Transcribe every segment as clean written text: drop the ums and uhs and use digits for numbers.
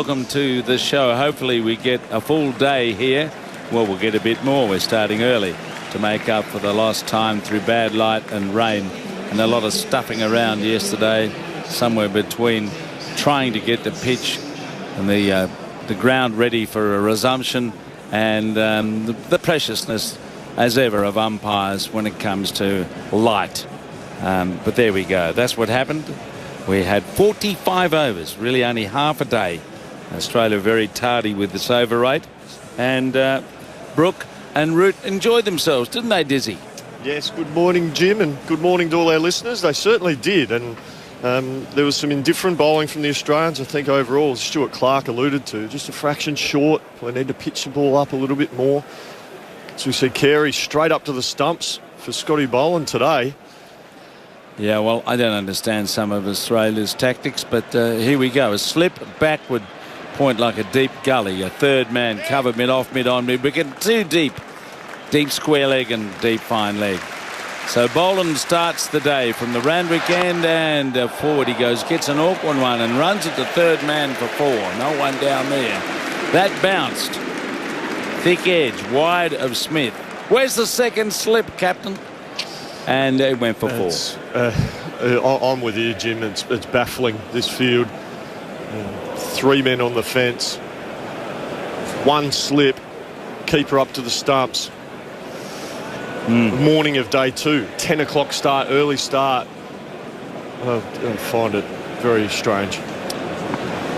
welcome to the show. Hopefully we get a full day here. Well, we'll get a bit more. We're starting early to make up for the lost time through bad light and rain and a lot of stuffing around yesterday, somewhere between trying to get the pitch and the ground ready for a resumption and the preciousness as ever of umpires when it comes to light. But there we go. That's what happened. We had 45 overs, really only half a day. Australia very tardy with this over rate. And Brooke and Root enjoyed themselves, didn't they, Dizzy? Yes, good morning, Jim, and good morning to all our listeners. They certainly did. And there was some indifferent bowling from the Australians, I think, overall, as Stuart Clark alluded to. Just a fraction short. We need to pitch the ball up a little bit more. So we see Carey straight up to the stumps for Scotty Boland today. Yeah, well, I don't understand some of Australia's tactics, but here we go. A slip, backward point like a deep gully. A third man covered mid-off, mid-on, mid-wicket. Too deep. Deep square leg and deep fine leg. So Boland starts the day from the Randwick end and forward he goes. Gets an awkward one and runs at the third man for 4. No one down there. That bounced. Thick edge, wide of Smith. Where's the second slip, Captain? And it went for 4. I'm with you, Jim. It's baffling, this field. 3 men on the fence. 1 slip. Keeper up to the stumps. Morning of day 2. 10 o'clock start, early start. I find it very strange.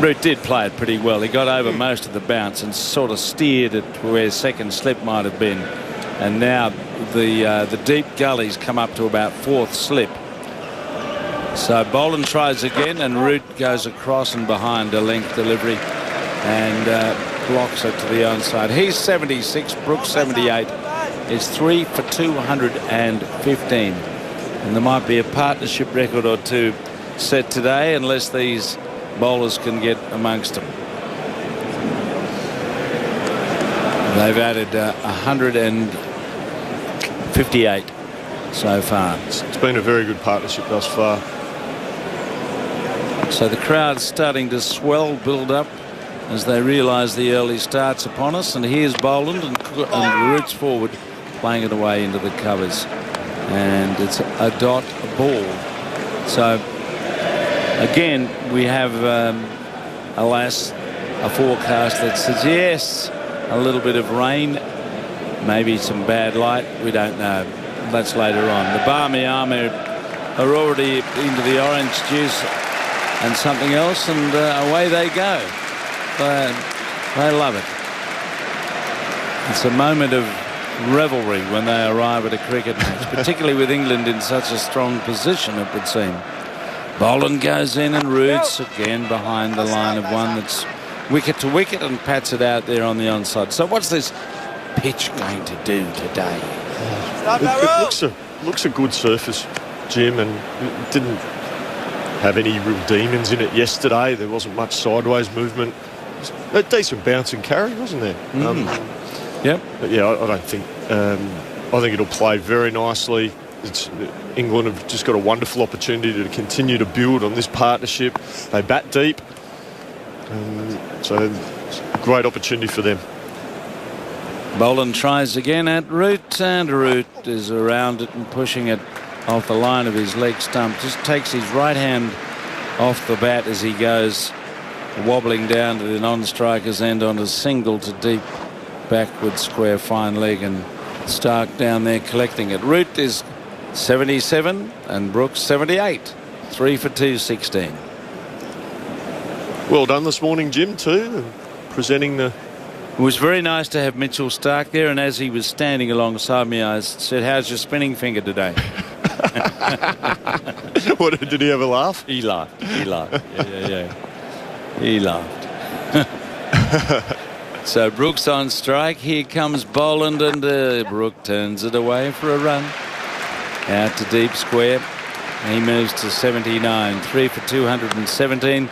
Root did play it pretty well. He got over most of the bounce and sort of steered it to where second slip might have been. And now the deep gullies come up to about 4th slip. So Boland tries again and Root goes across and behind a length delivery and blocks it to the onside. He's 76, Brooks 78. It's 3 for 215. And there might be a partnership record or two set today unless these bowlers can get amongst them. They've added 158 so far. It's been a very good partnership thus far. So the crowd's starting to swell, build up as they realise the early start's upon us. And here's Boland and Root's forward, playing it away into the covers. And it's a dot ball. So again, we have, alas, a forecast that suggests a little bit of rain, maybe some bad light. We don't know. That's later on. The Barmy Army are already into the orange juice and something else, and away they go. They love it. It's a moment of revelry when they arrive at a cricket match, particularly with England in such a strong position, it would seem. Boland goes in and Roots again behind the line of one that's wicket to wicket and pats it out there on the onside. So what's this pitch going to do today? It looks a good surface, Jim, and it didn't have any real demons in it yesterday. There wasn't much sideways movement. A decent bounce and carry, wasn't there? Yep. But yeah, I don't think. I think it'll play very nicely. England have just got a wonderful opportunity to continue to build on this partnership. They bat deep, so it's a great opportunity for them. Boland tries again at Root, and Root is around it and pushing it off the line of his leg stump. Just takes his right hand off the bat as he goes wobbling down to the non-striker's end on a single to deep backward square fine leg, and Stark down there collecting it. Root is 77 and Brooks 78. 3 for 216. Well done this morning, Jim, too, presenting the... It was very nice to have Mitchell Stark there, and as he was standing alongside me, I said, "How's your spinning finger today?" What, did he have a laugh? He laughed. Yeah. He laughed. So Brooks on strike. Here comes Boland, and Brook turns it away for a run. Out to deep square. He moves to 79. 3 for 217.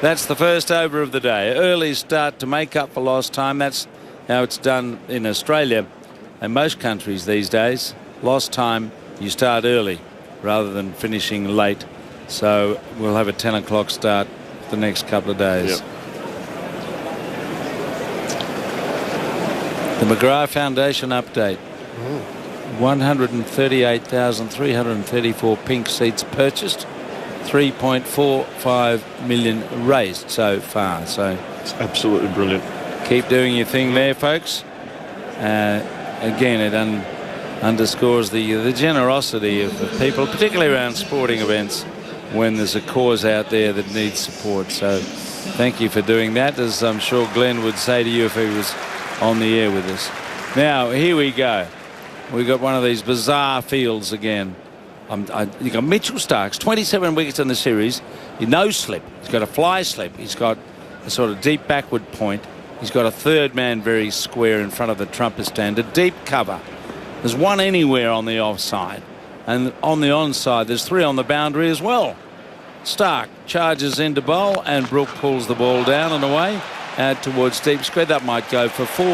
That's the first over of the day. Early start to make up for lost time. That's how it's done in Australia and most countries these days. Lost time, you start early rather than finishing late. So we'll have a 10 o'clock start the next couple of days. Yep. The McGrath Foundation update. 138,334 pink seats purchased. 3.45 million raised so far. So it's absolutely brilliant. Keep doing your thing there, folks. Again, it underscores the generosity of people, particularly around sporting events, when there's a cause out there that needs support. So thank you for doing that, as I'm sure Glenn would say to you if he was on the air with us. Now, here we go. We've got one of these bizarre fields again. You've got Mitchell Starc, 27 wickets in the series. No slip. He's got a fly slip. He's got a sort of deep backward point. He's got a third man very square in front of the trumpet stand. A deep cover. There's one anywhere on the offside. And on the onside, there's 3 on the boundary as well. Starc charges into bowl, and Brook pulls the ball down and away out towards deep square. That might go for 4.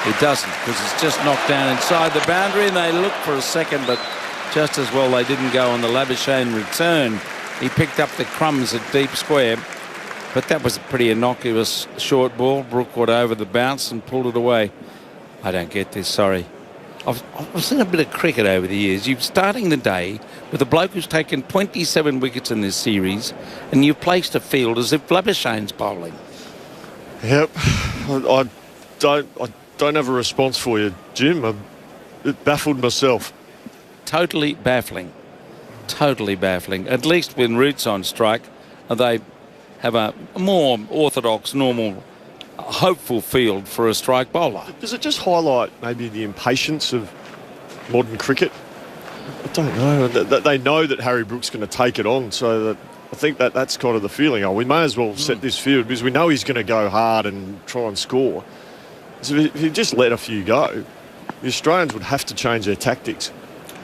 It doesn't, because it's just knocked down inside the boundary, and they look for a second, but just as well they didn't go on the Labuschagne return. He picked up the crumbs at deep square, but that was a pretty innocuous short ball. Brook got over the bounce and pulled it away. I don't get this, sorry. I've seen a bit of cricket over the years. You're starting the day with a bloke who's taken 27 wickets in this series, and you've placed a field as if Labuschagne's bowling. Yep. I don't have a response for you, Jim. I'm baffled myself. Totally baffling. Totally baffling. At least when Root's on strike, they have a more orthodox, normal, hopeful field for a strike bowler. Does it just highlight maybe the impatience of modern cricket? I don't know. They know that Harry Brook's going to take it on, so that I think that's kind of the feeling. We may as well set this field because we know he's going to go hard and try and score. So if you just let a few go, the Australians would have to change their tactics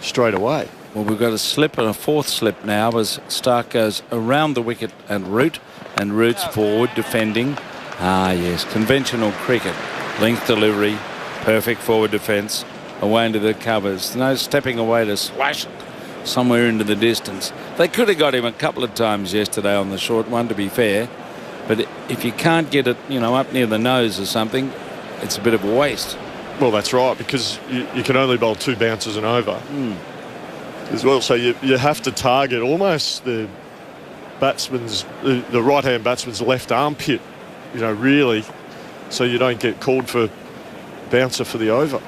straight away. Well, we've got a slip and a 4th slip now as Starc goes around the wicket and Root's forward defending. Ah, yes, conventional cricket. Length delivery, perfect forward defence, away into the covers. No stepping away to slash it somewhere into the distance. They could have got him a couple of times yesterday on the short one, to be fair. But if you can't get it, up near the nose or something, it's a bit of a waste. Well, that's right, because you can only bowl 2 bounces and over as well. So you have to target almost the batsman's, the right-hand batsman's left armpit, really, so you don't get called for bouncer for the over.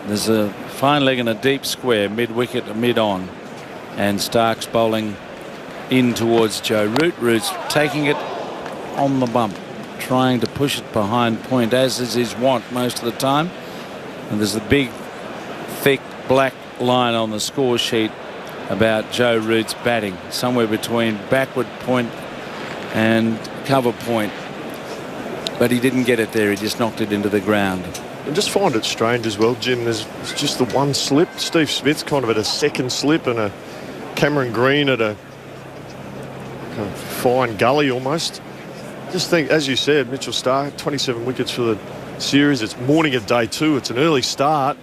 There's a fine leg and a deep square, mid-wicket and mid-on. And Starc's bowling in towards Joe Root. Root's taking it on the bump, trying to push it behind point, as is his want most of the time. And there's a big, thick, black line on the score sheet about Joe Root's batting, somewhere between backward point and cover point. But he didn't get it there. He just knocked it into the ground. I just find it strange as well, Jim. There's just the one slip. Steve Smith's kind of at a second slip, and a Cameron Green at a kind of fine gully almost. Just think, as you said, Mitchell Starc, 27 wickets for the series. It's morning of day 2. It's an early start.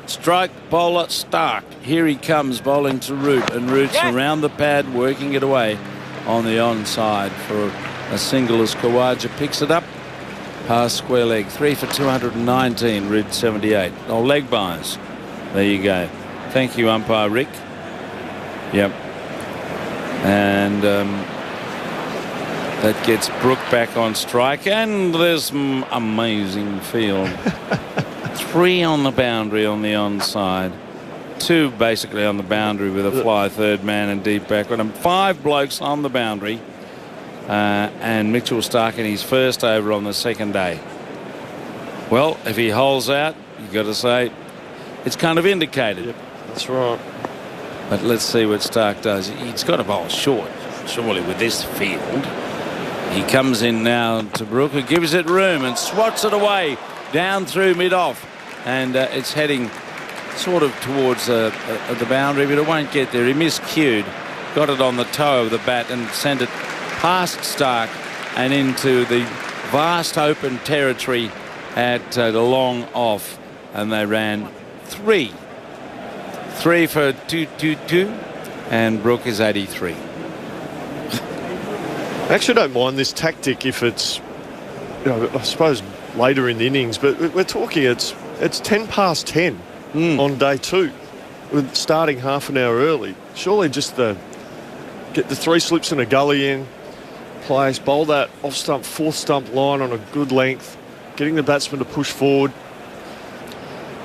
Strike bowler Starc. Here he comes bowling to Root, and Root's around the pad working it away on the onside for a single as Khawaja picks it up past square leg. 3 for 219. Root 78. Oh, leg byes. There you go. Thank you, umpire Rick. Yep. And that gets Brook back on strike, and there's amazing field. 3 on the boundary on the onside, 2 basically on the boundary with a fly third man and deep backward, and 5 blokes on the boundary, and Mitchell Starc in his first over on the second day. Well, if he holds out, you've got to say it's kind of indicated. Yep, that's right. But let's see what Starc does. He's got to bowl short, surely, with this field. He comes in now to Brook, who gives it room and swats it away down through mid-off. And it's heading sort of towards the boundary, but it won't get there. He miscued, got it on the toe of the bat and sent it past Starc and into the vast open territory at the long off. And they ran 3 for 222, and Brook is 83. I actually don't mind this tactic if it's, I suppose later in the innings, but we're talking it's 10 past 10 on day 2, with starting half an hour early. Surely just get the 3 slips and a gully in place, bowl that off stump, 4th stump line on a good length, getting the batsman to push forward.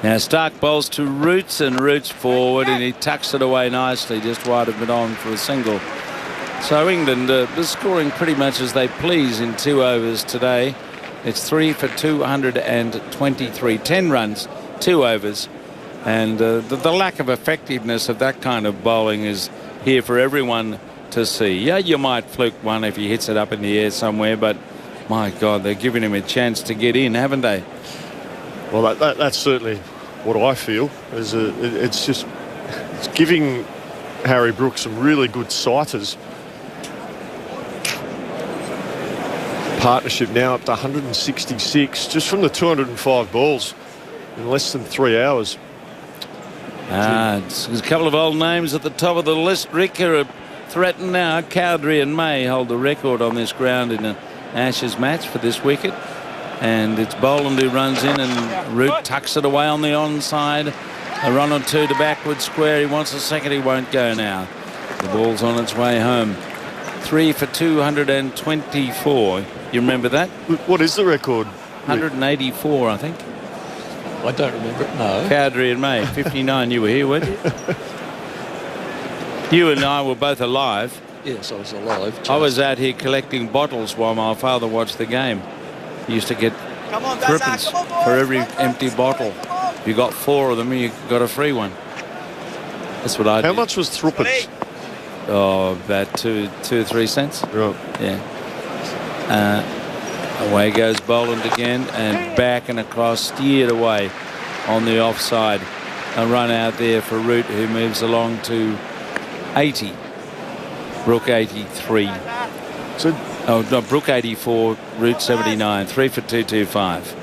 Now Stark bowls to Roots, and Roots forward, and he tucks it away nicely, just wide of mid-on for a single. So England are scoring pretty much as they please in 2 overs today. It's 3 for 223, 10 runs, 2 overs. And the lack of effectiveness of that kind of bowling is here for everyone to see. Yeah, you might fluke one if he hits it up in the air somewhere, but my God, they're giving him a chance to get in, haven't they? Well, that's certainly what I feel. It's giving Harry Brook some really good sighters. Partnership now up to 166 just from the 205 balls in less than 3 hours. There's a couple of old names at the top of the list, Rick, are threatened now. Cowdrey and May hold the record on this ground in an Ashes match for this wicket. And it's Boland who runs in, and Root tucks it away on the onside. A run or two to backward square. He wants a second. He won't go now. The ball's on its way home. 3 for 224. You remember that? What is the record? 184, I think. I don't remember it, no. Cowdrey and May, 59. You were here, weren't you? You and I were both alive. Yes, I was alive. I was out here collecting bottles while my father watched the game. He used to get threepence for every empty bottle. If you got 4 of them, you got a free one. That's what I did. How much was threepence? Oh, about 2 or 3 cents. Right. Yeah. Away goes Boland again, and back and across, steered away on the offside. A run out there for Root, who moves along to 80. Brook 83. Brook 84, Root 79. 3 for 225.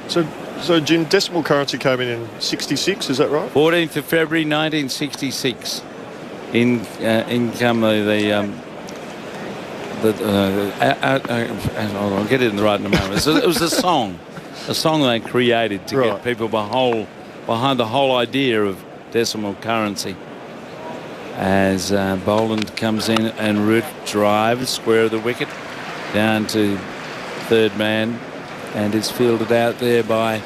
So Jim, decimal currency came in 66, is that right? 14th of February 1966. In come I'll get it in the right in a moment. It was a song they created to get people behind the whole idea of decimal currency. As Boland comes in and Root drives square of the wicket down to third man, and it's fielded out there by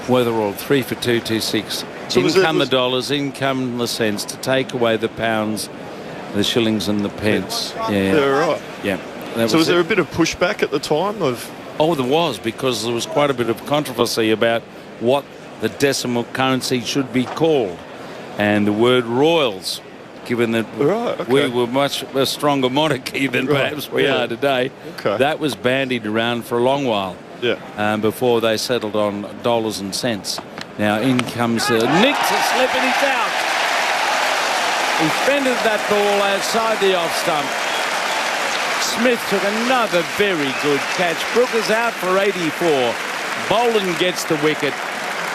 Weatherall. 3 for 226. So in come the dollars, in come the cents to take away the pounds, the shillings and the pence. Yeah, right. Yeah. So was there a bit of pushback at the time? Oh, there was, because there was quite a bit of controversy about what the decimal currency should be called, and the word royals, given that we were much a stronger monarchy than perhaps we are today. That was bandied around for a long while. Before they settled on dollars and cents. Now in comes Nicks a slip, and he's out. He fended that ball outside the off stump. Smith took another very good catch. Brook is out for 84. Boland gets the wicket.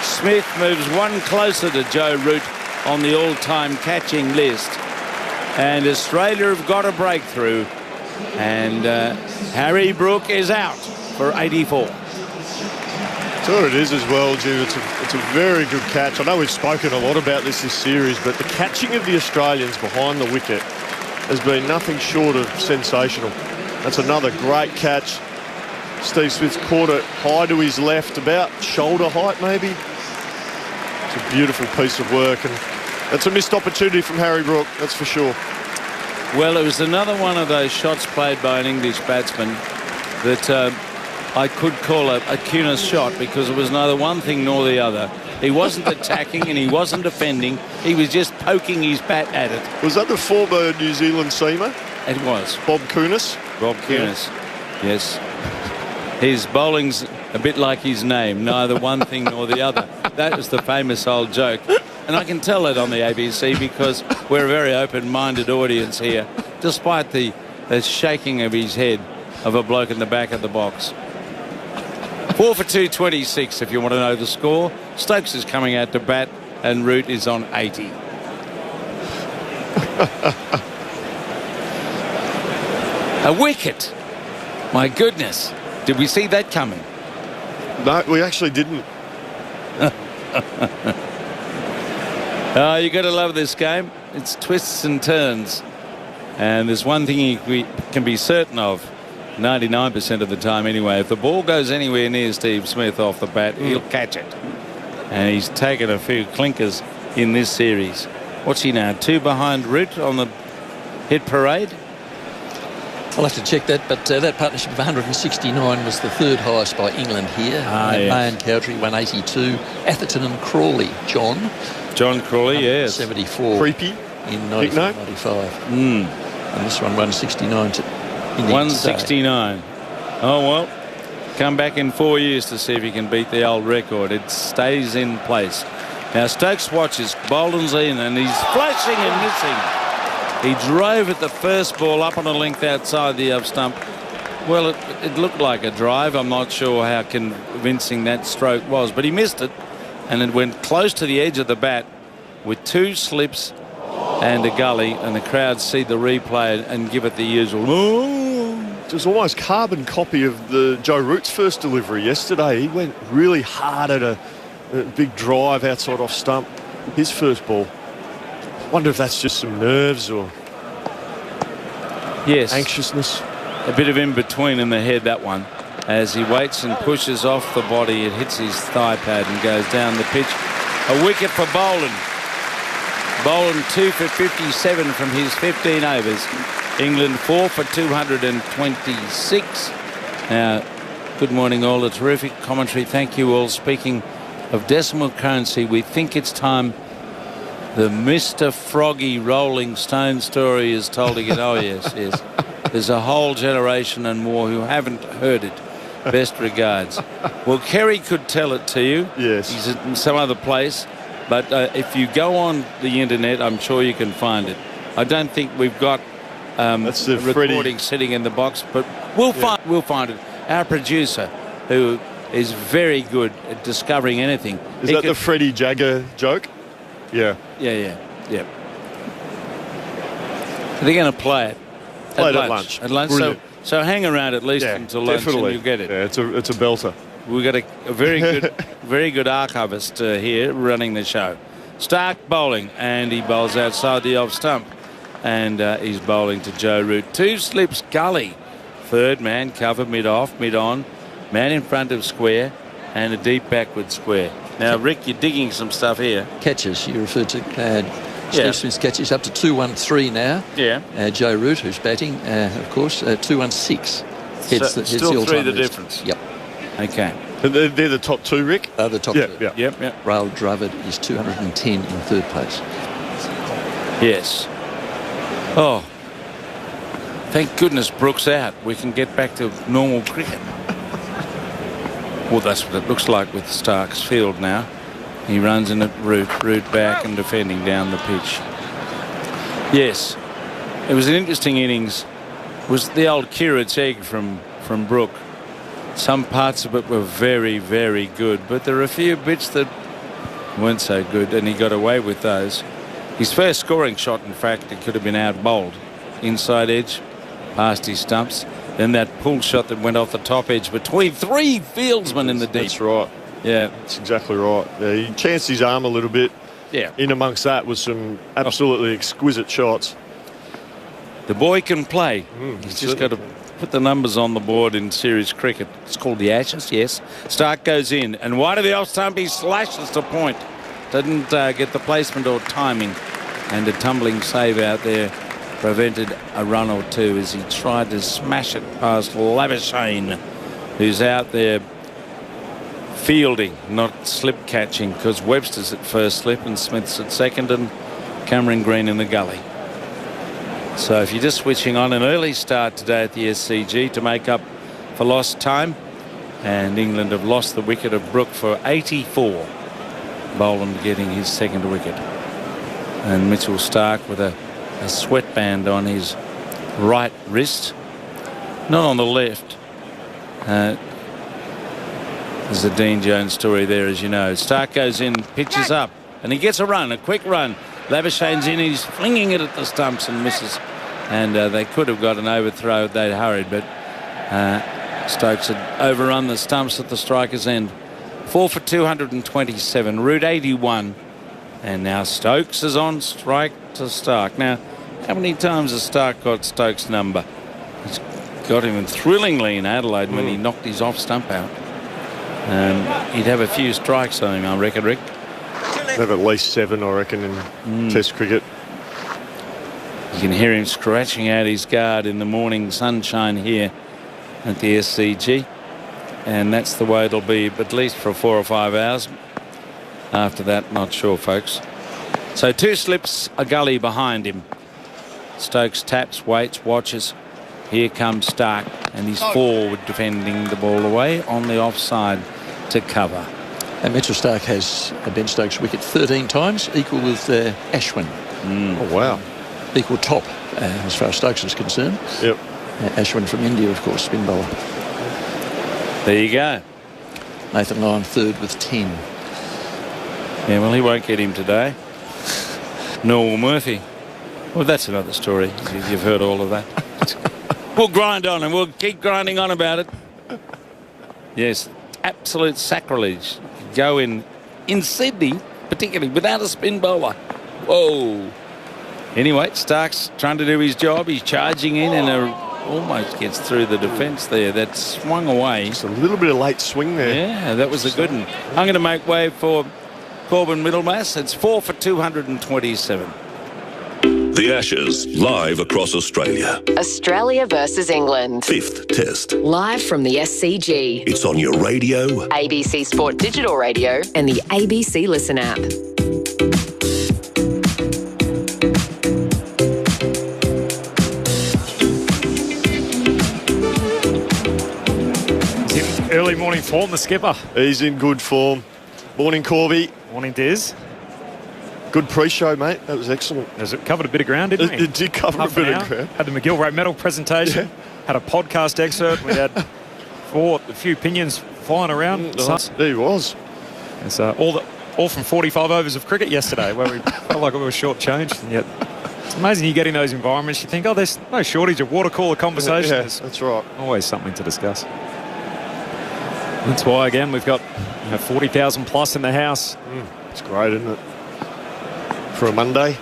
Smith moves one closer to Joe Root on the all-time catching list. And Australia have got a breakthrough. And Harry Brook is out for 84. So it is as well, Jim. It's a very good catch. I know we've spoken a lot about this series, but the catching of the Australians behind the wicket has been nothing short of sensational. That's another great catch. Steve Smith's caught it high to his left, about shoulder height maybe. It's a beautiful piece of work, and it's a missed opportunity from Harry Brook, that's for sure. Well, it was another one of those shots played by an English batsman that I could call a Cunis shot, because it was neither one thing nor the other. He wasn't attacking and he wasn't defending. He was just poking his bat at it. Was that the former New Zealand seamer? It was. Bob Cunis? Bob Cunis, yes. His bowling's a bit like his name, neither one thing nor the other. That was the famous old joke. And I can tell that on the ABC because we're a very open-minded audience here, despite the shaking of his head of a bloke in the back of the box. 4 for 226 if you want to know the score. Stokes is coming out to bat and Root is on 80. A wicket. My goodness. Did we see that coming? No, we actually didn't. Oh, you got to love this game. It's twists and turns. And there's one thing we can be certain of, 99% of the time anyway. If the ball goes anywhere near Steve Smith off the bat, he'll catch it. And he's taken a few clinkers in this series. What's he now? 2 behind Root on the hit parade? I'll have to check that, but that partnership of 169 was the 3rd highest by England here. Yes. May and Cowdrey 182. Atherton and Crawley, John Crawley, yes. 74 Creepy. in 95. And this one 169 to 169. Oh, well, come back in 4 years to see if he can beat the old record. It stays in place. Now Stokes watches. Bolden's in and he's flashing and missing. He drove at the first ball up on a length outside the up stump. Well, it looked like a drive. I'm not sure how convincing that stroke was, but he missed it, and it went close to the edge of the bat with 2 slips and a gully, and the crowd see the replay and give it the usual. It was almost carbon copy of the Joe Root's first delivery yesterday. He went really hard at a big drive outside off stump. His first ball. Wonder if that's just some nerves or anxiousness. A bit of in between in the head, that one. As he waits and pushes off the body, it hits his thigh pad and goes down the pitch. A wicket for Boland. Boland 2 for 57 from his 15 overs. England 4 for 226. Now, good morning all. A terrific commentary. Thank you all. Speaking of decimal currency, we think it's time the Mr. Froggy Rolling Stone story is told again. Oh, yes. There's a whole generation and more who haven't heard it. Best regards. Well, Kerry could tell it to you. Yes. He's in some other place. But if you go on the internet, I'm sure you can find it. I don't think we've got that's the recording sitting in the box, but we'll find it. Our producer, who is very good at discovering anything. Is that the Freddie Jagger joke? Yeah. Yeah. They're going to play it. Play it at lunch. At lunch. So hang around at least until lunch, and you'll get it. Yeah, it's a belter. We've got a very good, very good archivist here running the show. Stark bowling, and he bowls outside the off stump, and he's bowling to Joe Root. 2 slips gully. 3rd man cover, mid off, mid on, man in front of square, and a deep backward square. Now, Rick, you're digging some stuff here. Catches, you referred to Steve Smith's catches up to 213 now. Yeah. Joe Root, who's batting, of course, 216. Still 3 the difference. Yep. Okay. They're the top 2, Rick? The top 2. Yep. Rail Dravid is 210 in 3rd place. Yes. Oh. Thank goodness Brooks out. We can get back to normal cricket. Well, that's what it looks like with Stark's field now. He runs in at Root back and defending down the pitch. Yes. It was an interesting innings. It was the old curate's egg from Brook. Some parts of it were very, very good, but there are a few bits that weren't so good, and he got away with those. His first scoring shot, in fact, it could have been out bowled. Inside edge, past his stumps. Then that pull shot that went off the top edge between 3 fieldsmen in the deep. That's right. Yeah. That's exactly right. Yeah, he chanced his arm a little bit. Yeah. In amongst that was some absolutely exquisite shots. The boy can play. He's just got to put the numbers on the board in series cricket. It's called the Ashes, yes. Stark goes in, and wide of the off stump, he slashes to point. Didn't get the placement or timing, and a tumbling save out there prevented a run or 2 as he tried to smash it past Labuschagne, who's out there fielding, not slip catching, because Webster's at first slip and Smith's at second and Cameron Green in the gully. So if you're just switching on, an early start today at the SCG to make up for lost time, and England have lost the wicket of Brook for 84. Boland getting his 2nd wicket, and Mitchell Stark with a sweatband on his right wrist, not on the left. There's a Dean Jones story there, as you know. Stark goes in, pitches up, and he gets a run, a quick run. Labuschagne's in, he's flinging it at the stumps and misses. And they could have got an overthrow if they'd hurried, but Stokes had overrun the stumps at the striker's end. 4 for 227. Root 81. And now Stokes is on strike to Stark. Now, how many times has Stark got Stokes' number? He's got him thrillingly in Adelaide when he knocked his off stump out. He'd have a few strikes on him, I reckon, Rick. Have at least 7, I reckon, in Test cricket. You can hear him scratching out his guard in the morning sunshine here at the SCG. And that's the way it'll be, at least for 4 or 5 hours. After that, not sure, folks. So 2 slips, a gully behind him. Stokes taps, waits, watches. Here comes Stark, and he's forward defending the ball away on the offside to cover. And Mitchell Stark has a Ben Stokes wicket 13 times, equal with Ashwin. Oh, wow. Equal top as far as Stokes is concerned. Yep. Ashwin from India, of course, spin bowler. There you go. Nathan Lyon third with 10. Yeah, well, he won't get him today. Nor will Murphy. Well, that's another story. You've heard all of that. We'll grind on and we'll keep grinding on about it. Yes, absolute sacrilege. Go in Sydney, particularly without a spin bowler. Whoa. Anyway, Stark's trying to do his job. He's charging in and almost gets through the defence there. That swung away. Just a little bit of late swing there. Yeah, that was a good one. I'm going to make way for Corbin Middlemass. It's 4 for 227. The Ashes, live across Australia. Australia versus England. 5th Test. Live from the SCG. It's on your radio, ABC Sport Digital Radio and the ABC Listen app. He's in early morning form, the skipper. He's in good form. Morning, Corby. Morning, Diz. Good pre-show, mate. That was excellent. It covered a bit of ground, didn't we? It did cover Half a bit an of hour. ground. Had the McGilvray medal presentation. Had a podcast excerpt. We had a few opinions flying around. There he was. It's all from 45 overs of cricket yesterday, where we felt like we were shortchanged. And yet, it's amazing you get in those environments. You think, oh, there's no shortage of water cooler conversation. Yeah, There's that's right. always something to discuss. That's why, again, we've got 40,000 plus in the house. It's great, isn't it? For a Monday.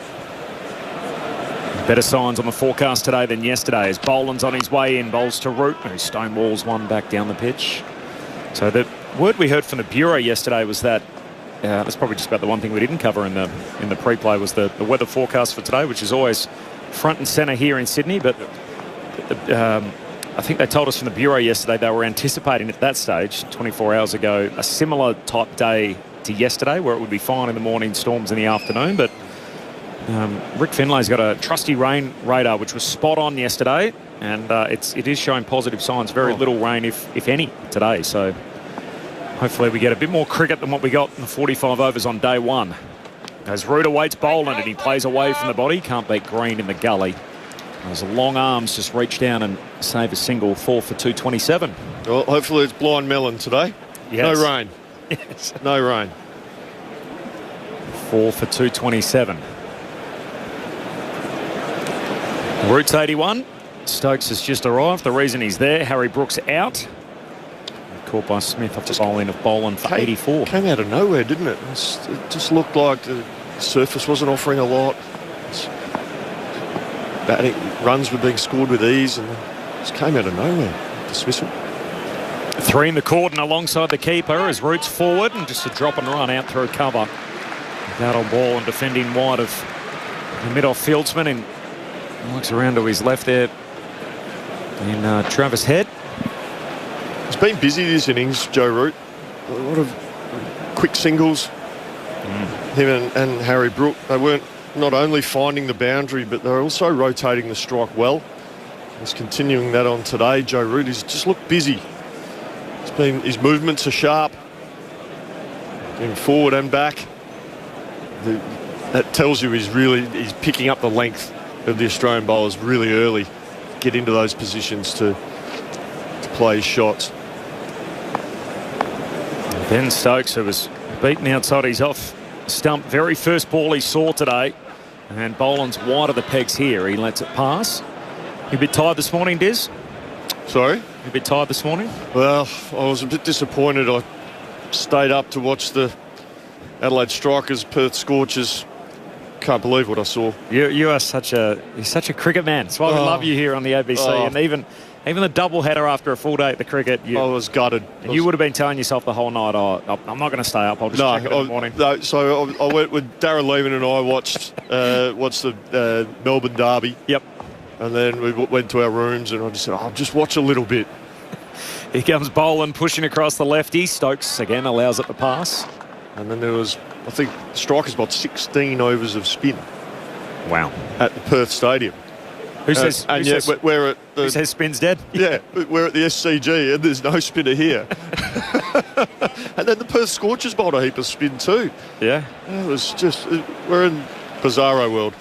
Better signs on the forecast today than yesterday as Boland's on his way in, bowls to Root, who stonewalls one back down the pitch. So the word we heard from the Bureau yesterday was that that's probably just about the one thing we didn't cover in the pre-play was the weather forecast for today, which is always front and centre here in Sydney. But I think they told us from the Bureau yesterday they were anticipating at that stage, 24 hours ago, a similar type day to yesterday, where it would be fine in the morning, storms in the afternoon. But Rick Finlay's got a trusty rain radar, which was spot on yesterday, and it is showing positive signs. Very little rain, if any, today. So hopefully we get a bit more cricket than what we got in the 45 overs on day one. As Root awaits Boland and he plays away from the body, can't beat Green in the gully. Those long arms just reach down and save a single. 4 for 227. Well, hopefully it's blind melon today. Yes. No rain. Yes. No rain. 4 for 227. Root's 81. Stokes has just arrived. The reason he's there, Harry Brooks out. Caught by Smith off the bowling of Boland for 84. Came out of nowhere, didn't it? It just looked like the surface wasn't offering a lot. Batting runs were being scored with ease and just came out of nowhere. Dismissal. 3 in the cordon alongside the keeper as Root's forward and just a drop and run out through cover. Battle ball and defending wide of the mid-off fieldsman and looks around to his left there in Travis Head. He's been busy this innings, Joe Root. A lot of quick singles. Him and Harry Brook. They weren't not only finding the boundary, but they're also rotating the strike well. He's continuing that on today. Joe Root, he's just looked busy. His movements are sharp. Getting forward and back. That tells you he's picking up the length of the Australian bowlers really early. Get into those positions to play his shots. Ben Stokes, who was beaten outside his off stump, very first ball he saw today. And Boland's wide of the pegs here. He lets it pass. You a bit tired this morning, Diz? Sorry? You a bit tired this morning? Well, I was a bit disappointed. I stayed up to watch the Adelaide Strikers, Perth Scorchers. Can't believe what I saw. You're such a cricket man. That's why we love you here on the ABC. And even the double header after a full day at the cricket. I was gutted. And you would have been telling yourself the whole night, I'm not going to stay up. I'll just check it in the morning. No, so I went with Darren Lehman and I watched the Melbourne Derby. Yep. And then we went to our rooms and I just said, I'll just watch a little bit. Here comes Boland pushing across the lefty. Stokes again allows it to pass. And then there was, I think, Strikers got 16 overs of spin. Wow. At the Perth Stadium. Who says spin's dead? Yeah, we're at the SCG and there's no spinner here. And then the Perth Scorchers bowled a heap of spin too. Yeah. It was just, we're in bizarro world.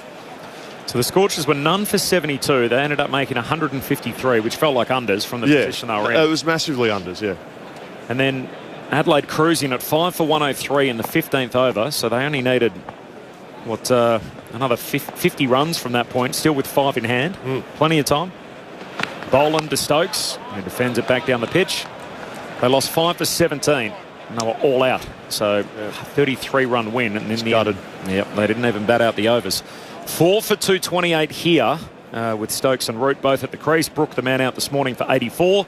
So the Scorchers were none for 72. They ended up making 153, which felt like unders from the position they were in. It was massively unders, yeah. And then Adelaide cruising at 5 for 103 in the 15th over, so they only needed, another 50 runs from that point, still with 5 in hand. Plenty of time. Boland to Stokes, who defends it back down the pitch. They lost 5 for 17, and they were all out. So 33-run win. And in the end, they didn't even bat out the overs. 4 for 228 here, with Stokes and Root both at the crease. Brook, the man out this morning for 84.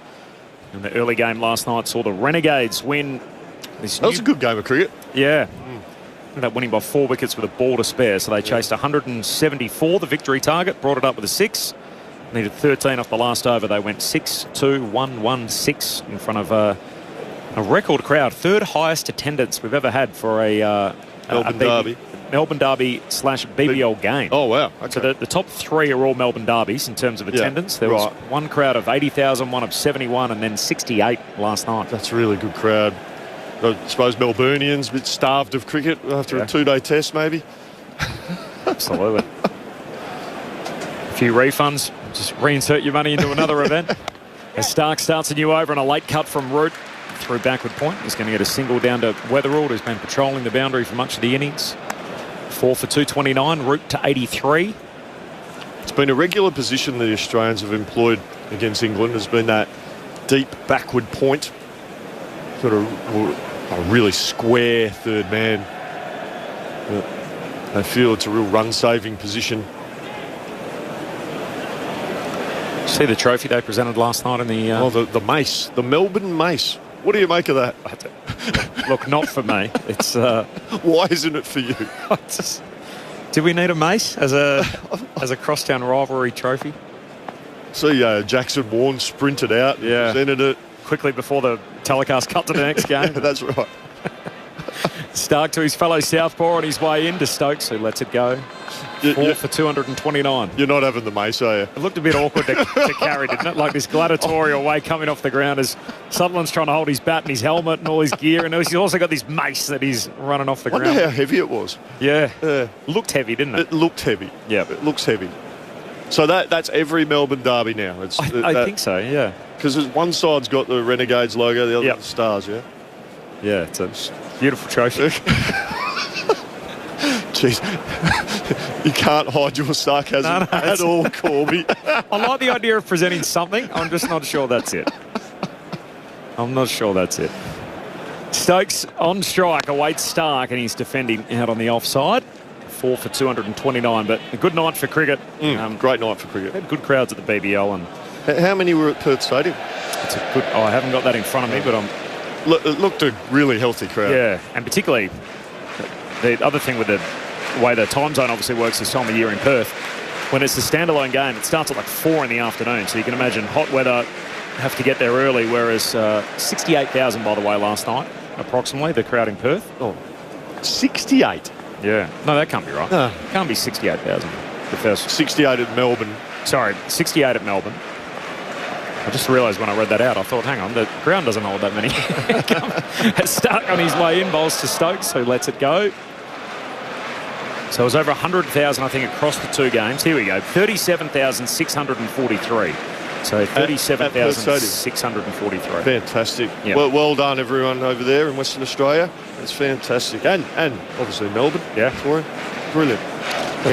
And the early game last night saw the Renegades win. That was a good game of cricket. Yeah. Ended up winning by 4 wickets with a ball to spare. So they chased 174, the victory target, brought it up with a 6. Needed 13 off the last over. They went 6-2-1-1-6 in front of a record crowd. Third highest attendance we've ever had for a Melbourne Derby / BBL game. Oh, wow. Okay. So the top 3 are all Melbourne Derbies in terms of attendance. There was one crowd of 80,000, one of 71, and then 68 last night. That's a really good crowd. I suppose Melburnians a bit starved of cricket after a 2-day test, maybe. Absolutely. A few refunds. Just reinsert your money into another event. As Stark starts a new over and a late cut from Root through backward point. He's going to get a single down to Weatherald, who's been patrolling the boundary for much of the innings. 4 for 229, Root to 83. It's been a regular position the Australians have employed against England. Has been that deep backward point, sort of a really square third man. They feel it's a real run-saving position. See the trophy they presented last night in the... the mace, the Melbourne mace. What do you make of that? Look, not for me. It's why isn't it for you? Did we need a mace as a crosstown rivalry trophy? See, Jackson Warne sprinted out, and presented it quickly before the telecast cut to the next game. That's right. Stark to his fellow southpaw on his way into Stokes, who lets it go. 4 for 229. You're not having the mace, are you? It looked a bit awkward to carry, didn't it? Like this gladiatorial way coming off the ground as Sutherland's trying to hold his bat and his helmet and all his gear. And he's also got this mace that he's running off the ground. I wonder how heavy it was. Yeah. Looked heavy, didn't it? It looked heavy. Yeah. It looks heavy. So that's every Melbourne Derby now. I think so, yeah. Because one side's got the Renegades logo, the other the Stars, yeah? Yeah, it's a beautiful trophy. Jeez. You can't hide your sarcasm at all, Corby. I like the idea of presenting something. I'm just not sure that's it. Stokes on strike awaits Stark, and he's defending out on the offside. 4 for 229, but a good night for cricket. Great night for cricket. Had good crowds at the BBL. And how many were at Perth Stadium? It's a good. I haven't got that in front of me, but it looked a really healthy crowd. Yeah, and particularly the other thing with the way the time zone obviously works this time of year in Perth, when it's a standalone game, it starts at like 4 in the afternoon. So you can imagine hot weather, have to get there early, whereas 68,000, by the way, last night, approximately, the crowd in Perth. Oh, 68? Yeah. No, that can't be right. No. It can't be 68,000. The first 68 at Melbourne. Sorry, 68 at Melbourne. I just realised when I read that out, I thought, hang on, the ground doesn't hold that many. Stark on his way in, bowls to Stokes, who lets it go. So it was over 100,000, I think, across the 2 games. Here we go, 37,643. So 37,643. Fantastic. Yep. Well done, everyone over there in Western Australia. It's fantastic. And obviously Melbourne. Yeah. For brilliant.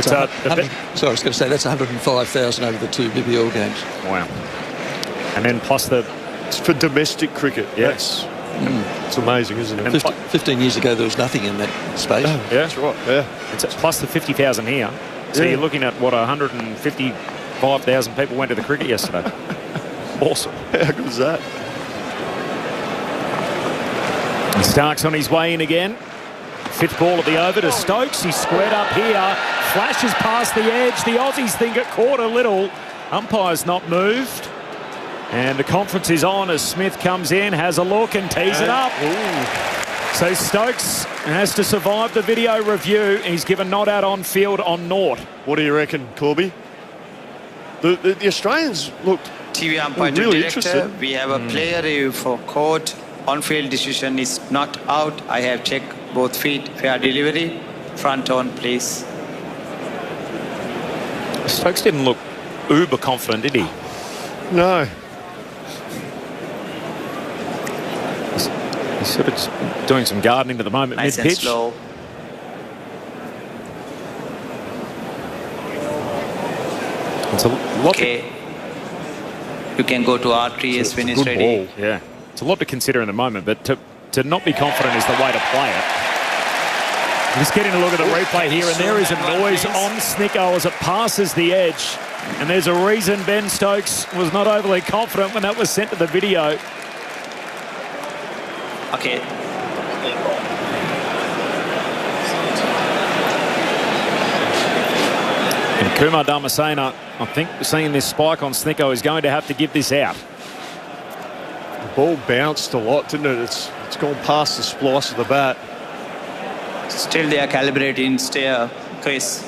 Sorry, I was going to say that's 105,000 over the 2 BBL games. Wow. And then plus the... It's for domestic cricket. Yes. It's amazing, isn't it? 15 years ago, there was nothing in that space. Yeah. That's right, yeah. It's plus the 50,000 here. So Yeah. you're looking at, what, 155,000 people went to the cricket yesterday. Awesome. How good is that? And Stark's on his way in again. Fifth ball of the over to Stokes. He's squared up here. Flashes past the edge. The Aussies think it caught a little. Umpire's not moved. And the conference is on as Smith comes in, has a look and tees it up. So Stokes has to survive the video review. He's given not out on field on naught. What do you reckon, Corby? The Australians looked TV umpire to really director. interested. We have a player review for court. On-field decision is not out. I have checked both feet. Fair delivery. Front on, please. Stokes didn't look uber confident, did he? No. He's sort of doing some gardening at the moment, Nice and mid-pitch. slow. It's a lot Okay. You can go to R3S when it's ready. ball. Yeah. It's a lot to consider in the moment, but to not be confident is the way to play it. Just getting a look at the replay here, and there is a noise on Snicko as it passes the edge. And there's a reason Ben Stokes was not overly confident when that was sent to the video. Okay. And Kumar Dharmasena, I think seeing this spike on Snicko, is going to have to give this out. The ball bounced a lot, didn't it? It's gone past the splice of the bat. Still they are calibrating stair, Chris.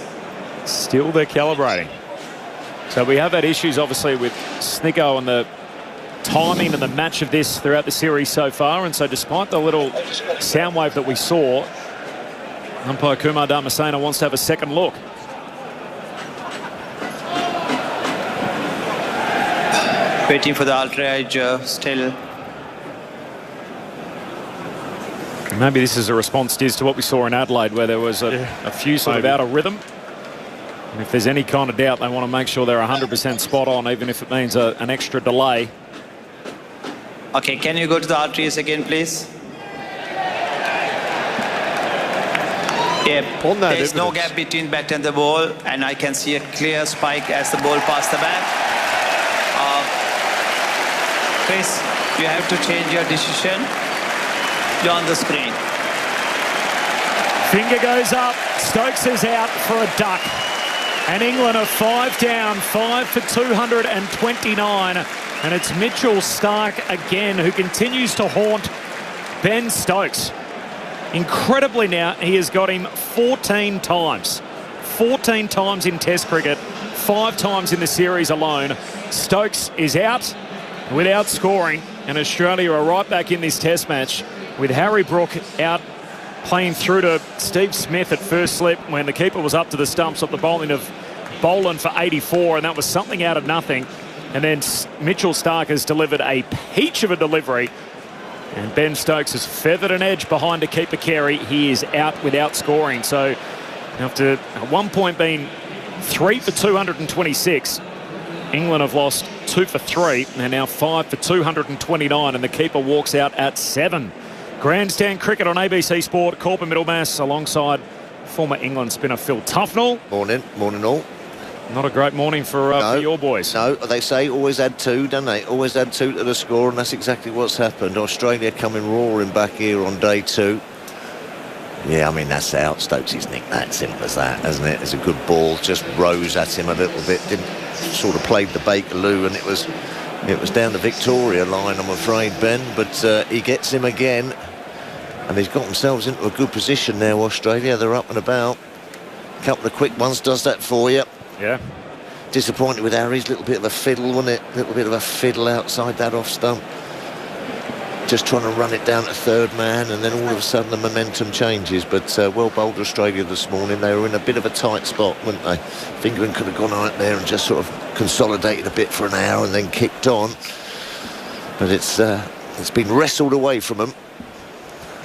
Still they're calibrating. So we have had issues obviously with Snicko and the timing and the match of this throughout the series so far, and so despite the little sound wave that we saw, umpire Kumar Dharmasena wants to have a second look. Waiting for the outrage still. Maybe this is a response, Diz, to what we saw in Adelaide, where there was a few sort of out of rhythm. And if there's any kind of doubt, they want to make sure they're 100% spot on, even if it means an extra delay. Okay, can you go to the R3S again, please? Yeah, On that there's no evidence. gap between bat and the ball, and I can see a clear spike as the ball passed the bat. Chris, you have to change your decision. You're on the screen. Finger goes up. Stokes is out for a duck. And England are 5 down, 5 for 229. And it's Mitchell Stark again who continues to haunt Ben Stokes. Incredibly now, he has got him 14 times. 14 times in Test cricket, 5 times in the series alone. Stokes is out without scoring, and Australia are right back in this Test match with Harry Brook out playing through to Steve Smith at first slip when the keeper was up to the stumps off the bowling of Boland for 84, and that was something out of nothing. And then Mitchell Stark has delivered a peach of a delivery, and Ben Stokes has feathered an edge behind to keeper Carey. He is out without scoring. So after at one point being 3 for 226, England have lost 2 for 3. They're now 5 for 229, and the keeper walks out at 7. Grandstand cricket on ABC Sport. Corbin Middlemass alongside former England spinner Phil Tufnell. Morning all. Not a great morning for your boys. No, they say always add 2, don't they? Always add 2 to the score, and that's exactly what's happened. Australia coming roaring back here on day 2. Yeah, I mean, that's out. Stokes' nicked that. Simple as that, hasn't it? It's a good ball. Just rose at him a little bit. Didn't sort of played the Bakerloo, and it was down the Victoria line, I'm afraid, Ben. But he gets him again. And he's got themselves into a good position now, Australia. They're up and about. A couple of quick ones does that for you. Yeah. Disappointed with Harry's. Little bit of a fiddle, wasn't it? Little bit of a fiddle outside that off stump. Just trying to run it down to third man, and then all of a sudden the momentum changes. But well bowled Australia this morning. They were in a bit of a tight spot, weren't they? England could have gone out there and just sort of consolidated a bit for an hour and then kicked on. But it's been wrestled away from them.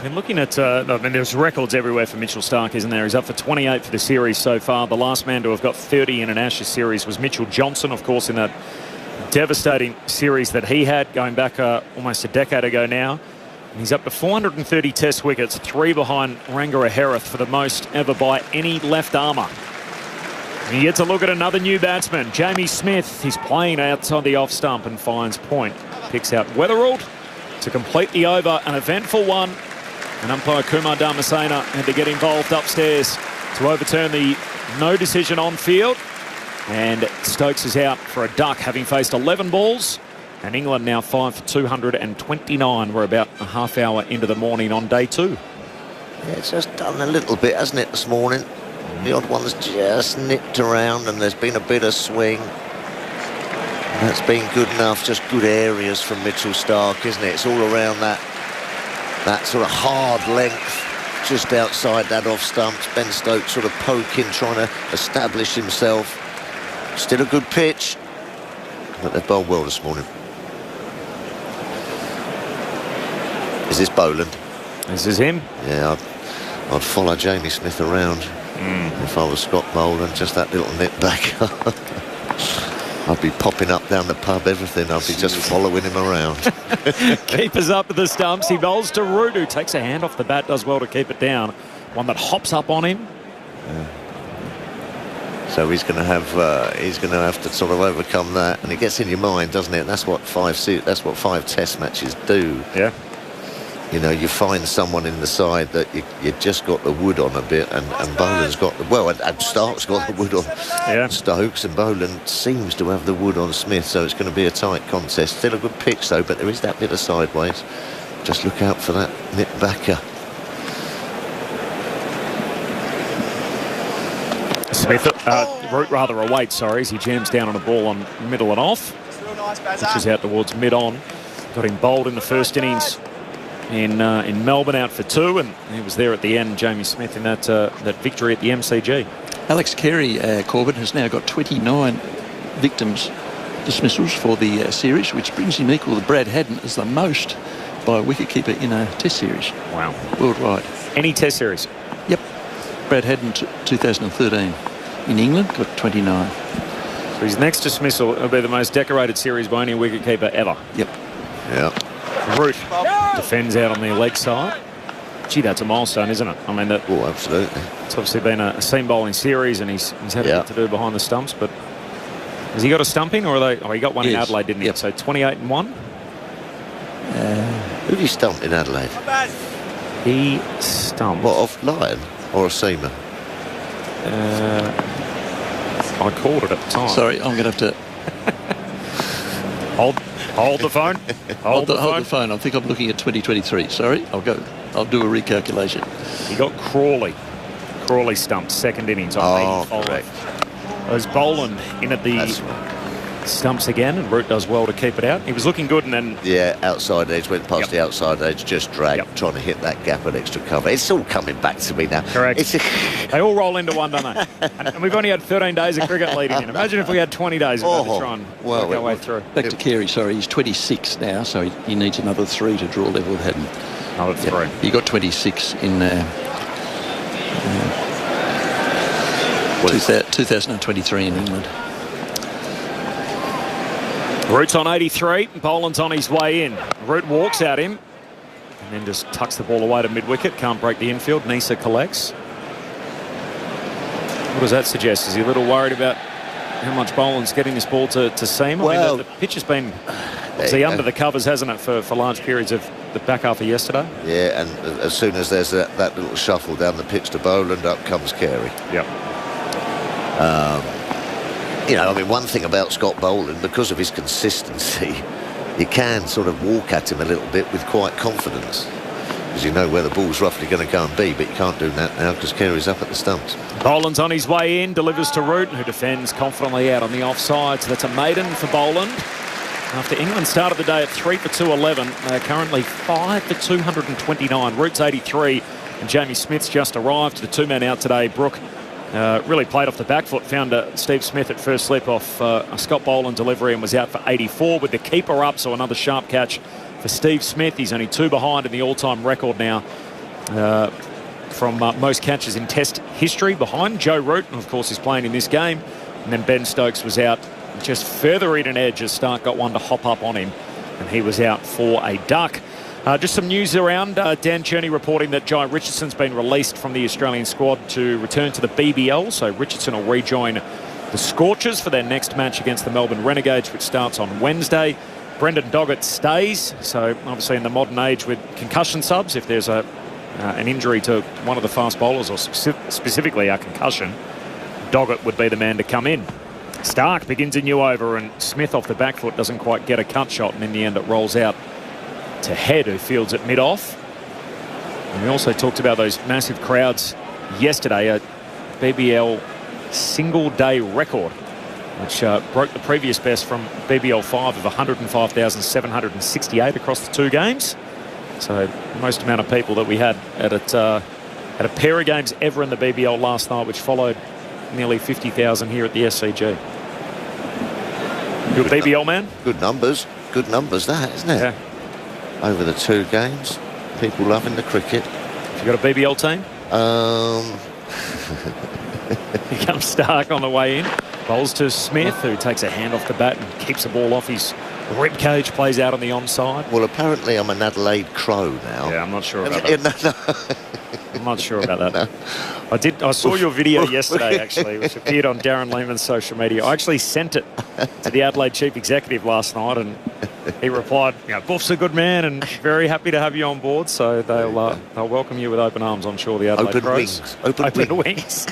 And looking at, I mean, there's records everywhere for Mitchell Stark, isn't there? He's up for 28 for the series so far. The last man to have got 30 in an Ashes series was Mitchell Johnson, of course, in that devastating series that he had going back almost a decade ago now. And he's up to 430 Test wickets, 3 behind Rangara Herath for the most ever by any left armour. And he gets a look at another new batsman, Jamie Smith. He's playing outside the off stump and finds point. Picks out Weatherald to complete the over, an eventful one. And umpire Kumar Dharmasena had to get involved upstairs to overturn the no decision on field. And Stokes is out for a duck, having faced 11 balls. And England now 5 for 229. We're about a half hour into the morning on day 2. Yeah, it's just done a little bit, hasn't it, this morning? The odd one's just nipped around and there's been a bit of swing. That's been good enough, just good areas from Mitchell Starc, isn't it? It's all around that sort of hard length, just outside that off stump. Ben Stokes sort of poking, trying to establish himself. Still a good pitch, but they've bowled well this morning. Is this Boland? This is him. Yeah, I'd follow Jamie Smith around if I was Scott Boland. Just that little nip back. I'd be popping up down the pub, everything. I'd be just following him around. Keeper's up to the stumps. He bowls to Root, who takes a hand off the bat, does well to keep it down. One that hops up on him. Yeah. So he's going to have to sort of overcome that, and it gets in your mind, doesn't it? That's what 5 Test matches do. Yeah. You know, you find someone in the side that you just got the wood on a bit, and Boland's got and Stark's got the wood on Stokes, and Boland seems to have the wood on Smith, so it's going to be a tight contest. Still a good pitch though, but there is that bit of sideways. Just look out for that nip backer. Smith, Root rather awaits, sorry, as he jams down on a ball on middle and off, which is out towards mid-on. Got him bowled in the first innings in Melbourne, out for 2, and he was there at the end, Jamie Smith, in that victory at the MCG. Alex Carey, Corbin, has now got 29 victims dismissals for the series, which brings him equal to Brad Haddin as the most by a wicketkeeper in a Test series. Wow. Worldwide. Any Test series? Yep. Brad Haddin, 2013. In England, got 29. So his next dismissal will be the most decorated series by any wicketkeeper ever. Yep. Yeah. Root defends out on the leg side. Gee, that's a milestone, isn't it? I mean, absolutely. It's obviously been a seam bowling series, and he's had a bit to do behind the stumps. But has he got a stumping, or are they? Oh, he got one in Adelaide, didn't he? Yep. So 28 and 1. Who did he stump in Adelaide? He stumped. What, off line or a seamer? I called it at the time. Sorry, I'm going to have to hold the phone. Hold the phone. I think I'm looking at 2023. Sorry, I'll do a recalculation. He got Crawley. Crawley stumped second innings on 85. Correct. There's Boland in at the stumps again, and Root does well to keep it out. He was looking good, and then outside edge, went past the outside edge, just dragged, trying to hit that gap and extra cover. It's all coming back to me now. Correct. They all roll into one, don't they? And we've only had 13 days of cricket leading in. Imagine if we had 20 days to try and work our way through. Back to Carey, sorry, he's 26 now, so he needs another 3 to draw level with Haddin. Another 3. He got 26 in 2023 in England. Root's on 83, Boland's on his way in. Root walks at him and then just tucks the ball away to mid-wicket. Can't break the infield. Nisa collects. What does that suggest? Is he a little worried about how much Boland's getting this ball to seam? I mean, the pitch has been under the covers, hasn't it, for large periods of the back half of yesterday? Yeah, and as soon as there's that little shuffle down the pitch to Boland, up comes Carey. Yep. You know, I mean, one thing about Scott Boland, because of his consistency, you can sort of walk at him a little bit with quite confidence, because you know where the ball's roughly going to go and be, but you can't do that now because Carey's up at the stumps. Boland's on his way in, delivers to Root, who defends confidently out on the offside. So that's a maiden for Boland. After England started the day at 3 for 211, they're currently 5 for 229. Root's 83, and Jamie Smith's just arrived. The 2-man out today. Brook really played off the back foot, found Steve Smith at first slip off a Scott Boland delivery and was out for 84 with the keeper up, so another sharp catch for Steve Smith. He's only 2 behind in the all-time record now from most catches in Test history, behind Joe Root, and of course he's playing in this game. And then Ben Stokes was out just feathering an edge as Stark got one to hop up on him, and he was out for a duck. Just some news around. Dan Cherney reporting that Jai Richardson's been released from the Australian squad to return to the BBL. So Richardson will rejoin the Scorchers for their next match against the Melbourne Renegades, which starts on Wednesday. Brendan Doggett stays. So obviously in the modern age with concussion subs, if there's an injury to one of the fast bowlers, or specifically a concussion, Doggett would be the man to come in. Stark begins a new over, and Smith off the back foot doesn't quite get a cut shot, and in the end it rolls out to Head, who fields it mid-off. And we also talked about those massive crowds yesterday. A BBL single-day record, which broke the previous best from BBL 5 of 105,768 across the two games. So most amount of people that we had at a pair of games ever in the BBL last night, which followed nearly 50,000 here at the SCG. You're a BBL man? Good numbers, that, isn't it? Yeah. Over the two games, people loving the cricket. Have you got a BBL team? Here comes Stark on the way in. Bowls to Smith, who takes a hand off the bat and keeps the ball off his rib cage, plays out on the onside. Well, apparently I'm an Adelaide Crow now. Yeah, I'm not sure about that. I'm not sure about that. No. I saw your video yesterday, actually, which appeared on Darren Lehman's social media. I actually sent it to the Adelaide chief executive last night, and he replied, Buff's a good man and very happy to have you on board. So they'll welcome you with open arms, I'm sure, the Adelaide Crows. Open wings.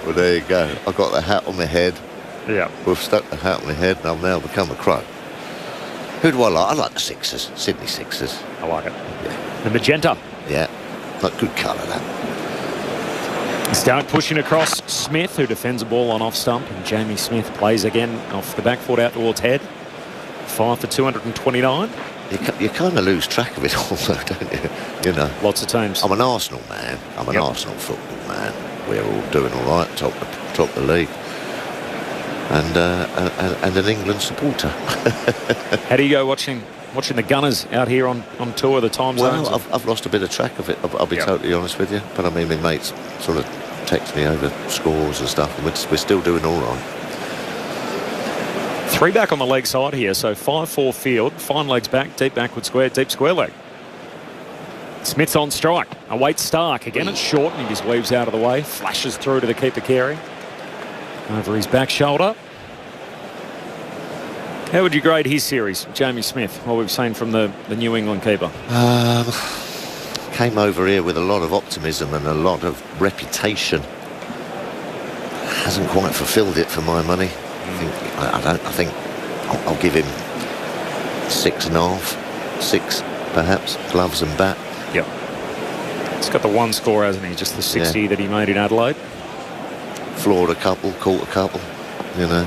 Well, there you go. I got the hat on my head. Yeah. We've stuck the hat on my head, and I've now become a Crow. Who do I like? I like the Sixers, Sydney Sixers. I like it. Yeah. The magenta. Yeah, like good colour, that. Stark pushing across Smith, who defends the ball on off stump, and Jamie Smith plays again off the back foot out towards Head. 5 for 229. You kind of lose track of it all, though, don't you? You know. Lots of teams. I'm an Arsenal man. I'm an Arsenal football man. We're all doing all right, top the league. And an England supporter. How do you go watching the Gunners out here on tour of the time zones? Well, I've lost a bit of track of it, I'll be totally honest with you. But I mean, my mates sort of text me over scores and stuff, and we're still doing all right. 3 back on the leg side here, so 5-4 field, fine legs back, deep backward square, deep square leg. Smith's on strike, awaits Stark. Again, it's short, and he just weaves out of the way, flashes through to the keeper Carey. Over his back shoulder. How would you grade his series, Jamie Smith, what we've seen from the New England keeper? Came over here with a lot of optimism and a lot of reputation. Hasn't quite fulfilled it for my money. I think I'll give him 6.5, 6 perhaps, gloves and bat. Yep. He's got the one score, hasn't he? Just the 60 that he made in Adelaide. Floored a couple, caught a couple, you know.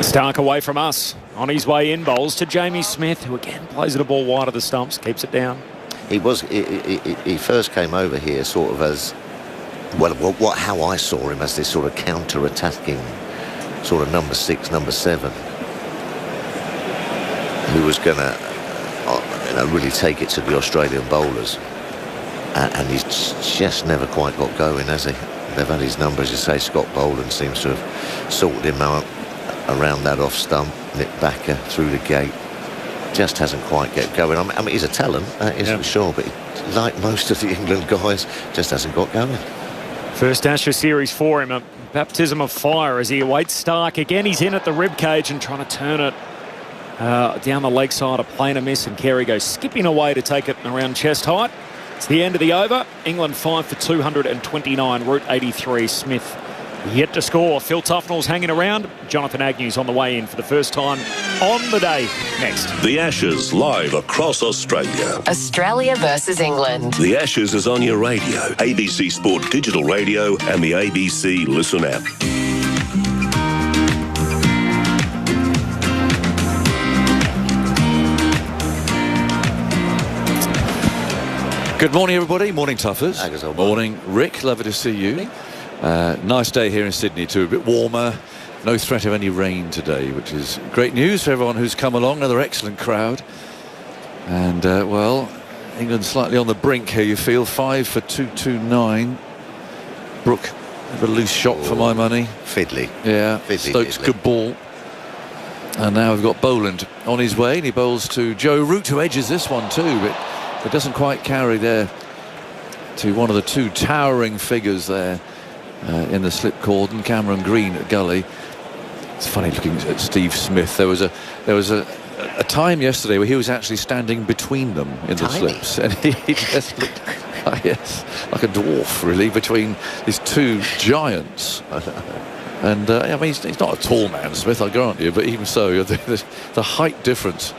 Stark away from us. On his way in, bowls to Jamie Smith, who again plays the ball wide of the stumps, keeps it down. He first came over here sort of as, how I saw him as this sort of counter-attacking sort of number 6, number 7, who was going to really take it to the Australian bowlers. And he's just never quite got going, has he? They've had his number, as you say. Scott Boland seems to have sorted him out around that off stump, Nick Backer through the gate. Just hasn't quite get going. I mean, he's a talent, that is for sure, but like most of the England guys, just hasn't got going. First Ashes series for him, a baptism of fire as he awaits Stark. Again, he's in at the rib cage and trying to turn it down the leg side, a plainer miss, and Carey goes skipping away to take it around chest height. It's the end of the over. England 5 for 229, route 83. Smith yet to score. Phil Tufnell's hanging around. Jonathan Agnew's on the way in for the first time on the day next. The Ashes live across Australia. Australia versus England. The Ashes is on your radio, ABC Sport Digital Radio and the ABC Listen app. Good morning, everybody. Morning, Tuffers. Morning. Morning, Rick. Lovely to see you. Nice day here in Sydney too. A bit warmer. No threat of any rain today, which is great news for everyone who's come along. Another excellent crowd. And, well, England slightly on the brink here, you feel. 5 for 229. Brook, a loose shot for my money. Fiddly. Yeah, Fiddly, Stokes, fiddly. good ball. And now we've got Boland on his way, and he bowls to Joe Root, who edges this one too, but it doesn't quite carry there to one of the two towering figures there in the slip cordon, Cameron Green at Gully. It's funny looking at Steve Smith. There was a time yesterday where he was actually standing between them in the slips, and he just looked like a dwarf really between these two giants. And I mean, he's not a tall man, Smith, I grant you, but even so, the height difference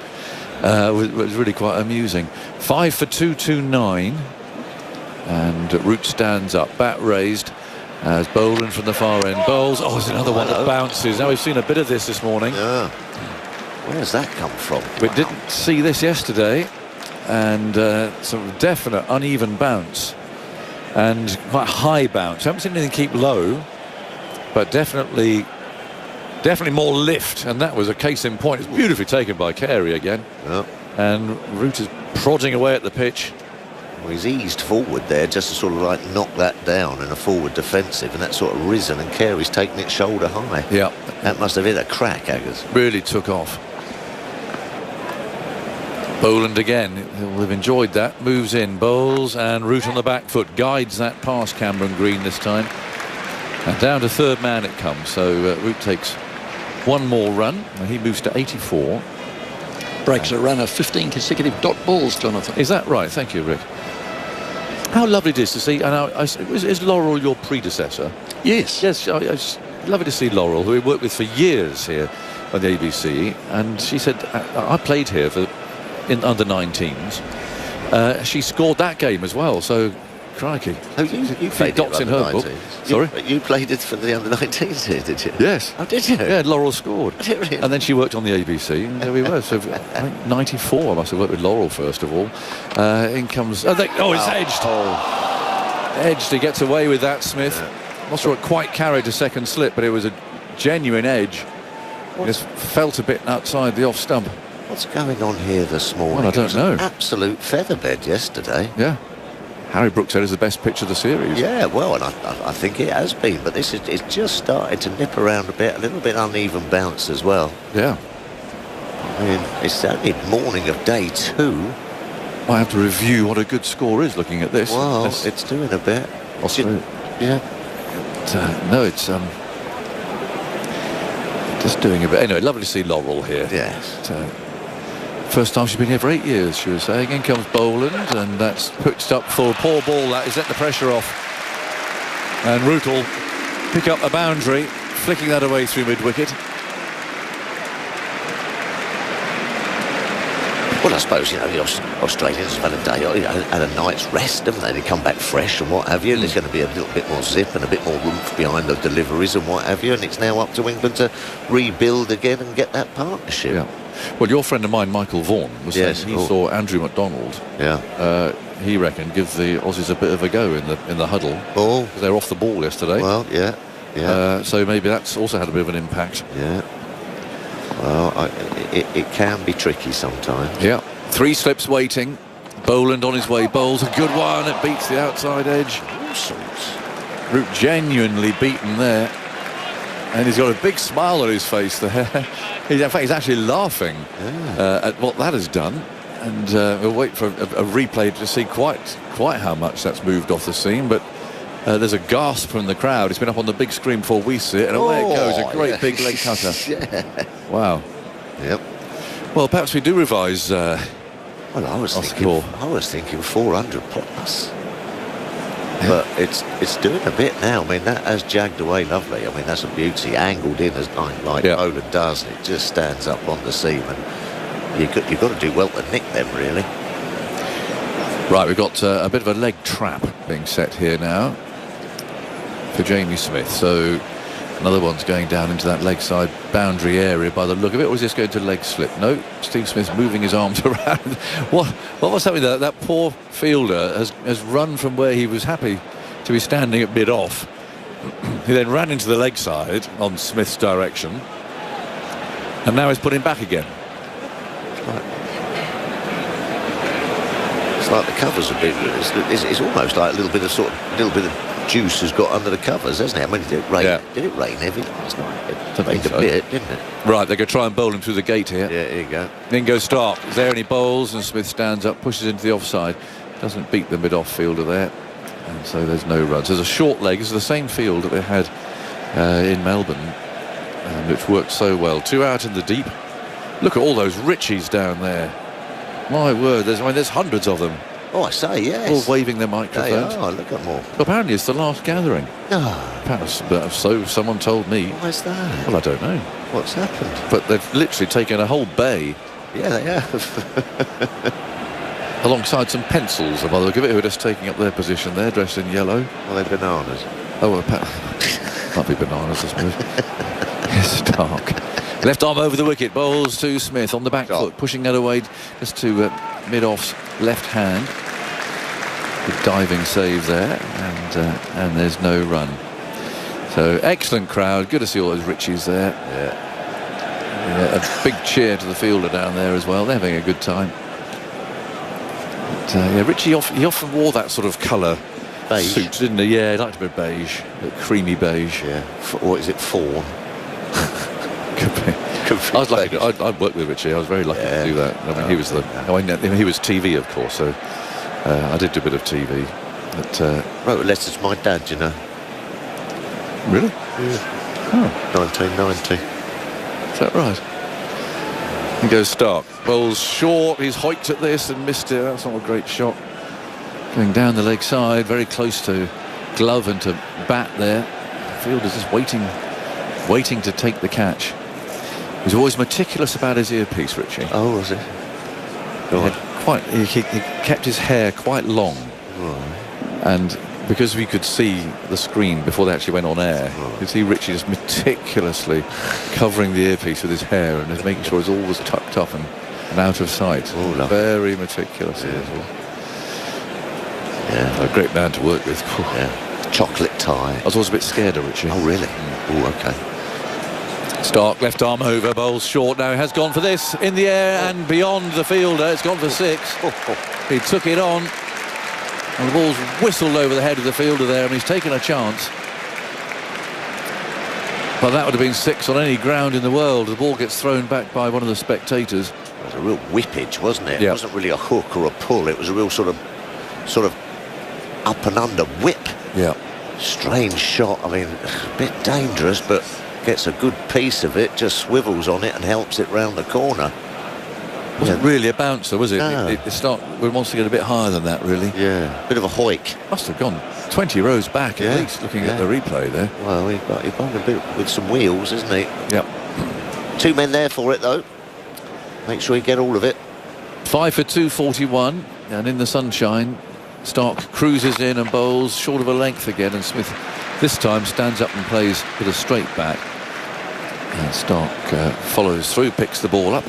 was really quite amusing. 5 for 229, and Root stands up, bat raised. As Boland from the far end bowls. Oh, there's another one that bounces. Now we've seen a bit of this morning. Yeah. Where's that come from? We didn't see this yesterday, and some definite uneven bounce and quite high bounce. I haven't seen anything keep low, but definitely more lift, and that was a case in point. It's beautifully taken by Carey again. Yeah. And Root is prodding away at the pitch. Well, he's eased forward there just to sort of like knock that down in a forward defensive, and that's sort of risen, and Carey's taken it shoulder high. Yeah. That must have hit a crack, Aggers. Really took off. Boland again, he'll have enjoyed that. Moves in, bowls, and Root on the back foot guides that past Cameron Green this time. And down to third man it comes, so Root takes one more run, and he moves to 84. Breaks a run of 15 consecutive dot balls, Jonathan. Is that right? Thank you, Rick. How lovely it is to see. And is Laurel your predecessor? Yes. Yes, it's lovely to see Laurel, who we worked with for years here on the ABC. And she said, I played here in under 19s. She scored that game as well, so crikey. Oh, you played dots in her book. Sorry? You played it for the under-19s here, did you? Yes. Oh, did you? Yeah, Laurel scored. Did it really? And then she worked on the ABC, and there we were. So I think 94, I must have worked with Laurel first of all. In comes... it's edged. Edged, he gets away with that, Smith. Yeah. Not sure it quite carried to second slip, but it was a genuine edge. Just felt a bit outside the off stump. What's going on here this morning? Well, I don't know. An absolute featherbed yesterday. Yeah. Harry Brook said it's the best pitch of the series. Yeah, well, and I think it has been, but it's just started to nip around a bit, a little bit uneven bounce as well. Yeah. I mean, it's only morning of day 2. I have to review what a good score is looking at this. Well, it's doing a bit. Australia. Yeah. No, it's just doing a bit. Anyway, lovely to see Laurel here. Yes. First time she's been here for 8 years, she was saying. In comes Boland, and that's pitched up for a poor ball. That is let the pressure off. And Root will pick up a boundary, flicking that away through mid-wicket. Well, I suppose, the Australians have had a day, had a night's rest, haven't they? They come back fresh and what have you. There's going to be a little bit more zip and a bit more oomph behind the deliveries and what have you. And it's now up to England to rebuild again and get that partnership. Yeah. Well, your friend of mine, Michael Vaughan, was saying he saw Andrew McDonald. Yeah. He reckoned give the Aussies a bit of a go in the huddle. Oh. Because they were off the ball yesterday. Well, yeah. Yeah. So maybe that's also had a bit of an impact. Yeah. Well, it can be tricky sometimes. Yeah. 3 slips waiting. Boland on his way. Bowls a good one. It beats the outside edge. All sorts. Root genuinely beaten there. And he's got a big smile on his face there. In fact, he's actually laughing at what that has done. And we'll wait for a replay to see quite how much that's moved off the seam. But there's a gasp from the crowd. It's been up on the big screen before we see it. And away it goes. A great big leg cutter. Yeah. Wow. Yep. Well, perhaps we do revise. Well, I was thinking 400 plus. But it's doing a bit now. I mean, that has jagged away lovely. I mean, that's a beauty. Angled in as like Boland does. It just stands up on the seam. And you've got to do well to nick them, really. Right, we've got a bit of a leg trap being set here now for Jamie Smith. So another one's going down into that leg side boundary area by the look of it. Or is this going to leg slip? No, Steve Smith's moving his arms around. What was happening there? That poor fielder has run from where he was happy to be standing at mid-off. He then ran into the leg side on Smith's direction. And now he's put him back again. It's like the cover's a bit. It's almost like a little bit of juice has got under the covers, hasn't it? I mean, did it rain? Yeah. Did it rain heavy last night? It I rained think a so. bit, didn't it? Right, they're going to try and bowl him through the gate here. Yeah, here you go. Then goes Stark. Is there any bowls? And Smith stands up, pushes into the offside. Doesn't beat the mid-off fielder there. And so there's no runs. There's a short leg. This is the same field that they had in Melbourne, which worked so well. 2 out in the deep. Look at all those Richies down there. My word, there's hundreds of them. Oh, I say, yes. All waving their microphones. Oh, look at more. Apparently it's the last gathering. No. So someone told me. Why's that? Well, I don't know. What's happened? But they've literally taken a whole bay Yeah, they have. alongside some pencils, by the look of it, who are just taking up their position there, dressed in yellow. Well, they're bananas. Oh, well, might be bananas, I suppose. Yes, Stark. Left arm over the wicket, bowls to Smith on the back foot, pushing that away just to mid-off's left hand. Good diving save there, and there's no run. So excellent crowd, good to see all those Richies there. Yeah, a big cheer to the fielder down there as well. They're having a good time. But, yeah, Richie he often wore that sort of colour suit, didn't he? Yeah, he liked a bit of beige, a bit creamy beige. Yeah. What is it, fawn? Could be. I was lucky. I worked with Richie. I was very lucky to do that. I mean, he was he was TV, of course. So I did do a bit of TV. But wrote letters to my dad, you know. Really? Yeah. Oh. 1990. Is that right? He goes Stark. Bowls short. He's hoiked at this and missed it. That's not a great shot. Going down the leg side, very close to glove and to bat there. The fielder's just waiting to take the catch. He's always meticulous about his earpiece, Richie. Oh, was it? He kept his hair quite long. Right. And because we could see the screen before they actually went on air, you could see Richie just meticulously covering the earpiece with his hair and just making sure it's always tucked up and out of sight. Oh, very meticulous. Yeah. A great man to work with. Yeah. Chocolate tie. I was always a bit scared of Richie. Oh, really? Oh, okay. Stark left arm over, bowls short now, has gone for this in the air and beyond the fielder. It's gone for 6. He took it on and the ball's whistled over the head of the fielder there, and he's taken a chance. But that would have been 6 on any ground in the world. The ball gets thrown back by one of the spectators. It was a real whippage, wasn't it? Yeah. It wasn't really a hook or a pull. It was a real sort of up and under whip. Yeah. Strange shot. I mean, a bit dangerous, but gets a good piece of it, just swivels on it and helps it round the corner. Wasn't really a bouncer, was it? No. It wants to get a bit higher than that, really. Yeah, bit of a hoik. Must have gone 20 rows back at least, looking at the replay there. Well, he's got a bit with some wheels, isn't he? Yep. 2 men there for it, though. Make sure you get all of it. 5 for 241, and in the sunshine, Stark cruises in and bowls short of a length again, and Smith this time stands up and plays with a straight bat. And Stark follows through, picks the ball up,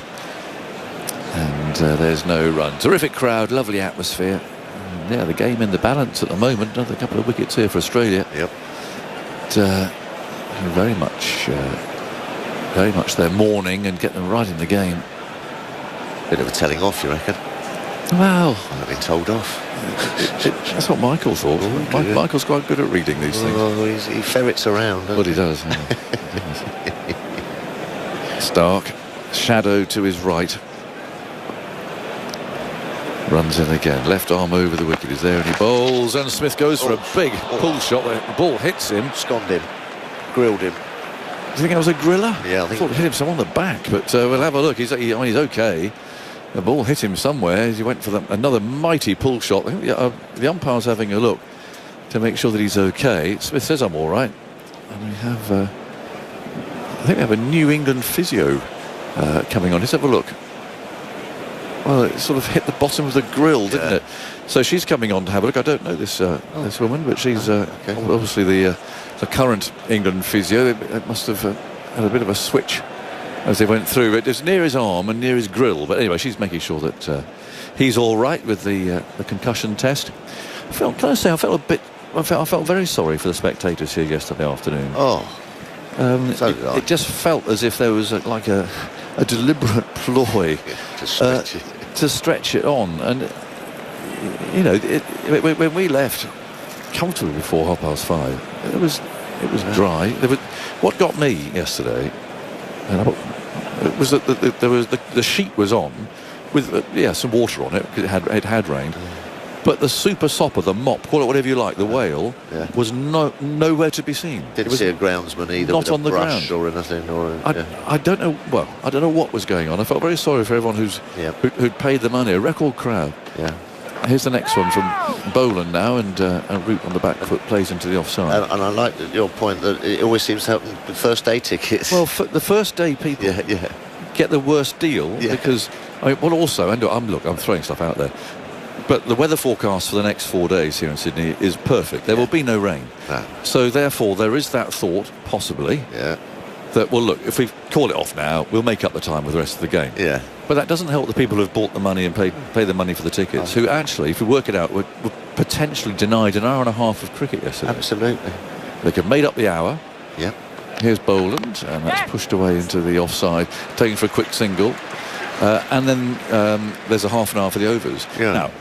and there's no run. Terrific crowd, lovely atmosphere. And, yeah, the game in the balance at the moment. Another couple of wickets here for Australia. Yep. But, very much their morning and get them right in the game. Bit of a telling off, you reckon? Well, I've been told off. That's what Michael thought. Michael's quite good at reading these things. Oh, he ferrets around. But he does. Stark, shadow to his right. Runs in again. Left arm over the wicket. Is there any bowls? And Smith goes for a big pull shot. The ball hits him. Sconned him. Grilled him. Do you think that was a griller? Yeah, I think thought it hit him some on the back, but we'll have a look. He's okay. The ball hit him somewhere. He went for another mighty pull shot. I think the umpire's having a look to make sure that he's okay. Smith says, I'm all right. And we have, I think we have a New England physio coming on. Let's have a look. Well, it sort of hit the bottom of the grill, didn't it? So she's coming on to have a look. I don't know this woman, but she's obviously the current England physio. It must have had a bit of a switch as they went through. It was near his arm and near his grill. But anyway, she's making sure that he's all right with the concussion test. I felt very sorry for the spectators here yesterday afternoon. Oh, so did I. It just felt as if there was a deliberate ploy to stretch it on. And you know, when we left comfortably before 5:30. It was dry. What got me yesterday, it was that the sheet was on with some water on it. It had rained. But the super sopper, the mop, call it whatever you like, the whale, was nowhere to be seen. Didn't see a groundsman either, not with a on the brush ground or anything. I don't know. Well, I don't know what was going on. I felt very sorry for everyone who'd paid the money. A record crowd. Yeah. Here's the next one from Boland now, and Root on the back foot plays into the offside. And I like your point that it always seems to happen with first day tickets. Well, the first day people get the worst deal because I'm throwing stuff out there. But the weather forecast for the next 4 days here in Sydney is perfect. There will be no rain. No. So therefore there is that thought, possibly, that, well, look, if we call it off now, we'll make up the time with the rest of the game. Yeah. But that doesn't help the people who've bought the money and pay the money for the tickets, who actually, if you work it out, were potentially denied an hour and a half of cricket yesterday. Absolutely. They could have made up the hour. Yeah. Here's Boland, and that's pushed away into the offside, taken for a quick single. And then there's a half an hour for the overs. Yeah. Now,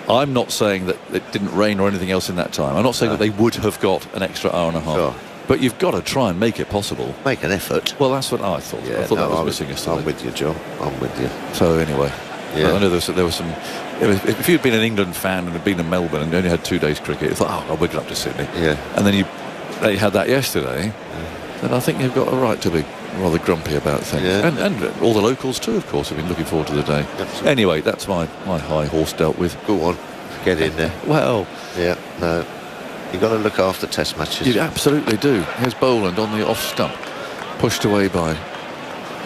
I'm not saying that it didn't rain or anything else in that time. I'm not saying that they would have got an extra hour and a half. Sure. But you've got to try and make it possible. Make an effort. Well, that's what I thought. Yeah, I thought that was missing yesterday. I'm with you, John. I'm with you. So anyway, Yeah. I know there was some. If you'd been an England fan and had been in Melbourne and only had 2 days cricket, you thought, oh, we're going up to Sydney. Yeah. And then they had that yesterday. Then I think you've got a right to be rather grumpy about things. Yeah. And all the locals too, of course, have been looking forward to the day. Absolutely. Anyway, that's my high horse dealt with. Go on. Get in there. Well, yeah, no. You've got to look after test matches. You absolutely do. Here's Boland on the off stump, pushed away by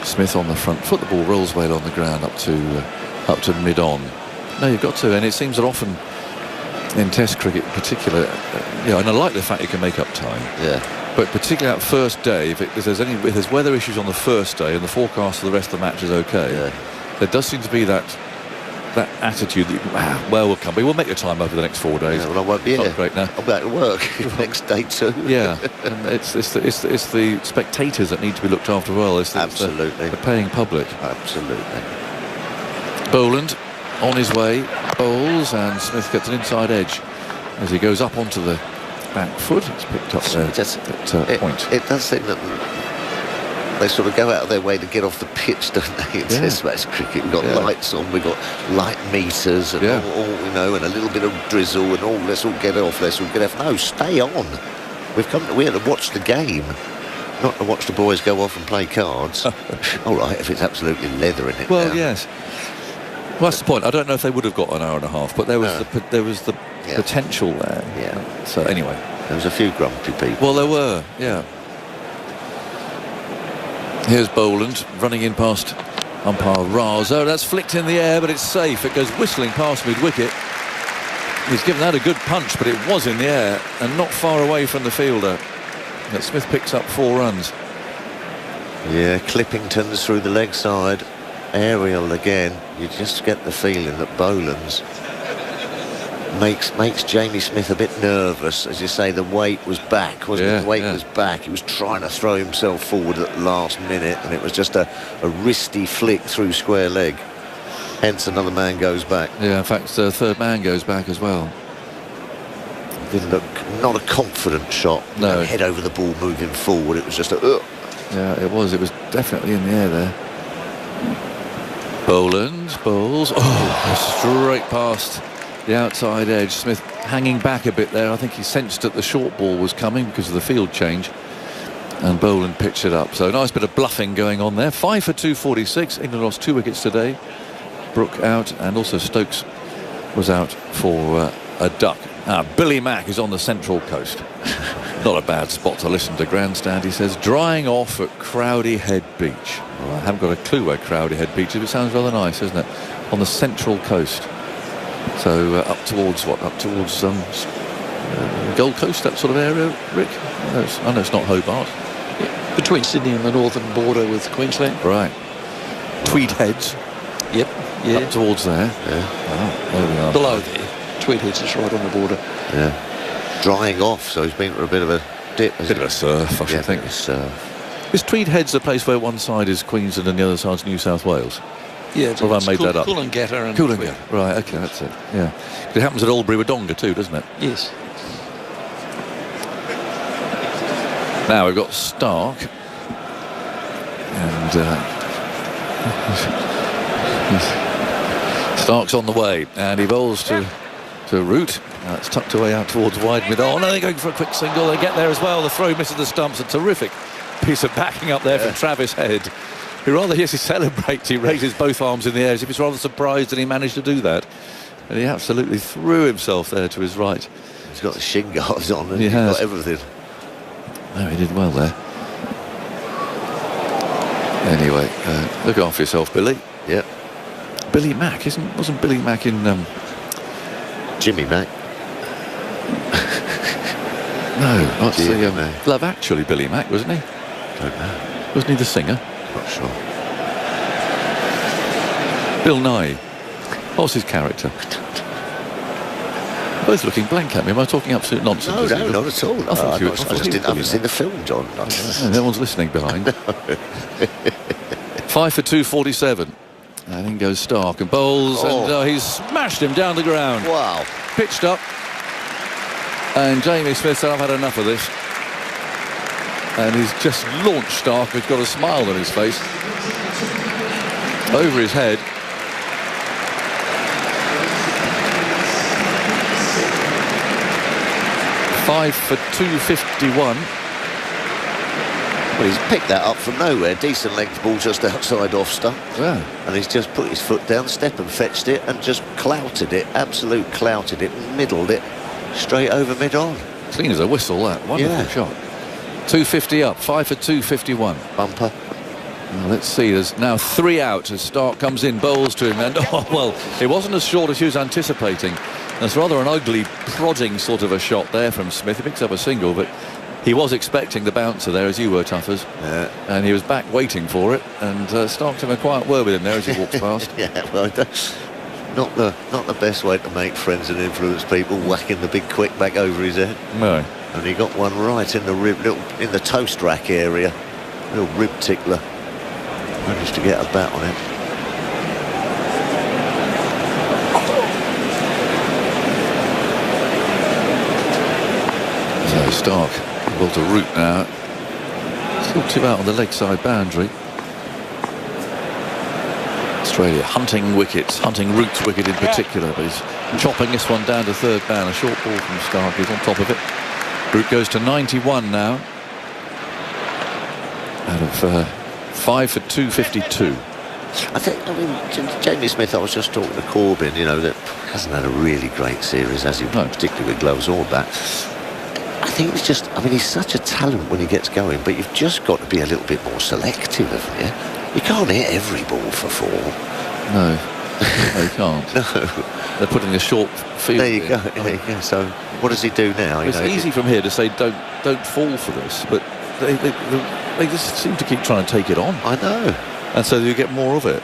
Smith on the front foot. The ball rolls well on the ground up to mid-on. No, you've got to, and it seems that often in Test cricket, in particular, and I like the fact you can make up time. Yeah. But particularly that first day, if there's weather issues on the first day and the forecast for the rest of the match is okay, there does seem to be that attitude that we'll come. We'll make the time over the next 4 days. Yeah, well, I won't be here. Great now. I'll be back to work next day too. Yeah, and it's the spectators that need to be looked after well. Absolutely. The paying public. Absolutely. Boland on his way, bowls, and Smith gets an inside edge as he goes up onto the back foot. It's picked up there at point. It does seem that they sort of go out of their way to get off the pitch, don't they? In Test match cricket, we've got lights on, we've got light meters, and all, and a little bit of drizzle, and all. Let's all get off. No, stay on. We're here to watch the game, not to watch the boys go off and play cards. All right, if it's absolutely leather in it. Well, now. yes. Well, that's the point. I don't know if they would have got an hour and a half, but there was the potential there. Yeah. So anyway, there was a few grumpy people. Well, there were. Yeah. Here's Boland running in past umpire Raza. That's flicked in the air, but it's safe. It goes whistling past mid-wicket. He's given that a good punch, but it was in the air and not far away from the fielder. But Smith picks up 4 runs. Yeah, Clippington's through the leg side. Aerial again. You just get the feeling that Boland's makes Jamie Smith a bit nervous. As you say, the weight was back, wasn't it? The weight was back. He was trying to throw himself forward at the last minute, and it was just a wristy flick through square leg. Hence another man goes back. Yeah, in fact, the third man goes back as well. Didn't look, not a confident shot. No. Head over the ball moving forward. It was just a Yeah, it was definitely in the air there. Boland bowls straight past the outside edge. Smith hanging back a bit there. I think he sensed that the short ball was coming because of the field change, and Boland pitched it up. So a nice bit of bluffing going on there. 5 for 246. England lost 2 wickets today. Brook out, and also Stokes was out for a duck. Billy Mack is on the Central Coast. Not a bad spot to listen to grandstand, he says. Drying off at Crowdy Head Beach. Well, I haven't got a clue where Crowdy Head Beach is, but it sounds rather nice, isn't it? On the Central Coast. So up towards what? Up towards Gold Coast, that sort of area, Rick? I know it's not Hobart. Yeah, between Sydney and the northern border with Queensland. Right. Tweed Heads. Yep. Yeah. Up towards there. Yeah. Oh, there we are. Below there. Tweed Heads is right on the border. Yeah. Drying off, so he's been for a bit of a dip. A bit of a surf, I should think. Is Tweed Heads the place where one side is Queensland and the other side's New South Wales? Yeah, or have I made that up? Coolangatta and Coolangatta. Right, okay, that's it. Yeah. It happens at Albury Wodonga too, doesn't it? Yes. Now we've got Stark. And Stark's on the way. And he bowls to Root. Now it's tucked away out towards wide mid. Oh, no, they're going for a quick single. They get there as well. The throw misses the stumps. A terrific piece of backing up there from Travis Head, who rather, yes, he celebrates. He raises both arms in the air as if he's rather surprised that he managed to do that. And he absolutely threw himself there to his right. He's got the shin guards on and He he's has. got everything. No, he did well there. Anyway, look after yourself, Billy. Yep. Billy Mack, wasn't Billy Mack in... Jimmy Mack. No, what's Jimmy the... Mack. Love Actually Billy Mack, wasn't he? Don't know. Wasn't he the singer? Not sure. Bill Nye. What's his character? Both looking blank at me. Am I talking absolute nonsense? No, not at all. I thought you were- I just haven't seen the film, John. No one's listening behind. 5 for 247. And in goes Stark and bowls, and he's smashed him down the ground. Wow. Pitched up. And Jamie Smith said, I've had enough of this. And he's just launched Stark. He's got a smile on his face. Over his head. Five for 251. Well, he's picked that up from nowhere. Decent length ball just outside off stump. Yeah. And he's just put his foot down, step and fetched it, and just clouted it, absolute clouted it, middled it, straight over mid-on. Clean as a whistle, that. Wonderful shot. 250 up, 5 for 251. Bumper. Well, let's see, there's now 3 out as Stark comes in, bowls to him, and well, it wasn't as short as he was anticipating. It's rather an ugly, prodding sort of a shot there from Smith. He picks up a single, but he was expecting the bouncer there, as you were, Tuffers. Yeah. And he was back waiting for it, and Stark's having a quiet word with him there as he walks past. Yeah, well, not the best way to make friends and influence people, whacking the big quick back over his head. No. And he got one right in the rib, in the toast rack area, little rib tickler. Managed to get a bat on it. So Stark able to Root now. Still 2 out on the leg side boundary. Australia hunting wickets, hunting Root's wicket in particular, but he's chopping this one down to third man. A short ball from Stark, he's on top of it. Root goes to 91 now. Out of 5 for 252. I mean, Jamie Smith, I was just talking to Corbin, you know, that hasn't had a really great series, has he? No. Particularly with gloves or bat. I think it's just, I mean, he's such a talent when he gets going, but you've just got to be a little bit more selective, haven't you? You can't hit every ball for 4. No, no, you can't. No. They're putting a short field. There you go. There you go. So what does he do now? It's easy from here to say don't fall for this, but they just seem to keep trying to take it on. I know. And so you get more of it.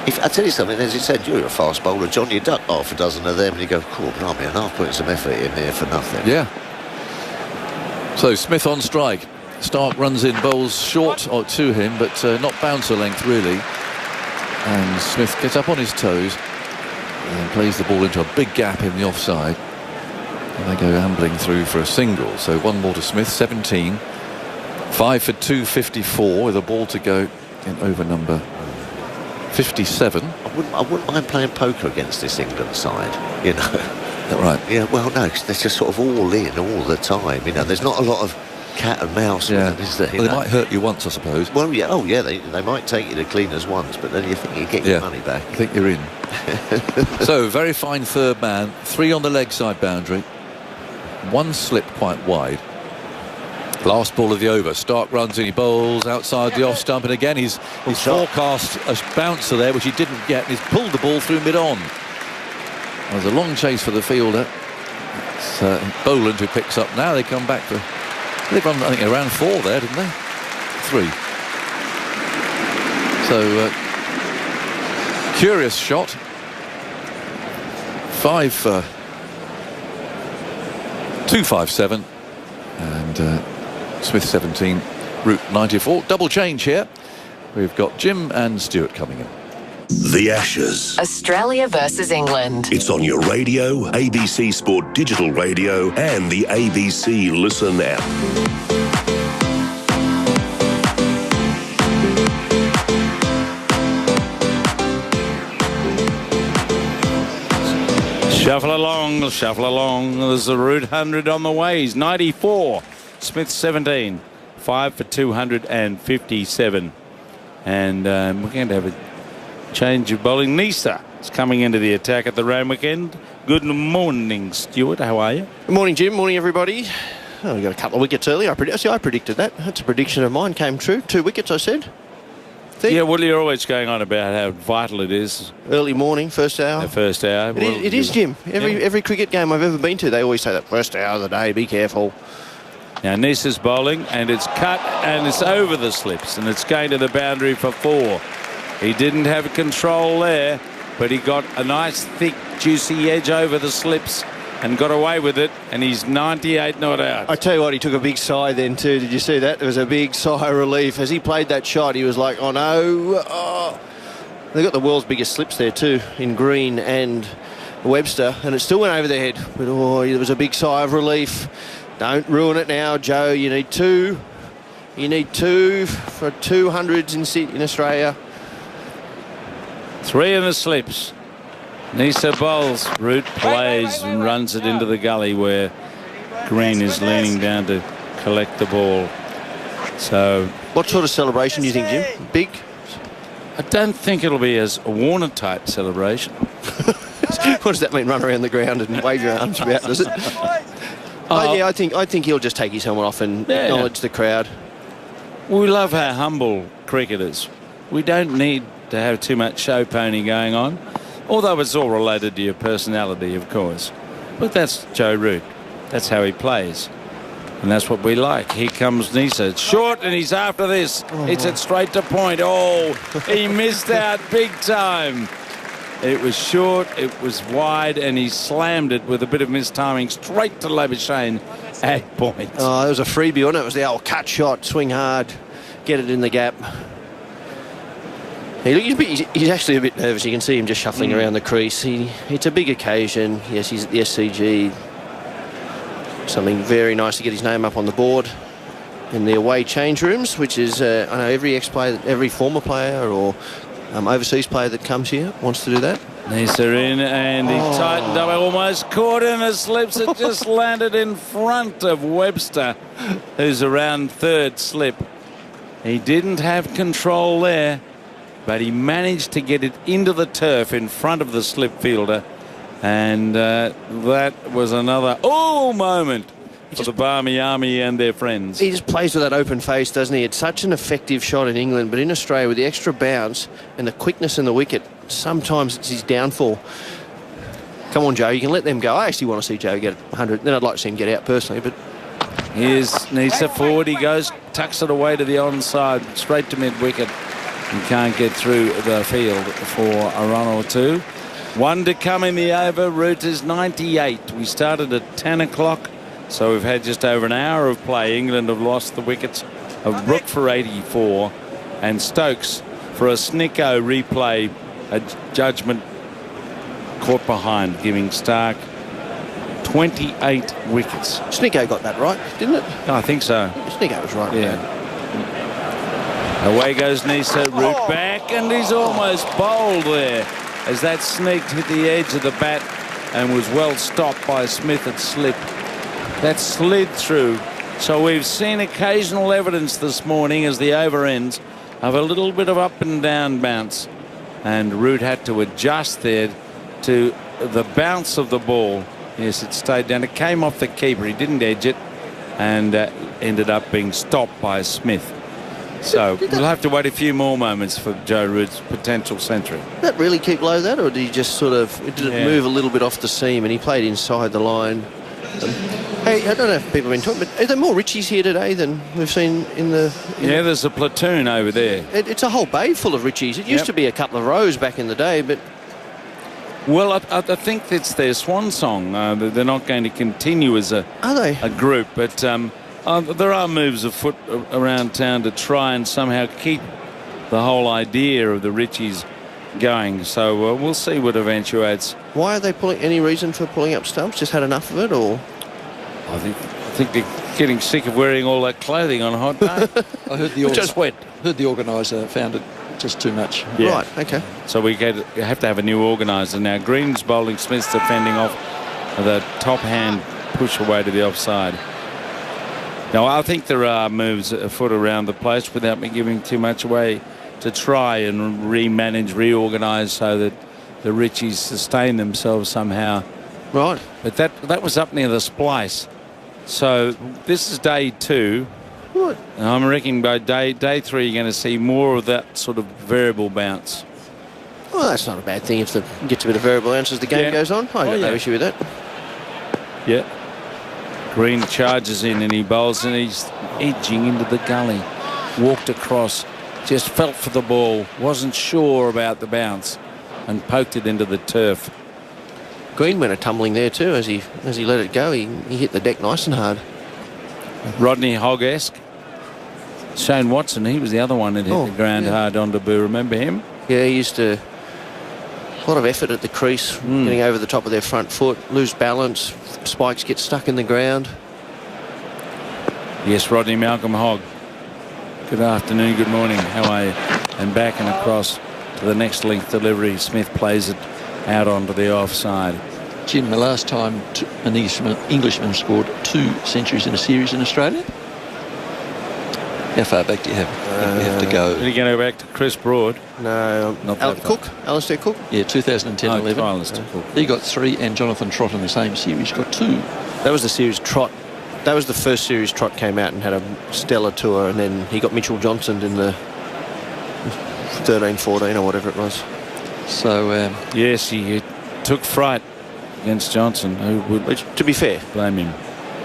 If I tell you something, as you said, you're a fast bowler, John. You duck half a dozen of them, and you go, "Cool, blimey, and I've put some effort in there for nothing." Yeah. So Smith on strike. Stark runs in, bowls short to him, but not bouncer length really. And Smith gets up on his toes and plays the ball into a big gap in the offside. And they go ambling through for a single. So 1 more to Smith, 17. 5 for 254 with a ball to go in over number 57. I wouldn't mind playing poker against this England side, you know. Is that right? Yeah, well, no, 'cause they're just sort of all in all the time, you know. There's not a lot of cat and mouse, Yeah. is there? Well, they might hurt you once, I suppose. Well, yeah, oh yeah, they might take you to cleaners once, but then you think you get your money back. I think you're in. So, very fine third man. 3 on the leg side boundary. 1 slip quite wide. Last ball of the over. Stark runs in, he bowls outside the off stump, and again he's forecast a bouncer there, which he didn't get, and he's pulled the ball through mid-on. There's a long chase for the fielder. It's Boland who picks up now. They come back for... They've run, I think, around 4 there, didn't they? 3. So, curious shot. 5 for 257. And Smith 17, Root 94. Double change here. We've got Jim and Stewart coming in. The Ashes. Australia versus England. It's on your radio, ABC Sport Digital Radio, and the ABC Listen app. Shuffle along, shuffle along. There's a Root 100 on the way. He's 94. Smith 17. 5 for 257. And we're going to have a change of bowling. Nisa is coming into the attack at the Randwick end. Good morning, Stuart. How are you? Good morning, Jim. Morning, everybody. Oh, we got a couple of wickets early. I predicted that. That's a prediction of mine. Came true. 2 wickets, I said. Yeah, well, you're always going on about how vital it is. Early morning, first hour. The first hour. It is, Jim. Every cricket game I've ever been to, they always say that first hour of the day, be careful. Now, Nisa's bowling, and it's cut, and it's over the slips, and it's going to the boundary for 4. He didn't have control there, but he got a nice, thick, juicy edge over the slips and got away with it, and he's 98 not out. I tell you what, he took a big sigh then too. Did you see that? There was a big sigh of relief. As he played that shot, he was like, oh no. Oh. They've got the world's biggest slips there too, in Green and Webster, and it still went over their head. But there was a big sigh of relief. Don't ruin it now, Joe. You need 2. You need 2 for 200s in Australia. 3 in the slips. Nisa bowls. Root plays and runs it into the gully where Green is leaning down to collect the ball. So, what sort of celebration do you think, Jim? Big? I don't think it'll be as a Warner type celebration. What does that mean? Run around the ground and wave your arms about, does it? Yeah, I think he'll just take his helmet off and acknowledge the crowd. We love our humble cricketers. We don't need to have too much show pony going on, although it's all related to your personality, of course. But that's Joe Root. That's how he plays. And that's what we like. Here comes Nisa. It's short, and he's after this. It's it straight to point. Oh, he missed out big time. It was short, it was wide, and he slammed it with a bit of mistiming straight to Labuschagne at point. Oh, there was a freebie on it. It was the old cut shot, swing hard, get it in the gap. He's actually a bit nervous. You can see him just shuffling around the crease. It's a big occasion. Yes, he's at the SCG. Something very nice to get his name up on the board in the away change rooms, which is, I know every ex-player, every former player or overseas player that comes here wants to do that. Nisa in, and he tightened up, almost caught in the slips. It just landed in front of Webster, who's around third slip. He didn't have control there, but he managed to get it into the turf in front of the slip fielder, and that was another moment for the Barmy Army and their friends. He just plays with that open face, doesn't he? It's such an effective shot in England, but in Australia, with the extra bounce and the quickness in the wicket, sometimes it's his downfall. Come on, Joe, you can let them go. I actually want to see Joe get 100. Then I'd like to see him get out personally, but... Here's Nisa forward. He goes, tucks it away to the onside, straight to mid-wicket. He can't get through the field for a run or 2. 1 to come in the over. Root is 98. We started at 10 o'clock. So we've had just over an hour of play. England have lost the wickets of Brook for 84 and Stokes for a Snicko replay, a judgment caught behind, giving Stark 28 wickets. Snicko got that right, didn't it? I think so. Snicko was right. Yeah. Away goes Nisa, Root back, and he's almost bowled there as that sneaked hit the edge of the bat and was well stopped by Smith at slip. That slid through. So we've seen occasional evidence this morning as the over ends of a little bit of up and down bounce. And Root had to adjust there to the bounce of the ball. Yes, it stayed down. It came off the keeper. He didn't edge it and ended up being stopped by Smith. So we'll have to wait a few more moments for Joe Root's potential century. Did that really keep low, that, or did he just sort of move a little bit off the seam and he played inside the line? Hey, I don't know if people have been talking, but are there more Richies here today than we've seen in the... Yeah, there's a platoon over there. It's a whole bay full of Richies. It used to be a couple of rows back in the day, but... Well, I think it's their swan song. They're not going to continue as a group, but there are moves afoot around town to try and somehow keep the whole idea of the Richies going. So we'll see what eventuates. Why are they pulling? Any reason for pulling up stumps? Just had enough of it, or? I think they're getting sick of wearing all that clothing on a hot day. I heard the organiser found it just too much. Yeah. Right, okay. So we have to have a new organiser now. Green's bowling, Smith's defending off the top hand push away to the offside. Now I think there are moves afoot around the place without me giving too much away to try and reorganise so that the Richies sustain themselves somehow. Right. But that was up near the splice. So this is day 2. What? And I'm reckoning by day 3 you're going to see more of that sort of variable bounce. Well, that's not a bad thing if it gets a bit of variable bounce as the game goes on. I got no issue with that. Yeah. Green charges in and he bowls and he's edging into the gully. Walked across, just felt for the ball, wasn't sure about the bounce and poked it into the turf. Green went a tumbling there too as he let it go. He hit the deck nice and hard. Rodney Hogg-esque. Shane Watson, he was the other one that hit the ground hard on debut. Remember him? Yeah, he used to... A lot of effort at the crease, getting over the top of their front foot, lose balance, spikes get stuck in the ground. Yes, Rodney Malcolm Hogg. Good afternoon, good morning. How are you? And back and across to the next length delivery. Smith plays it out onto the offside. Jim, the last time an Englishman scored 2 centuries in a series in Australia? How far back do you have to go? Are you going to go back to Chris Broad? No, not that Cook, Alistair Cook. Yeah, 2010-11. Alistair Cook. He got 3, and Jonathan Trott in the same series got 2. That was the series Trott. That was the first series Trott came out and had a stellar tour, and then he got Mitchell Johnson in the 13-14 or whatever it was. So yes, he took fright against Johnson, who would, which, to be fair, blame him.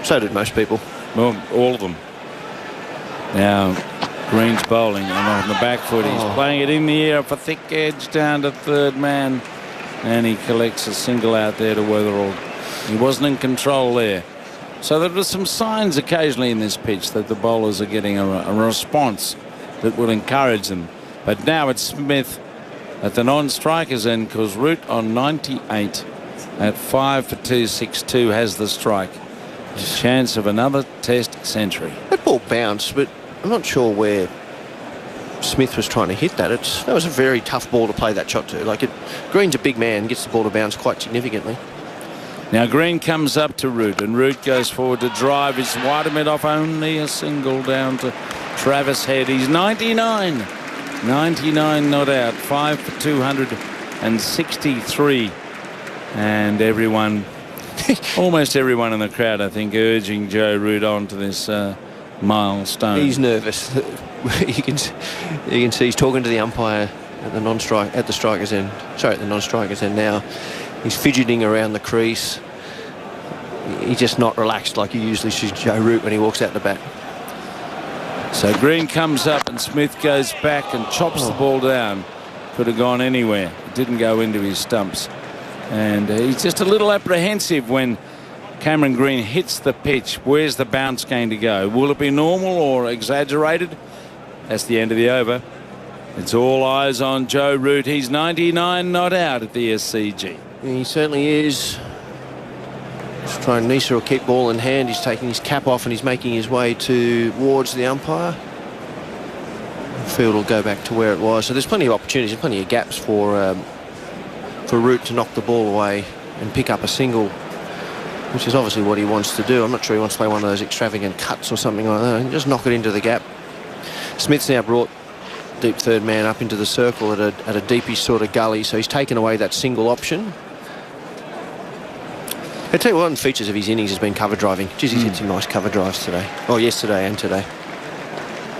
So did most people. Well, all of them. Now Green's bowling and on the back foot he's playing it in the air off a thick edge down to third man, and he collects a single out there to Weatherall. He wasn't in control there. So there were some signs occasionally in this pitch that the bowlers are getting a response that will encourage them. But now it's Smith at the non-strikers end, because Root on 98 at 5 for 262 has the strike. A chance of another Test century. That ball bounced, but I'm not sure where Smith was trying to hit that. That was a very tough ball to play that shot to. Green's a big man, gets the ball to bounce quite significantly. Now Green comes up to Root, and Root goes forward to drive. He's wide mid off, only a single down to Travis Head. He's 99 not out, 5 for 263, and everyone, almost everyone in the crowd, I think, urging Joe Root on to this milestone. He's nervous. you can see he's talking to the umpire at the non-strikers end. Sorry, at the non-strikers end now. He's fidgeting around the crease. He's just not relaxed like you usually see Joe Root when he walks out the bat. So Green comes up and Smith goes back and chops the ball down. Could have gone anywhere. It didn't go into his stumps. And he's just a little apprehensive when Cameron Green hits the pitch. Where's the bounce going to go? Will it be normal or exaggerated? That's the end of the over. It's all eyes on Joe Root. He's 99 not out at the SCG. He certainly is. Just trying. Nisa will keep ball in hand. He's taking his cap off and he's making his way towards the umpire. The field will go back to where it was. So there's plenty of opportunities and plenty of gaps for Root to knock the ball away and pick up a single, which is obviously what he wants to do. I'm not sure he wants to play one of those extravagant cuts or something like that. Just knock it into the gap. Smith's now brought deep third man up into the circle at a deepish sort of gully, so he's taken away that single option. I tell you, one of the features of his innings has been cover driving. Geez, he's hit some nice cover drives today. Oh, yesterday and today.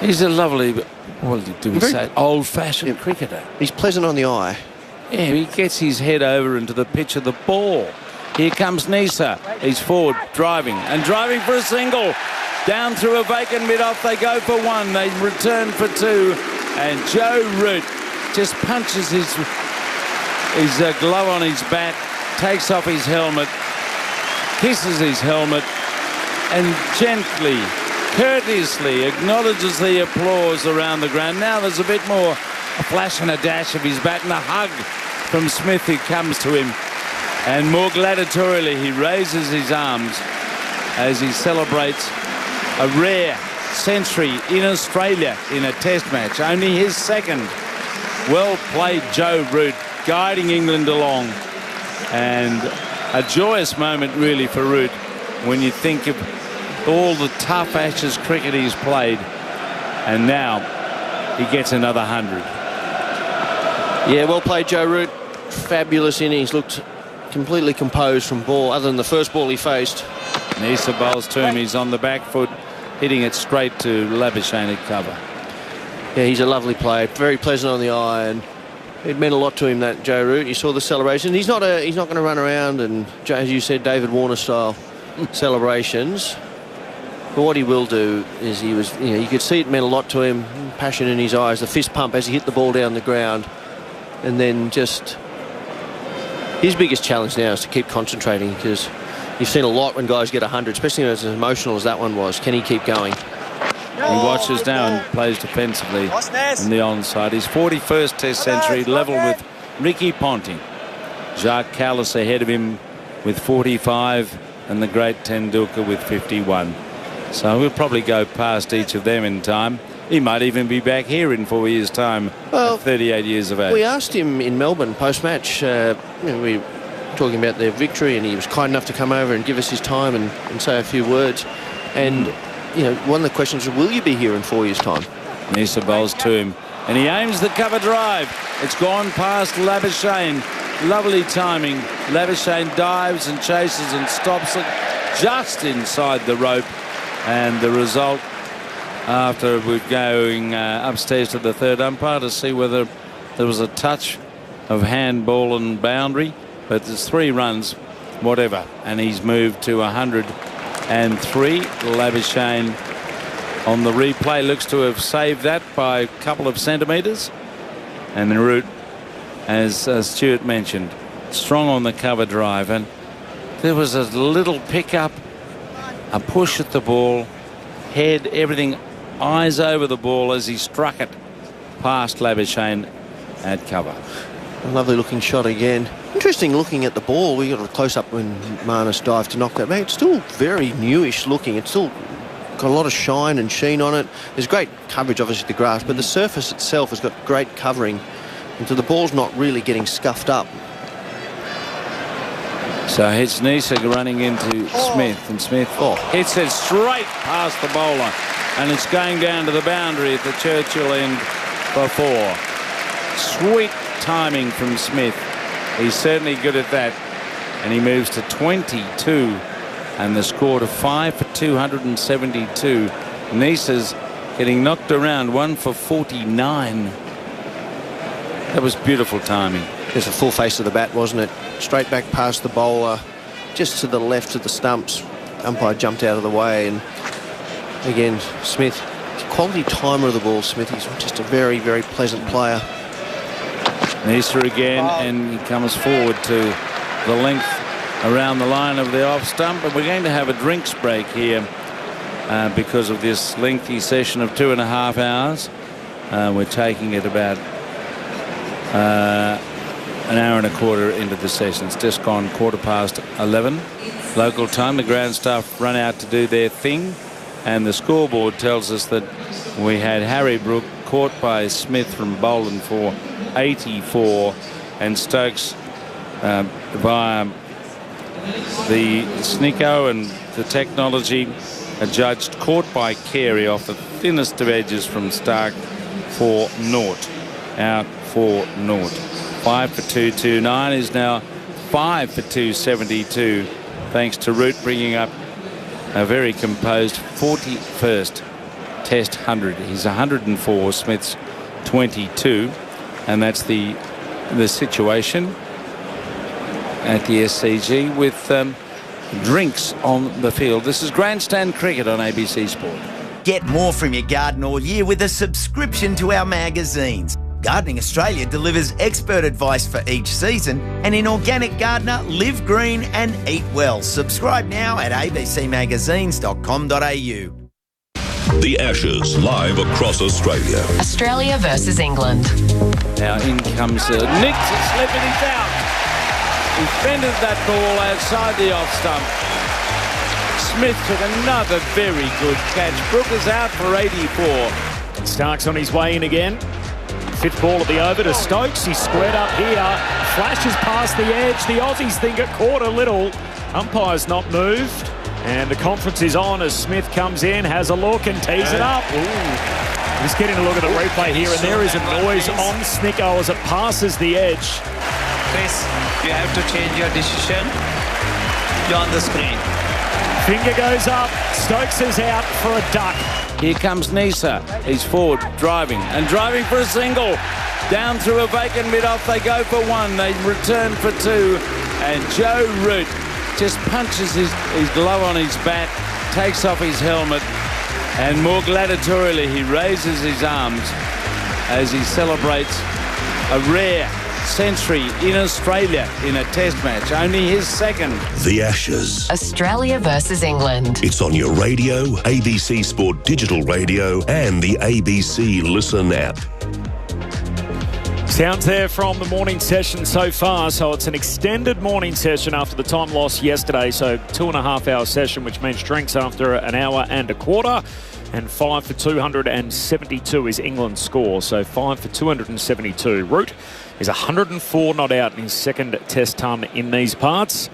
He's a lovely, what do we say, old-fashioned cricketer. He's pleasant on the eye. Yeah, he gets his head over into the pitch of the ball. Here comes Nisa. He's forward, driving for a single. Down through a vacant mid-off, they go for one. They return for two. And Joe Root just punches his glove on his bat, takes off his helmet, kisses his helmet, and gently, courteously acknowledges the applause around the ground. Now there's a bit more a flash and a dash of his bat and a hug from Smith, who comes to him. And more gladiatorially, he raises his arms as he celebrates a rare century in Australia in a test match. Only his second. Well played, Joe Root, guiding England along. And a joyous moment, really, for Root when you think of all the tough Ashes cricket he's played. And now he gets another 100. Yeah, well played, Joe Root. Fabulous innings. Looked completely composed from ball, other than the first ball he faced. Neser bowls to him. He's on the back foot, hitting it straight to Labuschagne at cover. Yeah, he's a lovely player. Very pleasant on the eye, and it meant a lot to him, that Joe Root. You saw the celebration. He's not going to run around and, as you said, David Warner style celebrations. But what he will do is you could see it meant a lot to him. Passion in his eyes, the fist pump as he hit the ball down the ground, and then just his biggest challenge now is to keep concentrating, because you've seen a lot when guys get 100, especially as emotional as that one was. Can he keep going? He watches now and plays defensively on the onside. His 41st Test century, level with Ricky Ponting. Jacques Kallis ahead of him with 45, and the great Tendulkar with 51. So we'll probably go past each of them in time. He might even be back here in 4 years' time, at 38 years of age. We asked him in Melbourne post-match. We were talking about their victory, and he was kind enough to come over and give us his time and say a few words. And one of the questions was, will you be here in 4 years' time? Neser bowls to him, and he aims the cover drive. It's gone past Labuschagne. Lovely timing. Labuschagne dives and chases and stops it just inside the rope. And the result, after we're going upstairs to the third umpire to see whether there was a touch of handball and boundary, but there's 3 runs, whatever, and he's moved to 103. Labuschagne on the replay looks to have saved that by a couple of centimetres. And the Root, as Stuart mentioned, strong on the cover drive, and there was a little pickup, a push at the ball, head, everything, eyes over the ball as he struck it past Labuschagne at cover. A lovely looking shot again. Interesting looking at the ball. We got a close up when Marnus dived to knock that back. It's still very newish looking. It's still got a lot of shine and sheen on it. There's great coverage, obviously, the grass, but the surface itself has got great covering, and so the ball's not really getting scuffed up. So it's Neser running into Smith, and Smith hits it straight past the bowler, and it's going down to the boundary at the Churchill end for 4. Sweet timing from Smith. He's certainly good at that, and he moves to 22, and the score to 5 for 272. Neser's getting knocked around, 1 for 49. That was beautiful timing. There's a full face of the bat, wasn't it? Straight back past the bowler, just to the left of the stumps. Umpire jumped out of the way, and again, Smith, quality timer of the ball, Smith. He's just a very, very pleasant player. Neser again, and he comes forward to the length around the line of the off stump, and we're going to have a drinks break here because of this lengthy session of 2.5 hours. We're taking it about an hour and a quarter into the session. It's just gone 11:15 local time. The ground staff run out to do their thing, and the scoreboard tells us that we had Harry Brook caught by Smith from Boland for 84, and Stokes via the SNCO and the technology adjudged caught by Carey off the thinnest of edges from Stark for 0. Out for 0. 5 for 229 is now 5 for 272, thanks to Root bringing up a very composed 41st Test 100. He's 104, Smith's 22, and that's the situation at the SCG with drinks on the field. This is Grandstand Cricket on ABC Sport. Get more from your garden all year with a subscription to our magazines. Gardening Australia delivers expert advice for each season, and in Organic Gardener, live green and eat well. Subscribe now at abcmagazines.com.au. The Ashes, live across Australia. Australia versus England. Now in comes Nick to slip and he's out. He fended that ball outside the off stump. Smith took another very good catch. Brooker's out for 84. Stark's on his way in again. Fifth ball at the over to Stokes. He's squared up here. Flashes past the edge. The Aussies think it caught a little. Umpire's not moved. And the conference is on as Smith comes in, has a look and tees it up. Ooh. Just getting a look at the replay here, and there is a noise on Snicko as it passes the edge. Chris, you have to change your decision. You're on the screen. Finger goes up. Stokes is out for a duck. Here comes Nisa. He's forward, driving for a single. Down through a vacant mid-off, they go for one. They return for two. And Joe Root just punches his glove on his bat, takes off his helmet, and more gladiatorially he raises his arms as he celebrates a rare century in Australia in a test match, only his second. The Ashes. Australia versus England. It's on your radio, ABC Sport Digital Radio, and the ABC Listen app. Sounds there from the morning session so far. So it's an extended morning session after the time loss yesterday. So 2.5 hour session, which means drinks after an hour and a quarter. And 5 for 272 is England's score. So 5 for 272. Root is 104 not out in his second test ton in these parts.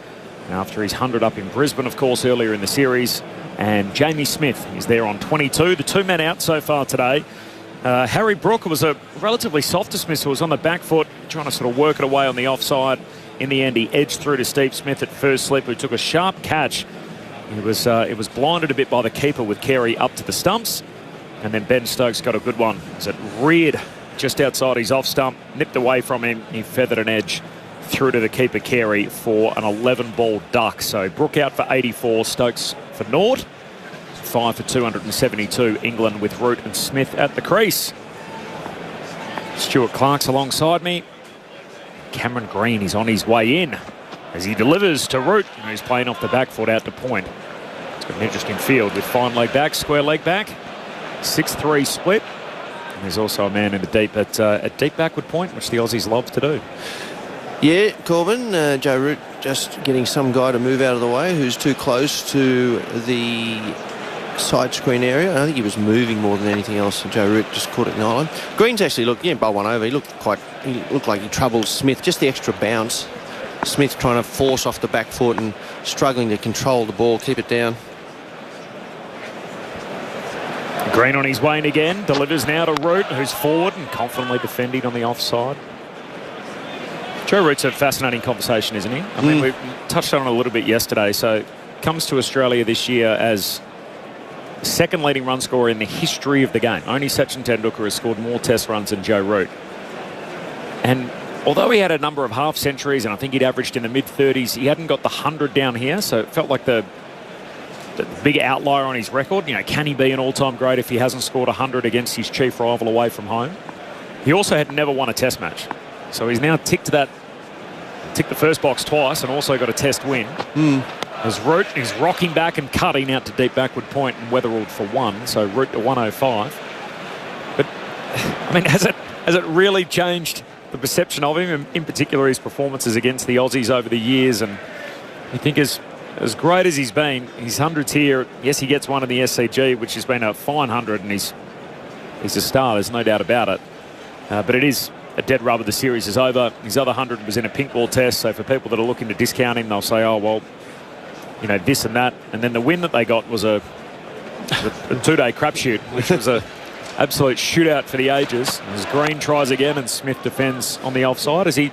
After his 100 up in Brisbane, of course, earlier in the series. And Jamie Smith is there on 22. The two men out so far today. Harry Brook was a relatively soft dismissal. Was on the back foot, trying to sort of work it away on the offside. In the end, he edged through to Steve Smith at first slip, who took a sharp catch. It was blinded a bit by the keeper with Carey up to the stumps. And then Ben Stokes got a good one as it reared just outside his off stump, nipped away from him. He feathered an edge through to the keeper Carey for an 11-ball duck. So Brook out for 84, Stokes for naught. 5 for 272, England with Root and Smith at the crease. Stuart Clark's alongside me. Cameron Green is on his way in as he delivers to Root, who's playing off the back foot out to point. It's got an interesting field with fine leg back, square leg back, 6-3 split. And there's also a man in the deep at deep backward point, which the Aussies love to do. Yeah, Corbin, Joe Root just getting some guy to move out of the way who's too close to the side screen area. I think he was moving more than anything else, and Joe Root just caught it in the island. Green's actually bowled one over. He looked like he troubled Smith, just the extra bounce. Smith trying to force off the back foot and struggling to control the ball, keep it down. Green on his way in again, delivers now to Root, who's forward and confidently defending on the offside. Joe Root's a fascinating conversation, isn't he? I mean, we touched on it a little bit yesterday. So comes to Australia this year as second leading run scorer in the history of the game. Only Sachin Tendulkar has scored more test runs than Joe Root. And although he had a number of half centuries, and I think he'd averaged in the mid-30s, he hadn't got the 100 down here, so it felt like the big outlier on his record. You know, can he be an all-time great if he hasn't scored 100 against his chief rival away from home? He also had never won a test match. So he's now ticked the first box twice and also got a test win. As Root is rocking back and cutting out to deep backward point and Weatherald for one, so Root to 105. But, I mean, has it really changed the perception of him, in particular his performances against the Aussies over the years? And you think as great as he's been, his hundreds here, yes, he gets one in the SCG, which has been a fine 100, and he's a star, there's no doubt about it. But it is a dead rubber. The series is over. His other 100 was in a pink ball test, so for people that are looking to discount him, they'll say, oh, well, you know, this and that. And then the win that they got was a two-day crapshoot, which was a absolute shootout for the ages. As Green tries again and Smith defends on the offside. Has he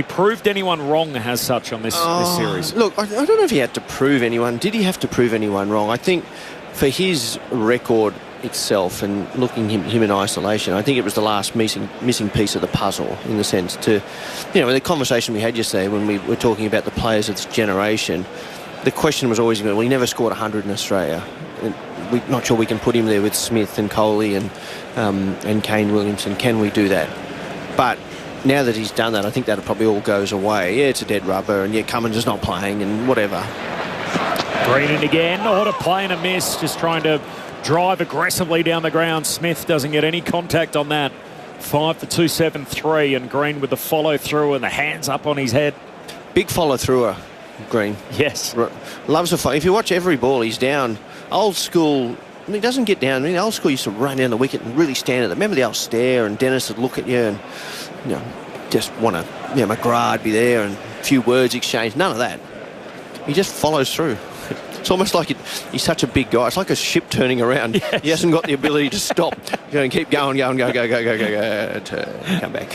proved anyone wrong as such on this series? Look, I don't know if he had to prove anyone. Did he have to prove anyone wrong? I think for his record itself and looking him in isolation, I think it was the last missing piece of the puzzle, in the sense to, you know, the conversation we had yesterday when we were talking about the players of this generation. The question was always, well, he never scored 100 in Australia. We're not sure we can put him there with Smith and Coley and Kane Williamson. Can we do that? But now that he's done that, I think that probably all goes away. Yeah, it's a dead rubber, and yeah, Cummins is not playing and whatever. Green in again, or to play and a miss, just trying to drive aggressively down the ground. Smith doesn't get any contact on that. 5 for 273, and Green with the follow through and the hands up on his head. Big follow througher, Green. Yes. Loves a follow. If you watch every ball, he's down. Old school. He doesn't get down. I mean, old school used to run down the wicket and really stand at it. Remember the old stare, and Dennis would look at you and, you know, just want to, you know, McGrath be there and a few words exchanged. None of that. He just follows through. It's almost like he's such a big guy. It's like a ship turning around. Yes. He hasn't got the ability to stop. You know, keep going, go, come back.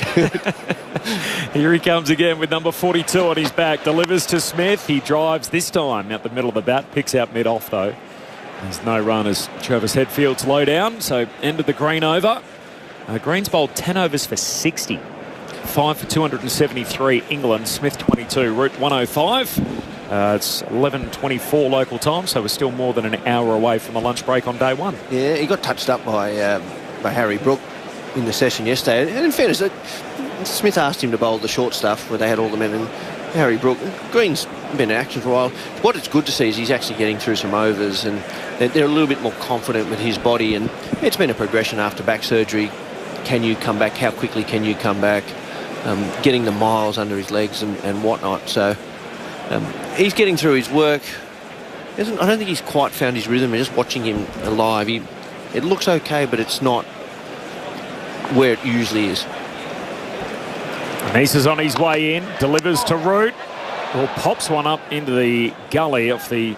Here he comes again with number 42 on his back. Delivers to Smith. He drives this time out the middle of the bat. Picks out mid-off, though. There's no run as Travis Headfield's low down. So end of the Green over. Green's bowled 10 overs for 60. 5 for 273 England. Smith 22. Root 105. It's 11:24 local time, so we're still more than an hour away from the lunch break on day one. Yeah, he got touched up by Harry Brook in the session yesterday. And in fairness, Smith asked him to bowl the short stuff where they had all the men, and Harry Brook, Green's been in action for a while. What it's good to see is he's actually getting through some overs, and they're a little bit more confident with his body, and it's been a progression after back surgery. Can you come back? How quickly can you come back? Getting the miles under his legs and whatnot. So he's getting through his work. I don't think he's quite found his rhythm. Just watching him alive, it looks okay, but it's not where it usually is. Nisa's on his way in, delivers to Root. Well, pops one up into the gully of the...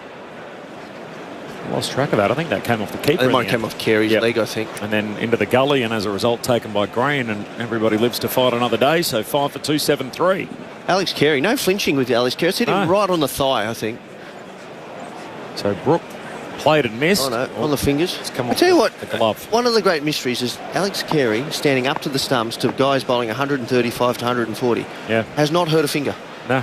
Lost track of that. I think that came off the keeper. It might have come off Carey's leg, I think. And then into the gully, and as a result taken by Green, and everybody lives to fight another day. So 5 for 273. Alex Carey, no flinching with Alex Carey. It's hit him right on the thigh, I think. So Brook played and missed. Oh no, on the fingers. It's come off I tell you what, the glove. One of the great mysteries is Alex Carey standing up to the stumps to guys bowling 135 to 140. Yeah. Has not hurt a finger. No.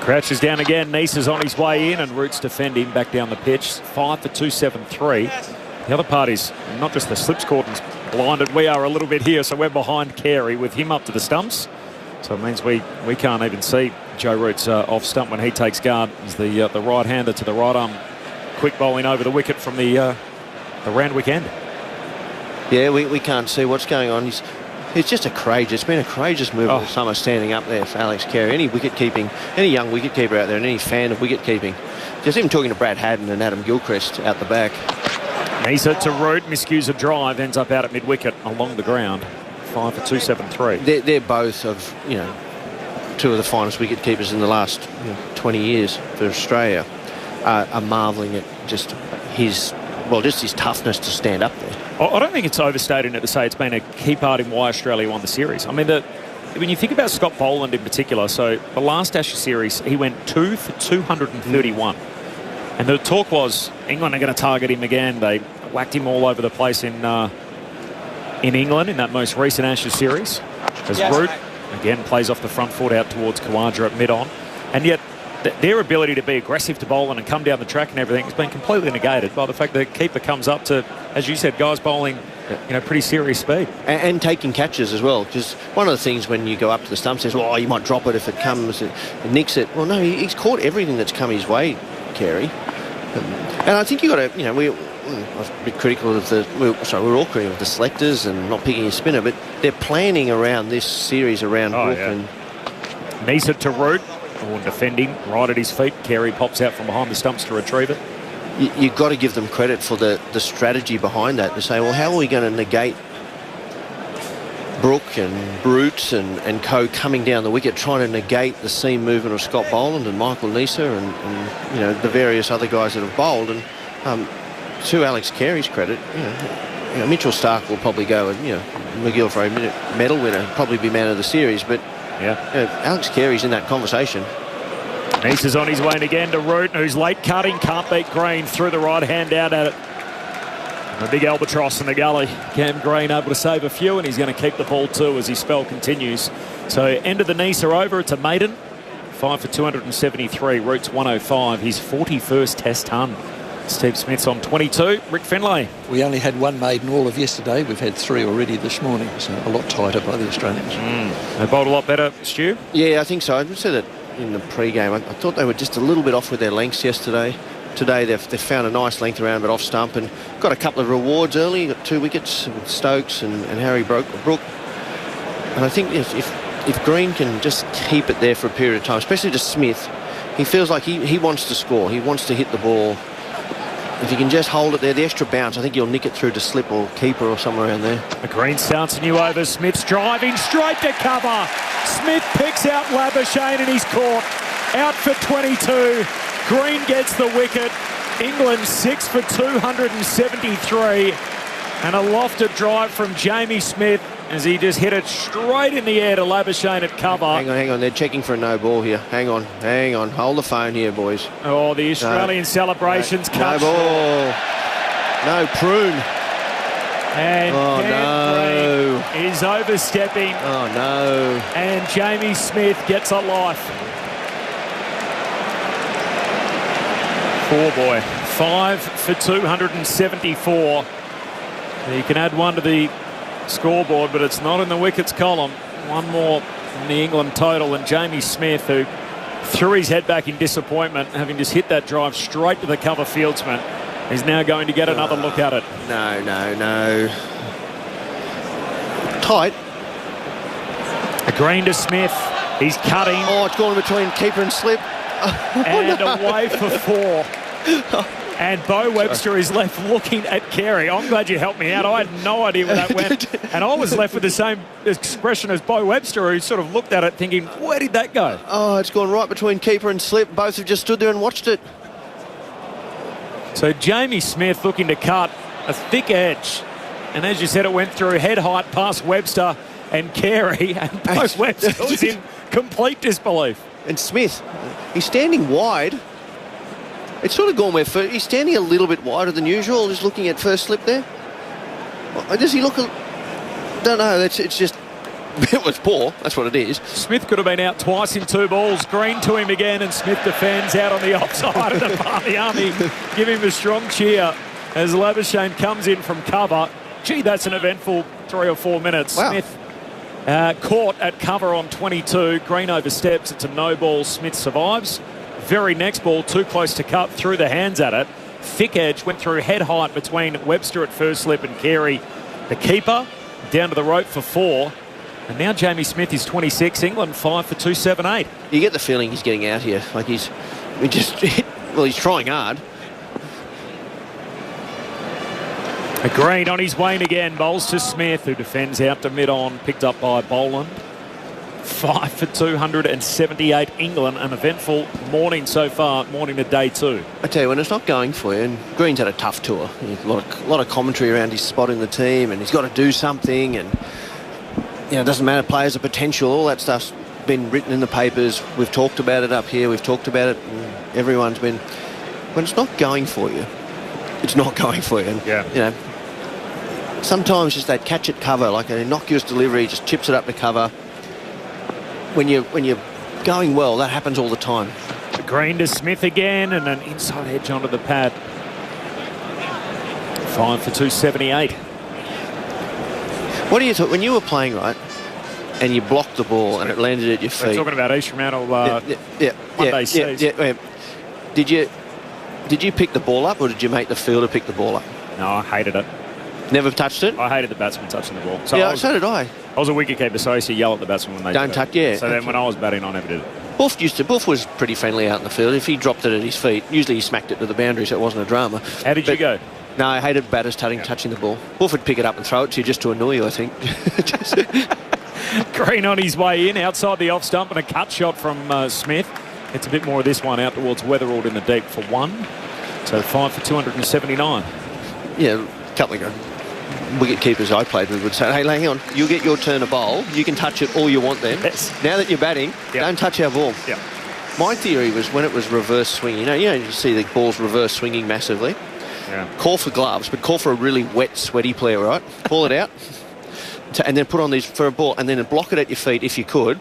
Crouches down again. Nisa's on his way in, and Root's defending back down the pitch. 5 for 273. The other party's not just the slips cordon's blinded. We are a little bit here, so we're behind Carey with him up to the stumps. So it means we can't even see Joe Root's off stump when he takes guard. He's the right-hander to the right arm. Quick bowling over the wicket from the Randwick end. Yeah, we can't see what's going on. It's just it's been a courageous move all summer standing up there for Alex Carey. Any wicket-keeping, any young wicket-keeper out there and any fan of wicket-keeping. Just even talking to Brad Haddon and Adam Gilchrist out the back. Nisa to Root, miscues a drive, ends up out at mid-wicket along the ground. 5 for 273. They're both of, you know, two of the finest wicket-keepers in the last 20 years for Australia. Are marvelling at just his toughness to stand up there. I don't think it's overstating it to say it's been a key part in why Australia won the series. I mean, when you think about Scott Boland in particular, so the last Ashes series, he went 2 for 231. And the talk was England are going to target him again. They whacked him all over the place in England in that most recent Ashes series. As Root, again, plays off the front foot out towards Khawaja at mid-on. And yet, their ability to be aggressive to bowling and come down the track and everything has been completely negated by the fact that the keeper comes up to, as you said, guys bowling, pretty serious speed. And taking catches as well, because one of the things when you go up to the stump says, well, you might drop it if it comes and nicks it. Well, no, he's caught everything that's come his way, Carey. And I think you got to, I was a bit critical of we're all critical of the selectors and not picking a spinner, but they're planning around this series around Brook and Nisa to Root. Or defending right at his feet. Carey pops out from behind the stumps to retrieve it. You've got to give them credit for the strategy behind that, to say, well, how are we going to negate Brook and Brutes and co coming down the wicket, trying to negate the seam movement of Scott Boland and Michael Nisa and the various other guys that have bowled. And to Alex Carey's credit, Mitchell Starc will probably go and McGill for a medal winner, probably be man of the series, but Alex Carey's in that conversation. Nisa's on his way in again to Root, who's late cutting, can't beat Green, threw the right hand out at it. And a big albatross in the gully. Cam Green able to save a few, and he's going to keep the ball too as his spell continues. So end of the Nisa over, it's a maiden. 5 for 273, Root's 105, his 41st Test ton. Steve Smith's on 22. Rick Finlay. We only had one maiden all of yesterday. We've had 3 already this morning, so a lot tighter by the Australians. They bowled a lot better, Stu? Yeah, I think so. I said that in the pre-game. I thought they were just a little bit off with their lengths yesterday. today they've found a nice length around but off stump and got a couple of rewards early. Got 2 wickets with Stokes and Harry Brook. And I think if Green can just keep it there for a period of time, especially to Smith, he feels like he wants to score. He wants to hit the ball. If he can just hold it there, the extra bounce, I think he'll nick it through to slip or keeper or somewhere around there. Green starts a new over. Smith's driving straight to cover. Smith picks out Labuschagne and he's caught. Out for 22. Green gets the wicket. England 6 for 273. And a lofted drive from Jamie Smith as he just hit it straight in the air to Labuschagne at cover. Hang on. They're checking for a no ball here. Hang on. Hold the phone here, boys. Oh, the Australian celebrations cut. No ball. No prune. And no. Green is overstepping. Oh, no. And Jamie Smith gets a life. 5 for 274. You can add 1 to the scoreboard, but it's not in the wickets column. 1 more from the England total, and Jamie Smith, who threw his head back in disappointment, having just hit that drive straight to the cover fieldsman, is now going to get another look at it. No. Tight. A Green to Smith. He's cutting. Oh, it's gone between keeper and slip. And away for 4. And Bo Webster is left looking at Carey. I'm glad you helped me out. I had no idea where that went. And I was left with the same expression as Bo Webster, who sort of looked at it thinking, where did that go? Oh, it's gone right between keeper and slip. Both have just stood there and watched it. So Jamie Smith looking to cut a thick edge. And as you said, it went through head height past Webster and Carey. And Bo Webster was in complete disbelief. And Smith, he's standing wide. It's sort of gone where he's standing a little bit wider than usual, just looking at first slip there. Does he look? Don't know. It's just it was poor. That's what it is. Smith could have been out twice in 2 balls. Green to him again, and Smith defends out on the offside of the Palmiani. Give him a strong cheer as Labuschagne comes in from cover. Gee, that's an eventful 3 or 4 minutes. Wow. Smith caught at cover on 22. Green oversteps. It's a no ball. Smith survives. Very next ball, too close to cut, threw the hands at it. Thick edge went through head height between Webster at first slip and Carey, the keeper, down to the rope for 4. And now Jamie Smith is 26. England 5 for 278. You get the feeling he's getting out here. Like he's trying hard. A Green on his wane again, bowls to Smith, who defends out to mid-on, picked up by Boland. 5 for 278 England. An eventful morning so far, morning to day 2. I tell you, when it's not going for you, and Green's had a tough tour. A lot of commentary around his spot in the team, and he's got to do something, and it doesn't matter, players are potential, all that stuff's been written in the papers. We've talked about it up here, we've talked about it, and everyone's been... When it's not going for you, it's not going for you. And, sometimes just that catch at cover, like an innocuous delivery, just chips it up to cover. When you're going well, that happens all the time. Green to Smith again, and an inside edge onto the pad. 5 for 278. What do you thought when you were playing, right, and you blocked the ball and it landed at your feet? We're talking about East Fremantle Monday season. Did you pick the ball up or did you make the fielder pick the ball up? No, I hated it. Never touched it? I hated the batsman touching the ball. So did I. I was a wicketkeeper, so I used to yell at the batsman when they don't touch. Yeah. So then when I was batting, I never did it. Buff was pretty friendly out in the field. If he dropped it at his feet, usually he smacked it to the boundary, so it wasn't a drama. How did you go? No, I hated batters touching the ball. Buff would pick it up and throw it to you just to annoy you, I think. Green on his way in, outside the off stump, and a cut shot from Smith. It's a bit more of this one out towards Weatherald in the deep for 1. So 5 for 279. Yeah, a couple of wicket keepers I played with would say, hey, hang on, you get your turn to bowl, you can touch it all you want then. Yes. Now that you're batting, don't touch our ball. Yeah. My theory was when it was reverse swinging, you see the balls reverse swinging massively. Yeah. Call for gloves, but call for a really wet, sweaty player, right? Pull it out, and then put on these for a ball, and then block it at your feet if you could,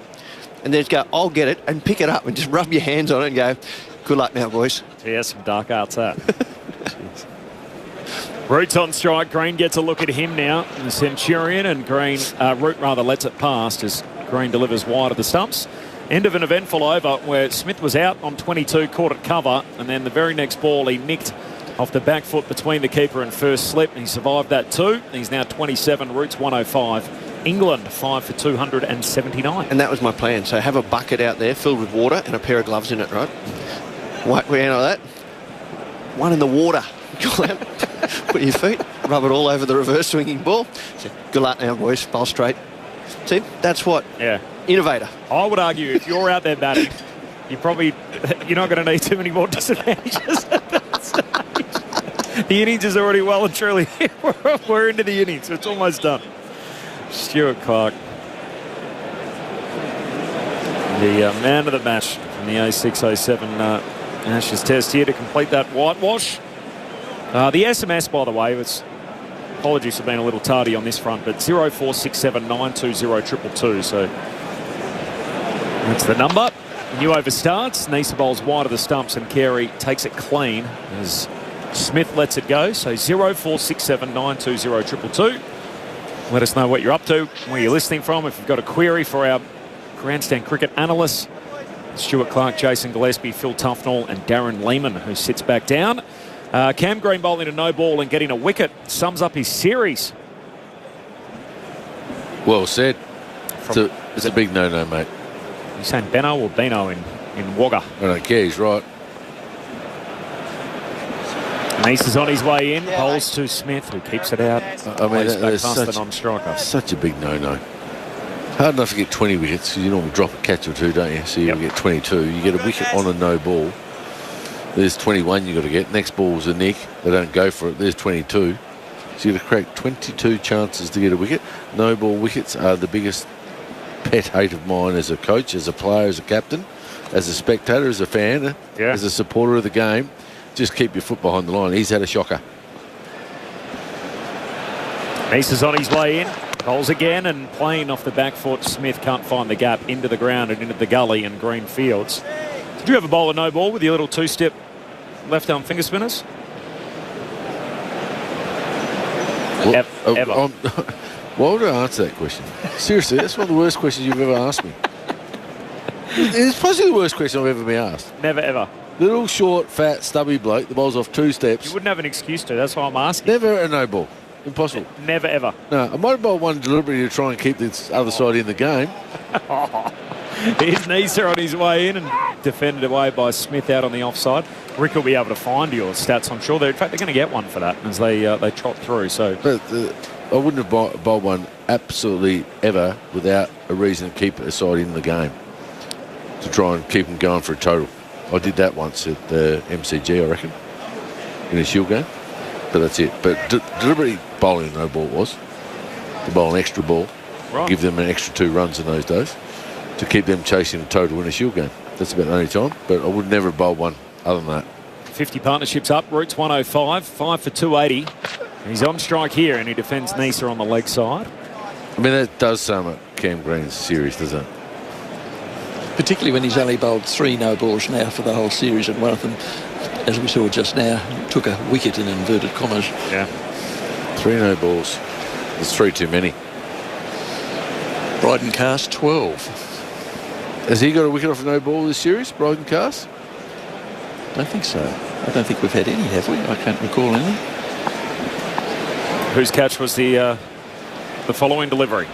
and then just go, I'll get it, and pick it up, and just rub your hands on it and go, good luck now, boys. Yeah, some dark arts that. Root's on strike. Green gets a look at him now. The Centurion, and Root lets it past as Green delivers wide of the stumps. End of an eventful over where Smith was out on 22, caught at cover, and then the very next ball he nicked off the back foot between the keeper and first slip. He survived that too. He's now 27, Roots 105. England 5 for 279. And that was my plan. So have a bucket out there filled with water and a pair of gloves in it, right? Wipe your hand like that. One in the water. Put your feet, rub it all over the reverse swinging ball. So, good luck now, boys. Bowl straight. See, that's what. Yeah. Innovator. I would argue if you're out there batting, you're not going to need too many more disadvantages at that stage. The innings is already well and truly here. We're into the innings. It's almost done. Stuart Clark, the man of the match from the A607 Ashes Test here to complete that whitewash. The SMS, by the way, apologies for being a little tardy on this front, but 0467 920 222. So that's the number. New over starts. Neser bowls wide of the stumps and Carey takes it clean as Smith lets it go. So 0467 920 222. Let us know what you're up to, where you're listening from. If you've got a query for our grandstand cricket analysts, Stuart Clark, Jason Gillespie, Phil Tufnell and Darren Lehman, who sits back down. Cam Green bowling a no ball and getting a wicket sums up his series. Well said. It's a big no-no, mate. You saying Benno or Beno in Wagga? I don't care, he's right. Neser is on his way in, bowls to Smith, who keeps it out. I mean, that's the non-striker. Such a big no-no. Hard enough to get 20 wickets, because you normally drop a catch or two, don't you? So you get 22. You get a wicket on a no ball. There's 21 you've got to get. Next ball's a nick. They don't go for it. There's 22. So you've got to crack 22 chances to get a wicket. No ball wickets are the biggest pet hate of mine as a coach, as a player, as a captain, as a spectator, as a fan, as a supporter of the game. Just keep your foot behind the line. He's had a shocker. Neser's on his way in. Bowls again and playing off the back foot. Smith can't find the gap into the ground and into the gully in Green Fields. Did you ever bowl a no ball with your little two-step left arm finger spinners? Well, ever. Why would I answer that question? Seriously, that's one of the worst questions you've ever asked me. It's possibly the worst question I've ever been asked. Never, ever. Little, short, fat, stubby bloke, the ball's off two steps. You wouldn't have an excuse to, that's why I'm asking. Never a no ball. Impossible. Never, ever. No, I might have bowled one deliberately to try and keep the other side in the game. Here's Neser on his way in and defended away by Smith out on the offside. Rick will be able to find your stats, I'm sure. In fact, they're going to get one for that as they trot through. So, but I wouldn't have bowled one absolutely ever without a reason to keep a side in the game, to try and keep them going for a total. I did that once at the MCG, I reckon, in a Shield game. But that's it. But deliberately bowling a no ball was to bowl an extra ball, give them an extra 2 runs in those days, to keep them chasing a total in a Shield game. That's about the only time. But I would never bowl one other than that. 50 partnerships up. Roots 105, 5 for 280. He's on strike here and he defends Neser on the leg side. I mean, that does sum up Cam Green's series, doesn't it? Particularly when he's only bowled 3 no balls now for the whole series, and one of them, as we saw just now, took a wicket in inverted commas. Yeah. 3 no balls. There's 3 too many. Bryden Cast 12. Has he got a wicket off a no ball this series, Bryden Cast? I don't think so. I don't think we've had any, have we? I can't recall any. Whose catch was the following delivery?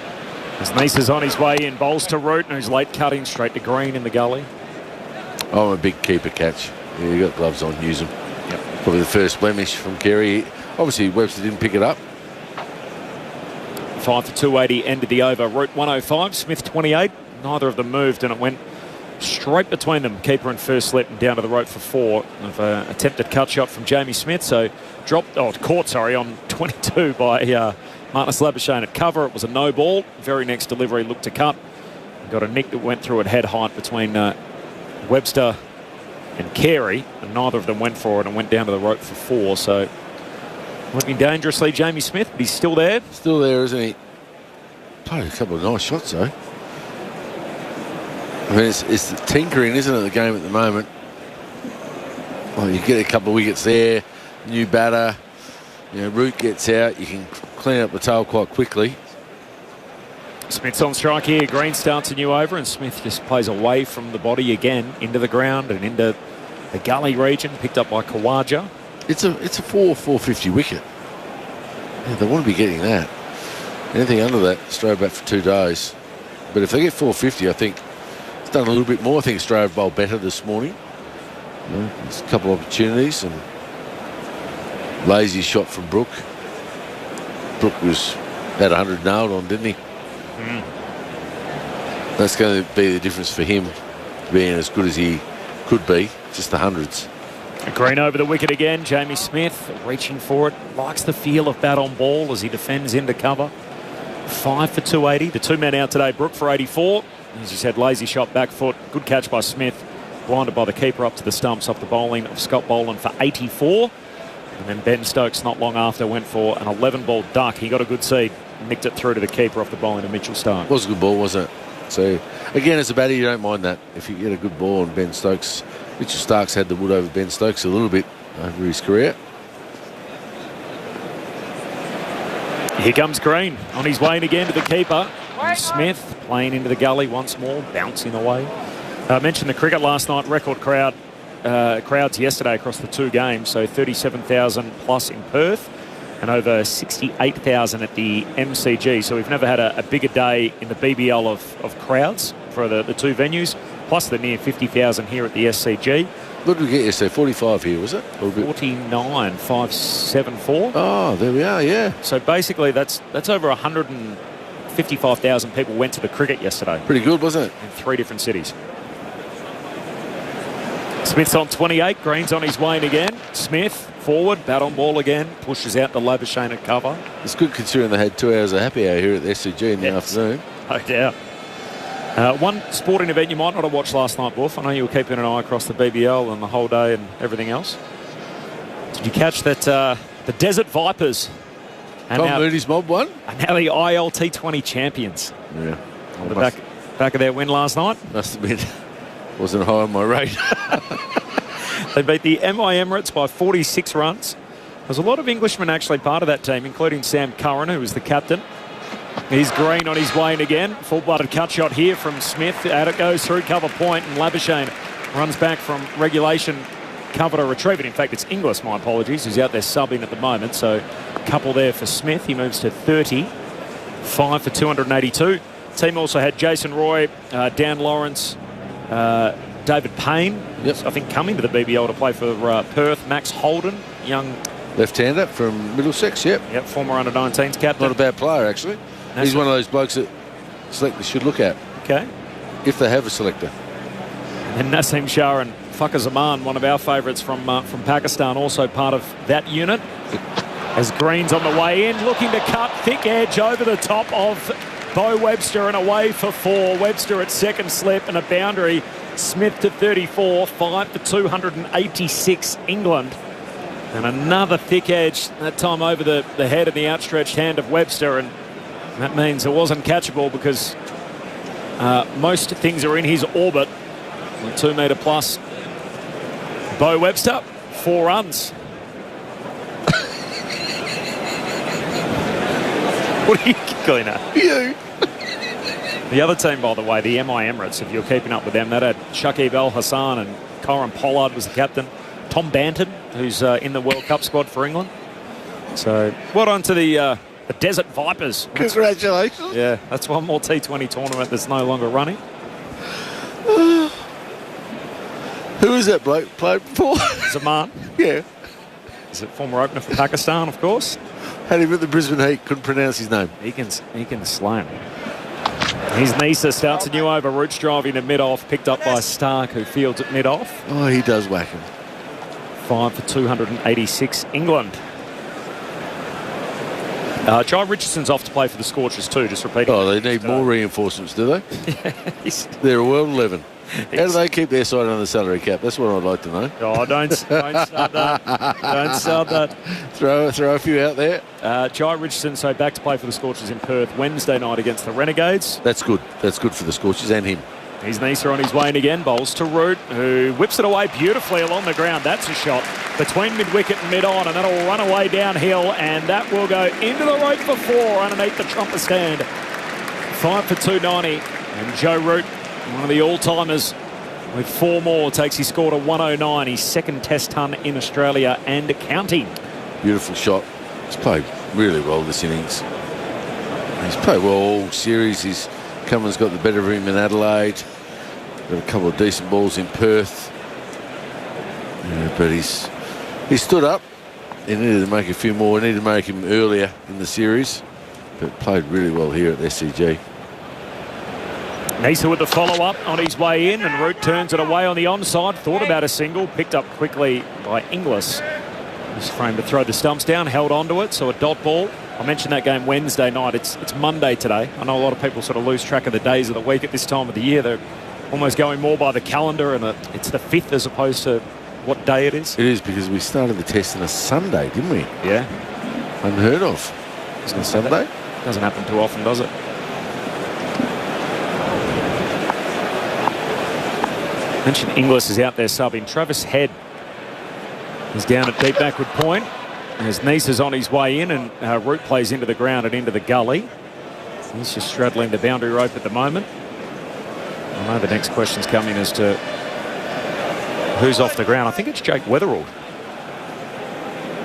As Neser's on his way in, bowls to Root, who's late cutting straight to Green in the gully. I'm a big keeper catch. Yeah, you got gloves on, use them. Yep. Probably the first blemish from Carey. Obviously, Webster didn't pick it up. 5 for 280 ended the over. Root 105, Smith 28. Neither of them moved, and it went straight between them. Keeper and first slip and down to the rope for 4. Of attempted cut shot from Jamie Smith. So caught on 22 by Marnus Labuschagne at cover. It was a no ball. Very next delivery looked to cut. Got a nick that went through at head height between Webster and Carey, and neither of them went for it and went down to the rope for 4. So looking dangerously, Jamie Smith, but he's still there. Still there, isn't he? Played a couple of nice shots though. I mean, it's the tinkering, isn't it, the game at the moment? Well, you get a couple of wickets there, new batter, Root gets out, you can clean up the tail quite quickly. Smith's on strike here. Green starts a new over, and Smith just plays away from the body again, into the ground and into the gully region, picked up by Khawaja. It's a 450 wicket. Yeah, they want to be getting that. Anything under that, Australia back for 2 days. But if they get 450, I think it's done a little bit more. I think Australia bowled better this morning. You know, there's a couple of opportunities, and lazy shot from Brook. Brook had 100 nailed on, didn't he? That's going to be the difference for him, being as good as he could be, just the hundreds. Green over the wicket again. Jamie Smith reaching for it. Likes the feel of bat on ball as he defends into cover. 5 for 280. The 2 men out today. Brook for 84. As you said, lazy shot back foot. Good catch by Smith. Blinded by the keeper up to the stumps off the bowling of Scott Boland for 84. And then Ben Stokes not long after went for an 11-ball duck. He got a good seed. Nicked it through to the keeper off the bowling of Mitchell Starc. It was a good ball, wasn't it? So, again, as a batter, you don't mind that. If you get a good ball on Ben Stokes. Mitchell Starc's had the wood over Ben Stokes a little bit over his career. Here comes Green on his way in again to the keeper. And Smith playing into the gully once more, bouncing away. I mentioned the cricket last night, record crowds yesterday across the 2 games, so 37,000 plus in Perth and over 68,000 at the MCG. So we've never had a bigger day in the BBL of crowds for the 2 venues, plus the near 50,000 here at the SCG. What did we get yesterday? 45 here, was it? 49,574. Oh, there we are, yeah. So basically that's over 155,000 people went to the cricket yesterday. Pretty good, wasn't it? In 3 different cities. Smith's on 28. Green's on his way in again. Smith forward, bat on ball again. Pushes out the Labuschagne at cover. It's good considering they had 2 hours of happy hour here at the SCG in the afternoon. No doubt. One sporting event you might not have watched last night, Wolf. I know you were keeping an eye across the BBL and the whole day and everything else. Did you catch that the Desert Vipers Tom Moody's mob won? Are now the ILT20 champions. Yeah. On the back of their win last night. Must admit, wasn't high on my radar. They beat the MI Emirates by 46 runs. There's a lot of Englishmen actually part of that team, including Sam Curran, who was the captain. He's Green on his way in again. Full-blooded cut shot here from Smith. Out it goes through cover point, and Labuschagne runs back from regulation cover to retrieve it. In fact, it's Inglis, my apologies, who's out there subbing at the moment. So couple there for Smith. He moves to 30. 5 for 282. Team also had Jason Roy, Dan Lawrence, David Payne, I think coming to the BBL to play for Perth. Max Holden, young left-hander from Middlesex, yep, former under-19s captain. Not a bad player, actually. He's one of those blokes that selectors should look at. Okay. If they have a selector. And Naseem Shah and Fakhar Zaman, one of our favourites from Pakistan, also part of that unit. As Green's on the way in, looking to cut thick edge over the top of Bo Webster and away for 4. Webster at second slip and a boundary. Smith to 34, 5 for 286 England. And another thick edge, that time over the head and the outstretched hand of Webster. And that means it wasn't catchable because most things are in his orbit. 2 metre plus. Bo Webster, 4 runs. What are you giggling at? You. The other team, by the way, the MI Emirates, if you're keeping up with them, that had Shakib Al Hassan and Corin Pollard was the captain. Tom Banton, who's in the World Cup squad for England. So, well done to the Desert Vipers. Congratulations. Yeah, that's one more T20 tournament that's no longer running. Who is that bloke played before? Zaman. Yeah. Is it former opener for Pakistan, of course? Had him at the Brisbane Heat, couldn't pronounce his name. Egan Sloan. Here's Nisa, starts a new over, roots driving to mid-off, picked up by Starc, who fields at mid-off. Oh, he does whack him. 5 for 286 England. Jai Richardson's off to play for the Scorchers too, just repeating. Oh, they need more reinforcements, do they? They're a world 11. How do they keep their side on the salary cap? That's what I'd like to know. Oh, don't start that. Don't start that. Throw a few out there. Jai Richardson, so back to play for the Scorchers in Perth Wednesday night against the Renegades. That's good. That's good for the Scorchers and him. He's Nisa on his way in again. Bowls to Root, who whips it away beautifully along the ground. That's a shot between mid-wicket and mid-on, and that'll run away downhill, and that will go into the rope for 4 underneath the trumper stand. 5 for 290. And Joe Root, one of the all-timers, with 4 more, takes his score to 109. His second Test ton in Australia and counting. Beautiful shot. He's played really well this innings. He's played well all series. He's Cummins got the better of him in Adelaide. Got a couple of decent balls in Perth. Yeah, but he stood up. He needed to make a few more. He needed to make him earlier in the series. But played really well here at the SCG. Neser with the follow-up on his way in, and Root turns it away on the onside. Thought about a single, picked up quickly by Inglis. He's framed to throw the stumps down, held onto it, so a dot ball. I mentioned that game Wednesday night. It's Monday today. I know a lot of people sort of lose track of the days of the week at this time of the year. They're almost going more by the calendar, and it's the 5th as opposed to what day it is. It is, because we started the test on a Sunday, didn't we? Yeah. Unheard of. On a Sunday? Doesn't happen too often, does it? Mentioned Inglis is out there subbing. Travis Head is down at deep backward point as Neser's on his way in, and Root plays into the ground and into the gully. He's just straddling the boundary rope at the moment. I know the next question's coming as to who's off the ground. I think it's Jake Weatherald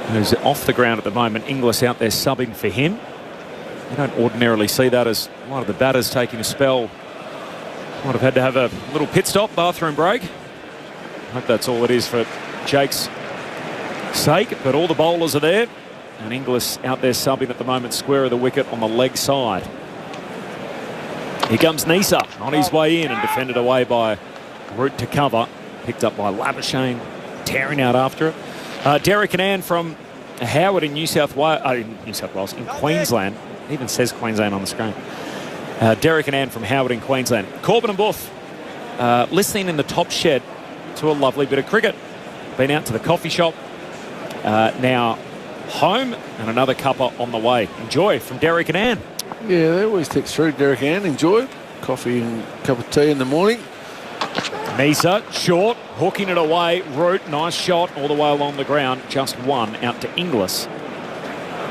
who's off the ground at the moment. Inglis out there subbing for him. You don't ordinarily see that, as one of the batters taking a spell might have had to have a little pit stop, bathroom break. I hope that's all it is for Jake's sake, but all the bowlers are there, and Inglis out there subbing at the moment, square of the wicket on the leg side. Here comes Neser on his way in and defended away by Root to cover. Picked up by Labuschagne, tearing out after it. Derek and Ann from Howard in in Queensland. It even says Queensland on the screen. Derek and Ann from Howard in Queensland. Corbin and Booth listening in the top shed to a lovely bit of cricket. Been out to the coffee shop. Now home, and another cuppa on the way. Enjoy from Derek and Ann. Yeah, they always text through. Derek and Ann, enjoy. Coffee and a cup of tea in the morning. Neser, short, hooking it away. Root, nice shot all the way along the ground. Just one out to Inglis.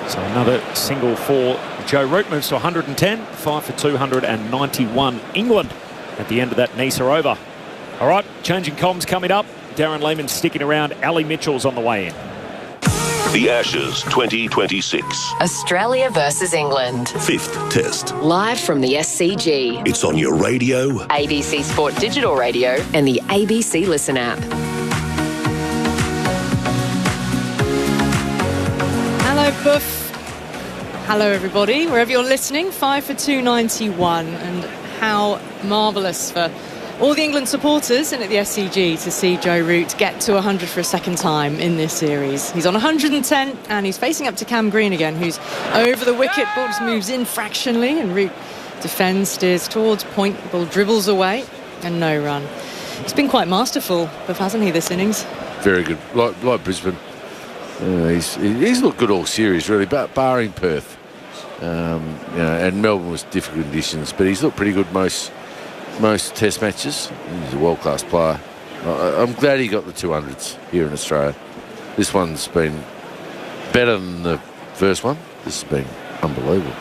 So another single for Joe Root. Moves to 110, 5 for 291. England at the end of that Neser over. All right, changing comms coming up. Darren Lehman sticking around. Ali Mitchell's on the way in. The Ashes 2026. Australia versus England. 5th Test. Live from the SCG. It's on your radio, ABC Sport Digital Radio, and the ABC Listen app. Hello, Buff. Hello, everybody. Wherever you're listening, 5 for 291. And how marvellous for all the England supporters in at the SCG to see Joe Root get to 100 for a second time in this series. He's on 110 and he's facing up to Cam Green again, who's over the wicket. Ball just moves in fractionally and Root defends, steers towards point. The ball dribbles away and no run. He's been quite masterful, hasn't he, this innings? Very good. Like Brisbane. He's looked good all series, really, barring Perth. And Melbourne was difficult conditions, but he's looked pretty good most test matches. He's a world-class player. I'm glad he got the 200s here in Australia. This one's been better than the first one. This has been unbelievable.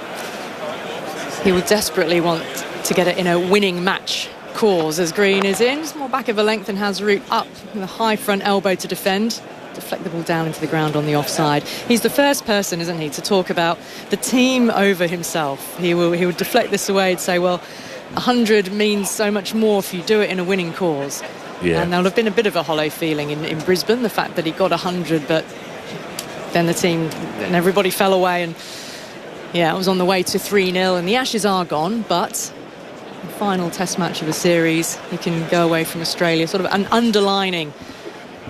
He will desperately want to get it in a winning match cause as Green is in. It's more back of a length and has Root up with a high front elbow to defend. Deflect the ball down into the ground on the offside. He's the first person, isn't he, to talk about the team over himself. He would deflect this away and say, well, 100 means so much more if you do it in a winning cause. Yeah. And there'll have been a bit of a hollow feeling in Brisbane, the fact that he got 100, but then the team and everybody fell away, and yeah, it was on the way to 3-0, and the Ashes are gone, but the final test match of the series, he can go away from Australia. Sort of an underlining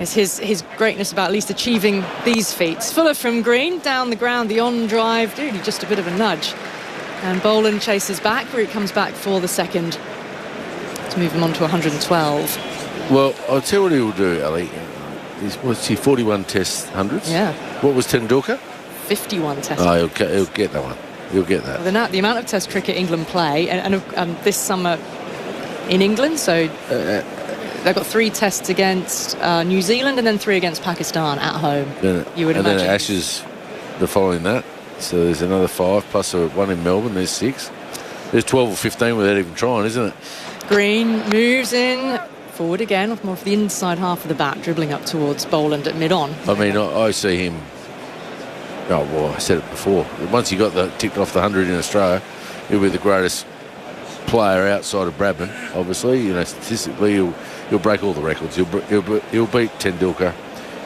is his greatness about at least achieving these feats. Fuller from Green, down the ground, the on drive, really just a bit of a nudge. And Boland chases back. Root comes back for the second to move him on to 112. Well, I'll tell you what he will do, Ali. What's he, 41 test hundreds? Yeah. What was Tendulkar? 51 test. Oh, he'll get that one. He'll get that. Well, the amount of test cricket England play, and this summer in England, so they've got 3 tests against New Zealand and then 3 against Pakistan at home. You would imagine. And then Ashes the following that. So there's another 5 plus one in Melbourne. There's 6. There's 12 or 15 without even trying, isn't it? Green moves in. Forward again, off more of the inside half of the bat, dribbling up towards Boland at mid-on. I mean, I see him... Oh, well, I said it before. Once he got ticked off the 100 in Australia, he'll be the greatest player outside of Bradman, obviously. You know, statistically, he'll break all the records. He'll beat Tendulkar.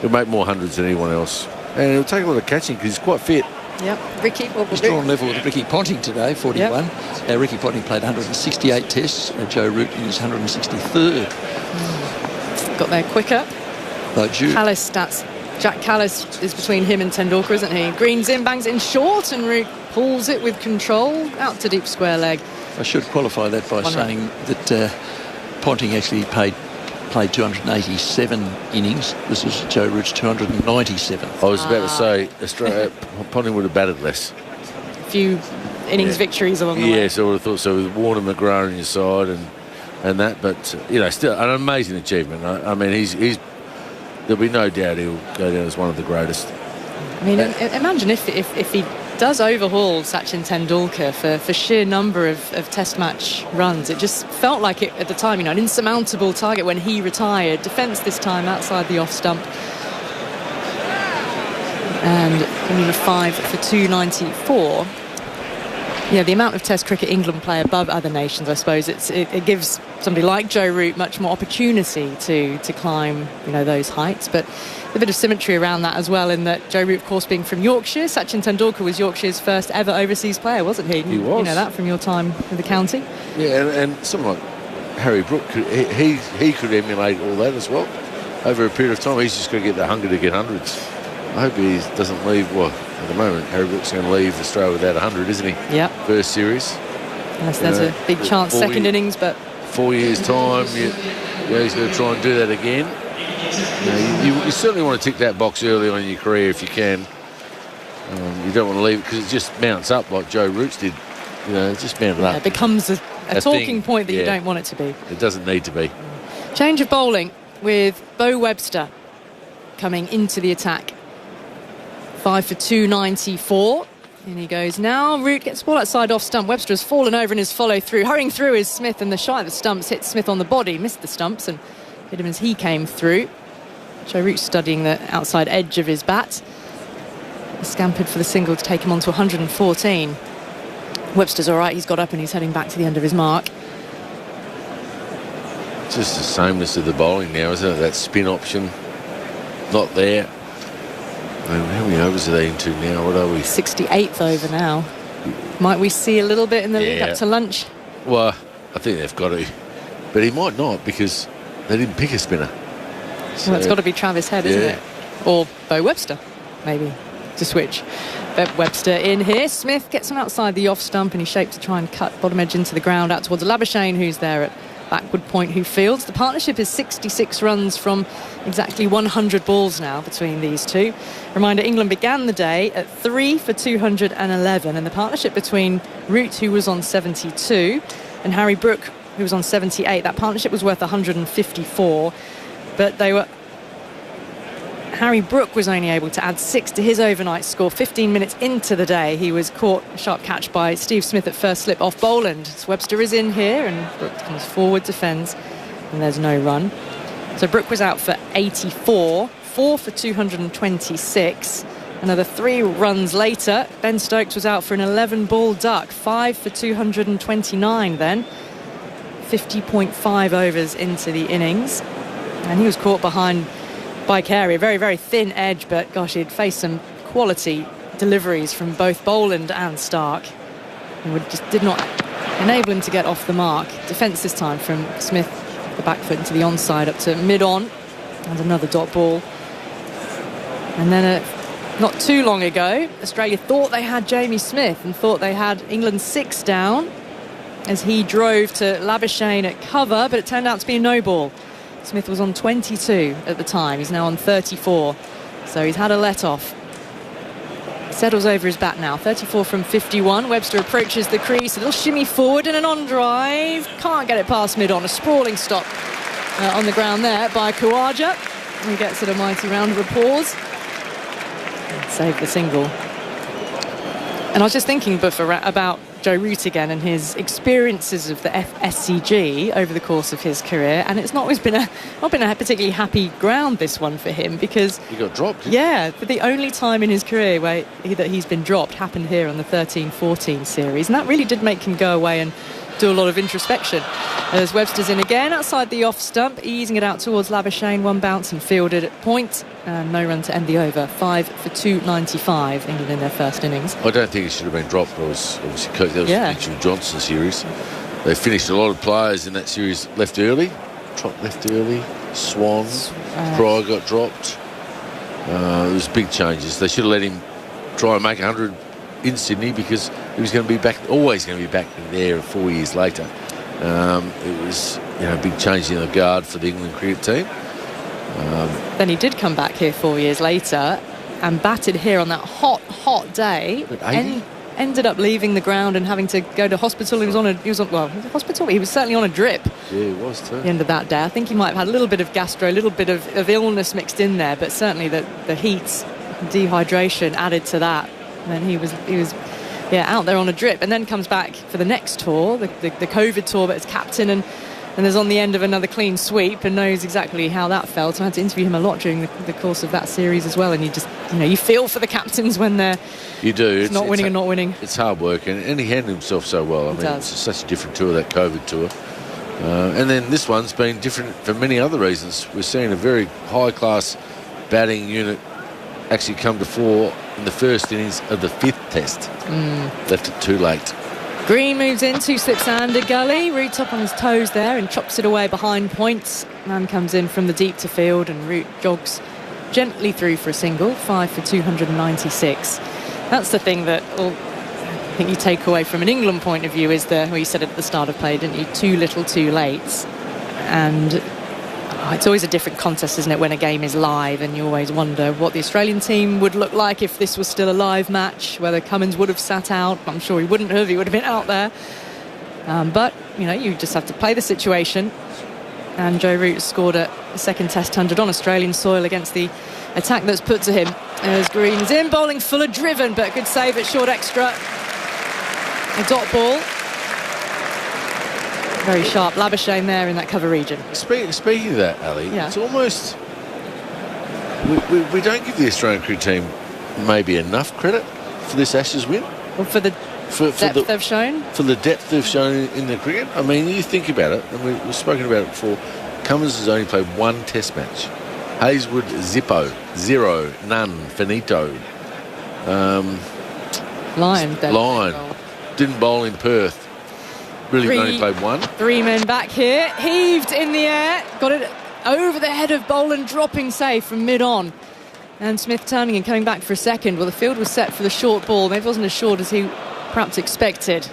He'll make more hundreds than anyone else. And he'll take a lot of catching because he's quite fit. Yep, Ricky. He's drawn level with Ricky Ponting today, 41. Yep. Ricky Ponting played 168 tests. Joe Root in his 163rd. Got there quicker. Callis stats. Jack Callis is between him and Tendulkar, isn't he? Green's in, bangs in short, and Root pulls it with control out to deep square leg. I should qualify that by saying that Ponting actually played 287 innings. This is Joe Root's 297. I was about to say, Australia, Ponting would have batted less. A few innings victories along the way. Yes, I would have thought so, with Warner McGrath on your side and that. But, you know, still an amazing achievement. I mean, he's there'll be no doubt he'll go down as one of the greatest. I mean, imagine if he does overhaul Sachin Tendulkar for sheer number of test match runs. It just felt like it at the time, you know, an insurmountable target when he retired. Defence this time outside the off stump. And only a 5 for 294. Yeah, the amount of Test cricket England play above other nations, I suppose, it gives somebody like Joe Root much more opportunity to climb, you know, those heights. But a bit of symmetry around that as well, in that Joe Root, of course, being from Yorkshire, Sachin Tendulkar was Yorkshire's first ever overseas player, wasn't he? He was. You know that from your time in the county. Yeah, and someone like Harry Brook, he could emulate all that as well over a period of time. He's just got to get the hunger to get hundreds. I hope he doesn't leave. Well, at the moment, Harry Brook's going to leave Australia without 100, isn't he? Yeah. First series. Yes, there's a big chance second innings, but 4 years' time, he's going to try and do that again. You certainly want to tick that box early on in your career if you can. You don't want to leave it because it just mounts up like Joe Root's did. You know, it just mounted up. It becomes a talking point that you don't want it to be. It doesn't need to be. Change of bowling with Beau Webster coming into the attack. 5 for 294. In he goes now. Root gets the ball outside off stump. Webster has fallen over in his follow through. Hurrying through is Smith, and the shy of the stumps hit Smith on the body. Missed the stumps and hit him as he came through. Joe Root studying the outside edge of his bat. He scampered for the single to take him on to 114. Webster's all right. He's got up and he's heading back to the end of his mark. Just the sameness of the bowling now, isn't it? That spin option not there. How many overs are they into now? What are we? 68th over now. Might we see a little bit in the lead up to lunch? Well, I think they've got to. But he might not because they didn't pick a spinner. Well, it's got to be Travis Head, isn't it? Or Beau Webster, maybe, to switch. But Webster in here. Smith gets him outside the off stump and he shaped to try and cut bottom edge into the ground out towards Labuschagne, who's there at backward point, who fields. The partnership is 66 runs from exactly 100 balls now between these two. Reminder, England began the day at 3 for 211, and the partnership between Root, who was on 72, and Harry Brook, who was on 78, that partnership was worth 154, but Harry Brook was only able to add 6 to his overnight score. 15 minutes into the day, he was caught a sharp catch by Steve Smith at first slip off Boland. So Webster is in here, and Brook comes forward, defends, and there's no run. So Brook was out for 84, 4 for 226. Another 3 runs later, Ben Stokes was out for an 11-ball duck, 5 for 229 then. 50.5 overs into the innings. And he was caught behind by Carey, a very, very thin edge, but gosh, he'd faced some quality deliveries from both Boland and Stark. And just did not enable him to get off the mark. Defence this time from Smith, the back foot into the onside up to mid-on, and another dot ball. And then not too long ago, Australia thought they had Jamie Smith and thought they had England 6 down as he drove to Labuschagne at cover, but it turned out to be a no ball. Smith was on 22 at the time. He's now on 34. So he's had a let-off. Settles over his bat now. 34 from 51. Webster approaches the crease. A little shimmy forward and an on-drive. Can't get it past mid-on. A sprawling stop on the ground there by Khawaja. He gets it a mighty round of applause. Save the single. And I was just thinking, Buffer, about Joe Root again and his experiences of the SCG over the course of his career, and it's not been a particularly happy ground, this one, for him, because he got dropped. Yeah, but the only time in his career that he's been dropped happened here on the 13-14 series, and that really did make him go away and do a lot of introspection. As Webster's in again outside the off stump, easing it out towards Labuschagne, one bounce and fielded at point, and no run to end the over. 5 for 295, England in their first innings. I don't think he should have been dropped. That was Mitchell Johnson series. They finished a lot of players in that series left early. Trott left early, Swan, Pryor got dropped. There was big changes. They should have let him try and make 100 in Sydney, because he was going to be back, always going to be back there 4 years later. It was, big change in the guard for the England cricket team. Then he did come back here 4 years later and batted here on that hot day. Ended up leaving the ground and having to go to hospital. He was on hospital. He was certainly on a drip. Yeah, he was too. At the end of that day, I think he might have had a little bit of gastro, a little bit of illness mixed in there, but certainly the heat, dehydration added to that. And then he was out there on a drip, and then comes back for the next tour, the COVID tour, but as captain, and is on the end of another clean sweep and knows exactly how that felt. So I had to interview him a lot during the course of that series as well, and you just, you feel for the captains when they're it's not winning. It's hard work, and he handled himself so well. It's such a different tour, that COVID tour. And then this one's been different for many other reasons. We're seeing a very high-class batting unit actually come to fore in the first innings of the 5th test. Left it too late. Green moves in, 2 slips and a gully. Root up on his toes there and chops it away behind points. Man comes in from the deep to field, and Root jogs gently through for a single. 5 for 296. That's the thing that I think you take away from an England point of view, is you said it at the start of play, didn't you? Too little, too late. And it's always a different contest, isn't it, when a game is live, and you always wonder what the Australian team would look like if this was still a live match, whether Cummins would have sat out. I'm sure he wouldn't have. He would have been out there. But, you just have to play the situation. And Joe Root scored a second test 100 on Australian soil against the attack that's put to him. As Green is in, bowling Fuller, driven, but good save at short extra. A dot ball. Very sharp Labuschagne there in that cover region. Speaking of that, Ali, it's almost... We don't give the Australian cricket team maybe enough credit for this Ashes win. Well, for the depth they've shown? For the depth they've shown in the cricket. I mean, you think about it, and we've spoken about it before, Cummins has only played 1 test match. Hazelwood, zippo, 0, none, finito. Lyon. Didn't bowl in Perth. Really only played 1. 3 men back here. Heaved in the air. Got it over the head of Boland, dropping safe from mid-on. And Smith turning and coming back for a second. Well, the field was set for the short ball. Maybe it wasn't as short as he perhaps expected.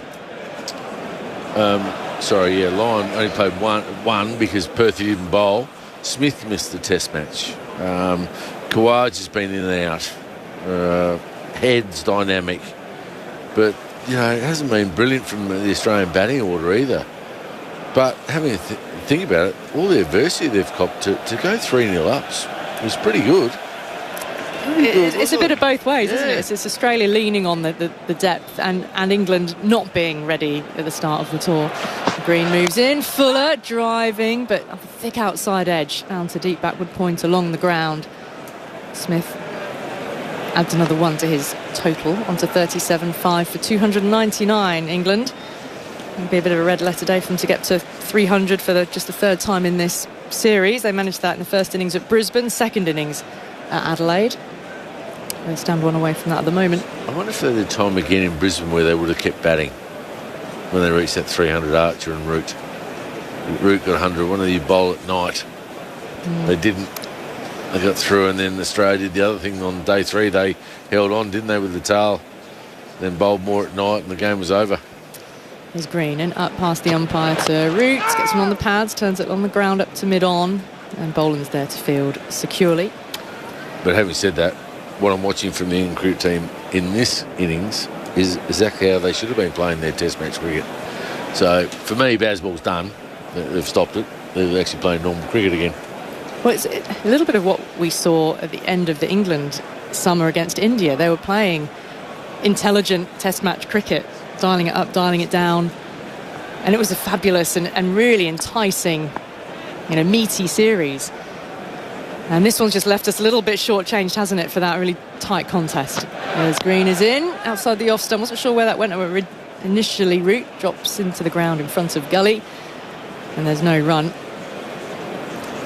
Lyon only played one because Perth didn't bowl. Smith missed the test match. Kawaj has been in and out. Head's dynamic. But it hasn't been brilliant from the Australian batting order either. But having a think about it, all the adversity they've copped to go 3-0 ups was pretty good. It's a bit of both ways, isn't it? It's Australia leaning on the depth and England not being ready at the start of the tour. Green moves in, Fuller driving, but a thick outside edge down to deep backward point along the ground. Smith adds another 1 to his total, onto 37.5 for 299 England. It'll be a bit of a red letter day for them to get to 300 for just the 3rd time in this series. They managed that in the first innings at Brisbane, second innings at Adelaide. They stand 1 away from that at the moment. I wonder if they had a time again in Brisbane where they would have kept batting when they reached that 300. Archer and Root. Root got 100. One of you bowl at night. They didn't. They got through, and then Australia did the other thing on day 3. They held on, didn't they, with the tail? Then bowled more at night, and the game was over. Here's Green, and up past the umpire to Root. Gets one on the pads, turns it on the ground up to mid-on, and Boland's there to field securely. But having said that, what I'm watching from the England cricket team in this innings is exactly how they should have been playing their test match cricket. So, for me, Bazball's done. They've stopped it. They're actually playing normal cricket again. Well, it's a little bit of what we saw at the end of the England summer against India. They were playing intelligent test match cricket dialing it up, dialing it down. And it was a fabulous and really enticing, meaty series. And this one's just left us a little bit shortchanged, hasn't it, for that really tight contest. As Green is in, outside the off stump. Wasn't sure where that went initially. Root drops into the ground in front of Gully. And there's no run.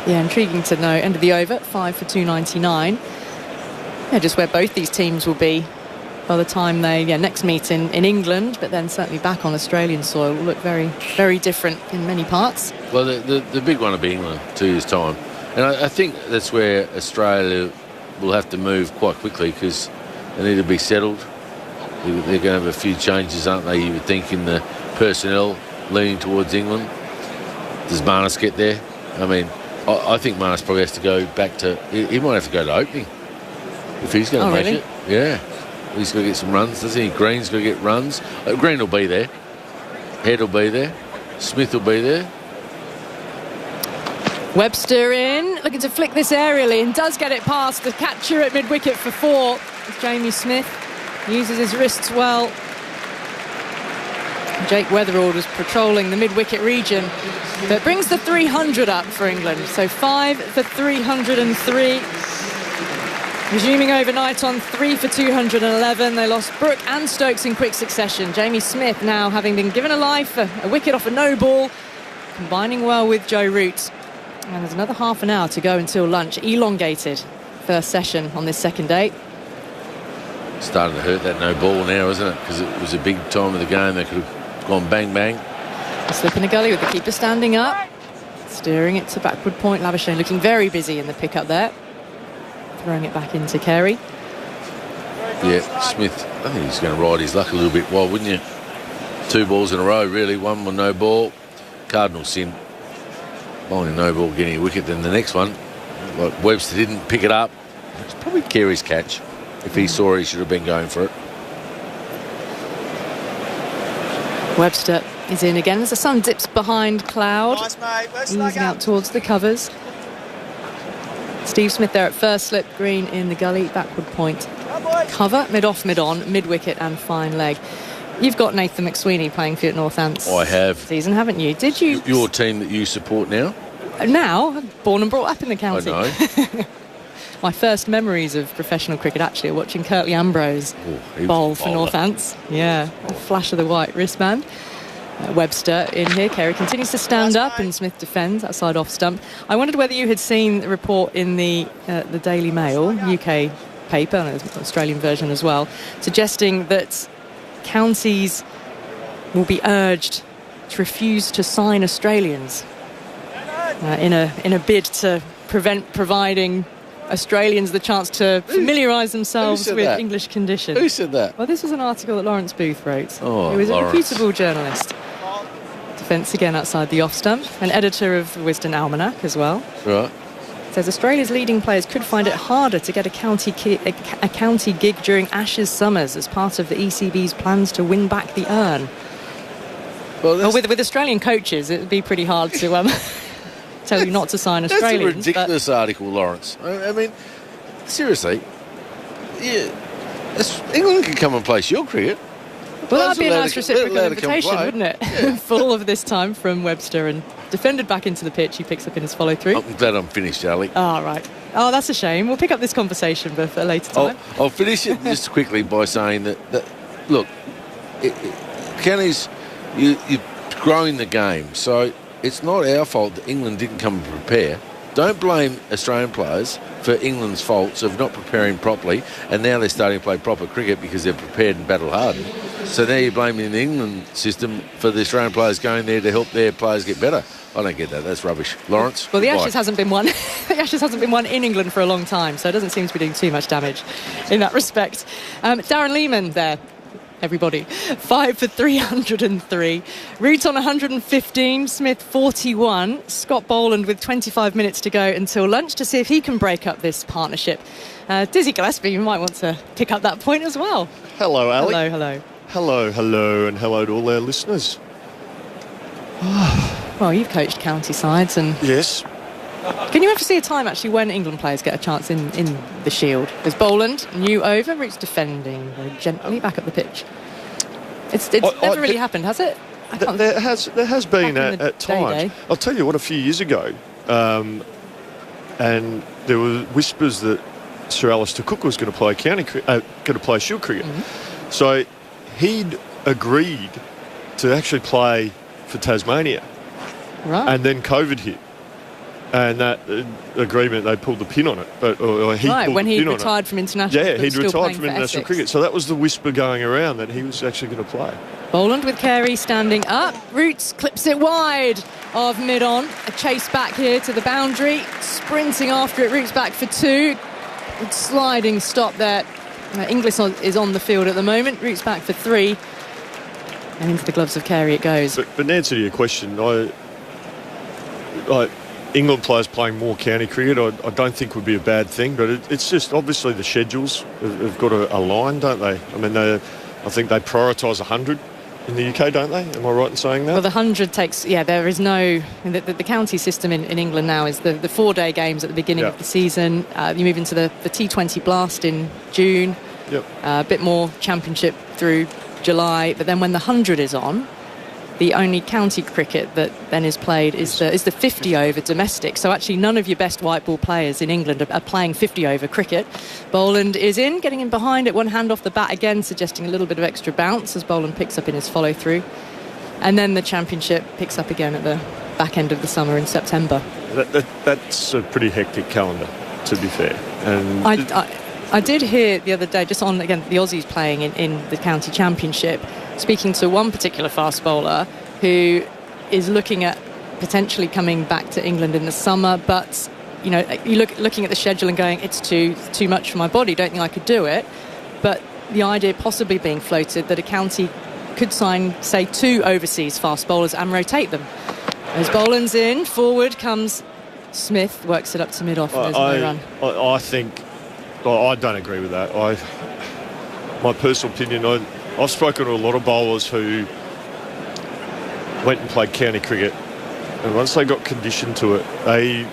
Yeah, intriguing to know. End of the over, 5 for 299. Yeah, just where both these teams will be by the time they next meet in England, but then certainly back on Australian soil will look very, very different in many parts. Well, the big one will be England, 2 years' time. And I think that's where Australia will have to move quite quickly because they need to be settled. They're going to have a few changes, aren't they, you would think, in the personnel leaning towards England. Does Marnus get there? I mean, I think Marnus probably has to go back to... He might have to go to opening if he's going to make it. Yeah. He's got to get some runs, doesn't he? Green's got to get runs. Green will be there. Head will be there. Smith will be there. Webster in, looking to flick this aerially and does get it past the catcher at mid-wicket for 4. Jamie Smith uses his wrists well. Jake Weatherald was patrolling the mid-wicket region, but brings the 300 up for England. So 5 for 303. Resuming overnight on 3 for 211. They lost Brook and Stokes in quick succession. Jamie Smith now having been given a life, a wicket off a no ball, combining well with Joe Root. And there's another half an hour to go until lunch. Elongated first session on this second day. Starting to hurt that no ball now, isn't it? Because it was a big time of the game. They could have gone bang, bang. A slip in the gully with the keeper standing up. Steering it to backward point. Labuschagne looking very busy in the pickup there. Throwing it back into Carey. Yeah, Smith, I think he's going to ride his luck a little bit. Why wouldn't you? 2 balls in a row, really. 1 with no ball. Cardinal sin. Bowling no ball, getting a wicket. Then the next one, like Webster didn't pick it up. It's probably Carey's catch. If he saw it, he should have been going for it. Webster is in again as the sun dips behind cloud. Nice, mate. Easing out towards the covers. Steve Smith there at first slip. Green in the gully, backward point. Cover, mid-off, mid-on, mid-wicket and fine leg. You've got Nathan McSweeney playing for you at Northants. I have. Season, haven't you? Did you? Your team that you support now? Now, born and brought up in the county. I know. My first memories of professional cricket actually are watching Kirtley Ambrose bowl for Northants. Yeah, a flash of the white wristband. Webster in here. Carey continues to stand up and Smith defends outside off stump. I wondered whether you had seen the report in the Daily Mail, UK paper, and there's an Australian version as well, suggesting that counties will be urged to refuse to sign Australians in a bid to prevent providing Australians the chance to familiarise themselves with English conditions. Who said that? Well, this was an article that Lawrence Booth wrote. Oh, he was Lawrence. a reputable journalist. Defence again outside the off stump. An editor of the Wisden Almanac as well. Right. Says Australia's leading players could find it harder to get a county gig during Ashes summers as part of the ECB's plans to win back the urn. Well, with Australian coaches, it would be pretty hard to tell you not to sign Australians. That's a ridiculous article, Lawrence. I mean, seriously, England can come and play Shield cricket. Well, that'd be a nice reciprocal invitation, wouldn't it? Yeah. Full of this time from Webster and defended back into the pitch. He picks up in his follow-through. I'm glad I'm finished, Ali. Oh, right. Oh, that's a shame. We'll pick up this conversation for a later time. I'll finish it just quickly by saying that look, counties, you're growing the game, so it's not our fault that England didn't come and prepare. Don't blame Australian players for England's faults of not preparing properly, and now they're starting to play proper cricket because they're prepared and battle-hardened. So now you're blaming the England system for the Australian players going there to help their players get better. I don't get that. That's rubbish. Lawrence? Well, the Ashes hasn't been won. The Ashes hasn't been won in England for a long time, so it doesn't seem to be doing too much damage in that respect. Darren Lehmann there. Everybody. 5 for 303. Root on 115. Smith 41. Scott Boland with 25 minutes to go until lunch to see if he can break up this partnership. Dizzy Gillespie, you might want to pick up that point as well. Hello, Ali. Hello. Hello, and hello to all our listeners. Well, you've coached county sides and... Yes. Can you ever see a time actually when England players get a chance in the Shield? There's Boland, new over, Root's defending very gently back up the pitch. It's never really happened, has it? There has been at times. day. I'll tell you what, a few years ago, and there were whispers that Sir Alistair Cook was going to play Shield cricket. Mm-hmm. So he'd agreed to actually play for Tasmania. Right. And then COVID hit. And that agreement, they pulled the pin on it. Or he pulled when the he pin on it. retired from international. Yeah, but he'd still retired playing from for international Essex. cricket. So that was the whisper going around that he was actually going to play. Boland with Carey standing up. Roots clips it wide of mid-on. A chase back here to the boundary. Sprinting after it. Roots back for 2. Sliding stop there. Inglis is on the field at the moment. Roots back for 3. And into the gloves of Carey it goes. But in answer to your question, England players playing more county cricket, I don't think would be a bad thing. But it's just obviously the schedules have got to align, don't they? I mean, I think they prioritise 100 in the UK, don't they? Am I right in saying that? Well, the 100 takes... Yeah, there is no... The county system in England now is the 4-day games at the beginning of the season. You move into the T20 Blast in June. Yep. A bit more championship through July. But then when the 100 is on, the only county cricket that then is played is the 50-over domestic. So actually none of your best white ball players in England are playing 50-over cricket. Boland is in, getting in behind it, one hand off the bat again, suggesting a little bit of extra bounce as Boland picks up in his follow-through. And then the championship picks up again at the back end of the summer in September. That's a pretty hectic calendar, to be fair. And I did hear the other day, just on, again, the Aussies playing in the county championship, speaking to one particular fast bowler who is looking at potentially coming back to England in the summer, but, you know, looking at the schedule and going, it's too much for my body, don't think I could do it. But the idea possibly being floated that a county could sign, say, 2 overseas fast bowlers and rotate them. As Boland's in, forward comes Smith, works it up to mid-off and there's no run. I think... I don't agree with that. My personal opinion, I've spoken to a lot of bowlers who went and played county cricket, and once they got conditioned to it, they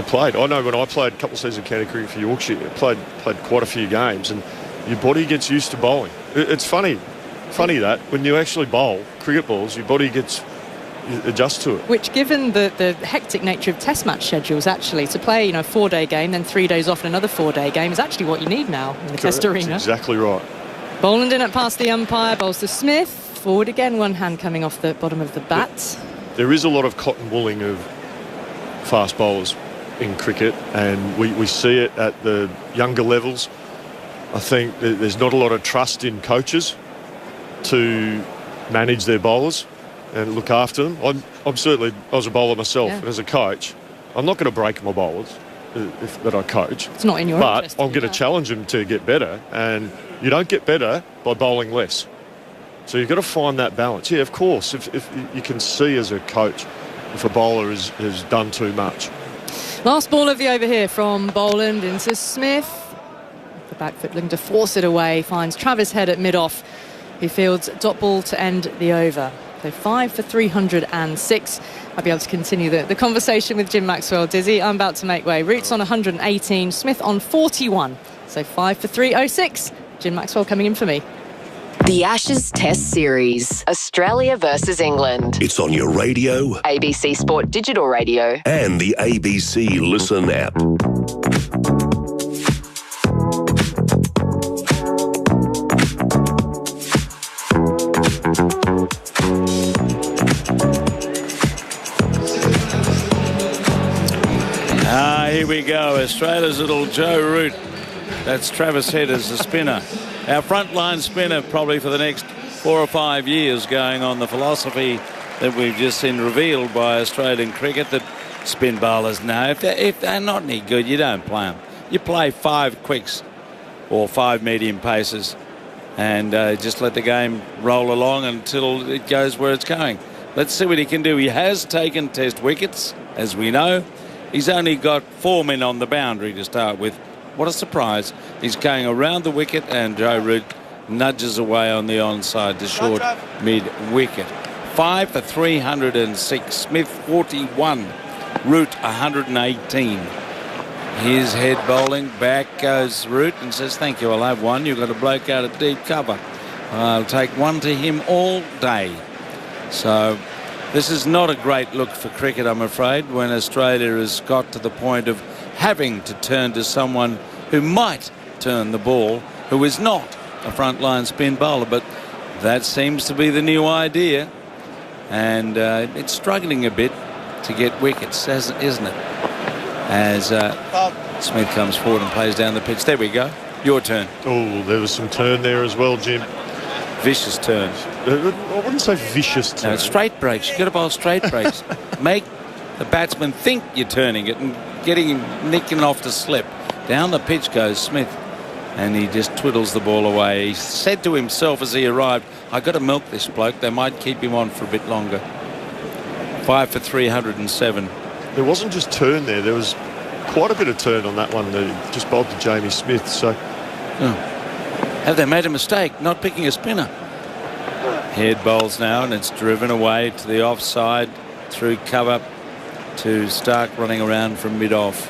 played. I know when I played a couple of seasons of county cricket for Yorkshire, I played quite a few games, and your body gets used to bowling. It's funny that when you actually bowl cricket balls, your body adjust to it. Which, given the hectic nature of test match schedules, actually, to play, a 4-day game, then 3 days off and another 4-day game is actually what you need now in the Test arena. That's exactly right. Boland in it past the umpire, bowls to Smith. Forward again, one hand coming off the bottom of the bat. There is a lot of cotton wooling of fast bowlers in cricket, and we see it at the younger levels. I think there's not a lot of trust in coaches to manage their bowlers and look after them. I was a bowler myself, and as a coach, I'm not going to break my bowlers that I coach. It's not in your interest. But I'm going to challenge them to get better, and you don't get better by bowling less. So you've got to find that balance. Yeah, of course, if you can see as a coach if a bowler has done too much. Last ball of the over here from Boland into Smith. The back foot looking to force it away, finds Travis Head at mid-off, who fields dot ball to end the over. So 5 for 306. I'll be able to continue the conversation with Jim Maxwell. Dizzy, I'm about to make way. Roots on 118, Smith on 41. So 5 for 306. Jim Maxwell coming in for me. The Ashes Test Series, Australia versus England. It's on your radio, ABC Sport Digital Radio, and the ABC Listen app. Here we go. Australia's little Joe Root. That's Travis Head as the spinner. Our frontline spinner probably for the next 4 or 5 years, going on the philosophy that we've just seen revealed by Australian cricket that spin bowlers know if they're not any good, you don't play them. You play 5 quicks or 5 medium paces and just let the game roll along until it goes where it's going. Let's see what he can do. He has taken test wickets, as we know. He's only got 4 men on the boundary to start with. What a surprise. He's going around the wicket and Joe Root nudges away on the onside to short mid-wicket. 5 for 306. Smith 41. Root 118. Here's Head bowling. Back goes Root and says, thank you, I'll have one. You've got a bloke out of deep cover. I'll take one to him all day. So this is not a great look for cricket, I'm afraid, when Australia has got to the point of having to turn to someone who might turn the ball, who is not a frontline spin bowler. But that seems to be the new idea. And it's struggling a bit to get wickets, isn't it? As Smith comes forward and plays down the pitch. There we go. Your turn. Oh, there was some turn there as well, Jim. Vicious turn. I wouldn't say vicious turn. No, straight breaks. You've got to bowl straight breaks. Make the batsman think you're turning it and getting him nicking off the slip. Down the pitch goes Smith, and he just twiddles the ball away. He said to himself as he arrived, "I've got to milk this bloke. They might keep him on for a bit longer." 5 for 307. There wasn't just turn there. There was quite a bit of turn on that one that he just bowled to Jamie Smith. So, have they made a mistake not picking a spinner? Head bowls now, and it's driven away to the offside through cover to Stark running around from mid-off.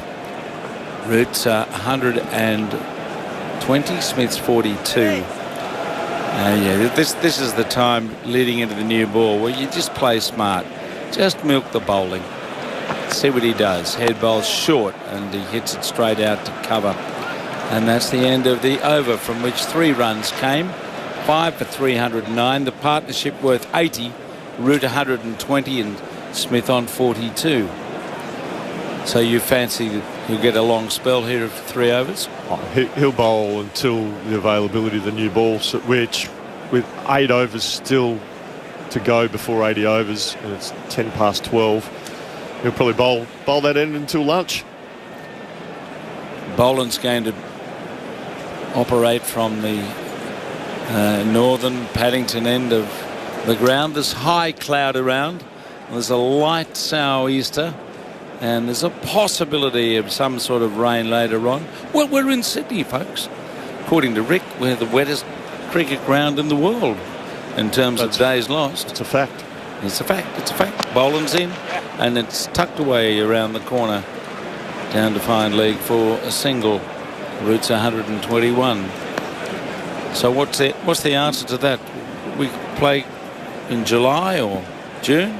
Root's 120, Smith's 42. Yeah, this is the time leading into the new ball where you just play smart. Just milk the bowling. See what he does. Head bowls short, and he hits it straight out to cover. And that's the end of the over, from which 3 runs came. 5 for 309. The partnership worth 80. Root 120 and Smith on 42. So you fancy he'll get a long spell here of 3 overs? He'll bowl until the availability of the new ball, which with 8 overs still to go before 80 overs, and it's 10 past 12. He'll probably bowl that end until lunch. Boland's going to operate from the northern Paddington end of the ground. There's high cloud around. There's a light sou'easter, and there's a possibility of some sort of rain later on. Well, we're in Sydney, folks. According to Rick, we're the wettest cricket ground in the world in terms of days lost. It's a fact. It's a fact. It's a fact. Boland's in, and it's tucked away around the corner down to fine leg for a single. Root's 121. So what's the answer to that? We play in July or June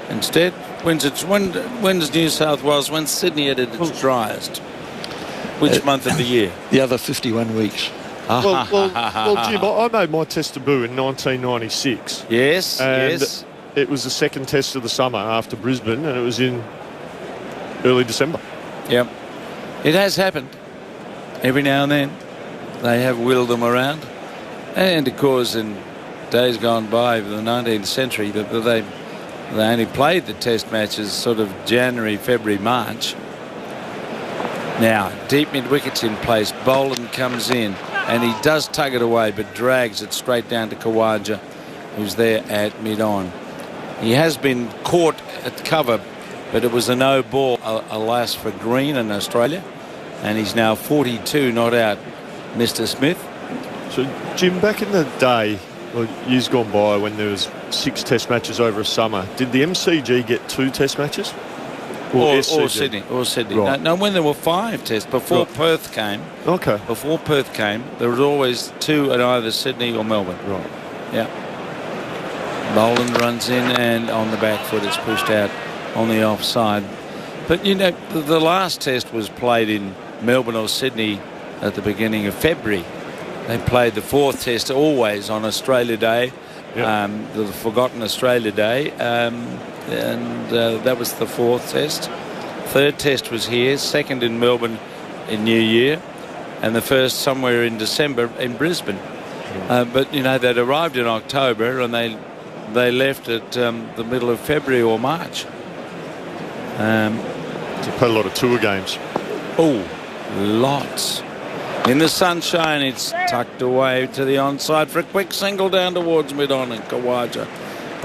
instead? When does New South Wales, when Sydney at its driest? Which month of the year? The other 51 weeks. Well, Jim, I made my test debut in 1996. Yes, and yes. It was the second test of the summer after Brisbane, and it was in early December. Yep. It has happened. Every now and then they have wheeled them around. And of course in days gone by of the 19th century they only played the test matches sort of January, February, March. Now deep mid wickets in place. Boland comes in and he does tug it away but drags it straight down to Khawaja, who's there at mid-on. He has been caught at cover, but it was a no ball, alas, for Green in Australia. And he's now 42 not out, Mr. Smith. So, Jim, back in the day, or years gone by, when there was 6 test matches over a summer, did the MCG get 2 test matches? Or Sydney. Right. No, when there were 5 tests, before Perth came. Okay. Before Perth came, there was always 2 at either Sydney or Melbourne. Right. Yeah. Boland runs in and on the back foot it's pushed out on the offside. But, you know, the last test was played in Melbourne or Sydney at the beginning of February. They played the 4th test always on Australia Day, the forgotten Australia Day, and that was the 4th test. 3rd test was here, 2nd in Melbourne in New Year, and the 1st somewhere in December in Brisbane. But, you know, they'd arrived in October and they left at the middle of February or March. They played a lot of tour games. Oh, lots. In the sunshine, it's tucked away to the onside for a quick single down towards mid-on, and Khawaja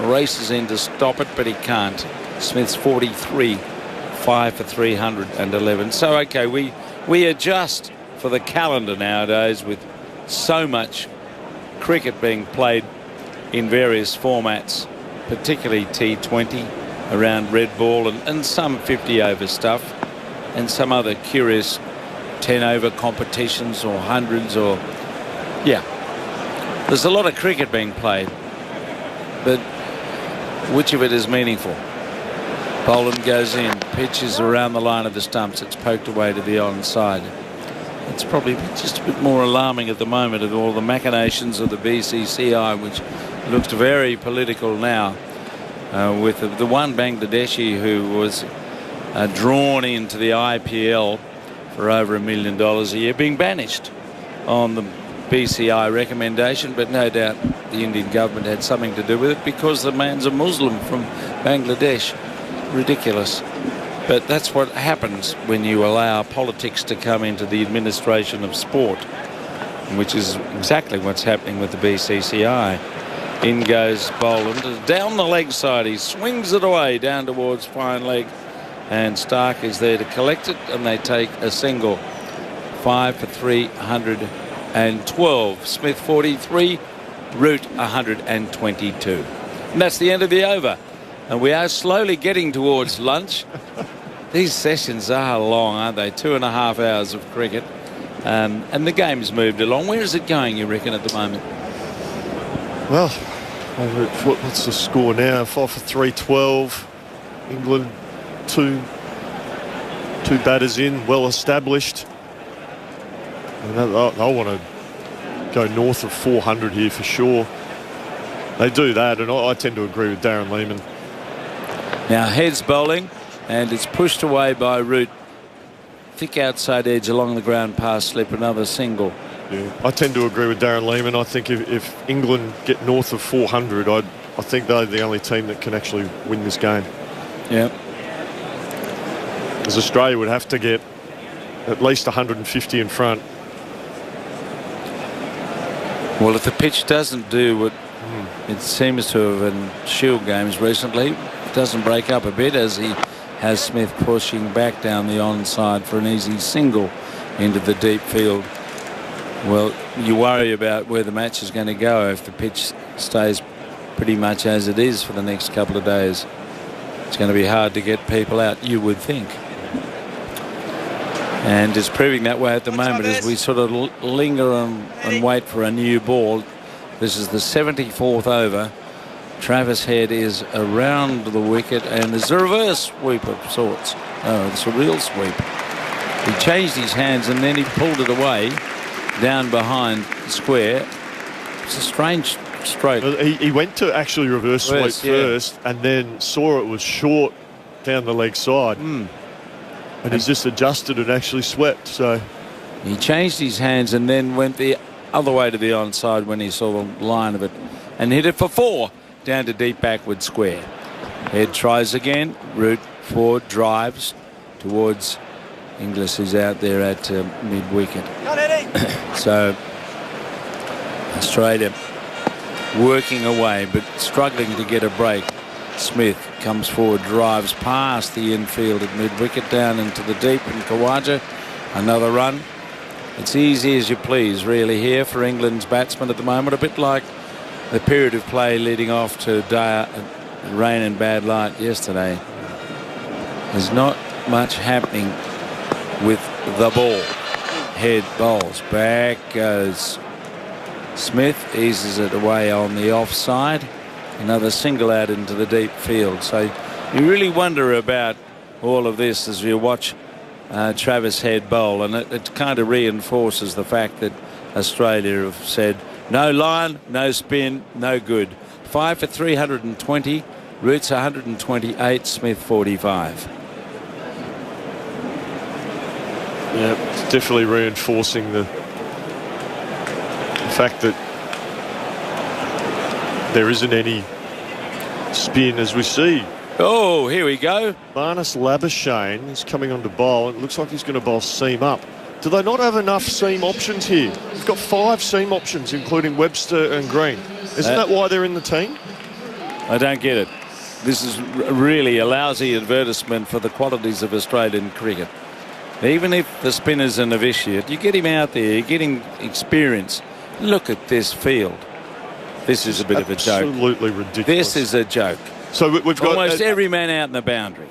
races in to stop it, but he can't. Smith's 43, 5 for 311. So, okay, we adjust for the calendar nowadays with so much cricket being played in various formats, particularly T20 around red ball and some 50 over stuff and some other curious 10 over competitions or hundreds or There's a lot of cricket being played, but which of it is meaningful? Boland goes in, pitches around the line of the stumps. It's poked away to the onside. It's probably just a bit more alarming at the moment of all the machinations of the BCCI, which looks very political now, with the one Bangladeshi who was drawn into the IPL for over $1 million a year being banished on the BCI recommendation, but no doubt the Indian government had something to do with it because the man's a Muslim from Bangladesh. Ridiculous. But that's what happens when you allow politics to come into the administration of sport, which is exactly what's happening with the BCCI. In goes Boland. Down the leg side, he swings it away down towards fine leg, and Stark is there to collect it, and they take a single. 5 for 312. Smith 43, Root 122. And that's the end of the over. And we are slowly getting towards lunch. These sessions are long, aren't they? 2.5 hours of cricket. And the game's moved along. Where is it going, you reckon, at the moment? Well, what's the score now? 5 for 312. England, two batters in, well established. And they'll want to go north of 400 here for sure. They do that, and I tend to agree with Darren Lehmann. Now Head's bowling, and it's pushed away by Root. Thick outside edge along the ground past slip, another single. Yeah, I tend to agree with Darren Lehmann. I think if England get north of 400, I think they're the only team that can actually win this game. Yeah. As Australia would have to get at least 150 in front. Well, if the pitch doesn't do what it seems to have in Shield games recently, doesn't break up a bit as he has Smith pushing back down the onside for an easy single into the deep field. Well, you worry about where the match is going to go if the pitch stays pretty much as it is for the next couple of days. It's going to be hard to get people out, you would think. And it's proving that way at the moment as we sort of linger and wait for a new ball. This is the 74th over. Travis Head is around the wicket, and there's a reverse sweep of sorts. Oh, it's a real sweep. He changed his hands and then he pulled it away down behind square. It's a strange stroke. He went to actually reverse sweep first, and then saw it was short down the leg side. And he's just adjusted and actually swept. So he changed his hands and then went the other way to the onside when he saw the line of it and hit it for 4 down to deep backward square. Head tries again. Root forward, drives towards Inglis, who's out there at mid-wicket. So Australia working away but struggling to get a break. Smith comes forward, drives past the infield at mid-wicket down into the deep, and Khawaja another run. It's easy as you please really here for England's batsmen at the moment, a bit like the period of play leading off to rain and bad light yesterday. There's not much happening with the ball. Head bowls, back goes Smith, eases it away on the offside. Another single out into the deep field. So you really wonder about all of this as you watch Travis Head bowl, and it kind of reinforces the fact that Australia have said no line, no spin, no good. 5 for 320, Roots 128, Smith 45. Yeah, it's definitely reinforcing the fact that there isn't any spin as we see. Oh, here we go. Marnus Labuschagne is coming on to bowl. It looks like he's going to bowl seam up. Do they not have enough seam options here? They've got 5 seam options, including Webster and Green. Isn't that why they're in the team? I don't get it. This is really a lousy advertisement for the qualities of Australian cricket. Even if the spinner's a novitiate, you get him out there, you get him experience. Look at this field. This is a bit of a joke. Absolutely ridiculous. This is a joke. So we've got almost every man out in the boundary.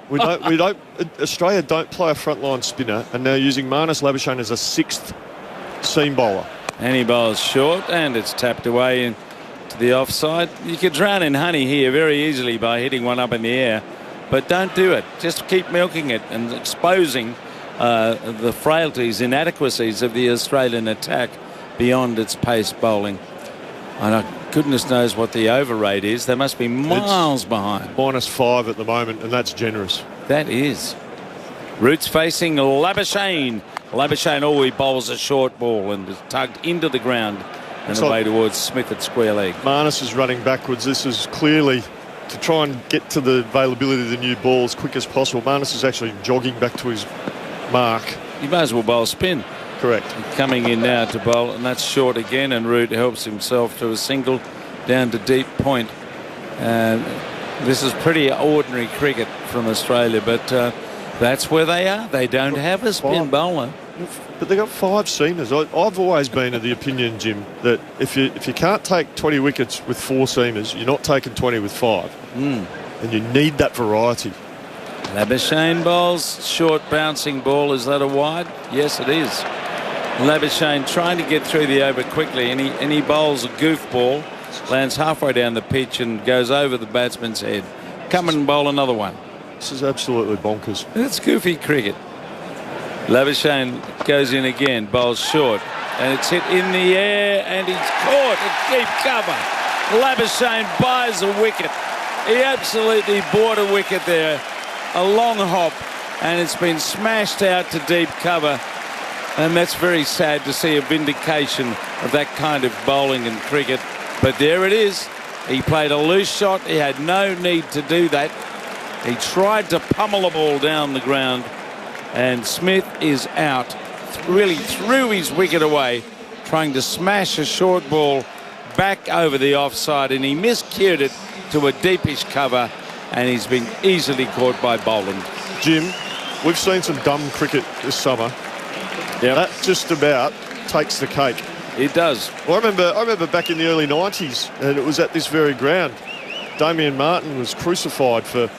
Australia don't play a frontline spinner, and they're using Marnus Labuschagne as a 6th seam bowler. And he bowls short, and it's tapped away into the offside. You could drown in honey here very easily by hitting one up in the air, but don't do it. Just keep milking it and exposing the frailties, inadequacies of the Australian attack beyond its pace bowling. And goodness knows what the over rate is. They must be miles behind. -5 at the moment, and that's generous. That is. Roots facing Labuschagne. Labuschagne he bowls a short ball and is tugged into the ground and away towards Smith at square leg. Marnus is running backwards. This is clearly to try and get to the availability of the new ball as quick as possible. Marnus is actually jogging back to his mark. He may as well bowl spin. Correct. Coming in now to bowl, and that's short again, and Root helps himself to a single down to deep point. This is pretty ordinary cricket from Australia, but that's where they are. They don't have a spin bowler. But they've got 5 seamers. I've always been of the opinion, Jim, that if you can't take 20 wickets with 4 seamers, you're not taking 20 with 5. And you need that variety. Labuschagne bowls short bouncing ball. Is that a wide? Yes, it is. Labuschagne trying to get through the over quickly, and he bowls a goof ball, lands halfway down the pitch and goes over the batsman's head. Come and bowl another one. This is absolutely bonkers. It's goofy cricket. Labuschagne goes in again, bowls short, and it's hit in the air, and he's caught at deep cover. Labuschagne buys a wicket. He absolutely bought a wicket there. A long hop, and it's been smashed out to deep cover. And that's very sad to see a vindication of that kind of bowling in cricket. But there it is. He played a loose shot. He had no need to do that. He tried to pummel the ball down the ground, and Smith is out. Really threw his wicket away, trying to smash a short ball back over the offside, and he miscued it to a deepish cover, and he's been easily caught by Boland. Jim, we've seen some dumb cricket this summer. Yep. That just about takes the cake. It does. Well, I remember back in the early 90s, and it was at this very ground. Damien Martin was crucified for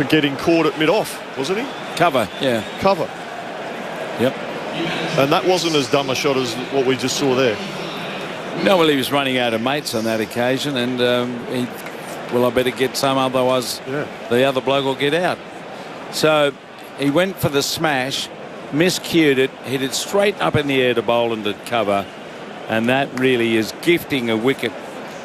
getting caught at mid-off, wasn't he? Cover, yeah. Cover. Yep. And that wasn't as dumb a shot as what we just saw there. No, well, he was running out of mates on that occasion, and I better get some, otherwise the other bloke will get out. So he went for the smash, miscued it, hit it straight up in the air to Boland at cover, and that really is gifting a wicket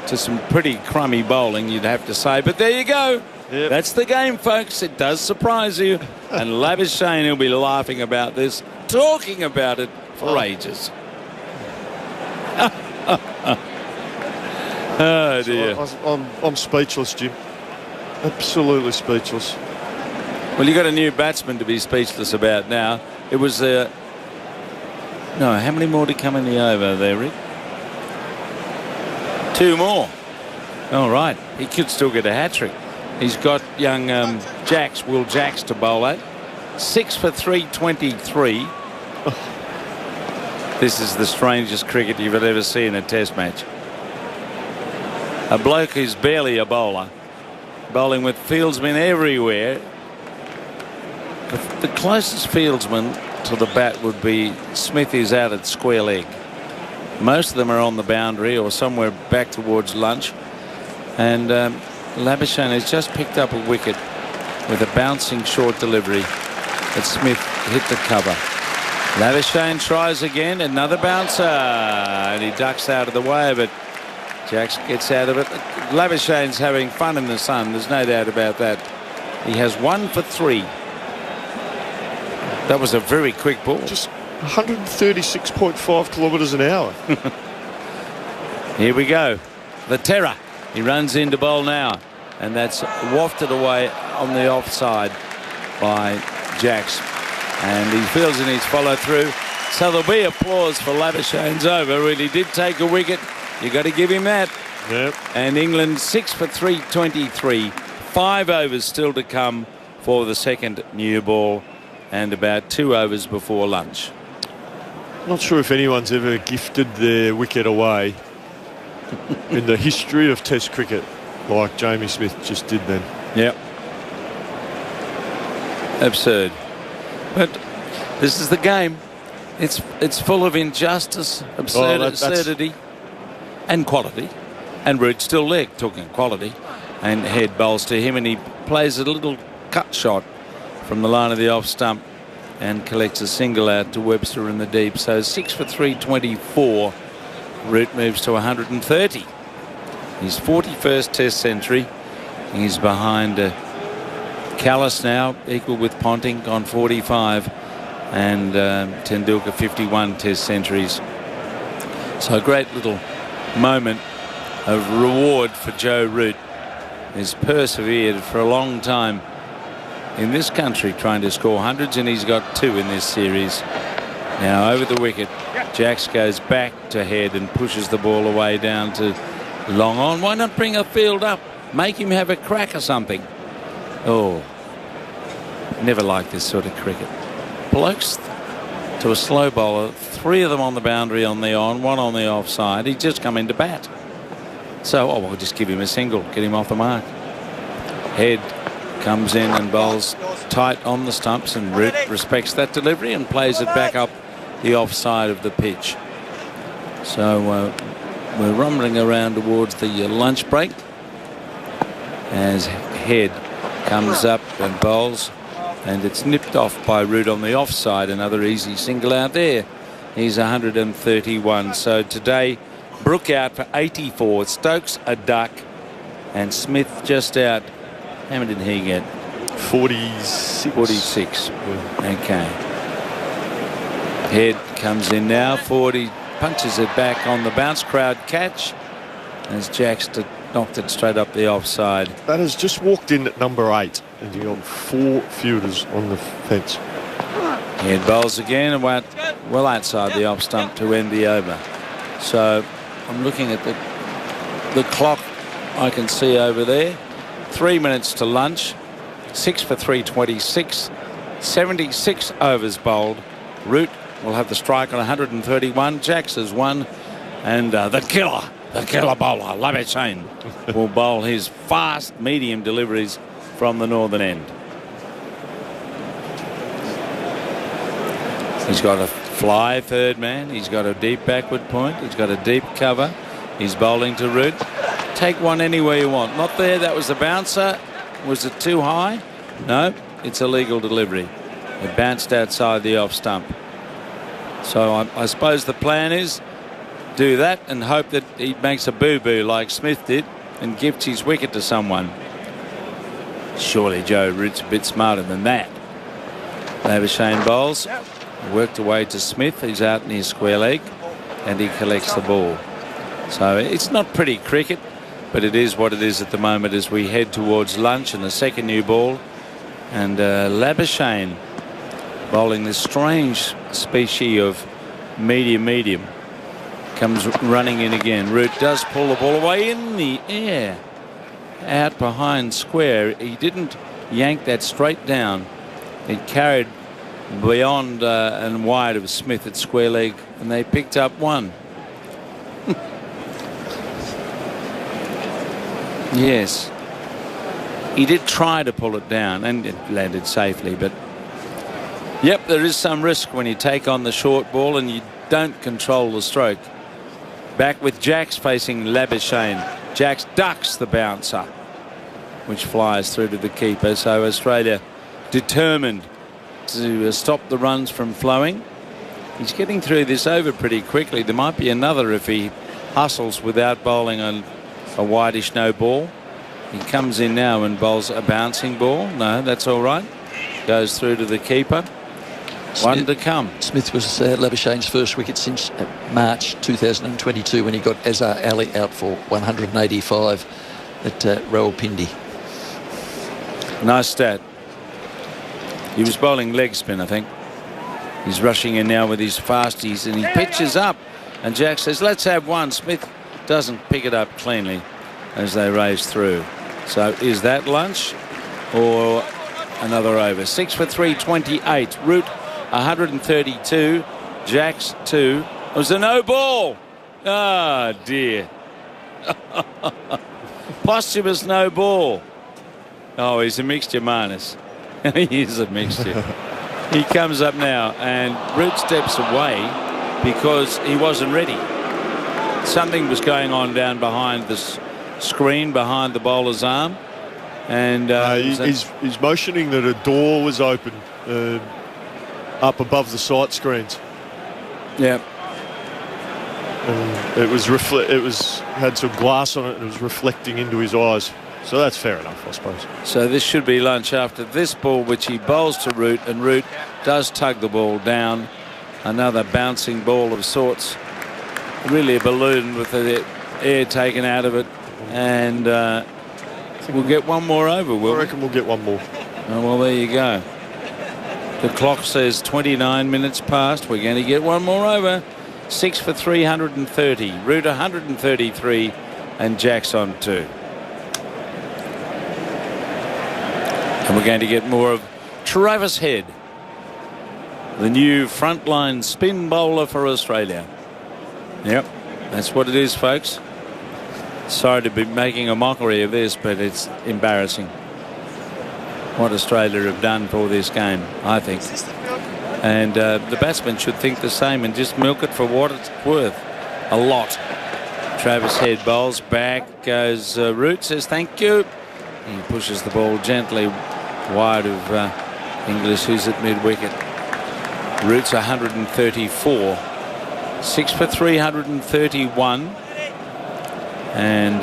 to some pretty crummy bowling, you'd have to say. But there you go. Yep. That's the game, folks. It does surprise you. And Labuschagne will be laughing about this, talking about it for ages. Oh, dear. I'm speechless, Jim. Absolutely speechless. Well, you got a new batsman to be speechless about now. It was no, how many more to come in the over there, Rick? 2 more. All right. He could still get a hat-trick. He's got young Will Jacks to bowl at. 6 for 323. This is the strangest cricket you've ever seen in a test match. A bloke who's barely a bowler, bowling with fieldsmen everywhere. The closest fieldsman to the bat would be Smith, is out at square leg. Most of them are on the boundary or somewhere back towards lunch. And Labuschagne has just picked up a wicket with a bouncing short delivery that Smith hit the cover. Labuschagne tries again, another bouncer, and he ducks out of the way of it. Jacks gets out of it. Labuschagne's having fun in the sun, there's no doubt about that. He has 1 for 3. That was a very quick ball. Just 136.5 kilometres an hour. Here we go. The terror. He runs into bowl now, and that's wafted away on the offside by Jacks. And he feels in his follow through. So there'll be applause for Labuschagne's over. Really did take a wicket. You got to give him that. Yep. And England 6 for 323. 5 overs still to come for the second new ball, and about 2 overs before lunch. Not sure if anyone's ever gifted their wicket away in the history of Test cricket like Jamie Smith just did then. Yep. Absurd. But this is the game. It's full of injustice, absurdity, and quality. And Root still there, talking quality. And Head bowls to him, and he plays a little cut shot from the line of the off stump and collects a single out to Webster in the deep. So 6 for 324. Root moves to 130. His 41st Test century. He's behind Callis now, equal with Ponting on 45, and Tendulkar 51 Test centuries. So a great little moment of reward for Joe Root. He's persevered for a long time in this country trying to score hundreds, and he's got 2 in this series. Now over the wicket, Jacks goes back to Head and pushes the ball away down to long on. Why not bring a field up? Make him have a crack or something. Oh, never liked this sort of cricket. Blokes to a slow bowler, 3 of them on the boundary on the on, 1 on the offside. He'd just come into bat. So, we'll just give him a single, get him off the mark. Head comes in and bowls tight on the stumps, and Root respects that delivery and plays it back up the offside of the pitch. So we're rumbling around towards the lunch break as Head comes up and bowls, and it's nipped off by Root on the offside. Another easy single out there. He's 131. So today, Brook out for 84. Stokes a duck, and Smith just out. How many did he get? 46. 46. Okay. Head comes in now. 40. Punches it back on the bounce. Crowd catch as Jacks knocked it straight up the offside. That has just walked in at number 8, and you got 4 fielders on the fence. Head bowls again and went well outside the off stump to end the over. So I'm looking at the clock I can see over there. 3 minutes to lunch. 6 for 326. 76 overs bowled. Root will have the strike on 131. Jacks has won, and the killer bowler, Labuschagne, will bowl his fast medium deliveries from the northern end. He's got a fly third man. He's got a deep backward point. He's got a deep cover. He's bowling to Root. Take one anywhere you want. Not there. That was the bouncer. Was it too high? No, it's a legal delivery. It bounced outside the off stump. So I suppose the plan is do that and hope that he makes a boo-boo like Smith did and gifts his wicket to someone. Surely Joe Root's a bit smarter than that. Labuschagne bowls. Worked away to Smith. He's out near square leg, and he collects the ball. So it's not pretty cricket, but it is what it is at the moment as we head towards lunch and the second new ball. And Labuschagne bowling this strange species of medium comes running in again. Root does pull the ball away in the air out behind square. He didn't yank that straight down. It carried beyond and wide of Smith at square leg, and they picked up 1. Yes, he did try to pull it down and it landed safely, but yep, there is some risk when you take on the short ball and you don't control the stroke. Back with Jacks facing Labuschagne. Jacks ducks the bouncer, which flies through to the keeper. So Australia determined to stop the runs from flowing. He's getting through this over pretty quickly. There might be another if he hustles without bowling on a whitish no ball. He comes in now and bowls a bouncing ball. No, that's all right. Goes through to the keeper. One to come. Smith was Labuschagne's first wicket since March 2022 when he got Azhar Ali out for 185 at Rawalpindi. Nice stat. He was bowling leg spin, I think. He's rushing in now with his fasties, and he pitches up, and Jack says, let's have one. Smith doesn't pick it up cleanly as they race through. So is that lunch or another over? 6 for 328. Root 132. Jacks 2. It was a no ball. Ah, dear. Posthumous no ball. Oh, he's a mixture, Marnus. He is a mixture. He comes up now, and Root steps away because he wasn't ready. Something was going on down behind this screen, behind the bowler's arm. And he's motioning that a door was open up above the sight screens. Yeah. And it had some glass on it and it was reflecting into his eyes. So that's fair enough, I suppose. So this should be lunch after this ball, which he bowls to Root, and Root does tug the ball down. Another bouncing ball of sorts. Really a balloon with the air taken out of it. And we'll get one more over, will we? I reckon we'll get one more. Oh, well, there you go. The clock says 29 minutes past. We're going to get one more over. 6 for 330. Root 133 and Jack's on 2. And we're going to get more of Travis Head, the new frontline spin bowler for Australia. Yep, that's what it is, folks. Sorry to be making a mockery of this, but it's embarrassing what Australia have done for this game, I think. And the batsmen should think the same and just milk it for what it's worth. A lot. Travis Head bowls, back goes Root, says thank you. He pushes the ball gently wide of English, who's at mid-wicket. Root's 134. 6 for 331. And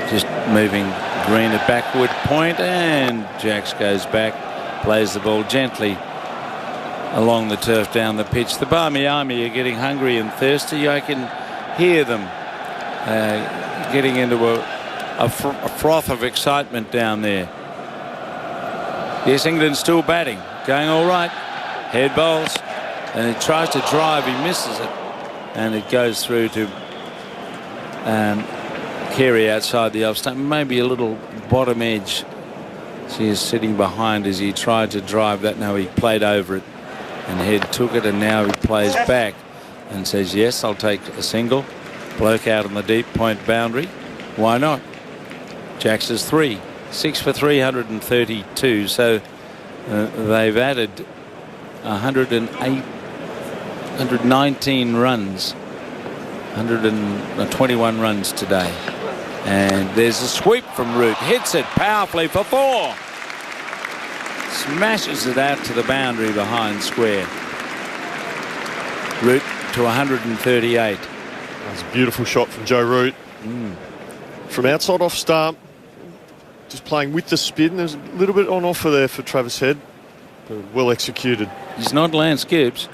just moving Green at backward point, and Jacks goes back, plays the ball gently along the turf down the pitch. The Barmy Army are getting hungry and thirsty. I can hear them getting into a froth of excitement down there. Yes, England's still batting, going all right. Head bowls, and he tries to drive, he misses it, and it goes through to Carey outside the off stump, maybe a little bottom edge. She is sitting behind as he tried to drive that. Now he played over it, and Head took it, and now he plays back and says, yes, I'll take a single. Bloke out on the deep point boundary. Why not? Jacks is 3. 6 for 332. So they've added 119 runs. 121 runs today. And there's a sweep from Root. Hits it powerfully for 4. Smashes it out to the boundary behind square. Root to 138. That's a beautiful shot from Joe Root. From outside off stump, just playing with the spin. There's a little bit on offer there for Travis Head, but well executed. He's not Lance Gibbs.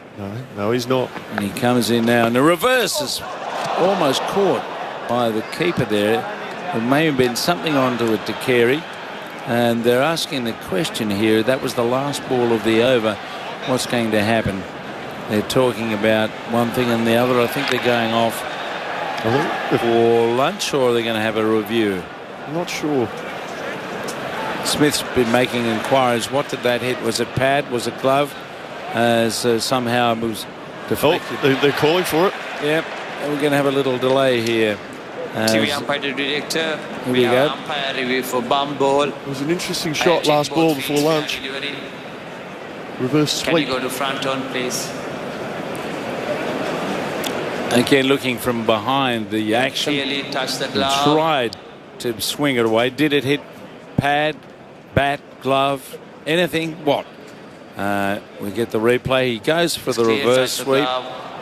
No, he's not. And he comes in now, and the reverse is almost caught by the keeper there. There may have been something onto it to Carey, and they're asking the question here. That was the last ball of the over. What's going to happen? They're talking about one thing and the other. I think they're going off for lunch, or are they going to have a review? I'm not sure. Smith's been making inquiries. What did that hit? Was it pad? Was it glove? Somehow it was deflected. Oh, they're calling for it. Yep. We're going to have a little delay here. TV umpire director. Here we go. Umpire review for bump ball. It was an interesting shot last ball before lunch. Reverse sweep. Can you go to front on, please? Again, looking from behind the action. Clearly touched the glove. Tried to swing it away. Did it hit pad, bat, glove, anything? What? We get the replay. He goes for the reverse sweep.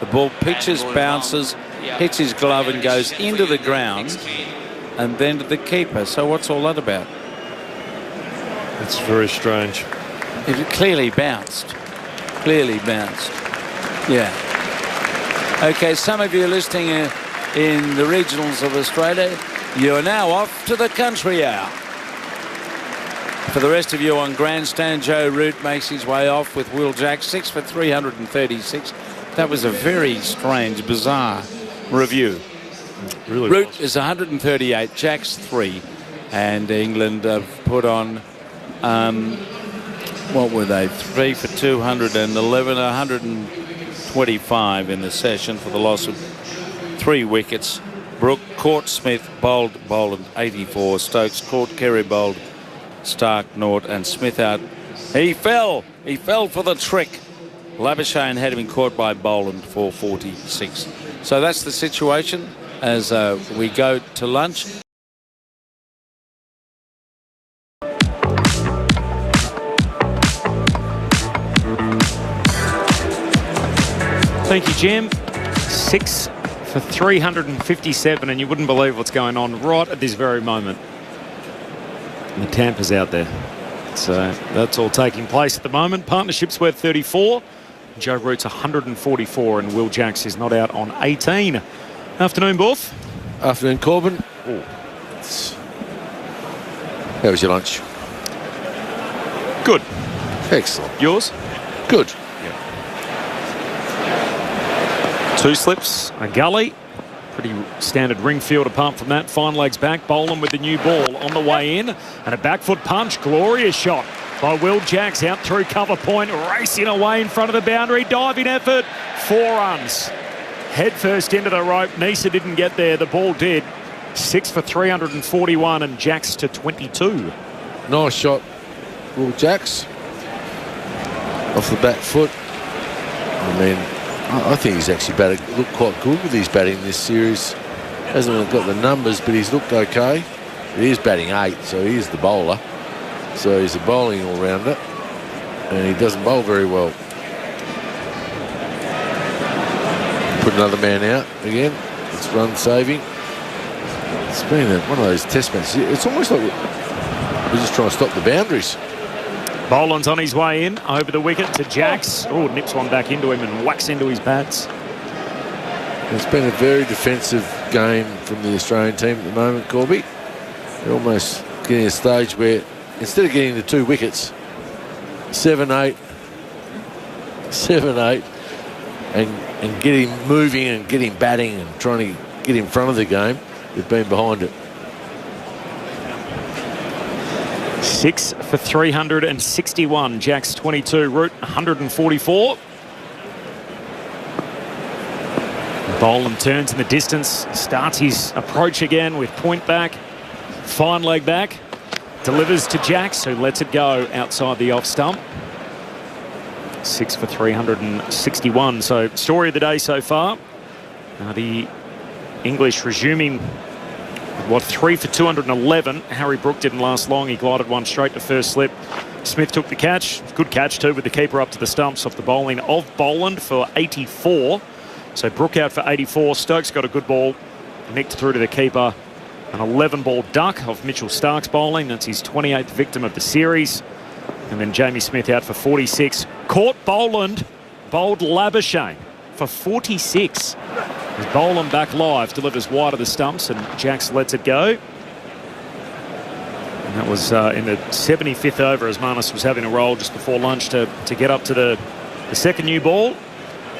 The ball pitches, bounces, hits his glove and goes into the ground and then to the keeper. So what's all that about? It's very strange. It clearly bounced. Clearly bounced. Yeah. Okay, some of you listening in the regionals of Australia, you are now off to the country hour. For the rest of you on Grandstand, Joe Root makes his way off with Will Jacks, 6 for 336. That was a very strange, bizarre review. Really Root was. is 138, Jacks 3, and England have put on, what were they, 3 for 211, 125 in the session for the loss of 3 wickets. Brooke caught Smith, bowled 84. Stokes caught Carey, bowled Stark, Nort, and Smith out He fell for the trick. Labuschagne had been caught by Boland for 46. So that's the situation as we go to lunch. Thank you, Jim. 6 for 357, and you wouldn't believe what's going on right at this very moment. And the Tampa's out there. So that's all taking place at the moment. Partnership's worth 34. Joe Root's 144, and Will Jacks is not out on 18. Afternoon, Buff. Afternoon, Corbin. How was your lunch? Good. Excellent. Yours? Good. Two slips, a gully. Pretty standard ring field apart from that. Fine legs back. Boland with the new ball on the way in. And a back foot punch. Glorious shot by Will Jacks out through cover point. Racing away in front of the boundary. Diving effort. 4 runs. Head first into the rope. Nisa didn't get there. The ball did. 6 for 341 and Jacks to 22. Nice shot, Will Jacks. Off the back foot. I mean, I think he's actually looked quite good with his batting this series. Hasn't got the numbers, but he's looked okay. He is batting 8, so he is the bowler. So he's a bowling all-rounder, and he doesn't bowl very well. Put another man out again. It's run saving. It's been one of those test matches. It's almost like we're just trying to stop the boundaries. Boland's on his way in, over the wicket to Jacks. Oh, nips one back into him and whacks into his pads. It's been a very defensive game from the Australian team at the moment, Corby. They're almost getting a stage where, instead of getting the 2 wickets, 7-8, and get him moving and get him batting and trying to get in front of the game, they've been behind it. 6 for 361. Jacks 22. Root 144. Boland turns in the distance. Starts his approach again with point back. Fine leg back. Delivers to Jacks, who lets it go outside the off stump. 6 for 361. So story of the day so far. The English resuming 3 for 211. Harry Brook didn't last long. He glided one straight to first slip. Smith took the catch. Good catch too, with the keeper up to the stumps off the bowling of Boland for 84. So Brook out for 84. Stokes got a good ball. Nicked through to the keeper. An 11-ball duck of Mitchell Stark's bowling. That's his 28th victim of the series. And then Jamie Smith out for 46. Caught Boland. Bowled Labuschagne for 46. As Boland back live, delivers wide of the stumps, and Jacks lets it go. And that was in the 75th over, as Marnus was having a roll just before lunch to get up to the second new ball.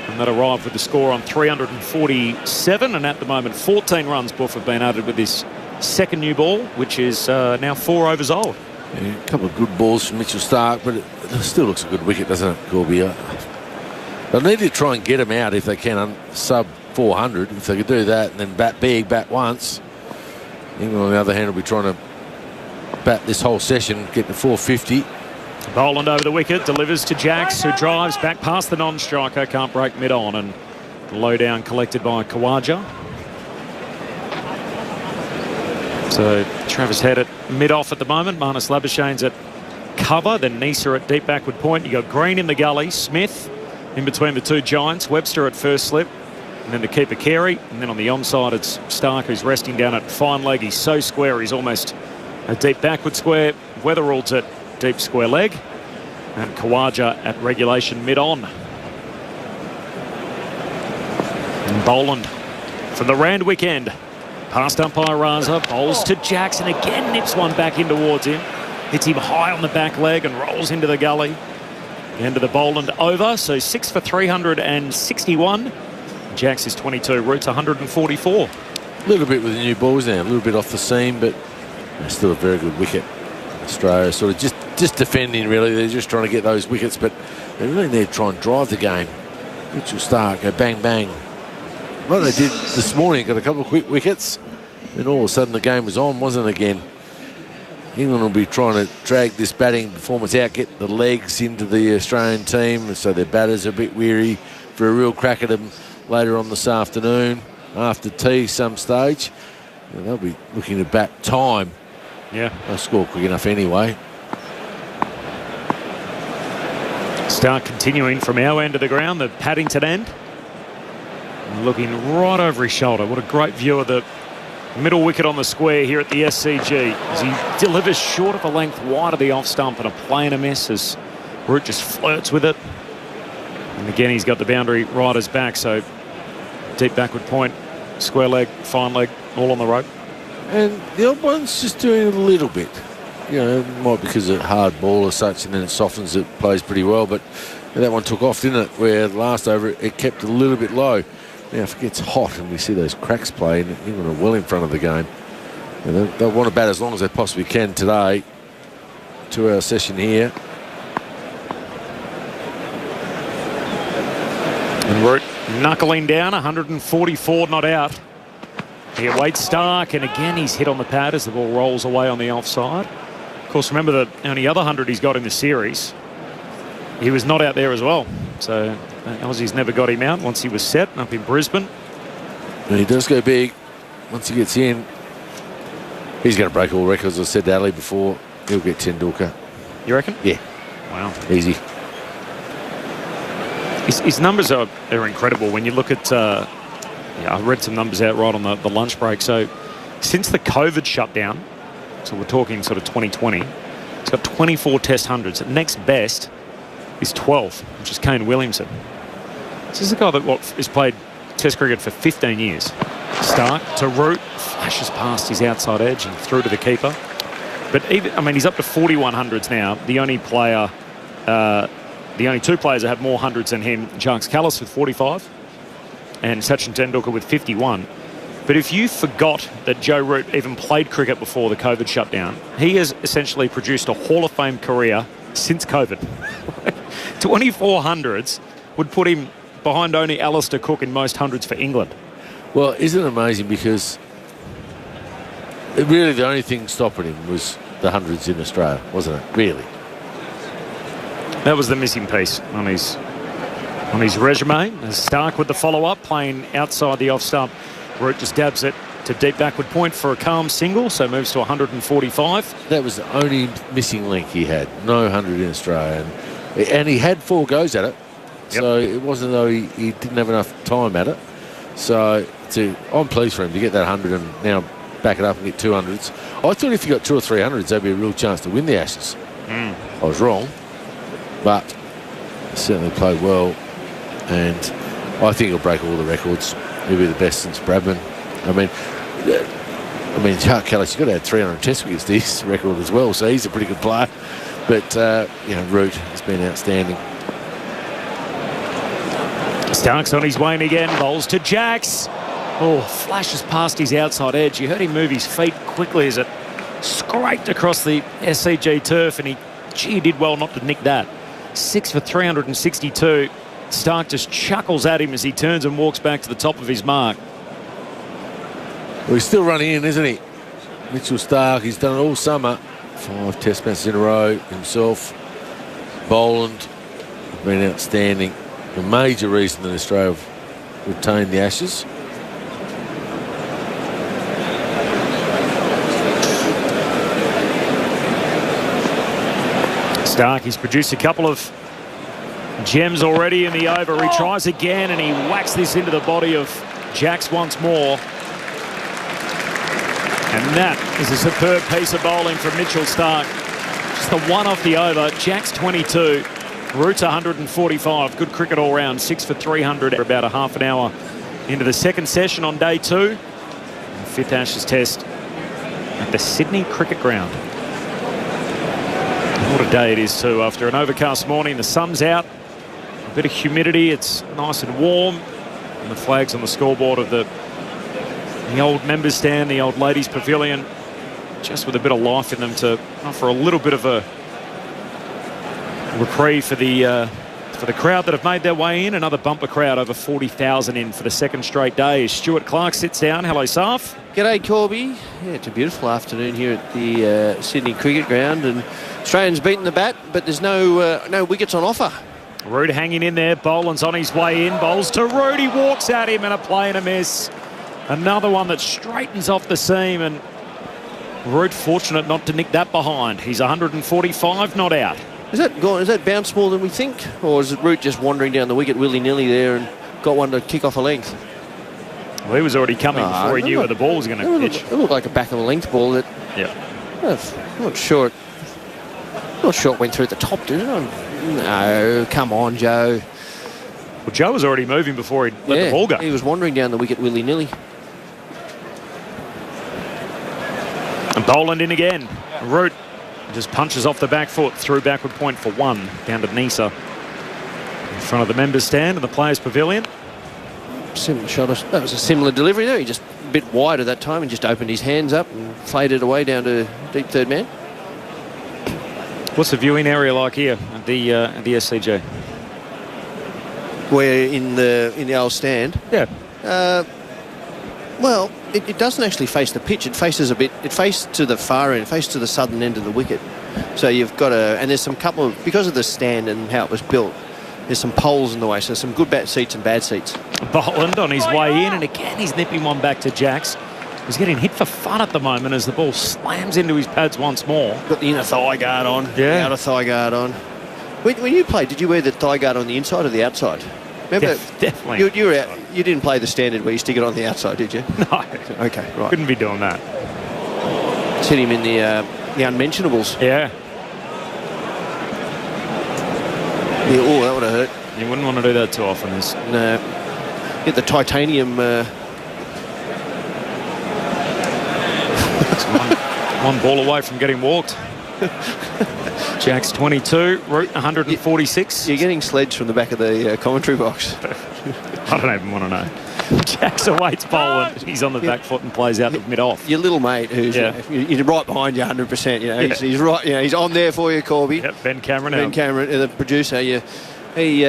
And that arrived with the score on 347. And at the moment, 14 runs, Buff, have been added with this second new ball, which is now 4 overs old. Yeah, a couple of good balls from Mitchell Stark, but it still looks a good wicket, doesn't it, Corby? They'll need to try and get him out if they can, sub 400. If they could do that and then bat big, bat once. England, on the other hand, will be trying to bat this whole session, get to 450. Boland over the wicket, delivers to Jacks, who drives back past the non-striker, can't break mid-on, and low down collected by Khawaja. So Travis Head at mid-off at the moment. Marnus Labuschagne's at cover, then Nisa at deep backward point. You got Green in the gully, Smith in between the 2 giants, Webster at first slip, and then the keeper Carey, and then on the onside it's Stark, who's resting down at fine leg. He's so square, he's almost a deep backward square. Weatherall's at deep square leg, and Khawaja at regulation mid-on. And Boland from the Randwick end, past umpire Raza, bowls to Jackson, again nips one back in towards him, hits him high on the back leg and rolls into the gully. End of the Boland over, so 6 for 361. Jacks is 22, Root's 144. A little bit with the new balls now, a little bit off the seam, but still a very good wicket. Australia sort of just defending, really. They're just trying to get those wickets, but they really need to try and drive the game. Mitchell Stark, go bang, bang. Well, they did this morning, got a couple of quick wickets, then all of a sudden the game was on, wasn't it, again? England will be trying to drag this batting performance out, get the legs into the Australian team, so their batters are a bit weary for a real crack at them later on this afternoon, after tea some stage. And they'll be looking to bat time. Yeah. They'll score quick enough anyway. Stark continuing from our end of the ground, the Paddington end. Looking right over his shoulder. What a great view of the middle wicket on the square here at the SCG as he delivers short of a length wide of the off stump and a play and a miss as Root just flirts with it. And again, he's got the boundary right as back, so deep backward point, square leg, fine leg, all on the rope. And the odd one's just doing it a little bit. You know, it might be because of hard ball or such, and then it softens it, plays pretty well. But that one took off, didn't it? Where the last over, it kept a little bit low. Now, if it gets hot and we see those cracks play, England are well in front of the game. And they'll want to bat as long as they possibly can today. 2-hour session here. And Root knuckling down, 144 not out. He awaits Stark, and again he's hit on the pad as the ball rolls away on the offside. Of course, remember the only other 100 he's got in the series. He was not out there as well. So Aussies never got him out once he was set up in Brisbane. And he does go big once he gets in. He's going to break all records. I said to Ali before, he'll get Tendulkar. You reckon? Yeah. Wow. Easy. His numbers are incredible when you look at... I read some numbers out right on the lunch break. So since the COVID shutdown, so we're talking sort of 2020, he's got 24 test hundreds. Next best is 12, which is Kane Williamson. This is a guy that has played test cricket for 15 years. Stark to Root, flashes past his outside edge and through to the keeper. But even, I mean, he's up to 41 hundreds now. The only two players that have more hundreds than him, Jacques Kallis with 45 and Sachin Tendulkar with 51. But if you forgot that Joe Root even played cricket before the COVID shutdown, he has essentially produced a Hall of Fame career since COVID. 24 hundreds would put him behind only Alistair Cook in most hundreds for England. Well, isn't it amazing, because really the only thing stopping him was the hundreds in Australia, wasn't it? Really. That was the missing piece on his resume. As Stark with the follow-up, playing outside the off-stump. Root just dabs it to deep backward point for a calm single, so moves to 145. That was the only missing link he had. No 100 in Australia. And he had 4 goes at it. Yep. So it wasn't though he didn't have enough time at it. So I'm pleased for him to get that 100 and now back it up and get 200s. I thought if he got 2 or 300s, there'd be a real chance to win the Ashes. I was wrong. But he certainly played well. And I think he'll break all the records. He'll be the best since Bradman. I mean, Jacques Kallis, you've got to have 300 test wickets to his record as well, so he's a pretty good player. But, Root has been outstanding. Stark's on his way again, bowls to Jacks. Oh, flashes past his outside edge. You heard him move his feet quickly as it scraped across the SCG turf, and he did well not to nick that. 6 for 362. Stark just chuckles at him as he turns and walks back to the top of his mark. Well, he's still running in, isn't he? Mitchell Stark, he's done it all summer. 5 test matches in a row himself. Boland been outstanding. A major reason that Australia have retained the Ashes. Stark, he's produced a couple of gems already in the over. He tries again and he whacks this into the body of Jacks once more. And that is a superb piece of bowling from Mitchell Stark. Just the one off the over. Jacks 22. Root's 145. Good cricket all round. 6 for 300. About a half an hour into the second session on day 2. The 5th Ashes Test at the Sydney Cricket Ground. What a day it is too. After an overcast morning, the sun's out. A bit of humidity. It's nice and warm. And the flags on the scoreboard of the old members stand, the old ladies pavilion, just with a bit of life in them to offer a little bit of a reprieve for the For the crowd that have made their way in, another bumper crowd, over 40,000 in for the second straight day. Stuart Clark sits down. Hello, Saf. G'day, Corby. Yeah, it's a beautiful afternoon here at the Sydney Cricket Ground, and Australians beating the bat, but there's no wickets on offer. Root hanging in there. Boland's on his way in. Bowls to Root. He walks at him and a play and a miss. Another one that straightens off the seam, and Root fortunate not to nick that behind. He's 145, not out. Is that bounced more than we think? Or is it Root just wandering down the wicket willy-nilly there and got one to kick off a length? Well, he was already coming before he knew where the ball was going to pitch. It looked like a back of a length ball that... Yeah. I'm not sure it went through the top, did it? No, come on, Joe. Well, Joe was already moving before he let the ball go. He was wandering down the wicket willy-nilly. And Boland in again. Root just punches off the back foot, through backward point for one, down to Nisa. In front of the members' stand and the players' pavilion. Similar shot. That was a similar delivery there. He just a bit wider that time and just opened his hands up and faded away down to deep third man. What's the viewing area like here at the SCG? Where in the old stand? Yeah. Well, it doesn't actually face the pitch. It faces to the far end. It faces to the southern end of the wicket. So you've got and there's some couple of, because of the stand and how it was built, there's some poles in the way. So some good seats and bad seats. Boland on his way in, and again he's nipping one back to Jacks. He's getting hit for fun at the moment as the ball slams into his pads once more. Got the inner thigh guard on. Yeah. The outer thigh guard on. When you played, did you wear the thigh guard on the inside or the outside? Remember, definitely. You were out. You didn't play the standard where you stick it on the outside, did you? No. Okay, right. Couldn't be doing that. Let's hit him in the unmentionables. Yeah. Yeah. Oh, that would have hurt. You wouldn't want to do that too often. No. Get the titanium. One ball away from getting walked. Jack's 22, Root 146. You're getting sledged from the back of the commentary box. I don't even want to know. Jack's awaits Boland. He's on the back foot and plays out the mid-off. Your little mate, who's he's right behind you 100%. You know, he's right. You know, he's on there for you, Corby. Yep, Ben Cameron. Ben Cameron, the producer. He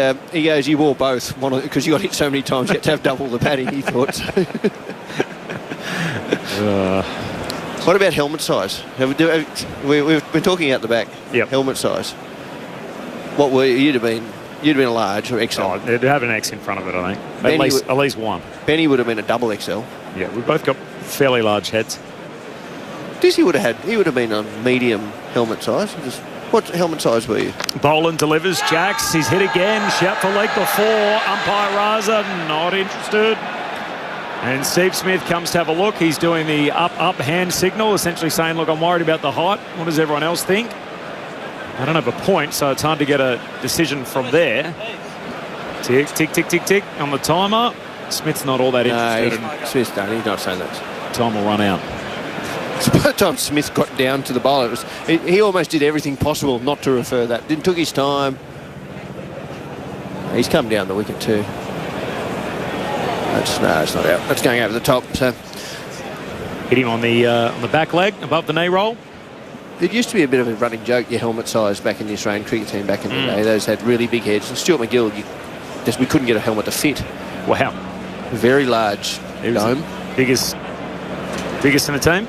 goes, you wore both because you got hit so many times. You had to have double the padding. He thought. What about helmet size? We've been talking out the back. Yep. Helmet size. What were you'd have been? You'd have been a large or XL. Oh, it'd have an X in front of it, I think. At least one. Benny would have been a double XL. Yeah, we've both got fairly large heads. Dizzy would have had. He would have been a medium helmet size. What helmet size were you? Boland delivers. Jacks. He's hit again. Shout for leg before. Umpire Raza not interested. And Steve Smith comes to have a look. He's doing the up hand signal, essentially saying, look, I'm worried about the height. What does everyone else think? I don't have a point, so it's hard to get a decision from there. Tick, tick, tick, tick, tick on the timer. Smith's not all that interested. No, Smith's done. He's not saying that. Time will run out. By the time Smith got down to the bowler, he almost did everything possible not to refer that. Took his time. He's come down the wicket too. It's not out. That's going over the top. So hit him on the back leg above the knee roll. It used to be a bit of a running joke, your helmet size back in the Australian cricket team back in the day. Those had really big heads. And Stuart McGill, we couldn't get a helmet to fit. Wow. Very large dome. Biggest in the team.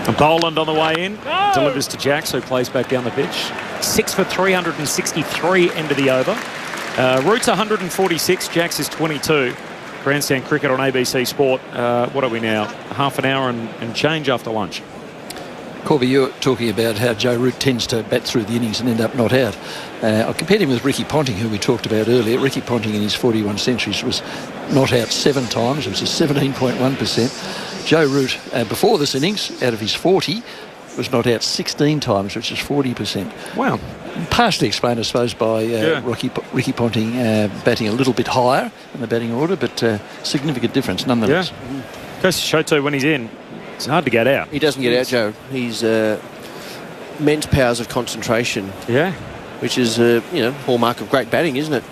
And Boland on the way in. Delivers to Jacks, who plays back down the pitch. 6 for 363 end of the over. Root's 146, Jacks is 22. Grandstand cricket on ABC Sport. What are we now? Half an hour and change after lunch. Corby, you're talking about how Joe Root tends to bat through the innings and end up not out. I compared him with Ricky Ponting, who we talked about earlier. Ricky Ponting in his 41 centuries was not out 7 times, which is 17.1%. Joe Root, before this innings, out of his 40, was not out 16 times, which is 40%. Wow. Partially explained, I suppose, by Ricky Ponting batting a little bit higher in the batting order, but significant difference nonetheless. Yeah. Goes to show too, when he's in, it's hard to get out. He doesn't get out, Joe. He's immense powers of concentration. Yeah. Which is, hallmark of great batting, isn't it?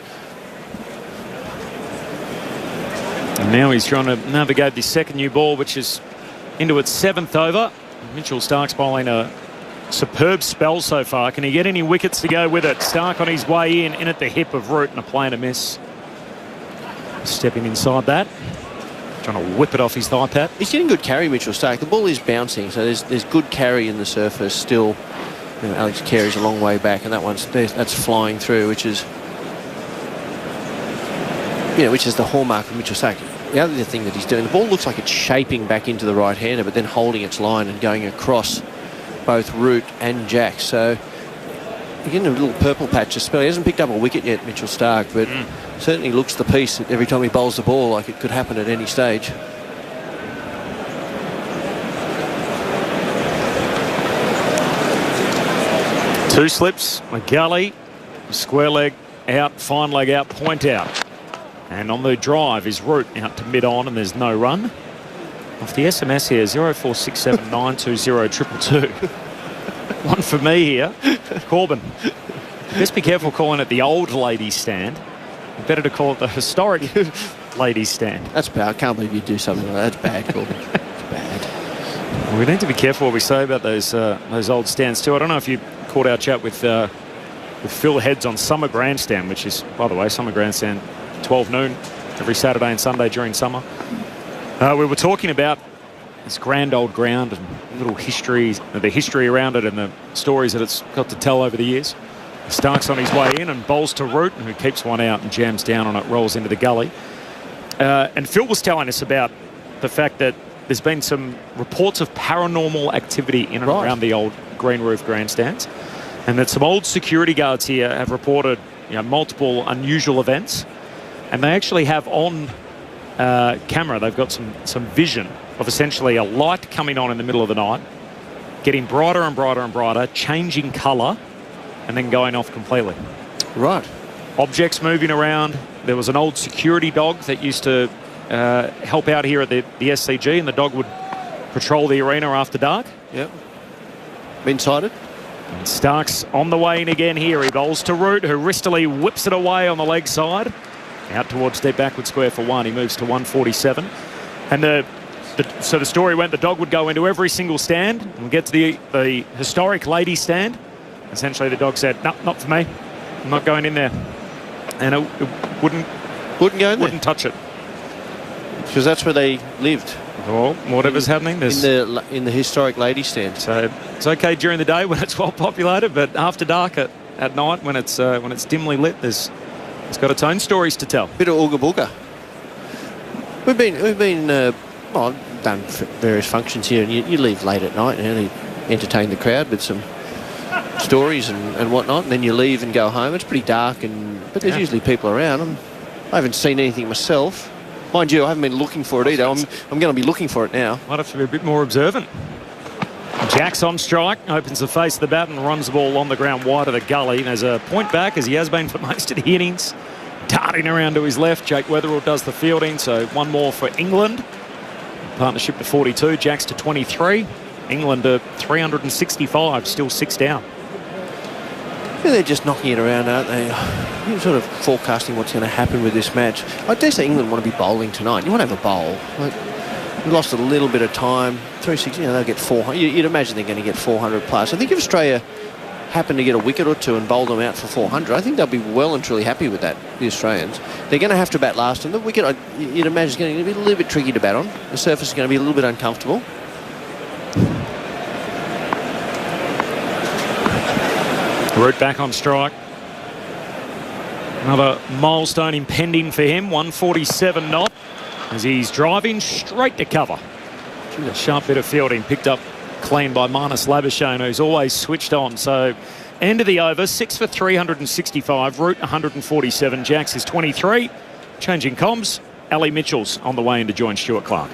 And now he's trying to navigate the second new ball, which is into its 7th over. Mitchell Stark's bowling a superb spell so far. Can he get any wickets to go with it? Stark on his way in at the hip of Root, and a play and a miss. Stepping inside that. Trying to whip it off his thigh pad. He's getting good carry, Mitchell Stark. The ball is bouncing, so there's good carry in the surface still. You know, Alex Carey's a long way back, and that's flying through, which is the hallmark of Mitchell Stark. The other thing that he's doing, the ball looks like it's shaping back into the right-hander, but then holding its line and going across both Root and Jack. So you're getting a little purple patch of spell. He hasn't picked up a wicket yet, Mitchell Stark, but certainly looks the piece every time he bowls the ball, like it could happen at any stage. Two slips, a gully, square leg out, fine leg out, point out. And on the drive is Root out to mid-on, and there's no run. Off the SMS here, 0467920222. One for me here. Corbin. Just be careful calling it the old ladies stand. Better to call it the historic ladies stand. That's bad. I can't believe you do something like that. That's bad, Corbin. It's bad. Well, we need to be careful what we say about those old stands too. I don't know if you caught our chat with Phil Heads on Summer Grandstand, which is, by the way, Summer Grandstand 12 noon every Saturday and Sunday during summer. We were talking about this grand old ground and little histories, the history around it and the stories that it's got to tell over the years. Stark's on his way in and bowls to Root, who keeps one out and jams down on it, rolls into the gully. And Phil was telling us about the fact that there's been some reports of paranormal activity in and around the old green roof grandstands, and that some old security guards here have reported multiple unusual events. And they actually have on camera, they've got some vision of essentially a light coming on in the middle of the night, getting brighter and brighter and brighter, changing colour, and then going off completely. Right. Objects moving around. There was an old security dog that used to help out here at the SCG, and the dog would patrol the arena after dark. Yep. Been sighted. And Stark's on the way in again here. He bowls to Root, who wristily whips it away on the leg side. Out towards deep backward square for one. He moves to 147. And so the story went, the dog would go into every single stand and get to the historic ladies stand. Essentially, the dog said, "No, not for me. I'm not going in there." And it wouldn't go in there. Wouldn't touch it. Because that's where they lived. Well, whatever's happening, there's in the historic ladies stand. So it's okay during the day when it's well populated, but after dark at night when it's dimly lit, it's got its own stories to tell. Bit of ooga booga. We've been done various functions here, and you leave late at night and you entertain the crowd with some stories and whatnot, and then you leave and go home. It's pretty dark, but there's usually people around. I haven't seen anything myself. Mind you, I haven't been looking for it either. I'm going to be looking for it now. Might have to be a bit more observant. Jack's on strike, opens the face of the bat and runs the ball on the ground wide of the gully. There's a point back, as he has been for most of the innings. Darting around to his left, Jake Weatherall does the fielding, so one more for England. Partnership to 42, Jack's to 23. England to 365, still 6 down. Yeah, they're just knocking it around, aren't they? You're sort of forecasting what's going to happen with this match. I dare say England want to be bowling tonight. You want to have a bowl. We lost a little bit of time. 360, they'll get 400. You'd imagine they're going to get 400 plus. I think if Australia happen to get a wicket or two and bowl them out for 400, I think they'll be well and truly happy with that, the Australians. They're going to have to bat last, and the wicket, you'd imagine, is going to be a little bit tricky to bat on. The surface is going to be a little bit uncomfortable. Root back on strike. Another milestone impending for him, 147 knot, as he's driving straight to cover. A sharp bit of fielding picked up clean by Marnus Labuschagne, who's always switched on. So end of the over, 6 for 365, Root 147, Jacks is 23. Changing comms, Ali Mitchell's on the way in to join Stuart Clark.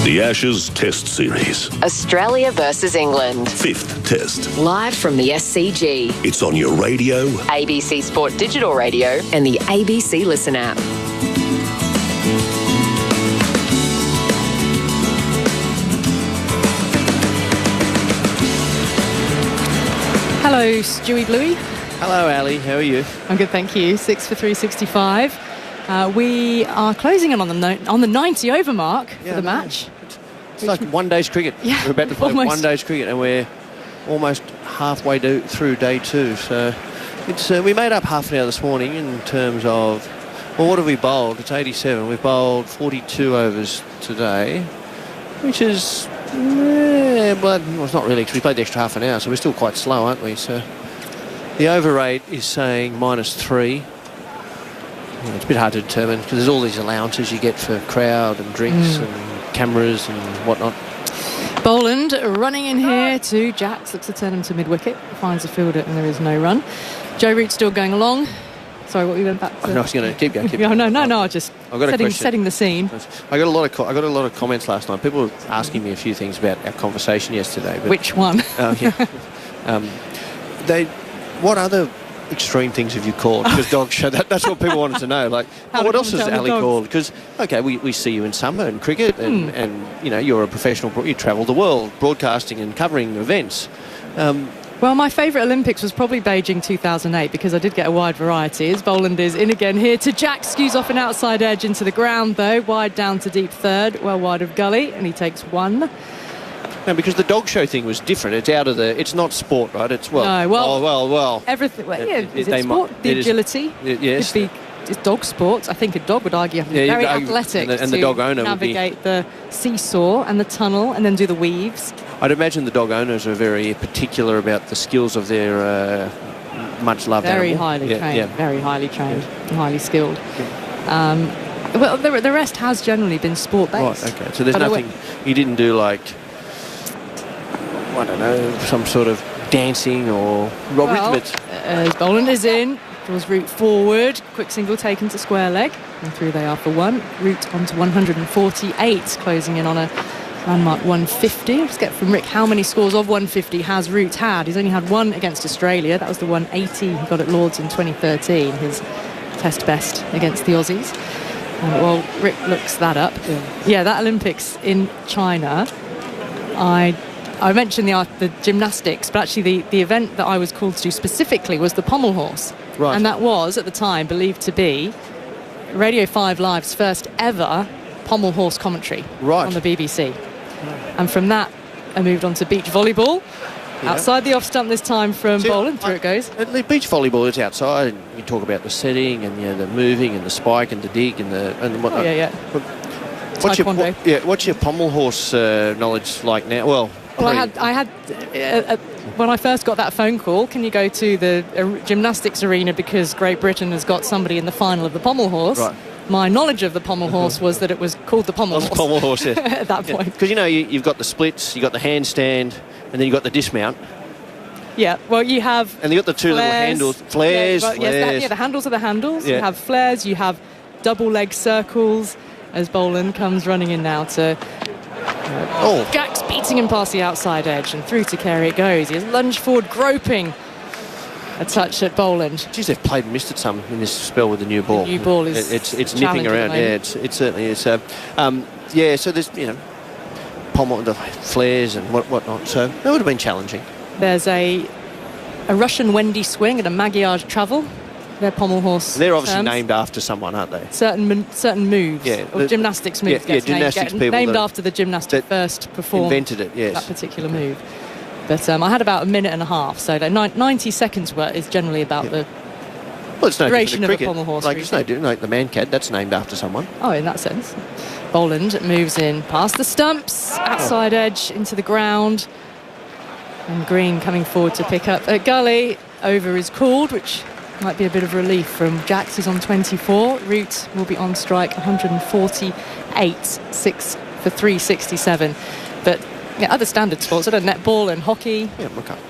The Ashes Test Series. Australia versus England. 5th Test. Live from the SCG. It's on your radio, ABC Sport Digital Radio and the ABC Listen app. Hello, Stewie Bluey. Hello, Ali. How are you? I'm good, thank you. 6 for 365. We are closing in on the 90 over mark for the match. It's like one day's cricket. Yeah, we're about to play almost. 1 day's cricket, and we're almost halfway through day 2. So it's we made up half an hour this morning in terms of, well, what have we bowled? It's 87. We've bowled 42 overs today, which is, but it's not really, because we played the extra half an hour, so we're still quite slow, aren't we? So the over rate is saying -3. Yeah, it's a bit hard to determine because there's all these allowances you get for crowd and drinks and cameras and whatnot. Boland running in here to Jacks, looks to turn him to mid-wicket, finds a fielder and there is no run. Joe Root still going along. Sorry, what we went back to? No, I was going to keep going. No, just setting the scene. I got a lot of comments last night. People were asking me a few things about our conversation yesterday. But, which one? What other extreme things have you called? Because dog show, that's what people wanted to know. Like, what else has Ali called? Because, okay, we see you in summer and cricket and you know, you're a professional, you travel the world broadcasting and covering events. Well, my favourite Olympics was probably Beijing 2008 because I did get a wide variety. As Boland is in again here to Jack, skews off an outside edge into the ground though, wide down to deep third, well wide of Gully, and he takes 1. No, because the dog show thing was different. It's out of it's not sport, right? It's everything. Well, yeah, is it sport? The agility. Yes. It's dog sports. I think a dog would argue very athletic and the dog owner navigate would the seesaw and the tunnel and then do the weaves. I'd imagine the dog owners are very particular about the skills of their much loved very animal. Highly trained, very highly trained, highly skilled. Well, the rest has generally been sport based. Right. Okay. So there's nothing. You didn't do like, I don't know, some sort of dancing or as Boland is in, draws Root forward, quick single taken to square leg, and through they are for 1. Root on to 148, closing in on a landmark 150. Let's get from Rick how many scores of 150 has Root had. He's only had 1 against Australia. That was the 180 he got at Lords in 2013, his test best against the Aussies. Well, Rick looks that up. Yeah, that Olympics in China, I mentioned the gymnastics, but actually the event that I was called to do specifically was the pommel horse. Right. And that was, at the time, believed to be Radio 5 Live's first ever pommel horse commentary on the BBC. And from that, I moved on to beach volleyball. Yeah. Outside the off stump this time from Boland, through it goes. The beach volleyball is outside, and you talk about the setting and the moving and the spike and the dig and whatnot. What's your pommel horse knowledge like now? Well, I had when I first got that phone call, can you go to the gymnastics arena because Great Britain has got somebody in the final of the pommel horse? Right. My knowledge of the pommel horse was that it was called the pommel horse. Pommel horse, yeah. At that point. Because, you've got the splits, you've got the handstand, and then you've got the dismount. Yeah, well, you have... And you've got the two little handles. Flares. The handles are the handles. Yeah. You have flares, you have double leg circles, as Boland comes running in now to... Jack's beating him past the outside edge, and through to Carey it goes. He has lunged forward, groping a touch at Boland. Geez, they've played and missed it some in this spell with the new ball. The new ball is it's nipping around. Yeah, it certainly is. So there's pommel, the flares and whatnot. So that would have been challenging. There's a Russian Wendy swing and a Magyar travel. They're pommel horse. They're obviously named after someone, aren't they? Certain moves, or gymnastics moves. Gymnastics people named after the gymnast who first performed. Invented it, yes. That particular move. But I had about a minute and a half, so 90 seconds is generally about the duration of a pommel horse. Like the Mancad, that's named after someone. Oh, in that sense. Boland moves in past the stumps, outside edge into the ground, and Green coming forward to pick up at Gully. Over is called, which might be a bit of relief from Jacks. He's on 24. Root will be on strike 148, 6 for 367. But other standard sports, netball and hockey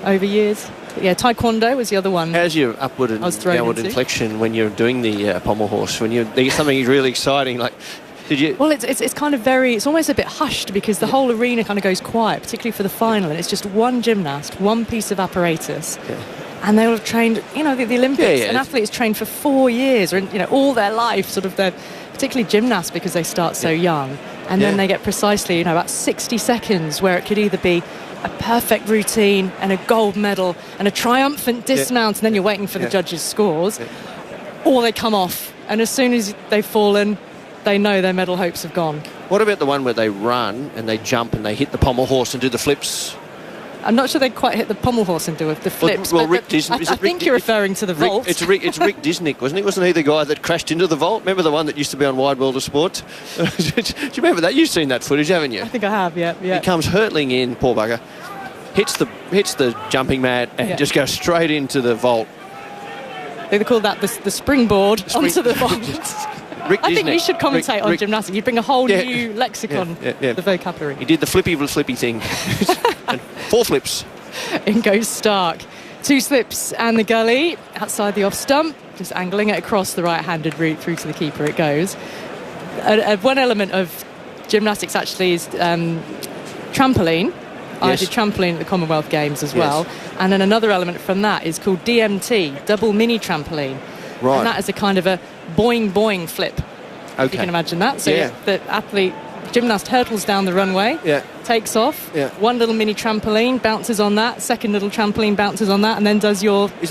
over years. But taekwondo was the other one. How's your upward and downward inflection when you're doing the pommel horse? When there's something really exciting, like, did you? Well, it's kind of it's almost a bit hushed because the whole arena kind of goes quiet, particularly for the final, and it's just one gymnast, one piece of apparatus. Yeah. And they will have trained, the Olympics, an athlete is trained for 4 years, or all their life, they're particularly gymnasts because they start so young. And then they get precisely, about 60 seconds where it could either be a perfect routine and a gold medal and a triumphant dismount, and then you're waiting for the judges' scores, or they come off. And as soon as they've fallen, they know their medal hopes have gone. What about the one where they run and they jump and they hit the pommel horse and do the flips? I'm not sure they'd quite hit the pommel horse and do the flips. Well, but Rick Disney. I think you're referring to the vault. It's Rick Disnick, wasn't he? Wasn't he the guy that crashed into the vault? Remember the one that used to be on Wide World of Sport? Do you remember that? You've seen that footage, haven't you? I think I have, yeah. He comes hurtling in, poor bugger, hits the jumping mat and just goes straight into the vault. They call that the springboard onto the vault. Rick I think Disnick. you should commentate on gymnastics. You'd bring a whole Yeah. new lexicon, the vocabulary. He did the flippy thing. And 4 flips. In goes Stark. 2 slips and the gully outside the off stump, just angling it across the right-handed route through to the keeper it goes. One element of gymnastics actually is trampoline. I did trampoline at the Commonwealth Games as well. And then another element from that is called DMT, double mini trampoline. Right. And that is a kind of a boing flip. Okay. You can imagine that. So the gymnast hurtles down the runway, takes off, one little mini trampoline, bounces on that, second little trampoline bounces on that, and then does your... Was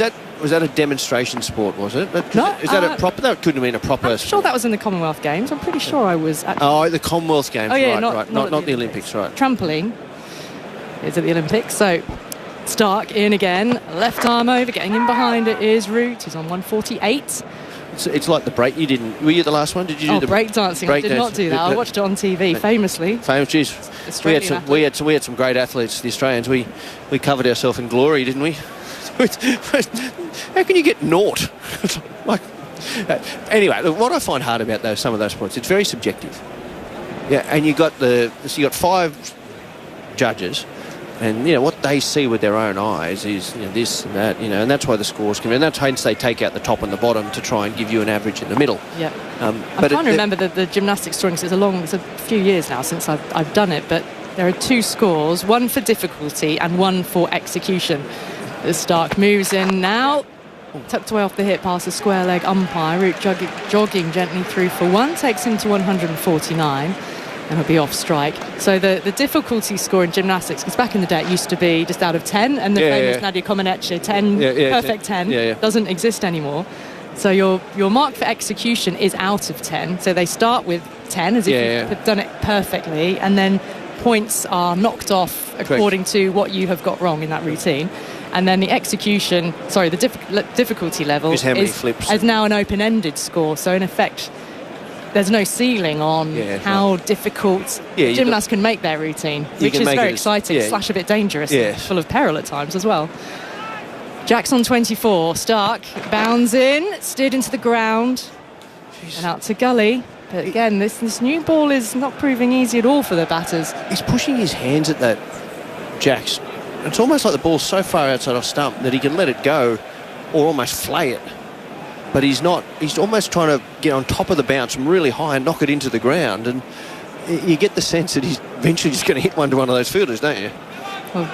that a demonstration sport, was it? No. Is that a proper... That couldn't have been a proper... I'm sure that was in the Commonwealth Games. I'm pretty sure I was at... Oh, the Commonwealth Games, right, not the Olympics, right. Trampoline is at the Olympics, so Stark in again, left arm over, getting in behind it is Root. He's on 148. It's like the break. You didn't... Were you the last one? Did you do the... break dancing. I did not do that. I watched it on TV, famously. We had some great athletes, the Australians. We covered ourselves in glory, didn't we? How can you get naught? Anyway, look, what I find hard about some of those points, it's very subjective. Yeah, and you got 5 judges, and what they see with their own eyes is this and that, and that's why the scores come in. And that's hence they take out the top and the bottom to try and give you an average in the middle. Yeah. I'm trying to remember the gymnastics drawings. It's a few years now since I've done it, but there are 2 scores, one for difficulty and one for execution. The Stark moves in now, tucked away off the hip past the square leg umpire. Root jogging gently through for 1, takes him to 149. And he'll be off strike. So the difficulty score in gymnastics, because back in the day it used to be just out of 10, and the famous Nadia Comaneci 10, perfect 10, doesn't exist anymore. So your mark for execution is out of 10. So they start with 10 as if you've done it perfectly, and then points are knocked off according to what you have got wrong in that routine. And then the difficulty level is how many flips. Is now an open-ended score. So in effect, there's no ceiling on how difficult gymnasts can make their routine, which is very exciting, / a bit dangerous, full of peril at times as well. Jackson 24, Stark bounds in, steered into the ground, and out to gully. But again, this new ball is not proving easy at all for the batters. He's pushing his hands at that, Jax. It's almost like the ball's so far outside off stump that he can let it go or almost flay it. But he's not. He's almost trying to get on top of the bounce from really high and knock it into the ground. And you get the sense that he's eventually just going to hit one to one of those fielders, don't you? Well,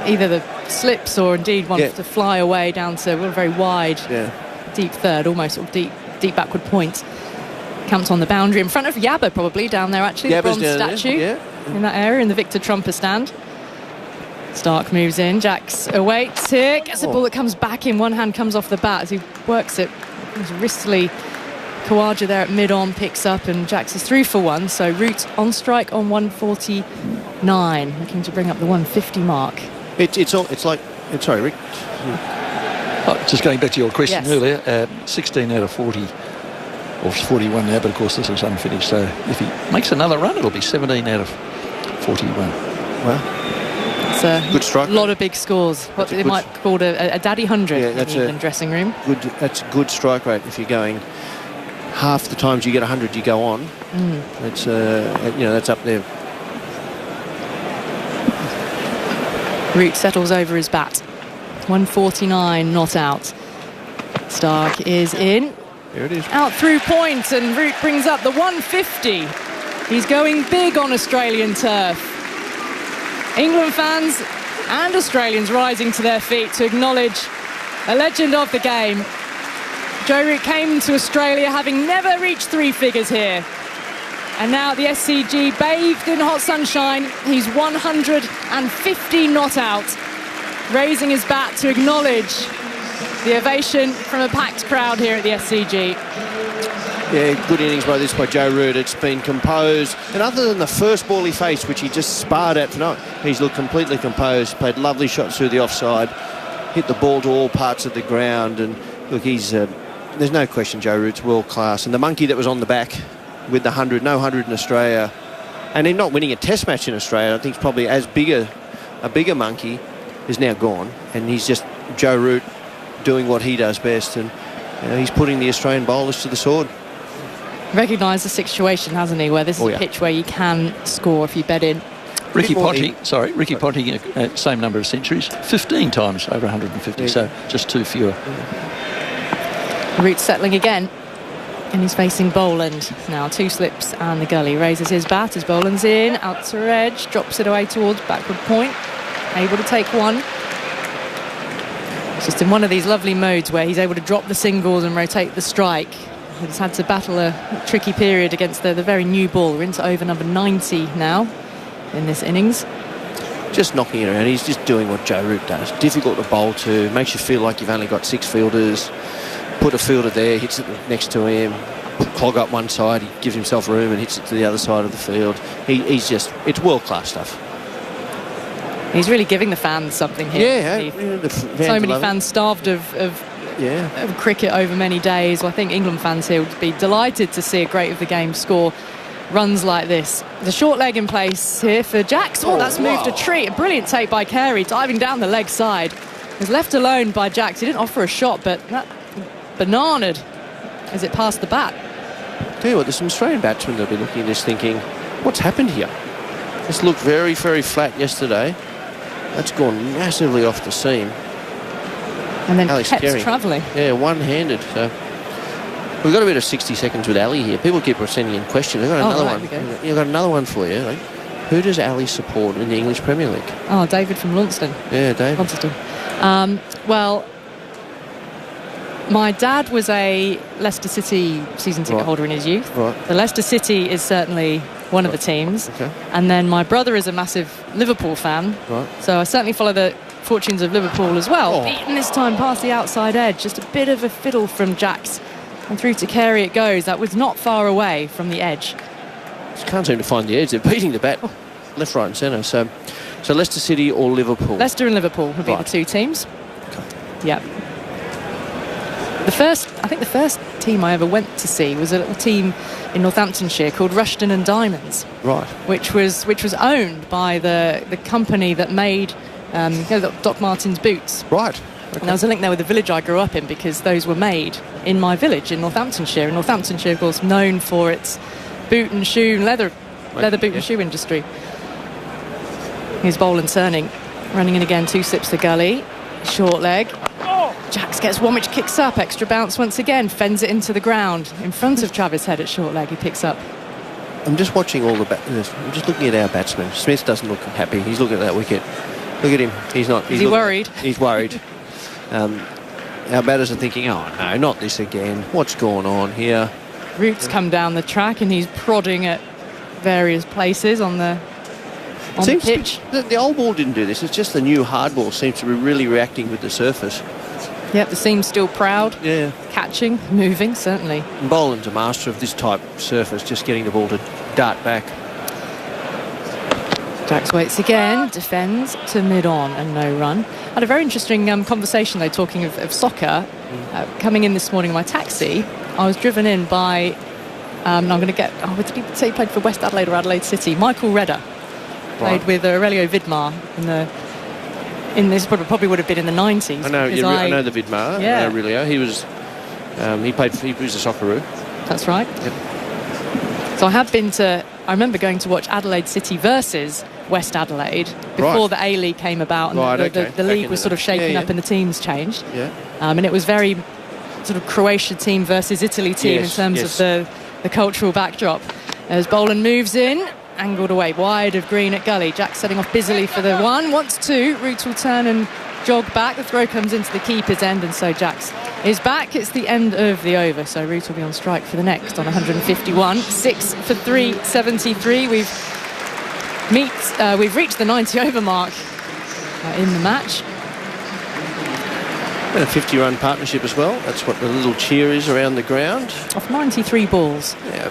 either the slips or indeed one to fly away down to a very wide, deep third, almost sort of deep backward point. Camped on the boundary in front of Yabba, probably down there actually, the bronze statue in that area in the Victor Trumper stand. Stark moves in, Jax awaits here, gets a ball that comes back in, one hand comes off the bat as he works it. He's wristily. Kawaja there at mid-on picks up and Jax is through for 1, so Root on strike on 149, looking to bring up the 150 mark. Sorry, Rick. Just going back to your question earlier, 16 out of 40, or 41 now, but of course this is unfinished, so if he makes another run it'll be 17 out of 41. Well, it's a good strike. Lot of big scores. What they might call a daddy 100 in the England dressing room. That's a good strike rate. If you're going half the times you get 100, you go on. It's that's up there. Root settles over his bat. 149 not out. Stark is in. There it is. Out through point, and Root brings up the 150. He's going big on Australian turf. England fans and Australians rising to their feet to acknowledge a legend of the game. Joe Root came to Australia having never reached 3 figures here. And now at the SCG, bathed in hot sunshine, he's 150 not out, raising his bat to acknowledge the ovation from a packed crowd here at the SCG. Yeah, good innings by Joe Root. It's been composed. And other than the first ball he faced, which he just sparred at for no, he's looked completely composed, played lovely shots through the offside, hit the ball to all parts of the ground. And look, there's no question Joe Root's world class. And the monkey that was on the back with the 100, no 100 in Australia, and him not winning a test match in Australia, I think is probably a bigger monkey, is now gone. And he's just Joe Root doing what he does best. And he's putting the Australian bowlers to the sword. Recognised the situation, hasn't he, where this is a pitch where you can score if you bet in. Ricky Ponting, same number of centuries, 15 times over 150, so just 2 fewer. Root settling again, and he's facing Boland. Now 2 slips and the gully. Raises his bat as Boland's in, out to edge, drops it away towards backward point, able to take one. It's just in one of these lovely modes where he's able to drop the singles and rotate the strike. He's had to battle a tricky period against the very new ball. We're into over number 90 now in this innings. Just knocking it around. He's just doing what Joe Root does. Difficult to bowl to. Makes you feel like you've only got 6 fielders. Put a fielder there, hits it next to him. Clog up one side. He gives himself room and hits it to the other side of the field. It's world-class stuff. He's really giving the fans something here. Yeah. So many fans starved of cricket over many days. Well, I think England fans here would be delighted to see a great of the game score runs like this. The short leg in place here for Jacks. That's moved a treat. A brilliant take by Carey, diving down the leg side. Was left alone by Jacks. He didn't offer a shot, but that bananaed as it passed the bat. Tell you what, there's some Australian batsmen that'll be looking at this thinking, what's happened here? This looked very, very flat yesterday. That's gone massively off the seam. And then Ali's kept travelling. Yeah, one-handed. So we've got a bit of 60 seconds with Ali here. People keep sending in questions. I've got another one. You've got another one for you. Like, who does Ali support in the English Premier League? Oh, David from Launceston. Yeah, David. Well, my dad was a Leicester City season ticket holder in his youth. Right. The Leicester City is certainly one of the teams. Okay. And then my brother is a massive Liverpool fan. Right. So I certainly follow the fortunes of Liverpool as well. Beaten this time past the outside edge. Just a bit of a fiddle from Jacks. And through to Carey it goes. That was not far away from the edge. Just can't seem to find the edge. They're beating the bat left, right and centre. So Leicester City or Liverpool? Leicester and Liverpool would be the 2 teams. Okay. Yeah. I think the first team I ever went to see was a little team in Northamptonshire called Rushton and Diamonds. Right. Which was owned by the company that made Doc Martens boots. Right. Okay. And there was a link there with the village I grew up in because those were made in my village in Northamptonshire. And Northamptonshire, of course, known for its boot and shoe and leather boot and shoe industry. Here's Boland turning, running in again, 2 slips the gully, short leg. Jacks gets one which kicks up, extra bounce once again, fends it into the ground in front of Travis Head at short leg. He picks up. I'm just watching all the I'm just looking at our batsmen. Smith doesn't look happy. He's looking at that wicket. Look at him. He's not. Is he worried? He's worried. Our batters are thinking, oh no, not this again. What's going on here? Root's come down the track and he's prodding at various places on the pitch. The old ball didn't do this. It's just the new hard ball seems to be really reacting with the surface. Yep, the seam's still proud. Yeah. Catching, moving, certainly. And Boland's a master of this type of surface, just getting the ball to dart back. Jacks waits again, defends to mid-on and no run. Had a very interesting conversation, though, talking of soccer. Coming in this morning in my taxi, I was driven in by, I'm going to get, what did he say he played for West Adelaide or Adelaide City? Michael Redder. Played with Aurelio Vidmar in this probably would have been in the 90s. I know the Vidmar. Yeah. Aurelio. He was he was a Socceroo. That's right. Yep. So I remember going to watch Adelaide City versus West Adelaide before the A-League came about and the league was sort of shaken up and the teams changed. Yeah. And it was very sort of Croatia team versus Italy team in terms of the cultural backdrop. As Boland moves in, angled away wide of green at gully. Jack setting off busily for the 1, wants 2. Root will turn and jog back. The throw comes into the keeper's end and so Jacks is back. It's the end of the over, so Root will be on strike for the next on 151. 6 for 373. We've reached the 90 over mark in the match. And a 50-run partnership as well. That's what the little cheer is around the ground. Off 93 balls. Yeah.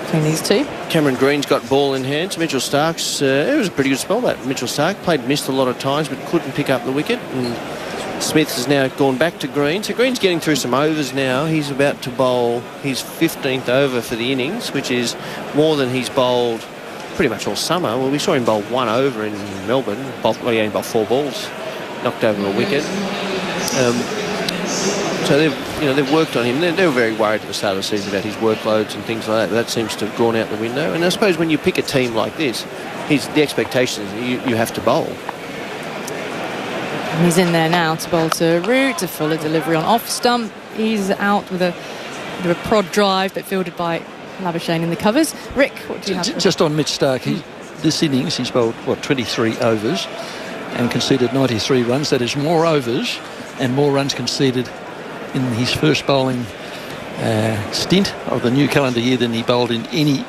Between these two. Cameron Green's got ball in hands. Mitchell Stark's, it was a pretty good spell, that. Mitchell Stark missed a lot of times but couldn't pick up the wicket. And Smith has now gone back to Green. So Green's getting through some overs now. He's about to bowl his 15th over for the innings, which is more than he's bowled pretty much all summer. Well, we saw him bowl 1 over in Melbourne. He only bowled 4 balls. Knocked over a wicket. So they've worked on him. They were very worried at the start of the season about his workloads and things like that. But that seems to have gone out the window. And I suppose when you pick a team like this, the expectation is you have to bowl. And he's in there now to bowl to Root, a fuller delivery on off stump. He's out with a prod drive, but fielded by Labuschagne in the covers. Rick, what do you have? Just on Mitch Stark, this innings he's bowled 23 overs and conceded 93 runs. That is more overs and more runs conceded in his first bowling stint of the new calendar year than he bowled in any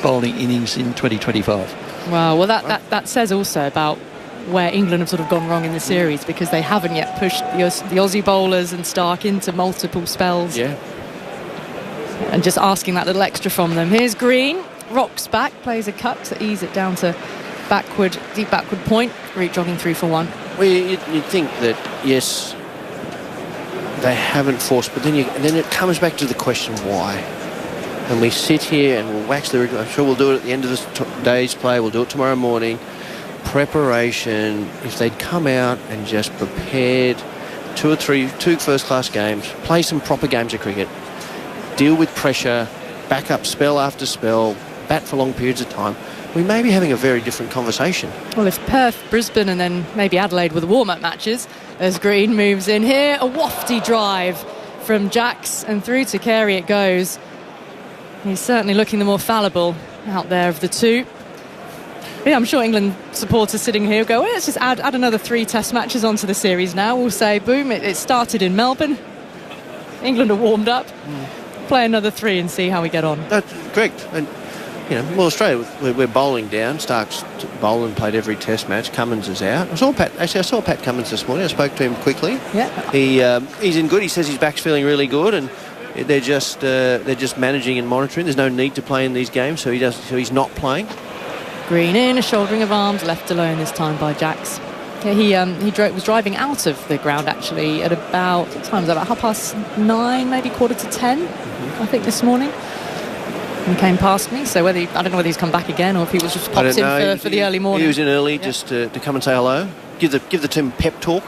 bowling innings in 2025. Wow, well that says also about where England have sort of gone wrong in the series, because they haven't yet pushed the Aussie bowlers and Stark into multiple spells. Yeah. And just asking that little extra from them. Here's Green, rocks back, plays a cut to ease it down to deep backward point. Root jogging through for 1. Well, you'd think that, yes, they haven't forced, but then it comes back to the question why. And we sit here and we'll wax lyric. I'm sure we'll do it at the end of the day's play. We'll do it tomorrow morning. Preparation. If they'd come out and just prepared 2 or 3 first-class games, play some proper games of cricket, deal with pressure, back up spell after spell, bat for long periods of time, we may be having a very different conversation. Well, if Perth, Brisbane and then maybe Adelaide were the warm-up matches, as Green moves in here, a wafty drive from Jacks and through to Carey it goes. He's certainly looking the more fallible out there of the two. Yeah, I'm sure England supporters sitting here go, well, let's just add another 3 test matches onto the series now. We'll say, boom, it started in Melbourne. England are warmed up. Play another 3 and see how we get on. That's correct. And, well, Australia, we're bowling down. Stark's bowling, played every test match. Cummins is out. I saw Pat Cummins this morning. I spoke to him quickly. Yeah. He's in good. He says his back's feeling really good, and they're just managing and monitoring. There's no need to play in these games, so he's not playing. Green in, a shouldering of arms, left alone this time by Jacks. Yeah, he was driving out of the ground actually at about, what time was that, about 9:30, maybe 10:15, I think, this morning. And came past me, so I don't know whether he's come back again or if he was just popped in for the early morning. He was in early just to come and say hello, give the team pep talk.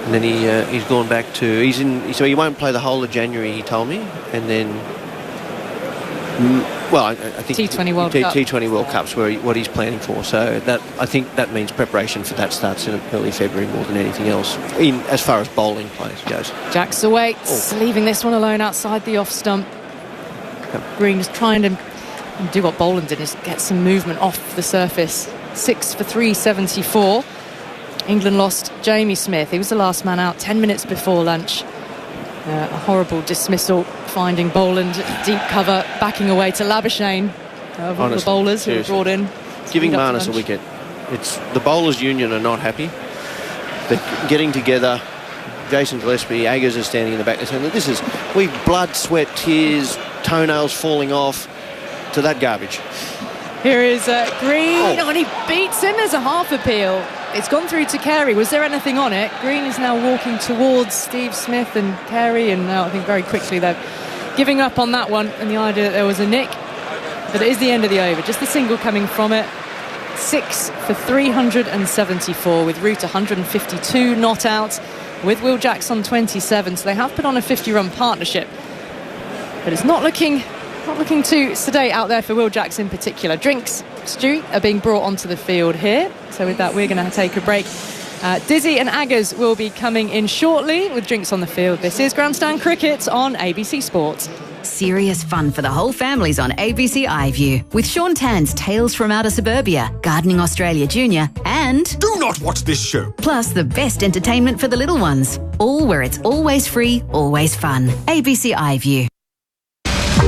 And then he's gone back to, so he won't play the whole of January, he told me, and then I think T20 World Cup. T20 World Cup's what he's planning for. So I think that means preparation for that starts in early February more than anything else, as far as bowling plays goes. Jacks awaits, leaving this one alone outside the off stump. Green is trying to do what Boland did, is get some movement off the surface. 6 for 374. England lost Jamie Smith. He was the last man out 10 minutes before lunch. A horrible dismissal, finding Boland deep cover, backing away to Labuschagne. Of all the bowlers who were brought in. Giving Marnus a wicket. It's the Bowlers Union are not happy. They're getting together. Jason Gillespie, Aggers are standing in the back. They're saying, this is, blood, sweat, tears, toenails falling off to that garbage. Here is Green, and he beats him. There's a half appeal. It's gone through to Carey. Was there anything on it? Green is now walking towards Steve Smith and Carey, and now I think very quickly they're giving up on that one and the idea that there was a nick. But it is the end of the over. Just the single coming from it. 6 for 374 with Root 152 not out, with Will Jacks on 27. So they have put on a 50-run partnership. But it's not looking too sedate out there for Will Jacks in particular. Drinks, Stu, are being brought onto the field here. So with that, we're going to take a break. Dizzy and Aggers will be coming in shortly with Drinks on the field. This is Grandstand Cricket on ABC Sport. Serious fun for the whole family's on ABC iView with Sean Tan's Tales from Outer Suburbia, Gardening Australia Junior, and Do not watch this show. Plus the best entertainment for the little ones. All where it's always free, always fun. ABC iView.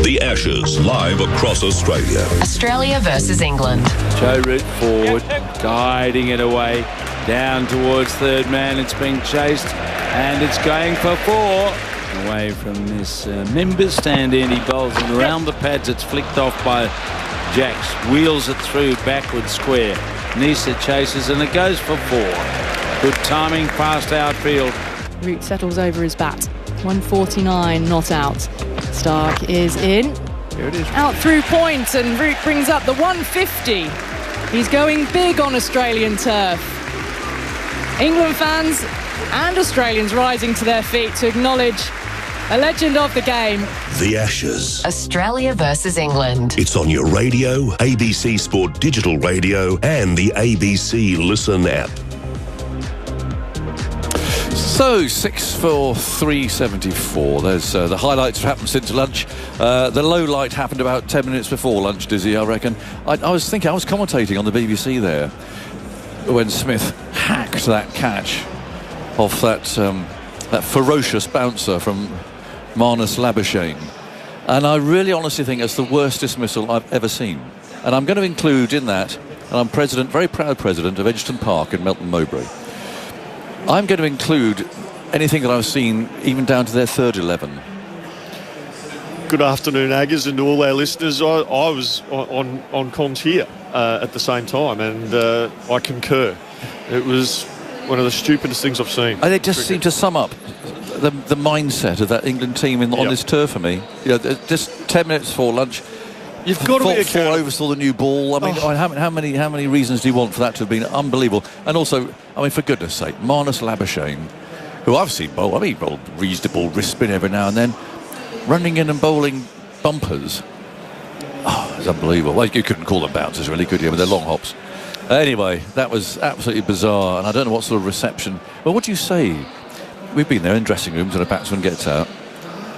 The Ashes, live across Australia. Australia versus England. Joe Root forward, guiding it away. Down towards third man. It's being chased and it's going for 4. Away from this members stand end. He bowls and around the pads. It's flicked off by Jacks. Wheels it through backward square. Nisa chases and it goes for 4. Good timing past outfield. Root settles over his bat. 149 not out. Stark is in. Here it is. Out through point and Root brings up the 150. He's going big on Australian turf. England fans and Australians rising to their feet to acknowledge a legend of the game. The Ashes. Australia versus England. It's on your radio, ABC Sport Digital Radio and the ABC Listen app. So 6 for 374. There's the highlights have happened since lunch. The low light happened about 10 minutes before lunch, Dizzy, I reckon. I was commentating on the BBC there when Smith hacked that catch off that ferocious bouncer from Marnus Labuschagne. And I really honestly think it's the worst dismissal I've ever seen. And I'm going to include in that, and I'm very proud president of Edgerton Park in Melton Mowbray. I'm going to include anything that I've seen, even down to their third 11. Good afternoon, Aggers, and to all our listeners. I was on comms here at the same time, and I concur. It was one of the stupidest things I've seen. And it just seemed to sum up the mindset of that England team on this tour for me. You know, just 10 minutes before lunch. You've got to be four overs for the new ball. I mean, how many reasons do you want for that to have been unbelievable? And also, I mean, for goodness' sake, Marnus Labuschagne, who I've seen bowl. I mean, he bowled reasonable wrist spin every now and then, running in and bowling bumpers. Oh, it's unbelievable. Well, you couldn't call them bouncers, really, could you? I mean, they're long hops. Anyway, that was absolutely bizarre, and I don't know what sort of reception. Well, what do you say? We've been there in dressing rooms and a batsman gets out,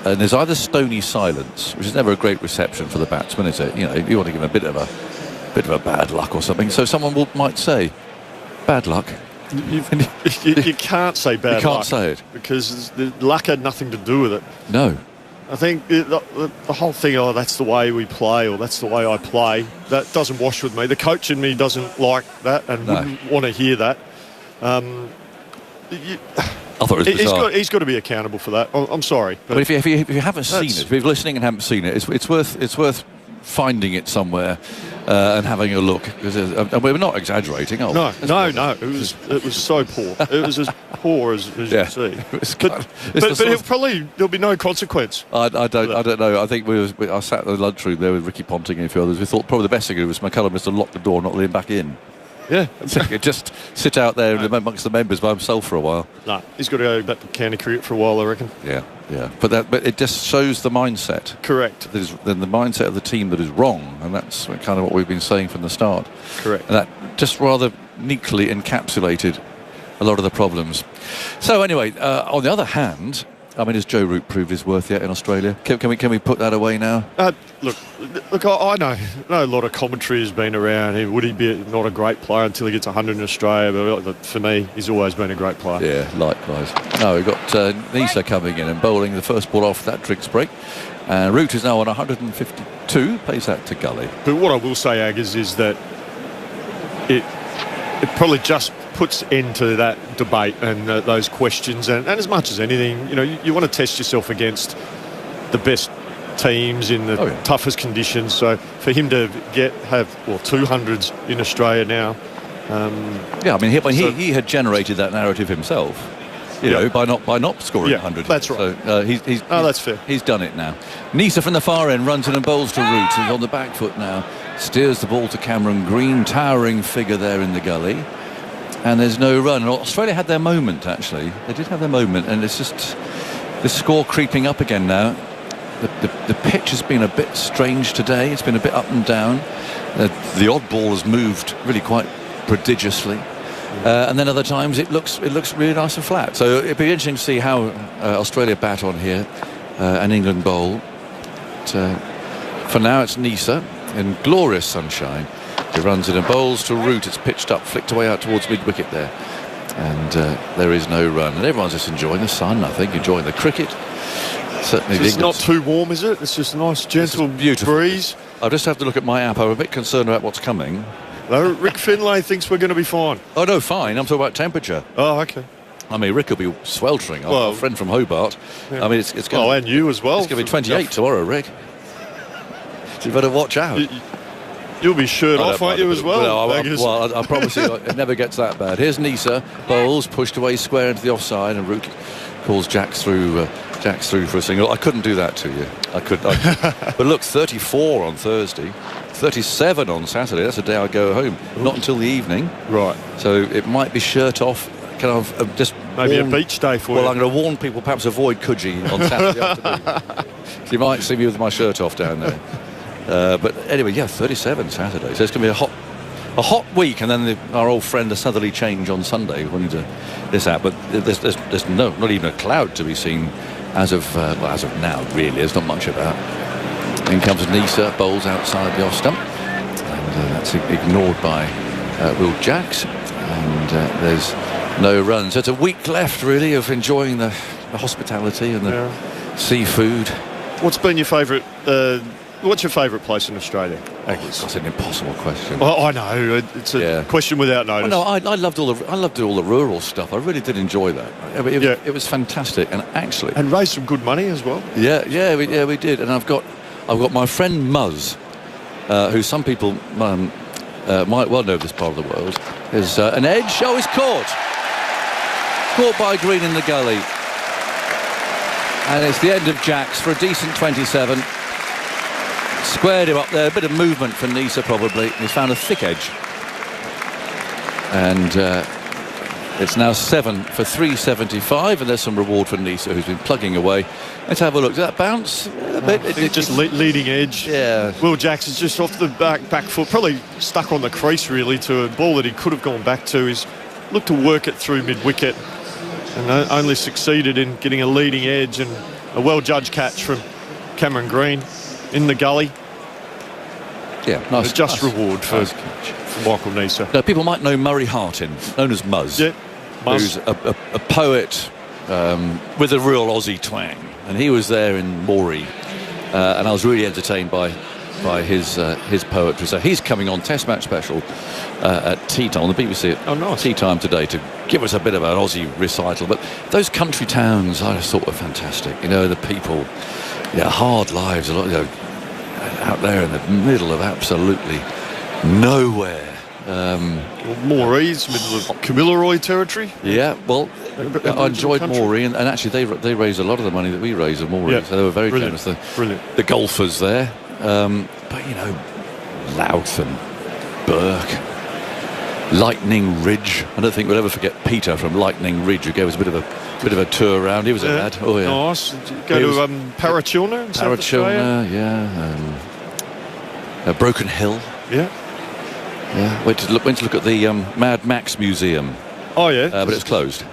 and there's either stony silence, which is never a great reception for the batsman, is it? You know, you want to give him a bit of a bad luck or something. So someone might say, "Bad luck." You can't say bad luck. You can't say it because the luck had nothing to do with it. No. I think the whole thing, that's the way we play, or that's the way I play, that doesn't wash with me. The coach in me doesn't like that and wouldn't want to hear that. I thought it was bizarre. He's got to be accountable for that. I'm sorry. But if you haven't seen it, if you're listening and haven't seen it, it's worth finding it somewhere and having a look. Because we're not exaggerating. No. It was so poor. It was as poor as you see. But there'll be no consequence. I don't know. I think I sat in the lunchroom there with Ricky Ponting and a few others. We thought probably the best thing to do was McCullum was to lock the door and not let him back in. Yeah. Just sit out there amongst the members by himself for a while. No, he's got to go back to county cricket for a while, I reckon. Yeah. But it just shows the mindset. Correct. Then the mindset of the team that is wrong, and that's kind of what we've been saying from the start. Correct. And that just rather neatly encapsulated a lot of the problems. So anyway, on the other hand, I mean, has Joe Root proved his worth yet in Australia? Can we put that away now? Look. I know a lot of commentary has been around. Would he be not a great player until he gets 100 in Australia? But for me, he's always been a great player. Yeah, likewise. No, we've got Nisa coming in and bowling the first ball off that drinks break. And Root is now on 152. Plays that to Gully. But what I will say, Aggers, is that it probably just puts end to that debate and those questions. And as much as anything, you want to test yourself against the best teams in the toughest conditions. So for him to have 200s in Australia now. I mean, he had generated that narrative himself. By not scoring 100. That's right. So that's fair. He's done it now. Nisa from the far end runs in and bowls to Root. He's on the back foot now. Steers the ball to Cameron Green, towering figure there in the gully. And there's no run. And Australia had their moment, actually. They did have their moment, and it's just the score creeping up again now. The pitch has been a bit strange today. It's been a bit up and down. The odd ball has moved really quite prodigiously. And then other times it looks really nice and flat. So it'd be interesting to see how Australia bat on here and England bowl. But, for now it's Nisa in glorious sunshine. He runs in and bowls to Root. It's pitched up, flicked away out towards mid-wicket there. And there is no run. And everyone's just enjoying the sun, I think, enjoying the cricket. Certainly it's not too warm, is it? It's just a nice, gentle, beautiful breeze. I just have to look at my app. I'm a bit concerned about what's coming. No, Rick Finlay thinks we're going to be fine. Oh, no, fine. I'm talking about temperature. Oh, okay. I mean, Rick will be sweltering. Well, our friend from Hobart. Yeah. I mean, it's going. Oh, and you as well. It's going to be 28 tomorrow, Rick. So you better watch out. You'll be shirt off, won't you, as well? I promise you, it never gets that bad. Here's Nisa. Bowles pushed away square into the offside, and Root calls Jacks through for a single. I couldn't do that to you. I could. But look, 34 on Thursday, 37 on Saturday. That's the day I go home. Not until the evening. Right. So it might be shirt off. Can I just maybe a beach day for you? Well, I'm going to warn people perhaps avoid Coogee on Saturday afternoon. So you might see me with my shirt off down there. But anyway, yeah, 37 Saturday. So it's going to be a hot week, and then our old friend the southerly change on Sunday. We'll need to this out, but there's not even a cloud to be seen as of now. Really, there's not much about. In comes Nisa, Bowles outside the off stump, and that's ignored by Will Jacks, and there's no run. So it's a week left, really, of enjoying the hospitality and the seafood. What's been your favourite? What's your favourite place in Australia? That's an impossible question. Oh, I know. It's a question without notice. Well, no, I loved all the rural stuff. I really did enjoy that. It was fantastic, and actually, and raised some good money as well. Yeah, we did. And I've got my friend Muzz, who some people might well know this part of the world. Is an edge. Oh, he's caught by Green in the gully, and it's the end of Jacks for a decent 27. Squared him up there, a bit of movement for Nisa probably. He's found a thick edge, and it's now 7 for 375, and there's some reward for Nisa, who's been plugging away. Let's have a look. Does that bounce a bit? It's just leading edge. Yeah. Will Jacks is just off the back foot, probably stuck on the crease really to a ball that he could have gone back to. He's looked to work it through mid-wicket and only succeeded in getting a leading edge, and a well-judged catch from Cameron Green in the gully. Yeah, nice. Just reward for Michael Nisa. Now, people might know Murray Hartin, known as Muzz. Yeah, who's a poet with a real Aussie twang, and he was there in Moree, and I was really entertained by his poetry. So he's coming on Test Match Special at tea time on the BBC at tea time today to give us a bit of an Aussie recital. But those country towns I just thought were fantastic. You know, the people, hard lives, a lot, out there in the middle of absolutely nowhere. Moree's middle of Kamilaroi territory. Yeah, well, I enjoyed Moree, and actually they raised a lot of the money that we raised at Moree, so they were very generous. The golfers there, but Louth and Burke, Lightning Ridge. I don't think we'll ever forget Peter from Lightning Ridge, who gave us a bit of a tour around. He was a lad. Oh yeah, nice. Go to Parachilna in South Australia. Broken Hill. Yeah. Went to look at the Mad Max Museum. Oh yeah, but it's closed.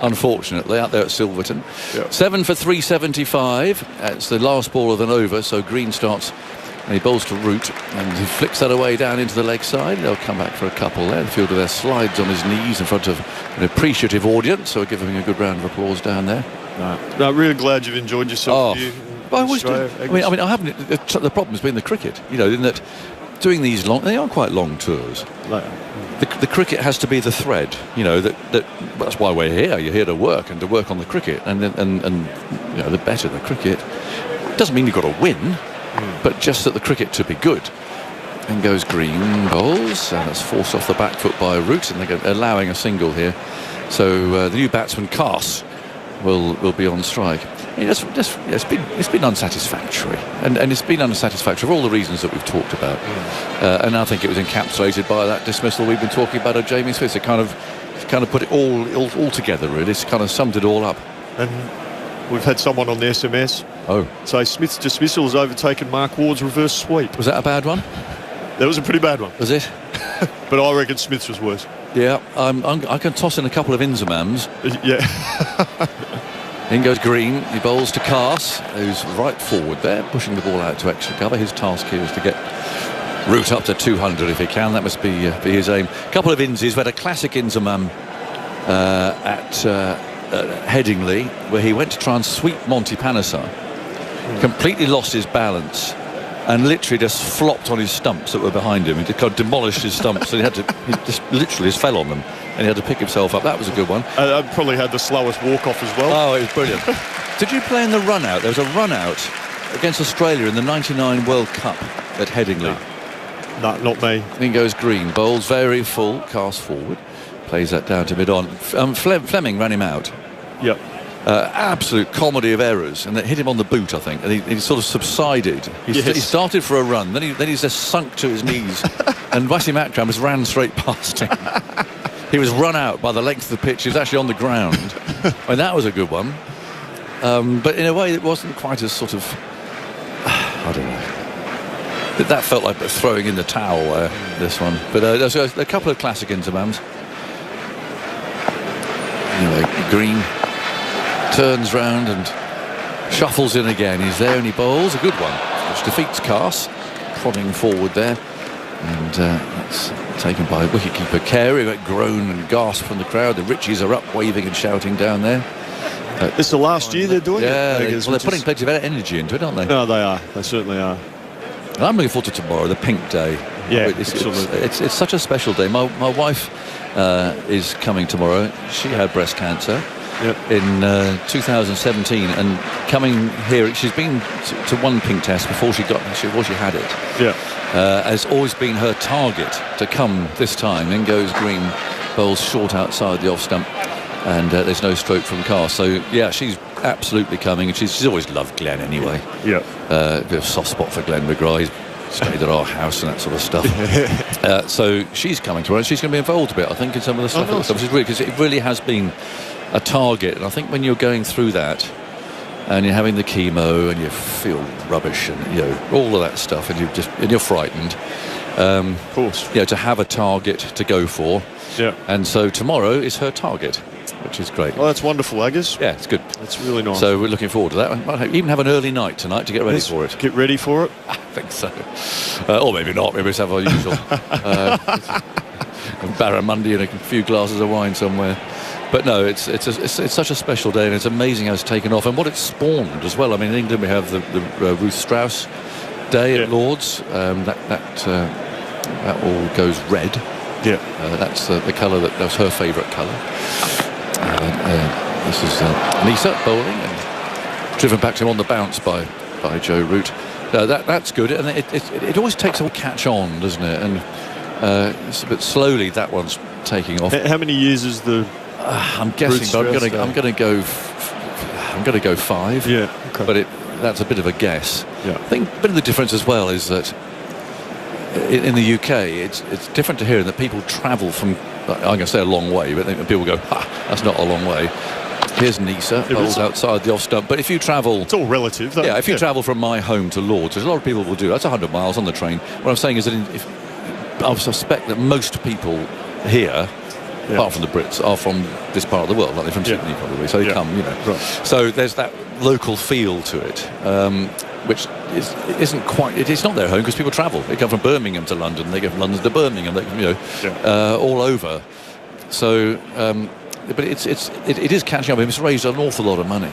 Unfortunately, out there at Silverton. 7 for 375. It's the last ball of an over, so Green starts and he bowls to Root, and he flicks that away down into the leg side. They'll come back for a couple there. The fielder there slides on his knees in front of an appreciative audience, so we'll give him a good round of applause down there. No, really glad you've enjoyed yourself. I always do. I mean, I haven't. The problem's been the cricket. In that doing these they are quite long tours. The cricket has to be the thread. That's why we're here. You're here to work and to work on the cricket, and the better the cricket. Doesn't mean you've got to win, but just that the cricket to be good. And goes Green, bowls, and that's forced off the back foot by Root, and they're allowing a single here. So the new batsman Cass will be on strike. It's been unsatisfactory, and it's been unsatisfactory for all the reasons that we've talked about. And I think it was encapsulated by that dismissal we've been talking about of Jamie Smith. It kind of put it all together, really. It's kind of summed it all up. And we've had someone on the SMS say Smith's dismissal has overtaken Mark Ward's reverse sweep. Was that a bad one? That was a pretty bad one. Was it? But I reckon Smith's was worse. Yeah, I can toss in a couple of Inzamams. In goes Green. He bowls to Cass, who's right forward there, pushing the ball out to extra cover. His task here is to get Root up to 200 if he can. That must be his aim. A couple of Inzies. We had a classic Inzamam at Headingley, where he went to try and sweep Monty Panesar. Completely lost his balance and literally just flopped on his stumps that were behind him. He just kind of demolished his stumps, and he just literally just fell on them, and he had to pick himself up. That was a good one. I probably had the slowest walk-off as well. Oh, it was brilliant. Did you play in the run-out? There was a run-out against Australia in the 99 World Cup at Headingley. No, not me. Then goes Green, bowls very full, cast forward, plays that down to mid-on. Fleming ran him out. Yep. Absolute comedy of errors, and it hit him on the boot, I think, and he sort of subsided. He started for a run, then he just sunk to his knees, and Wasim Akram just ran straight past him. He was run out by the length of the pitch. He was actually on the ground. And that was a good one. But in a way, it wasn't quite as sort of, I don't know. That felt like throwing in the towel, this one. But there's a couple of classic intermams. Anyway, Green turns round and shuffles in again. He's there and he bowls a good one, which defeats Carse, prodding forward there. And that's taken by wicketkeeper Carey. A groan and gasp from the crowd. The Richies are up, waving and shouting down there. It's the last year they're doing it. They're putting plenty of energy into it, aren't they? No, they are. They certainly are. And I'm looking forward to tomorrow, the Pink Day. Yeah, it's such a special day. My wife is coming tomorrow. She had breast cancer in 2017, and coming here, she's been to one pink test before she had it. Yeah, has always been her target to come this time. In goes Green, bowls short outside the off stump, and there's no stroke from Carr. So yeah, she's absolutely coming, and she's always loved Glenn anyway. Yeah, a bit of soft spot for Glenn McGrath. He's stayed at our house and that sort of stuff. So she's coming tomorrow, and she's going to be involved a bit, I think, in some of the stuff. Because it really has been a target, and I think when you're going through that and you're having the chemo and you feel rubbish and all of that stuff, and you're frightened, of course, to have a target to go for. Yeah, and so tomorrow is her target, which is great. Well, that's wonderful, Agus. Yeah, it's good. That's really nice. So we're looking forward to that. I might even have an early night tonight to get ready for it. Get ready for it? I think so. Or maybe not. Maybe let's have our usual barramundi and a few glasses of wine somewhere. But no, it's such a special day, and it's amazing how it's taken off and what it's spawned as well. I mean, in England we have the Ruth Strauss Day at Lord's. That all goes red. Yeah, that's the colour that was her favourite colour. This is Nisa bowling and driven back to him on the bounce by Joe Root. That's good, and it always takes a catch on, doesn't it? And it's a bit slowly that one's taking off. How many years is the? I'm guessing, but I'm going to go 5. Yeah, okay. But that's a bit of a guess. Yeah. I think a bit of the difference as well is that in the UK it's different to here in that people travel from, I'm going to say a long way, but people go, that's not a long way. Here's Nisa, bowls outside the off stump. But if you travel, it's all relative, though. Yeah, if you travel from my home to Lord's, which a lot of people will do, that's 100 miles on the train. What I'm saying is that I suspect that most people here, apart from the Brits, are from this part of the world, like they're from Sydney probably, so they come, Right. So there's that local feel to it, which isn't quite. It's not their home because people travel. They come from Birmingham to London, they go from London to Birmingham, all over. So, but it is catching up. It's raised an awful lot of money.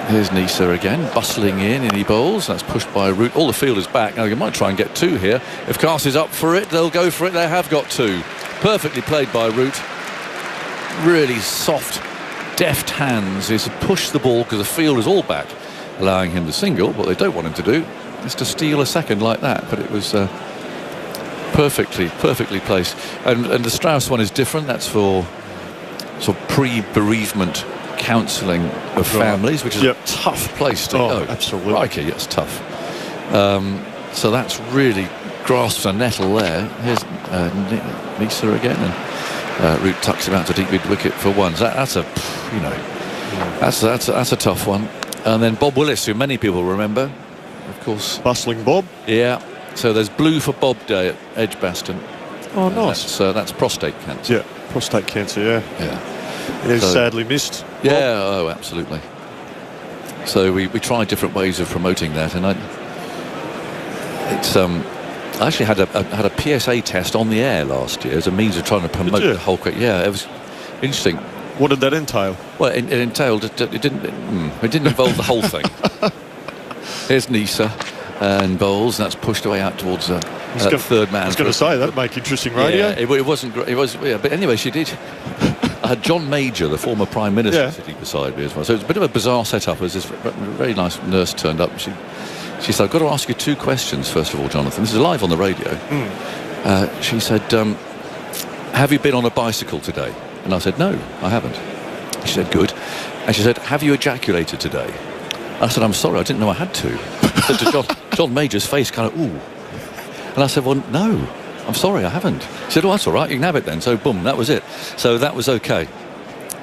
Here's Nisa again, bustling in, and he bowls. That's pushed by Root. All the field is back. Now, they might try and get 2 here. If Carse is up for it, they'll go for it. They have got 2. Perfectly played by Root. Really soft, deft hands. He's to push the ball because the field is all back, allowing him to single. What they don't want him to do is to steal a second like that. But it was perfectly placed. And the Strauss one is different. That's for sort of pre-bereavement counselling of families, which is a tough place to go. Absolutely. Crikey, it's tough. So that's really grasps a nettle there. Here's Nisa again, and Root tucks him out to deep mid wicket for 1. So that's a tough one. And then Bob Willis, who many people remember, of course. Bustling Bob. Yeah. So there's blue for Bob Day at Edgbaston. Oh, nice. That's prostate cancer. Yeah, prostate cancer. Yeah. It is sadly missed. Yeah. Oh, absolutely. So we tried different ways of promoting that, and I actually had a PSA test on the air last year as a means of trying to promote the whole. Yeah, it was interesting. What did that entail? Well, it entailed it didn't involve the whole thing. Here's Nisa, and bowls. And that's pushed away out towards third man. I was going to say, that'd make interesting radio. Yeah, it wasn't great. It was, yeah, but anyway, she did. I had John Major, the former Prime Minister, sitting beside me as well. So it's a bit of a bizarre setup. As this very nice nurse turned up. She said, "I've got to ask you 2 questions, first of all, Jonathan. This is live on the radio." She said, "Have you been on a bicycle today?" And I said, "No, I haven't." She said, "Good." And she said, "Have you ejaculated today?" I said, "I'm sorry, I didn't know I had to." I said to John Major's face kind of, ooh. And I said, "Well, no, I'm sorry, I haven't." She said, "Oh, that's all right, you can have it then." So, boom, that was it. So that was okay.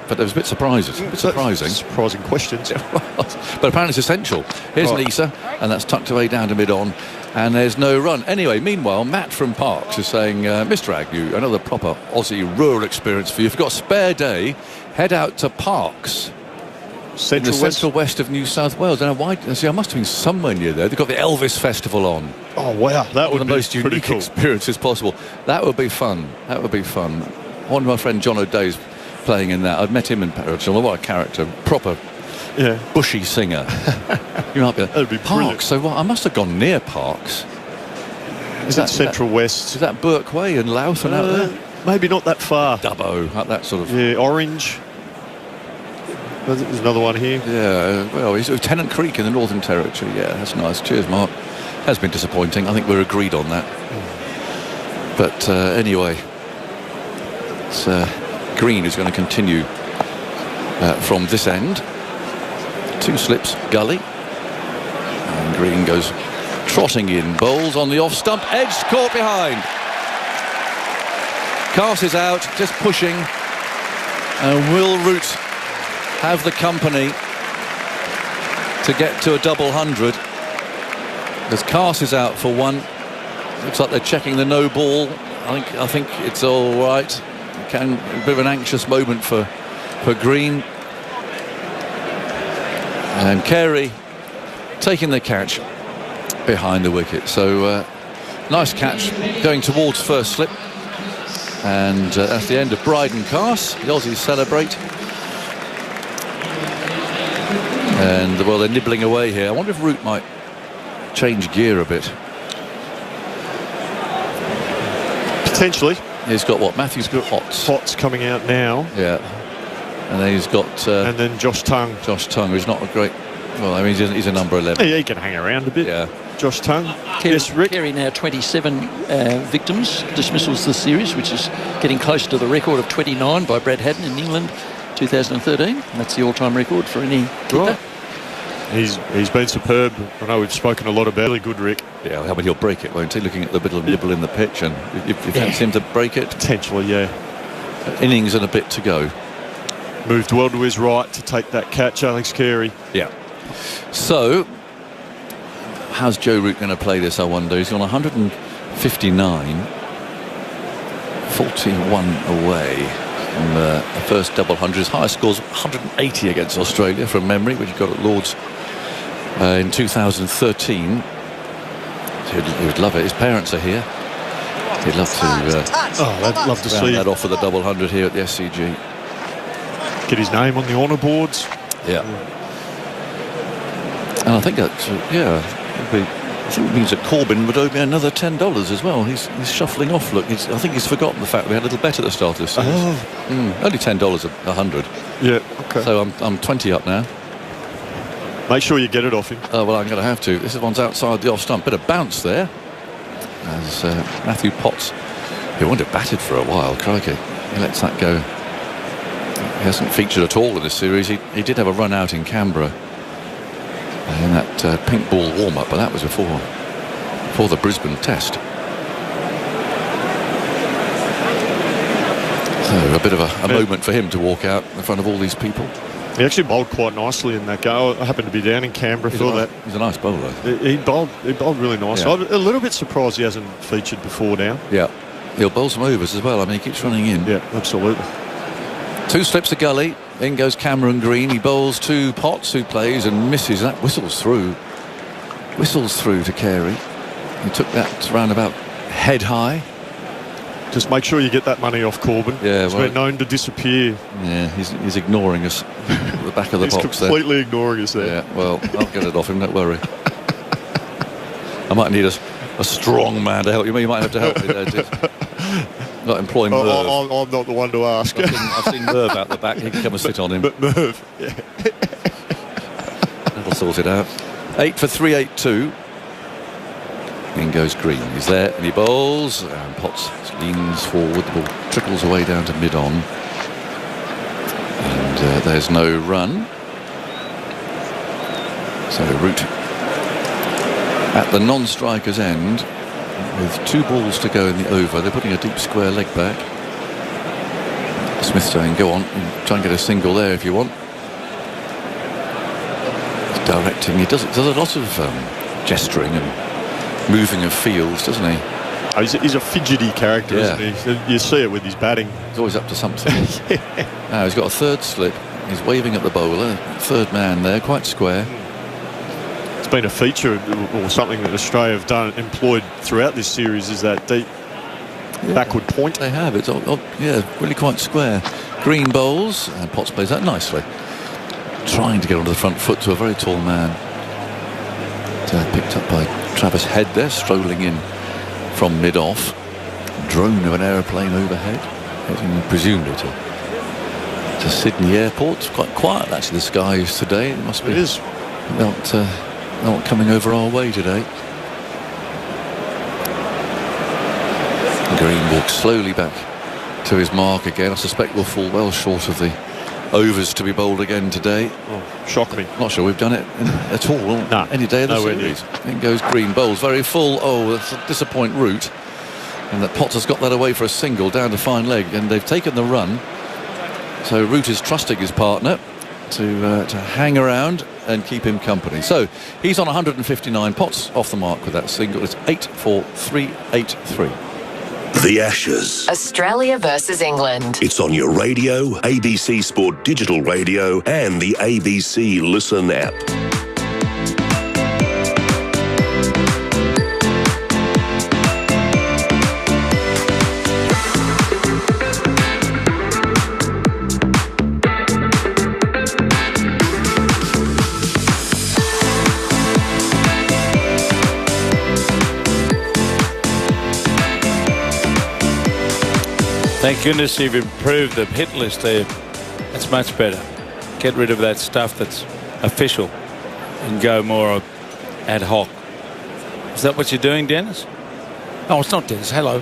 But it was a bit surprising. Surprising questions. But apparently it's essential. Here's Lisa, and that's tucked away down to mid-on, and there's no run. Anyway, meanwhile, Matt from Parks is saying, "Mr. Agnew, another proper Aussie rural experience for you. If you've got a spare day, head out to Parks." Central west of New South Wales. I don't know why. See, I must have been somewhere near there. They've got the Elvis Festival on. Oh wow, that would be the most unique cool experiences possible. That would be fun. That would be fun. One of my friend John O'Day's playing in that. I'd met him in Paris. What a character! Proper, bushy singer. You might be. That'd be Parks. brilliant. So what? I must have gone near Parks. Is that Central West? Is that Burke Way and Louth and out there? Maybe not that far. Dubbo, that sort of. Yeah, Orange. There's another one here. Yeah, well, he's Tennant Creek in the Northern Territory. Yeah, that's nice. Cheers, Mark. Has been disappointing. I think we're agreed on that. But anyway, it's Green is going to continue from this end. 2 slips, gully. And Green goes trotting in. Bowls on the off stump. Edge caught behind. Cast is out, just pushing. And Will Root have the company to get to a double 100. As Cast is out for 1. Looks like they're checking the no ball. I think it's all right. A bit of an anxious moment for Green. And Carey taking the catch behind the wicket. So nice catch going towards first slip. And that's the end of Bryden Cast. The Aussies celebrate. And, well, they're nibbling away here. I wonder if Root might change gear a bit. Potentially. He's got what? Matthews Potts. Potts coming out now. Yeah. And then he's got... and then Josh Tongue. Josh Tongue, who's not a great... Well, I mean, he's a number 11. Yeah, he can hang around a bit. Yeah. Josh Tongue. Yes, Rick. Carey now 27 victims, dismissals this series, which is getting close to the record of 29 by Brad Haddin in England 2013. That's the all-time record for any keeper. Right. He's been superb. I know we've spoken a lot about really good, Rick. Yeah, well, he'll break it, won't he? Looking at the bit of nibble in the pitch, and if you fancy him to break it, potentially, yeah. Innings and a bit to go. Moved well to his right to take that catch, Alex Carey. Yeah. So, how's Joe Root going to play this, I wonder? He's on 159, 41 away from the first double 100. His highest scores 180 against Australia from memory, which he got at Lord's in 2013. He would love it. His parents are here. He'd love to. They'd love to see that off for the double 100 here at the SCG. Get his name on the honour boards. Yeah. And I think that, I think it means that Corbin would owe me another $10 as well. He's shuffling off. Look, I think he's forgotten the fact we had a little bet at the start of this series. Only $10 a 100. Yeah, okay. So I'm 20 up now. Make sure you get it off him. Oh, well, I'm going to have to. This one's outside the off stump. Bit of bounce there. As Matthew Potts, he won't have batted for a while, crikey. He lets that go. He hasn't featured at all in this series. He did have a run out in Canberra in that pink ball warm-up, but that was before the Brisbane Test. So a bit of a moment for him to walk out in front of all these people. He actually bowled quite nicely in that go. I happened to be down in Canberra for that. He's a nice bowler. He bowled really nice. Yeah. I'm a little bit surprised he hasn't featured before now. Yeah. He'll bowl some overs as well. I mean, he keeps running in. Yeah, absolutely. 2 slips of gully. In goes Cameron Green. He bowls to Potts, who plays and misses. That whistles through. Whistles through to Carey. He took that round about head high. Just make sure you get that money off Corbin. Yeah, he's been known to disappear. Yeah, he's ignoring us at the back of the box. He's completely ignoring us there. Yeah, well, I'll get it off him, don't worry. I might need a strong man to help you. You might have to help me there, Div. Not employ Merv. I'm not the one to ask. I've seen Merv out the back. He can come and sit on him. But Merv, yeah. That'll sort it out. 8 for 382. In goes Green. He's there and he bowls. And Potts leans forward. The ball trickles away down to mid-on. And there's no run. So Root at the non-striker's end with 2 balls to go in the over. They're putting a deep square leg back. Smith saying, go on, try and get a single there if you want. He's directing. He does a lot of gesturing and moving of fields, doesn't he? Oh, he's a fidgety character, isn't he? You see it with his batting. He's always up to something. Now he's got a third slip. He's waving at the bowler. Third man there, quite square. It's been a feature or something that Australia have employed throughout this series, is that deep backward point. They have. It's really quite square. Green bowls, and Potts plays that nicely. Trying to get onto the front foot to a very tall man. Picked up by Travis Head there, strolling in from mid-off. Drone of an aeroplane overhead, heading presumably to Sydney Airport. It's quite quiet actually, the skies today. It must be. It is. Not coming over our way today. Green walks slowly back to his mark again. I suspect we'll fall well short of the overs to be bowled again today. Oh, shock me. Not sure we've done it at all. Any day of the series. In goes Green, bowls very full. Oh, that's a disappoint Root. And that Potts has got that away for a single down to fine leg, and they've taken the run. So Root is trusting his partner to hang around and keep him company. So he's on 159. Potts off the mark with that single. It's 8 for 383. The Ashes. Australia versus England. It's on your radio, ABC Sport Digital Radio, and the ABC Listen app. Thank goodness you've improved the hit list there. It's much better. Get rid of that stuff that's official and go more ad hoc. Is that what you're doing, Dennis? Oh, it's not Dennis. Hello.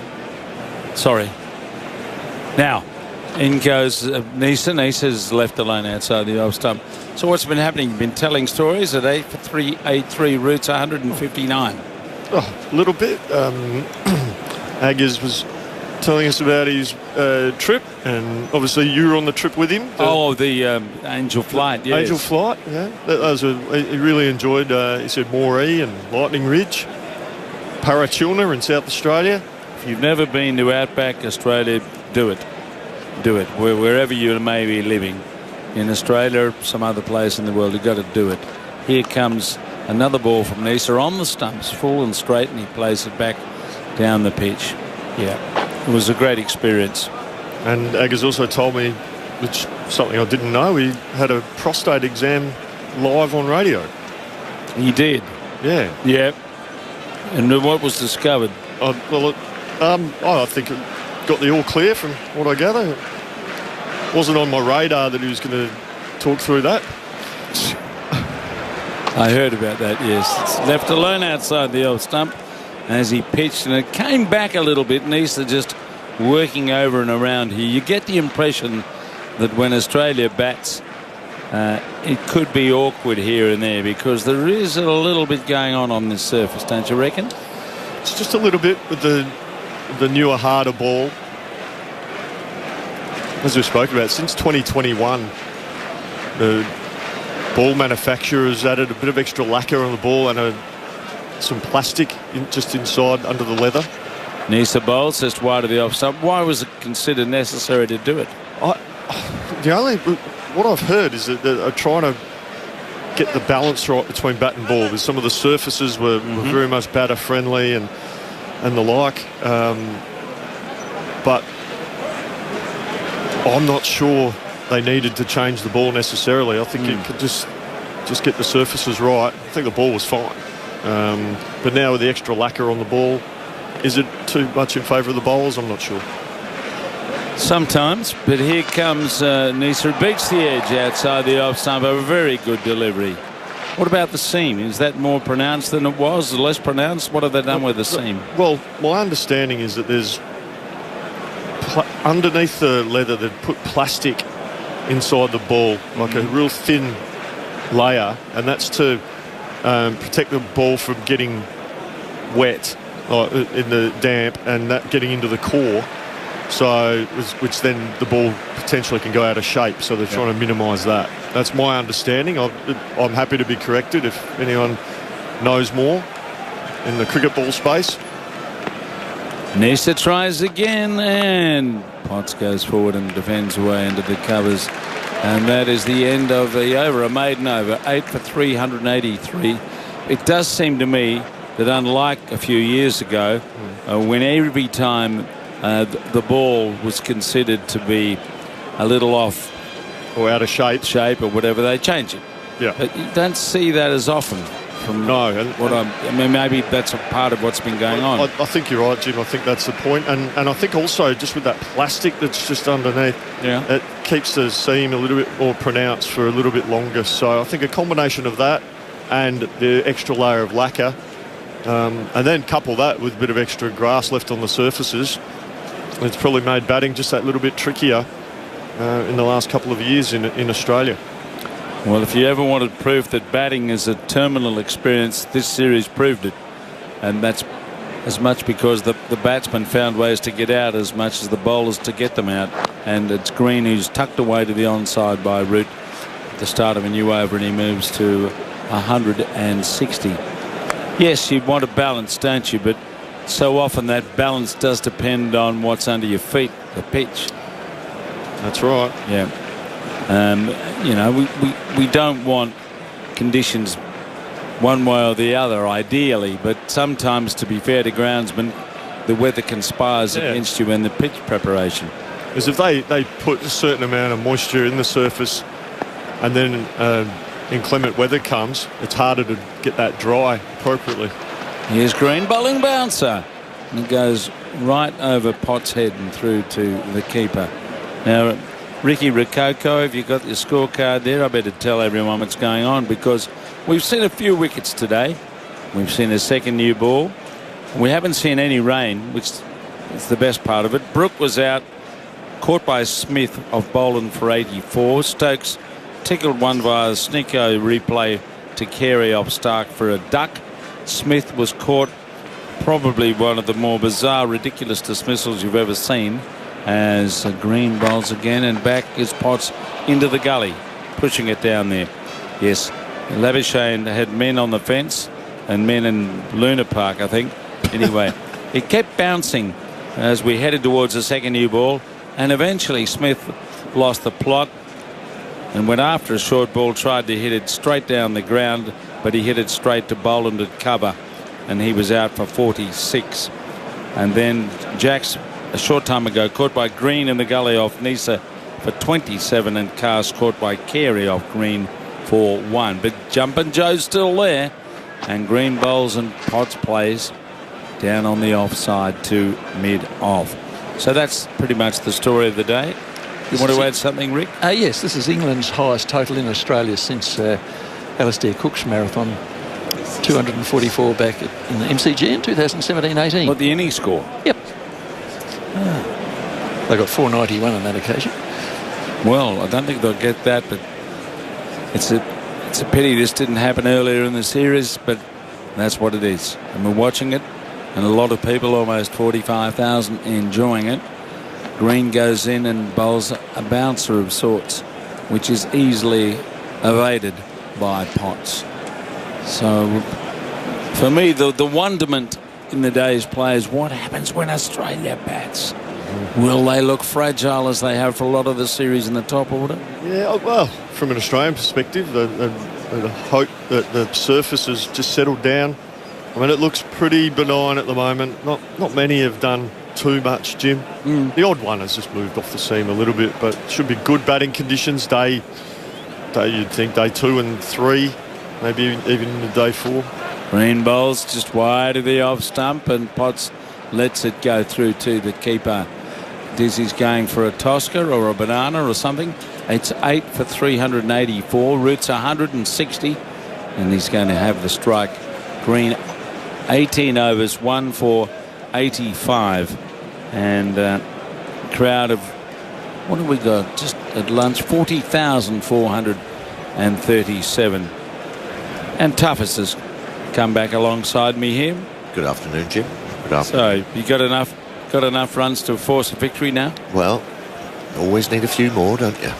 Sorry. Now, in goes Neser. Neser's left alone outside the off stump. So what's been happening? You've been telling stories at 8 for 383. Root's 159. Oh, a little bit. Aggers was telling us about his trip, and obviously you were on the trip with him. The Angel Flight, yes. Angel Flight, yeah. He really enjoyed, he said, Moree and Lightning Ridge, Parachilna in South Australia. If you've never been to Outback Australia, do it. Do it. Wherever you may be living. In Australia, some other place in the world, you've got to do it. Here comes another ball from Neser on the stumps, full and straight, and he plays it back down the pitch. Yeah. It was a great experience. And Aggers also told me, which something I didn't know, he had a prostate exam live on radio. He did? Yeah. Yeah. And what was discovered? I think it got the all clear from what I gather. It wasn't on my radar that he was going to talk through that. I heard about that, yes. It's left alone outside the old stump as he pitched, and it came back a little bit. Neser just working over and around here. You get the impression that when Australia bats, it could be awkward here and there, because there is a little bit going on this surface, don't you reckon? It's just a little bit with the newer, harder ball. As we spoke about, since 2021, the ball manufacturers added a bit of extra lacquer on the ball and some plastic just inside under the leather. Neser bowls just wide of the off stump. Why was it considered necessary to do it? What I've heard is that they're trying to get the balance right between bat and ball, because some of the surfaces were very much batter friendly and the like. But I'm not sure they needed to change the ball necessarily. I think it could just get the surfaces right. I think the ball was fine. But now with the extra lacquer on the ball, is it too much in favour of the bowlers? I'm not sure. Sometimes, but here comes Neser. Beats the edge outside the off stump. A very good delivery. What about the seam? Is that more pronounced than it was? Less pronounced? What have they done with the seam? Well, my understanding is that there's underneath the leather they've put plastic inside the ball, like a real thin layer, and that's to protect the ball from getting wet in the damp and that getting into the core. So, which then the ball potentially can go out of shape. So they're trying to minimise that. That's my understanding. I'm happy to be corrected if anyone knows more in the cricket ball space. Neser tries again, and Potts goes forward and defends away into the covers. And that is the end of the over, a maiden over, 8 for 383. It does seem to me that unlike a few years ago, when every time the ball was considered to be a little off or out of shape or whatever, they change it. Yeah. But you don't see that as often. I mean, maybe that's a part of what's been going on. I think you're right, Jim. I think that's the point. And I think also just with that plastic that's just underneath, it keeps the seam a little bit more pronounced for a little bit longer. So I think a combination of that and the extra layer of lacquer, and then couple that with a bit of extra grass left on the surfaces, it's probably made batting just that little bit trickier in the last couple of years in Australia. Well, if you ever wanted proof that batting is a terminal experience, this series proved it. And that's as much because the batsman found ways to get out as much as the bowlers to get them out. And it's Green who's tucked away to the onside by Root at the start of a new over, and he moves to 160. Yes, you want a balance, don't you? But so often that balance does depend on what's under your feet, the pitch. That's right. Yeah. You know, we don't want conditions one way or the other, ideally, but sometimes, to be fair to groundsmen, the weather conspires against you in the pitch preparation. Because if they put a certain amount of moisture in the surface and then inclement weather comes, it's harder to get that dry appropriately. Here's Green, bowling bouncer. And it goes right over Potts' head and through to the keeper. Now, Ricky Rokoko, if you've got your scorecard there, I better tell everyone what's going on, because we've seen a few wickets today. We've seen a second new ball. We haven't seen any rain, which is the best part of it. Brook was out, caught by Smith of Boland for 84. Stokes tickled one via a Sneeko replay to Carey off Stark for a duck. Smith was caught, probably one of the more bizarre, ridiculous dismissals you've ever seen, as Green bowls again, and back is Potts into the gully, pushing it down there. Yes, Labuschagne had men on the fence and men in Luna Park, I think. Anyway, it kept bouncing as we headed towards the second new ball, and eventually Smith lost the plot and went after a short ball, tried to hit it straight down the ground, but he hit it straight to Boland at cover, and he was out for 46. And then Jacks, a short time ago, caught by Green in the gully off Neser for 27, and Cast caught by Carey off Green for 1. But Jumpin' Joe's still there, and Green bowls and Potts plays down on the offside to mid-off. So that's pretty much the story of the day. You want to add something, Rick? Yes, this is England's highest total in Australia since Alastair Cook's marathon. 244 back in the MCG in 2017-18. What, the innings score? Yep. They got 491 on that occasion. Well, I don't think they'll get that, but it's a pity this didn't happen earlier in the series, but that's what it is. And we're watching it, and a lot of people, almost 45,000, enjoying it. Green goes in and bowls a bouncer of sorts, which is easily evaded by Potts. So for me, the wonderment in the day's play is what happens when Australia bats. Will they look fragile as they have for a lot of the series in the top order? Yeah, well, from an Australian perspective, the hope that the surface has just settled down. I mean, it looks pretty benign at the moment. Not many have done too much, Jim. The odd one has just moved off the seam a little bit, but should be good batting conditions. You'd think day 2 and 3, maybe even the day 4. Green bowls just wide of the off stump, and Potts lets it go through to the keeper. Dizzy's going for a Tosca or a banana or something. It's 8 for 384. Root's 160, and he's going to have the strike. Green 18 overs, 1 for 85, and crowd of, what have we got just at lunch? 40,437. And Tuffus has come back alongside me here. Good afternoon, Jim. Good afternoon. So you got enough runs to force a victory now? Well, always need a few more, don't you?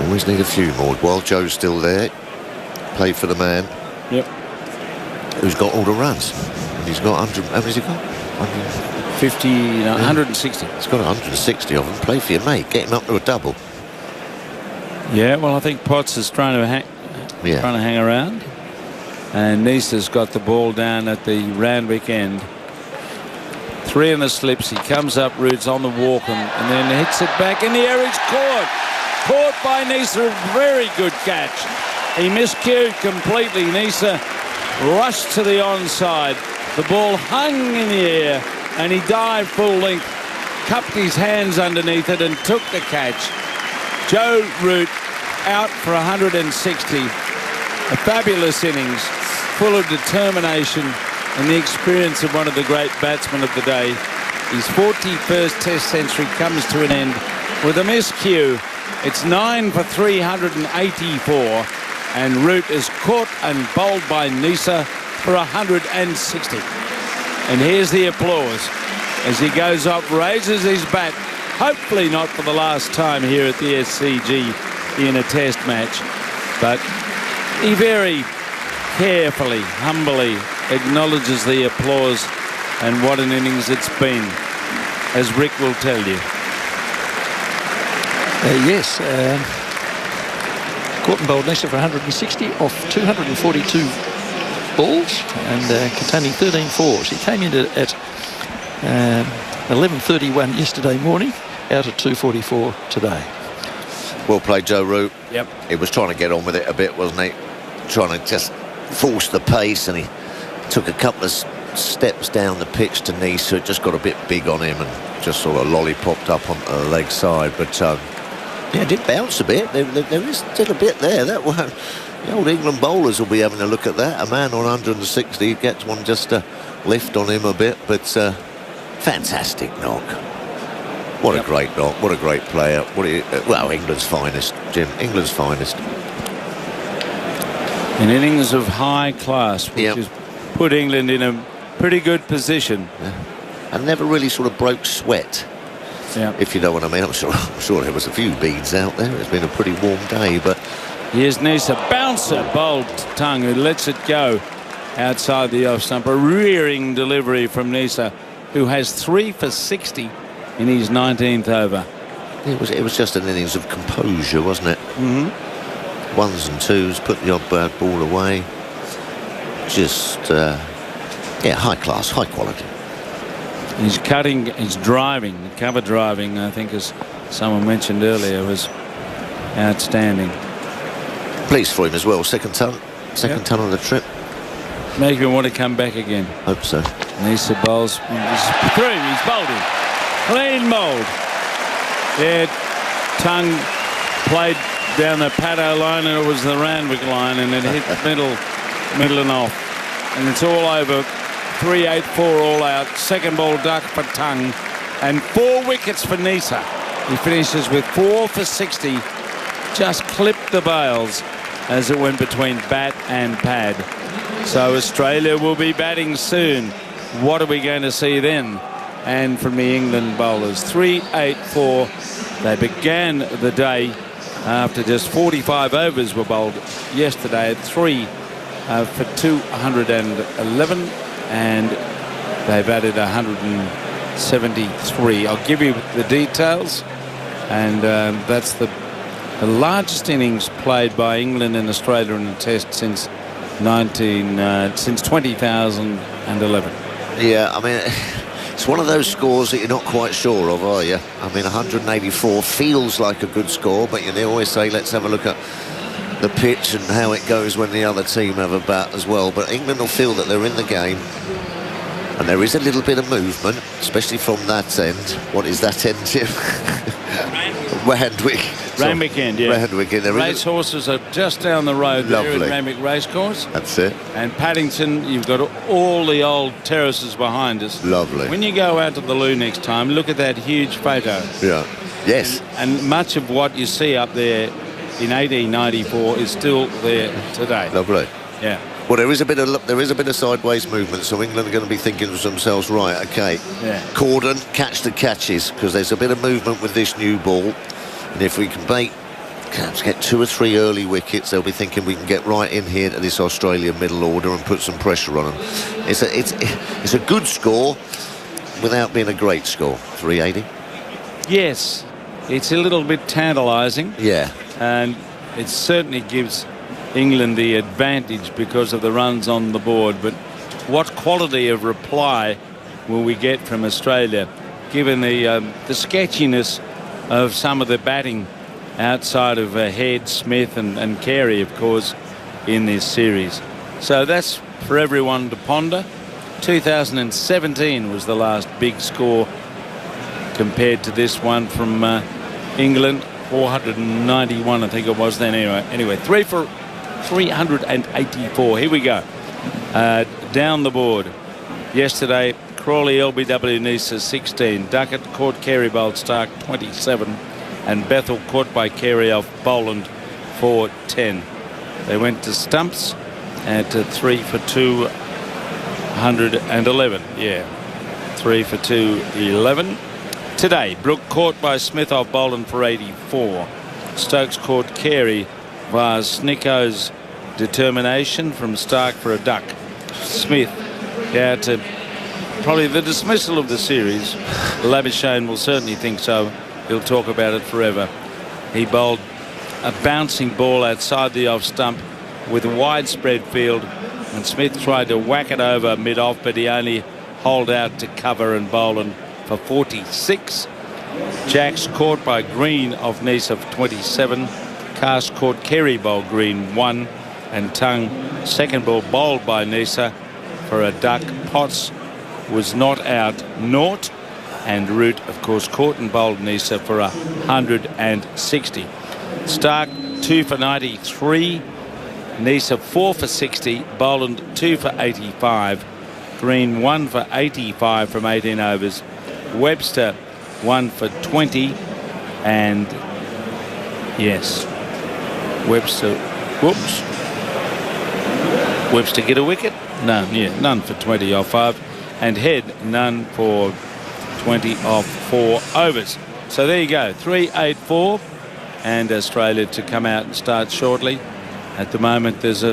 Always need a few more. While Joe's still there, play for the man. Yep. Who's got all the runs? He's got 100. How many's he got? 50, no, 160. He's got 160 of them. Play for your mate. Get him up to a double. Yeah, well, I think Potts is trying to hang around, and Nisa's got the ball down at the Randwick end. 3 in the slips. He comes up, Roots on the walk, and then hits it back in the air. He's caught by Nisa. Very good catch. He miscued completely. Nisa rushed to the onside. The ball hung in the air, and he dived full length, cupped his hands underneath it, and took the catch. Joe Root out for 160. A fabulous innings, full of determination and the experience of one of the great batsmen of the day. His 41st Test century comes to an end with a miscue. It's 9 for 384, and Root is caught and bowled by Nisa for 160. And here's the applause as he goes up, raises his bat, hopefully not for the last time here at the SCG in a Test match, but he very carefully, humbly acknowledges the applause, and what an innings it's been, as Rick will tell you. Yes, caught and bowled Nisa for 160 off 242 balls and containing 13 fours. He came in at 11:31 yesterday morning, out at 2:44 today. Well played, Joe Root. Yep. He was trying to get on with it a bit, wasn't he? Trying to just force the pace, and he took a couple of steps down the pitch to Nisa. It just got a bit big on him and just sort of lollipopped up on the leg side. But yeah, it did bounce a bit. There is still a bit there. That one, the old England bowlers will be having a look at that. A man on 160 gets one just to lift on him a bit, but fantastic knock. What a great knock. What a great player. Well, England's finest, Jim. England's finest. An innings of high class, which has put England in a pretty good position. Yeah. And never really sort of broke sweat. Yeah. If you know what I mean. I'm sure there was a few beads out there. It's been a pretty warm day, but here's Nisa, bouncer, bowled Tongue, who lets it go outside the off stump. A rearing delivery from Nisa, who has 3 for 60 in his 19th over. It was just an innings of composure, wasn't it? Mm-hmm. 1s and 2s, put the odd bird ball away. Just yeah, high class, high quality. He's cutting, he's driving, cover driving, I think, as someone mentioned earlier, was outstanding. Pleased for him as well. Second ton on the trip. Make him want to come back again. Hope so. Nisa bowls. He's through. He's bowled him. Clean bowled. Yeah, Tongue played down the Paddo line, and it was the Randwick line, and it hit middle and off. And it's all over. 3-8-4 all out. Second ball duck for Tongue, and 4 wickets for Nisa. He finishes with 4 for 60. Just clipped the bails as it went between bat and pad. So Australia will be batting soon. What are we going to see then? And from the England bowlers, 3-8-4. They began the day after just 45 overs were bowled yesterday at 3 for 211, and they've added 173. I'll give you the details, and that's the largest innings played by England and Australia in a Test since 2011. Yeah, I mean, it's one of those scores that you're not quite sure of, are you? I mean, 184 feels like a good score, but they always say, let's have a look at the pitch and how it goes when the other team have a bat as well. But England will feel that they're in the game. And there is a little bit of movement, especially from that end. What is that end, Jim? Randwick. Randwick end, yeah. Randwick end. Race horses are just down the road there in Randwick Racecourse. That's it. And Paddington, you've got all the old terraces behind us. Lovely. When you go out to the loo next time, look at that huge photo. Yeah. Yes. And much of what you see up there in 1894 is still there today. Lovely. Yeah. Well, there is a bit of sideways movement, so England are going to be thinking to themselves, right, okay, Corden, catch the catches, because there's a bit of movement with this new ball, and if we can get 2 or 3 early wickets, they'll be thinking we can get right in here to this Australian middle order and put some pressure on them. It's a good score without being a great score. 380. Yes, it's a little bit tantalising. Yeah. And it certainly gives England the advantage because of the runs on the board, but what quality of reply will we get from Australia given the sketchiness of some of the batting outside of Head, Smith and Carey, of course, in this series? So that's for everyone to ponder. 2017 was the last big score compared to this one from England. 491 I think it was then. Anyway 3 for 384. Here we go. Down the board. Yesterday, Crawley, LBW, Neser 16. Duckett caught Carey, bowled Stark 27. And Bethel caught by Carey off Boland for 10. They went to stumps at 3 for 211. Yeah, 3 for 211. Today, Brooke caught by Smith off Boland for 84. Stokes caught Carey via Snicko's determination from Stark for a duck. Smith out to probably the dismissal of the series. Labuschagne will certainly think so. He'll talk about it forever. He bowled a bouncing ball outside the off stump with a widespread field, and Smith tried to whack it over mid-off, but he only holed out to cover and Boland for 46. Jacks caught by Green off Neser for 27. Cast caught Carey bowled Green 1, and Tongue second ball bowled by Neser for a duck. Potts was not out 0, and Root of course caught and bowled Neser for 160. Stark 2 for 93. Neser 4 for 60. Boland 2 for 85. Green 1 for 85 from 18 overs. Webster 1 for 20, and yes, Webster get a wicket? None for 20 off 5, and Head none for 20 off 4 overs. So there you go, 384, and Australia to come out and start shortly. At the moment there's a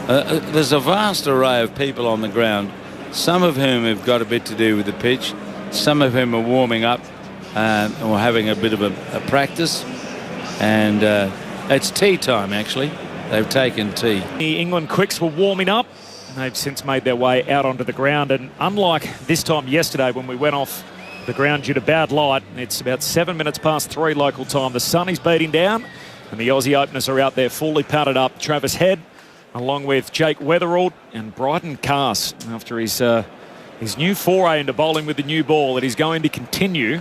vast array of people on the ground, some of whom have got a bit to do with the pitch, some of whom are warming up or having a bit of a practice, and it's tea time actually. They've taken tea. The England quicks were warming up. They've since made their way out onto the ground, and unlike this time yesterday when we went off the ground due to bad light, it's about 7 minutes past 3 local time. The sun is beating down and the Aussie openers are out there fully powdered up. Travis Head along with Jake Weatherald and Bryden Cass after his new foray into bowling with the new ball that he's going to continue.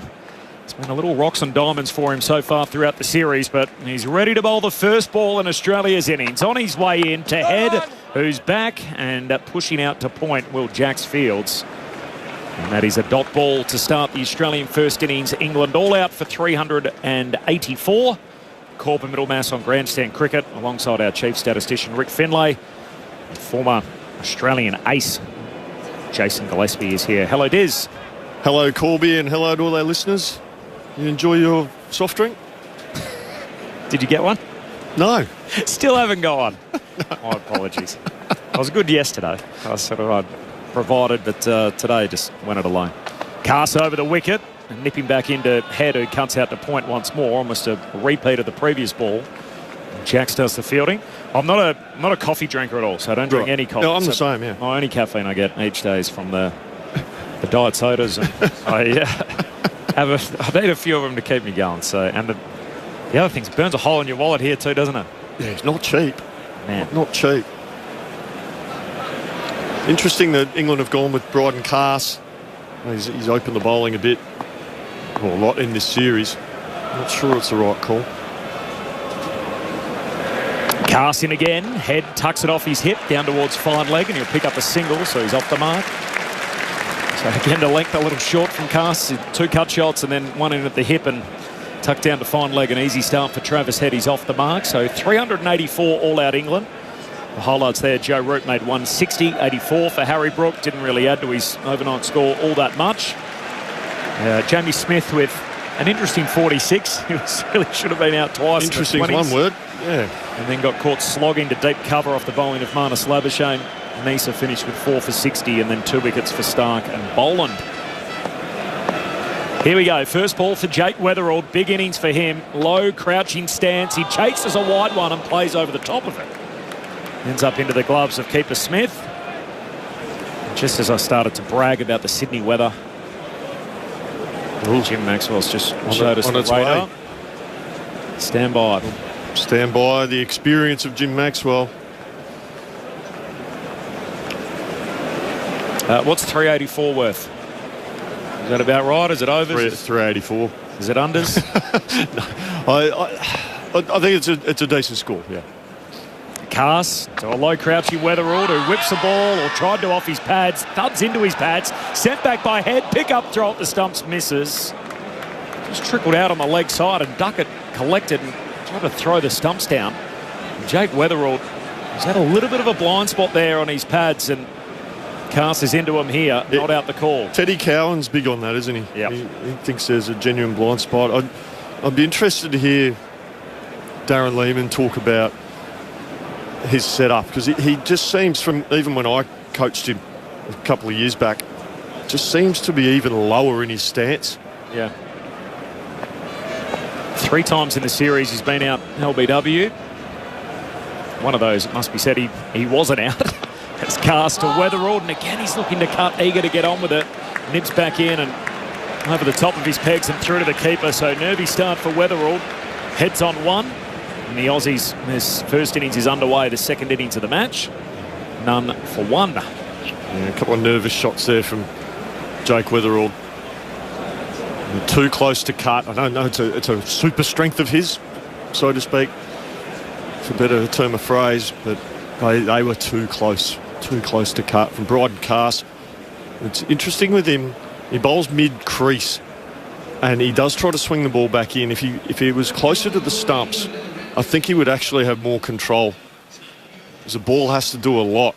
It's been a little rocks and diamonds for him so far throughout the series, but he's ready to bowl the first ball in Australia's innings. On his way in to Head, who's back and pushing out to point Will Jacks Fields. And that is a dot ball to start the Australian first innings. England all out for 384. Corbin Middlemass on grandstand cricket alongside our chief statistician Rick Finlay. Former Australian ace Jason Gillespie is here. Hello, Diz. Hello, Corby, and hello to all our listeners. You enjoy your soft drink? Did you get one? No. Still haven't got one. My apologies. I was good yesterday. I sort of provided, but today just went it alone. Cass over the wicket and nipping back into Head, who cuts out to point once more. Almost a repeat of the previous ball. Jacks does the fielding. I'm not a coffee drinker at all, so I don't drink any coffee. No, I'm the same, yeah. My only caffeine I get each day is from the diet sodas, and I need a few of them to keep me going. So, and the other thing, it burns a hole in your wallet here too, doesn't it? it's not cheap. Man. Not cheap. Interesting that England have gone with Bryden Cass. He's opened the bowling a bit, or a lot in this series. Not sure it's the right call. Cass in again. Head tucks it off his hip down towards fine leg, and he'll pick up a single, so he's off the mark. So again, the length a little short from Cass. 2 cut shots and then one in at the hip and tucked down to fine leg. An easy start for Travis Head. He's off the mark. So 384 all-out England. The highlights there, Joe Root made 160, 84 for Harry Brook. Didn't really add to his overnight score all that much. Jamie Smith with an interesting 46. He really should have been out twice. Interesting, one word. Yeah. And then got caught slogging to deep cover off the bowling of Marnus Labuschagne. Nisa finished with 4 for 60 and then 2 wickets for Stark and Boland. Here we go. First ball for Jake Weatherald. Big innings for him. Low crouching stance. He chases a wide one and plays over the top of it. Ends up into the gloves of keeper Smith. Just as I started to brag about the Sydney weather, Jim Maxwell's just showed us the radar. Stand by. Stand by the experience of Jim Maxwell. What's 384 worth? Is that about right? Is it overs? 384. Is it unders? I think it's a decent score, yeah. Cass to a low crouchy Weatherald who whips the ball or tried to off his pads, thuds into his pads, sent back by Head, pick up, throw at the stumps, misses. Just trickled out on the leg side and Duckett collected and tried to throw the stumps down. And Jake Weatherald has had a little bit of a blind spot there on his pads and Cass is into him here, not out the call. Teddy Cowan's big on that, isn't he? Yep. He thinks there's a genuine blind spot. I'd be interested to hear Darren Lehmann talk about his setup, because he just seems, from even when I coached him a couple of years back, just seems to be even lower in his stance. Yeah. 3 times in the series he's been out LBW. One of those, it must be said, he wasn't out. It's Cass to Weatherald, and again he's looking to cut, eager to get on with it. Nibs back in and over the top of his pegs and through to the keeper. So nervy start for Weatherald. Heads on 1. And the Aussies, this first innings is underway, the second innings of the match. None for 1. Yeah, a couple of nervous shots there from Jake Weatherald. Too close to cut. I don't know, it's a super strength of his, so to speak, for a better term of phrase, but they were too close to cut from Bryden Cass. It's interesting with him, he bowls mid-crease and he does try to swing the ball back in. If he was closer to the stumps, I think he would actually have more control, because the ball has to do a lot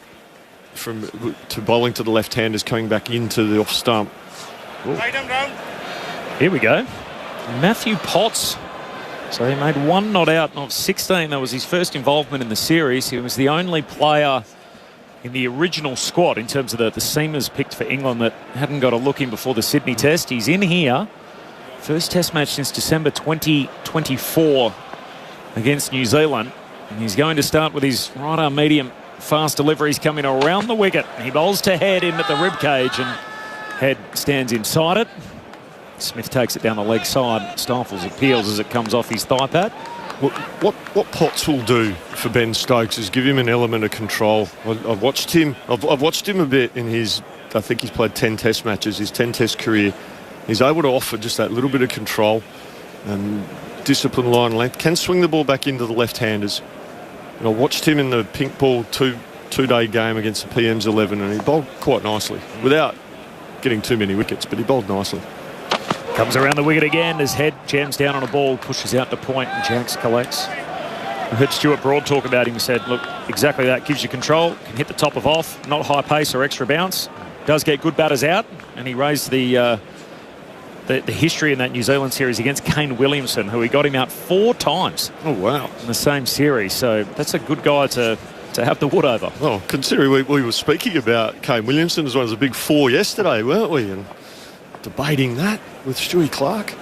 to bowling to the left-handers coming back into the off stump. Here we go. Matthew Potts. So he made 1 not out of 16. That was his first involvement in the series. He was the only player in the original squad in terms of the seamers picked for England that hadn't got a look in before the Sydney Test. He's in here. First Test match since December 2024 against New Zealand. And he's going to start with his right arm medium fast deliveries coming around the wicket. He bowls to Head in at the rib cage and Head stands inside it. Smith takes it down the leg side, stifles appeals as it comes off his thigh pad. What Potts will do for Ben Stokes is give him an element of control. I've watched him a bit in his, I think he's played 10 Test matches, his 10 Test career. He's able to offer just that little bit of control and discipline, line length. Can swing the ball back into the left-handers. And I watched him in the pink ball two-day game against the PM's 11, and he bowled quite nicely without getting too many wickets, but he bowled nicely. Comes around the wicket again as Head jams down on a ball, pushes out to point, and Jacks collects. I heard Stuart Broad talk about him. He said, look, exactly that, gives you control, can hit the top of off, not high pace or extra bounce, does get good batters out, and he raised the history in that New Zealand series against Kane Williamson, who he got him out 4 times. Oh, wow. In the same series, so that's a good guy to have the wood over. Well, considering we were speaking about Kane Williamson as one of the big 4 yesterday, weren't we? And debating that with Stewie Clark.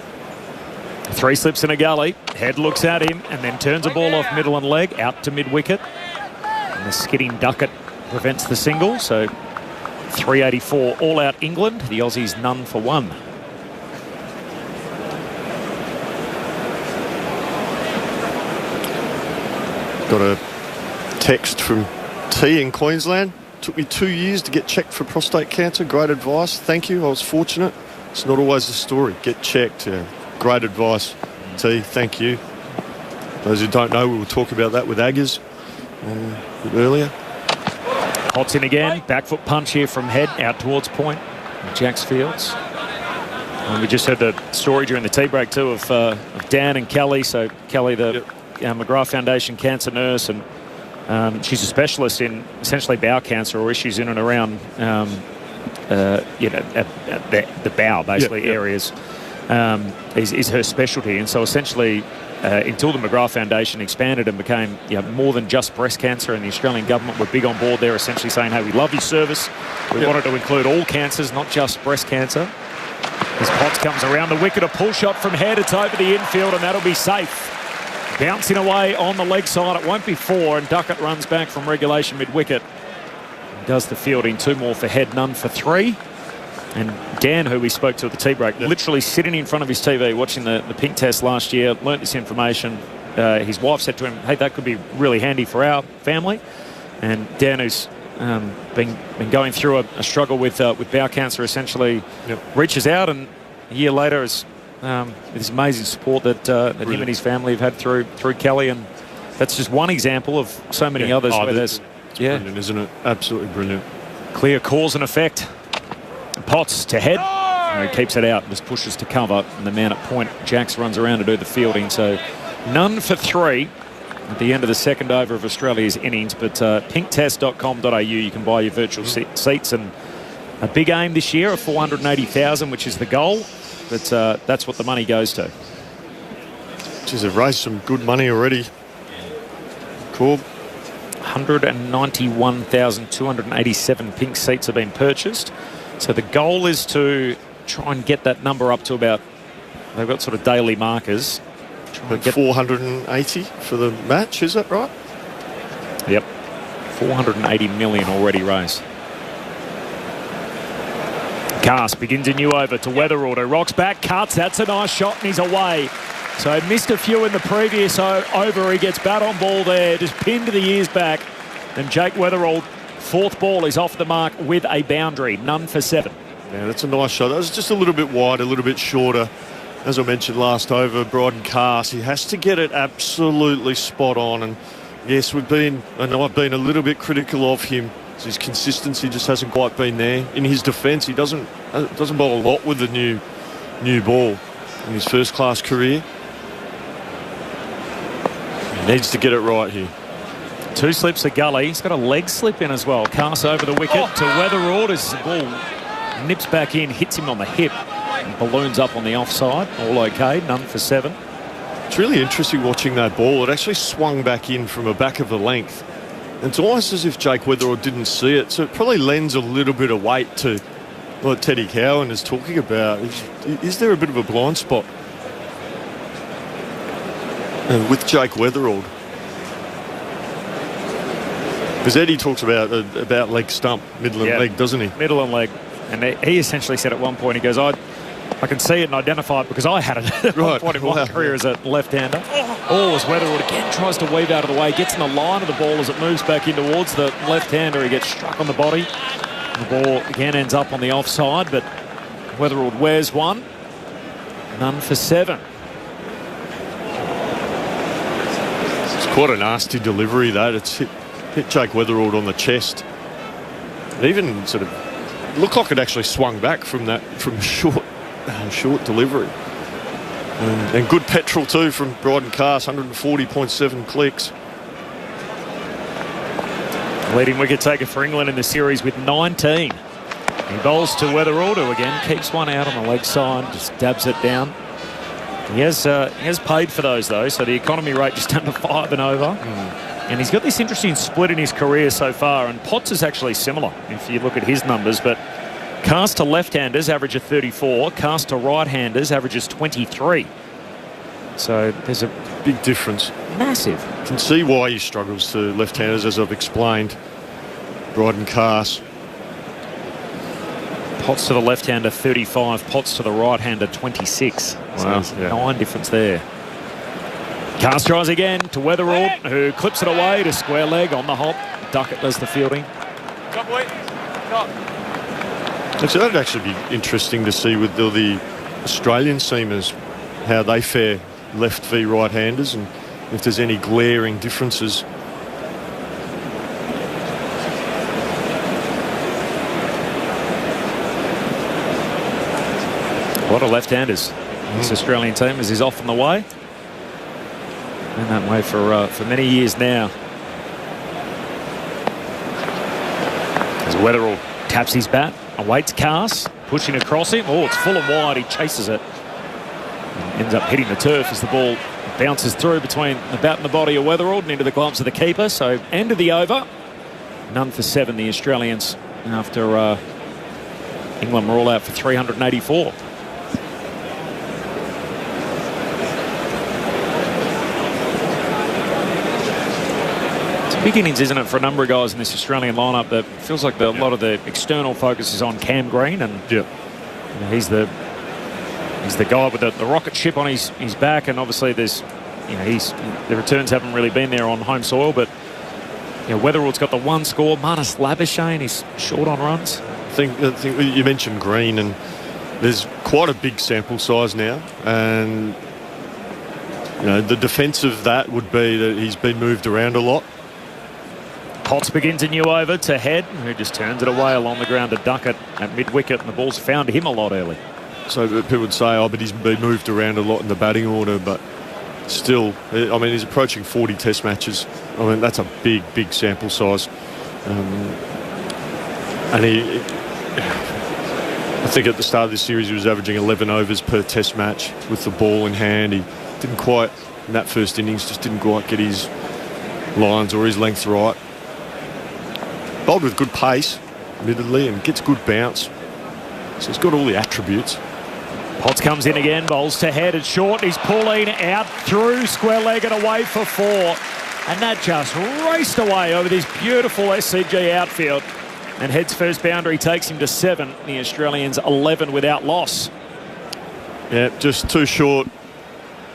3 slips in a gully. Head looks at him and then turns a ball off middle and leg out to mid-wicket. And the skidding Duckett prevents the single. So 384 all out England. The Aussies none for 1. Got a text from T in Queensland. Took me 2 years to get checked for prostate cancer. Great advice. Thank you. I was fortunate. It's not always the story. Get checked. Great advice. T, thank you. Those who don't know, we were talking about that with Aggers a bit earlier. Potts in again. Back foot punch here from Head out towards point. Jacks Fields. And we just heard the story during the tea break too of Dan and Kelly. So Kelly, the McGrath Foundation cancer nurse, and she's a specialist in essentially bowel cancer or issues in and around the bowel, basically, areas is her specialty. And so essentially until the McGrath Foundation expanded and became more than just breast cancer, and the Australian government were big on board there, essentially saying, hey, we love your service. We wanted to include all cancers, not just breast cancer. As Potts comes around the wicket, a pull shot from Head. It's over the infield, and that'll be safe. Bouncing away on the leg side. It won't be 4, and Duckett runs back from regulation mid-wicket. Does the fielding. 2 more for Head, none for 3. And Dan, who we spoke to at the tea break, literally sitting in front of his TV watching the Pink Test last year, learnt this information. His wife said to him, hey, that could be really handy for our family. And Dan, who's been going through a struggle with bowel cancer, essentially reaches out, and a year later is with this amazing support that him and his family have had through Kelly. And that's just one example of so many others where there's brilliant, isn't it? Absolutely brilliant. Clear cause and effect. Potts to Head. He keeps it out, just pushes to cover, and the man at point, Jacks, runs around to do the fielding. So none for 3 at the end of the second over of Australia's innings. But pinktest.com.au, you can buy your virtual seats, and a big aim this year of 480,000, which is the goal. But that's what the money goes to. Geez, they've raised some good money already. Cool. 191,287 pink seats have been purchased. So the goal is to try and get that number up to about, they've got sort of daily markers. About 480 for the match, is that right? Yep. 480 million already raised. Cast begins a new over to Weatherald, who rocks back, cuts, that's a nice shot, and he's away. So missed a few in the previous over. He gets bat on ball there, just pinned to the ears back. And Jake Weatherald, 4th ball, is off the mark with a boundary. None for 7. Yeah, that's a nice shot. That was just a little bit wide, a little bit shorter. As I mentioned last over, Bryden Cast, he has to get it absolutely spot on. And yes, I've been a little bit critical of him. His consistency just hasn't quite been there. In his defence, he doesn't bowl a lot with the new ball in his first-class career. He needs to get it right here. 2 slips of gully. He's got a leg slip in as well. Cast over the wicket to Weatherald as the ball nips back in, hits him on the hip, and balloons up on the offside. All okay, none for 7. It's really interesting watching that ball. It actually swung back in from a back of the length. It's almost as if Jake Weatherald didn't see it, so it probably lends a little bit of weight to what Teddy Cowan is talking about. Is there a bit of a blind spot with Jake Weatherald? Because Eddie talks about leg stump, middle and leg, doesn't he? Middle and leg. And he essentially said at one point, he goes, I can see it and identify it because I had it at one point in my career as a left-hander. As Weatherald again tries to weave out of the way, gets in the line of the ball as it moves back in towards the left-hander. He gets struck on the body. The ball again ends up on the offside, but Weatherald wears one. None for 7. It's quite a nasty delivery, that. It's hit Jake Weatherald on the chest. It even sort of looked like it actually swung back from short delivery. And good petrol too from Bryden Cast, 140.7 clicks. Leading wicket taker for England in the series with 19. He bowls to Weatherald, who again keeps one out on the leg side, just dabs it down. He has paid for those though, so the economy rate just under 5 and over. And he's got this interesting split in his career so far, and Potts is actually similar if you look at his numbers, but Cast to left-handers average of 34, Cast to right-handers averages 23. So there's a big difference. Massive. You can see why he struggles to left-handers, as I've explained. Bryden Cast. Potts to the left-hander 35, Potts to the right-hander 26. Wow. So 9 difference there. Cast tries again to Weatherall, who clips it away to square leg on the hop. Duckett does the fielding. So that'd actually be interesting to see with the Australian seamers, how they fare left v right-handers, and if there's any glaring differences. A lot of left-handers. This Australian team as he's off on the way. Been that way for many years now. As Weatherall taps his bat, awaits Cast, pushing across him. Oh, it's full and wide. He chases it. And ends up hitting the turf as the ball bounces through between the bat and the body of Weatherall and into the gloves of the keeper. So end of the over. None for 7, the Australians, after England were all out for 384. Big innings, isn't it, for a number of guys in this Australian lineup? That feels like a lot of the external focus is on Cam Green, and he's the guy with the rocket ship on his back, and obviously there's the returns haven't really been there on home soil, but Weatherall's got the one score. Marnus Labuschagne, he's short on runs. I think you mentioned Green, and there's quite a big sample size now, and the defence of that would be that he's been moved around a lot. Potts begins a new over to Head, who just turns it away along the ground to Duckett at mid-wicket, and the ball's found him a lot early. So people would say, but he's been moved around a lot in the batting order, but still, I mean, he's approaching 40 test matches. I mean, that's a big, big sample size. And I think at the start of this series, he was averaging 11 overs per test match with the ball in hand. He didn't quite, in that first innings, just didn't quite get his lines or his length right. Bowled with good pace, admittedly, and gets good bounce. So he's got all the attributes. Potts comes in again, bowls to Head at short. He's pulling out through, square-legged away for 4. And that just raced away over this beautiful SCG outfield. And Head's first boundary takes him to 7. The Australians 11 without loss. Yeah, just too short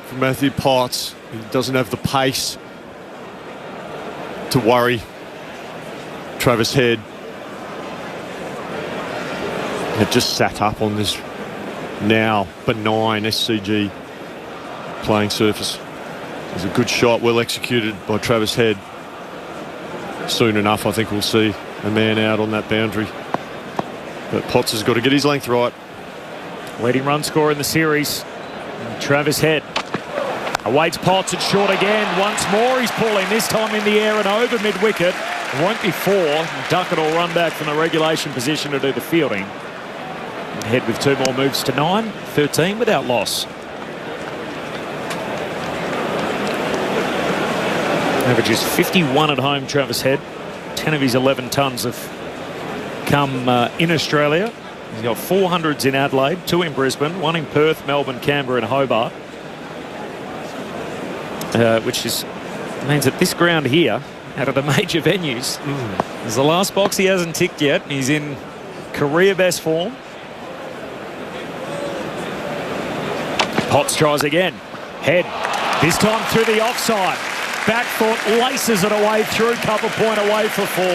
for Matthew Potts. He doesn't have the pace to worry Travis Head. Had just sat up on this now benign SCG playing surface. It was a good shot, well executed by Travis Head. Soon enough, I think we'll see a man out on that boundary. But Potts has got to get his length right. Leading run scorer in the series, Travis Head. Awaits Potts at short again. Once more he's pulling, this time in the air and over mid-wicket. It won't be 4. Duckett will run back from the regulation position to do the fielding. And Head with 2 more moves to 9. 13 without loss. Averages 51 at home, Travis Head. 10 of his 11 tons have come in Australia. He's got 400s in Adelaide, 2 in Brisbane, 1 in Perth, Melbourne, Canberra and Hobart. Which means that this ground here, out of the major venues, is the last box he hasn't ticked yet. He's in career best form. Potts tries again. Head, this time through the offside. Back foot, laces it away through, cover point away for 4.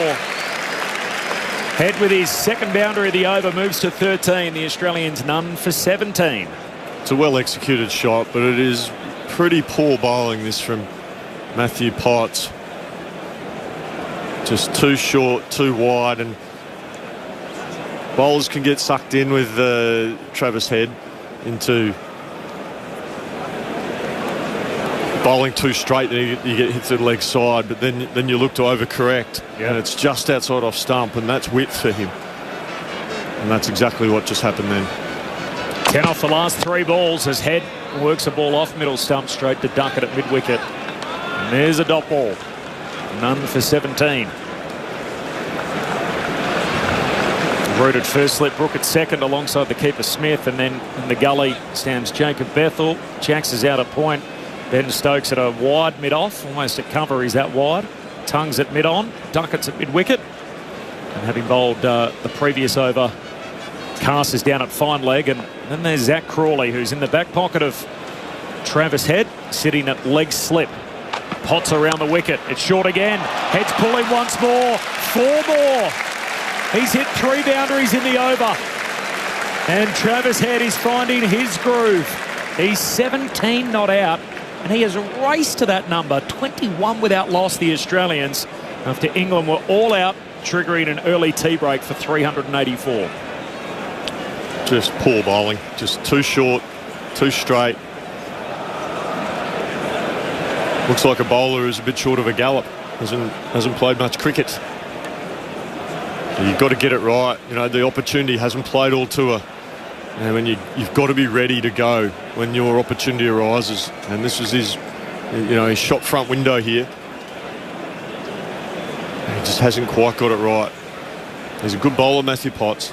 Head with his second boundary of the over moves to 13. The Australians none for 17. It's a well executed shot, but it is pretty poor bowling this from Matthew Potts. Just too short, too wide, and bowlers can get sucked in with Travis Head into bowling too straight, and you get hit to the leg side, but then you look to overcorrect, and it's just outside off stump, and that's width for him. And that's exactly what just happened then. 10 off the last 3 balls as Head works a ball off middle stump straight to Duckett at mid-wicket. And there's a dot ball. None for 17. Rooted first, slip Brook at second alongside the keeper Smith, and then in the gully stands Jacob Bethel. Jacks is out at point. Ben Stokes at a wide mid-off, almost at cover, he's that wide. Tongues at mid-on, Duckett's at mid-wicket. And having bowled the previous over, Cast is down at fine leg, and then there's Zach Crawley, who's in the back pocket of Travis Head sitting at leg slip. Potts around the wicket. It's short again. Head's pulling once more. 4 more. He's hit 3 boundaries in the over. And Travis Head is finding his groove. He's 17 not out. And he has raced to that number. 21 without loss, the Australians, after England were all out, triggering an early tea break for 384. Just poor bowling. Just too short, too straight. Looks like a bowler who's a bit short of a gallop. Hasn't played much cricket. You've got to get it right. You know, the opportunity hasn't played all tour. And when you've got to be ready to go when your opportunity arises. And this was his, his shot front window here. He just hasn't quite got it right. He's a good bowler, Matthew Potts.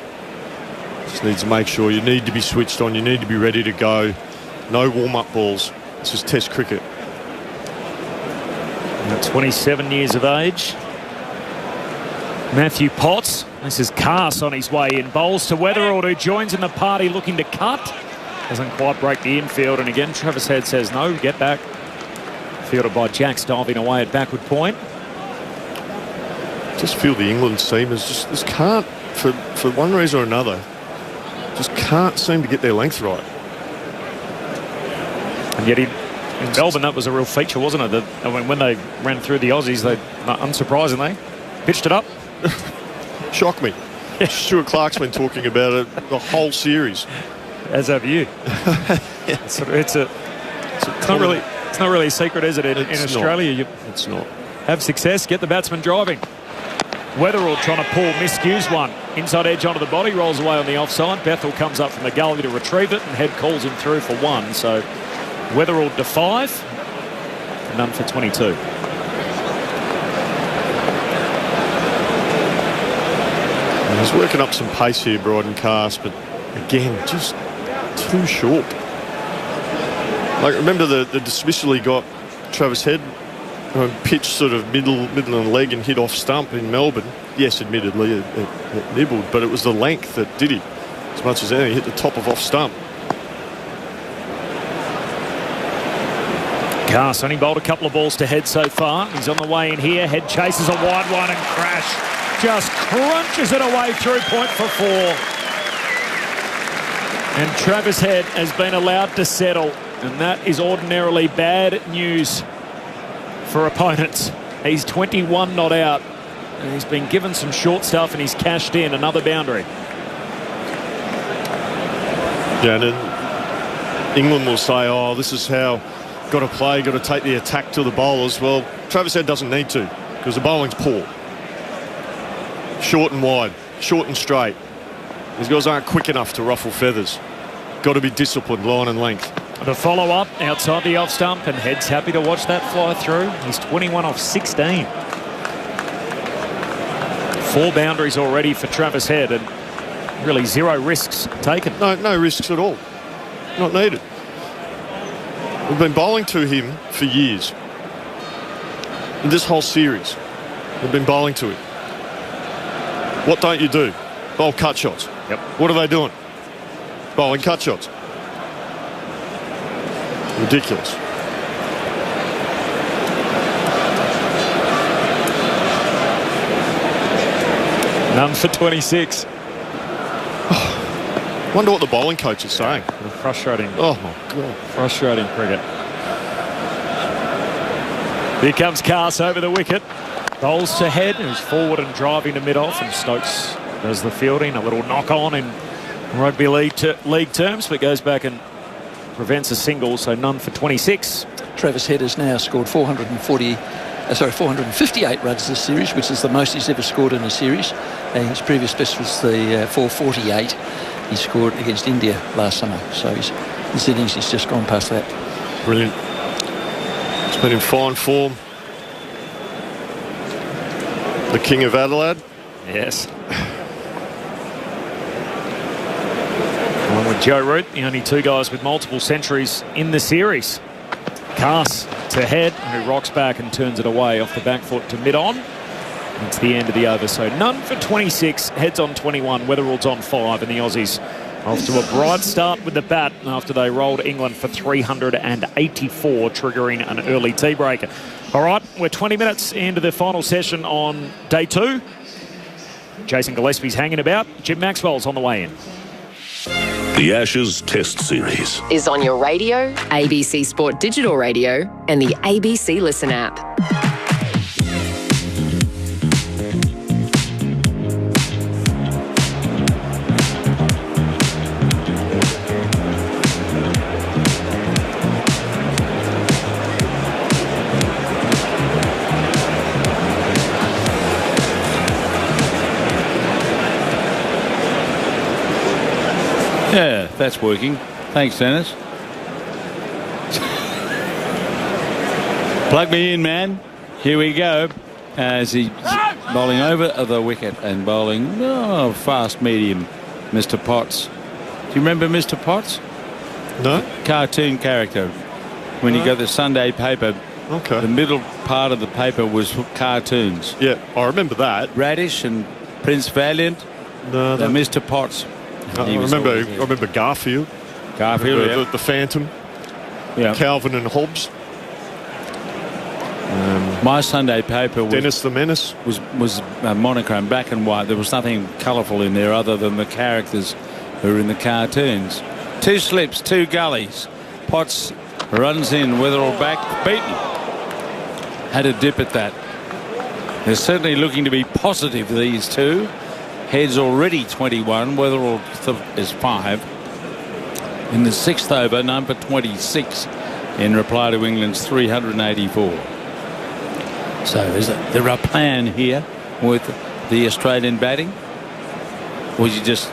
Just needs to make sure you need to be switched on. You need to be ready to go. No warm-up balls. It's just Test cricket. At 27 years of age, Matthew Potts. This is Carse on his way in. Bowls to Weatherald, who joins in the party looking to cut. Doesn't quite break the infield. And again, Travis Head says no, get back. Fielded by Jacks, diving away at backward point. Just feel the England team is just can't, for one reason or another, just can't seem to get their length right. And yet in Melbourne, that was a real feature, wasn't it? When they ran through the Aussies, they, unsurprisingly, pitched it up. Shocked me. Stuart Clark's been talking about it the whole series. As have you. It's not really a secret, is it? In Australia, it's not. Have success, get the batsman driving. Weatherall trying to pull, miscues one. Inside edge onto the body, rolls away on the offside. Bethel comes up from the gully to retrieve it, and Head calls him through for 1. So Weatherall to 5, none for 22. He's working up some pace here, Bryden Carse, but again, just too short. Like, remember the dismissal he got, Travis Head, pitched sort of middle and leg and hit off stump in Melbourne. Yes, admittedly, it nibbled, but it was the length that did him. As much as anything, he hit the top of off stump. Carse only bowled a couple of balls to Head so far. He's on the way in here. Head chases a wide one and crash. Just crunches it away through point for 4. And Travis Head has been allowed to settle. And that is ordinarily bad news for opponents. He's 21 not out. And he's been given some short stuff and he's cashed in another boundary. Yeah, and then England will say, oh, this is how got to play, got to take the attack to the bowlers. Well, Travis Head doesn't need to because the bowling's poor. Short and wide, short and straight. These guys aren't quick enough to ruffle feathers. Got to be disciplined, line and length. The follow-up outside the off stump, and Head's happy to watch that fly through. He's 21 off 16. 4 boundaries already for Travis Head, and really 0 risks taken. No risks at all. Not needed. We've been bowling to him for years. In this whole series, we've been bowling to him. What don't you do? Bowl cut shots. Yep. What are they doing? Bowling cut shots. Ridiculous. None for 26. Wonder what the bowling coach is saying. Frustrating. Oh my God. Frustrating cricket. Here comes Carse over the wicket. Bowls to Head, who's forward and driving to mid-off, and Stokes does the fielding. A little knock-on in rugby league terms, but goes back and prevents a single, so none for 26. Travis Head has now scored 458 runs this series, which is the most he's ever scored in a series. And his previous best was the 448 he scored against India last summer. So his innings, he's just gone past that. Brilliant. He's been in fine form. The King of Adelaide. Yes. Along with Joe Root, the only 2 guys with multiple centuries in the series. Carse to Head, who rocks back and turns it away off the back foot to mid-on. It's the end of the over, so none for 26. Head's on 21, Weatherall's on 5, and the Aussies Off to a bright start with the bat after they rolled England for 384, triggering an early tea break. All right, we're 20 minutes into the final session on day 2. Jason Gillespie's hanging about. Jim Maxwell's on the way in. The Ashes Test Series Is on your radio, ABC Sport Digital Radio, and the ABC Listen app. Yeah, that's working. Thanks, Dennis. Plug me in, man. Here we go. As he's bowling over the wicket and bowling fast medium, Mr. Potts. Do you remember Mr. Potts? No. Cartoon character. When you got the Sunday paper, okay, the middle part of the paper was cartoons. Yeah, I remember that. Radish and Prince Valiant. No, Mr. Potts. I remember Garfield. Garfield, the Phantom. Yeah. Calvin and Hobbes. My Sunday paper was Dennis the Menace was monochrome, black and white. There was nothing colourful in there other than the characters who were in the cartoons. 2 slips, 2 gullies. Potts runs in, Wetherell back, beaten. Had a dip at that. They're certainly looking to be positive, these two. Head's already 21. Wetherell is 5. In the 6th over, number 26 in reply to England's 384. So is there a plan here with the Australian batting? Or you just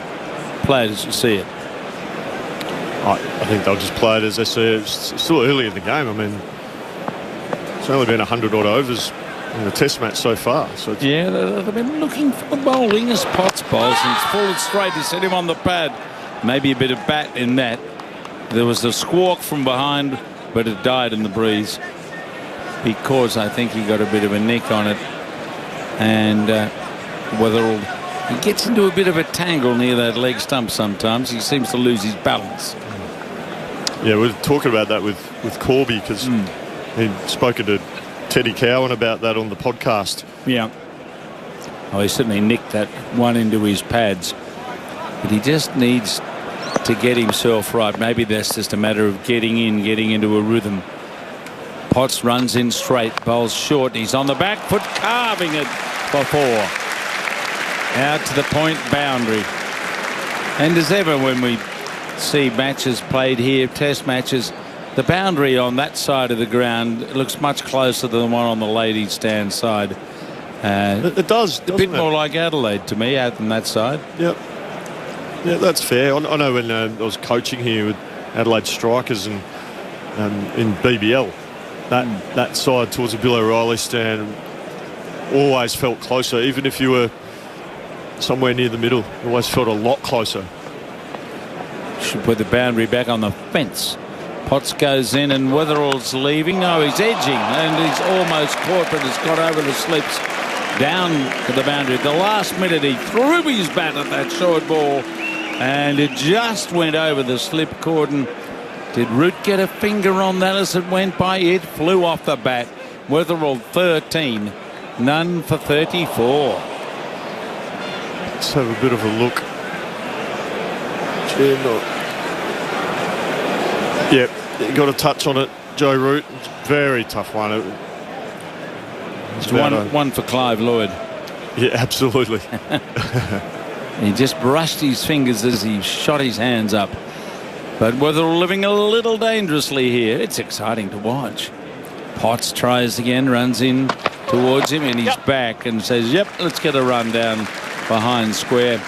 play it as you see it? I think they'll just play it as they see it. It's still early in the game. I mean, it's only been 100 odd overs in the Test match so far. So yeah, they've been looking for bowling as Potts bowls, and it's fallen straight. He set him on the pad. Maybe a bit of bat in that. There was a squawk from behind, but it died in the breeze because I think he got a bit of a nick on it. And Wetherell, he gets into a bit of a tangle near that leg stump sometimes. He seems to lose his balance. Yeah, we're talking about that with Corby because he'd spoken to Teddy Cowan about that on the podcast. Yeah. Oh, he certainly nicked that one into his pads. But he just needs to get himself right. Maybe that's just a matter of getting into a rhythm. Potts runs in straight, bowls short. He's on the back foot, carving it for 4. Out to the point boundary. And as ever when we see matches played here, Test matches, the boundary on that side of the ground looks much closer than the one on the ladies' stand side. It does. A bit more like Adelaide to me out on that side. Yep. Yeah, that's fair. I know when I was coaching here with Adelaide Strikers and in BBL, that side towards the Bill O'Reilly stand always felt closer, even if you were somewhere near the middle. It always felt a lot closer. Should put the boundary back on the fence. Potts goes in and Wetherell's leaving. No, he's edging and he's almost caught, but he's got over the slips down to the boundary. At the last minute he threw his bat at that short ball and it just went over the slip cordon. Did Root get a finger on that as it went by? It flew off the bat. Wetherell 13, none for 34. Let's have a bit of a look. Yep, got a touch on it, Joe Root. Very tough one. It's one for Clive Lloyd. Yeah, absolutely. He just brushed his fingers as he shot his hands up. But Wetherell living a little dangerously here. It's exciting to watch. Potts tries again, runs in towards him, and he's back and says, yep, let's get a run down behind square.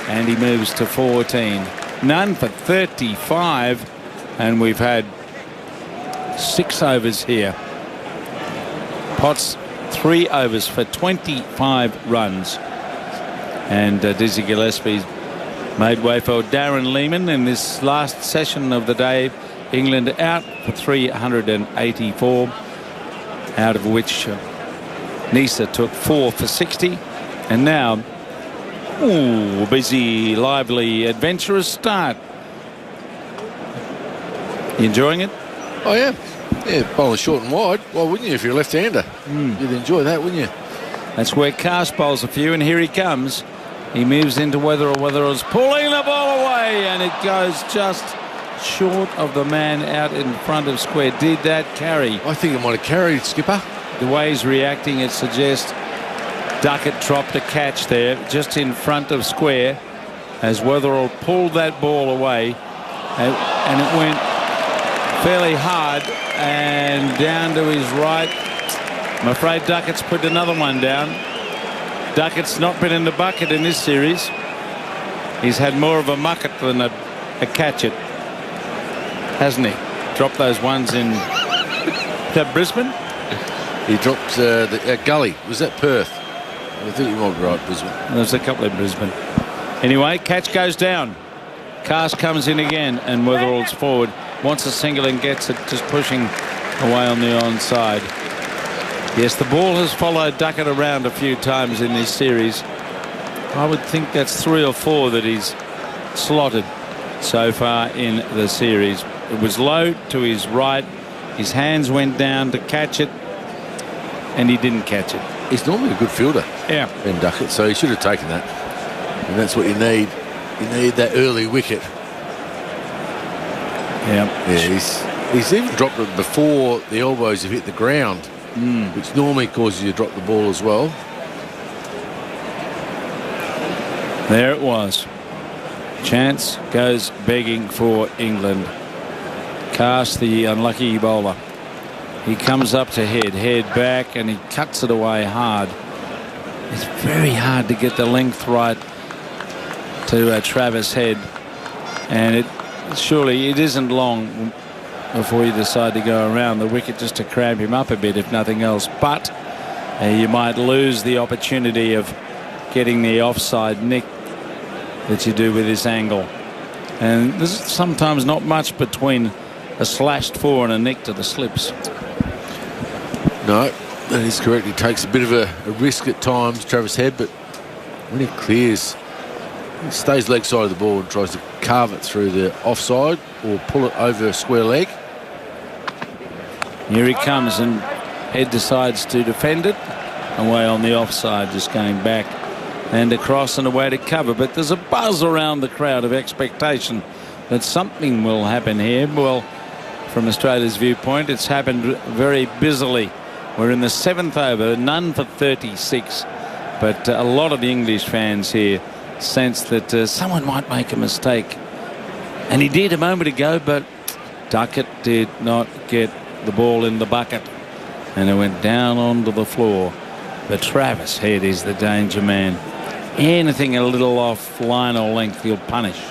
And he moves to 14. None for 35. And we've had 6 overs here. Potts 3 overs for 25 runs. And Dizzy Gillespie's made way for Darren Lehmann in this last session of the day. England out for 384, out of which Nisa took 4 for 60. And now Ooh, busy, lively, adventurous start. You enjoying it? I am. Yeah, bowling short and wide. Why wouldn't you if you're a left-hander? You'd enjoy that, wouldn't you? That's where Cast bowls a few, and here he comes. He moves into Weatherall's pulling the ball away, and it goes just short of the man out in front of square. Did that carry? I think it might have carried, Skipper. The way he's reacting, it suggests Duckett dropped a catch there just in front of square as Weatherall pulled that ball away, and it went fairly hard and down to his right. I'm afraid Duckett's put another one down. Duckett's not been in the bucket in this series. He's had more of a mucket than a catch it, hasn't he? Dropped those ones in Brisbane. He dropped the Gully. Was that Perth? I think you might be right, Brisbane. There's a couple in Brisbane. Anyway, catch goes down. Cast comes in again, and Weatherall's forward. Wants a single and gets it, just pushing away on the onside. Yes, the ball has followed Duckett around a few times in this series. I would think that's 3 or 4 that he's slotted so far in the series. It was low to his right. His hands went down to catch it, and he didn't catch it. He's normally a good fielder, yeah, Ben Duckett, so he should have taken that. And that's what you need. You need that early wicket. Yeah, he's even dropped it before the elbows have hit the ground, which normally causes you to drop the ball as well. There it was. Chance goes begging for England. Cast, the unlucky bowler. He comes up to head back, and he cuts it away hard. It's very hard to get the length right to Travis Head, and surely it isn't long before you decide to go around the wicket just to cramp him up a bit, if nothing else. But you might lose the opportunity of getting the offside nick that you do with this angle. And there's sometimes not much between a slashed 4 and a nick to the slips. No, that is correct. He takes a bit of a risk at times, Travis Head, but when he clears, he stays leg side of the ball and tries to carve it through the offside or pull it over a square leg. Here he comes, and Head decides to defend it away on the offside, just going back and across and away to cover. But there's a buzz around the crowd of expectation that something will happen here. Well, from Australia's viewpoint, it's happened very busily. We're in the 7th over, none for 36. But a lot of the English fans here sense that someone might make a mistake. And he did a moment ago, but Duckett did not get the ball in the bucket. And it went down onto the floor. But Travis Head is the danger man. Anything a little off line or length, he'll punish.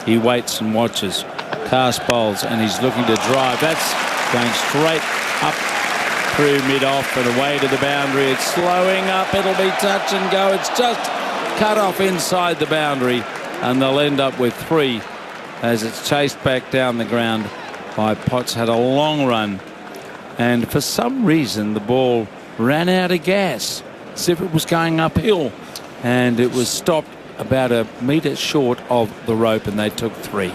He waits and watches. Cast bowls, and he's looking to drive. That's going straight up through mid-off and away to the boundary. It's slowing up. It'll be touch and go. It's just cut off inside the boundary, and they'll end up with 3 as it's chased back down the ground by Potts. Had a long run, and for some reason the ball ran out of gas as if it was going uphill, and it was stopped about a metre short of the rope, and they took 3.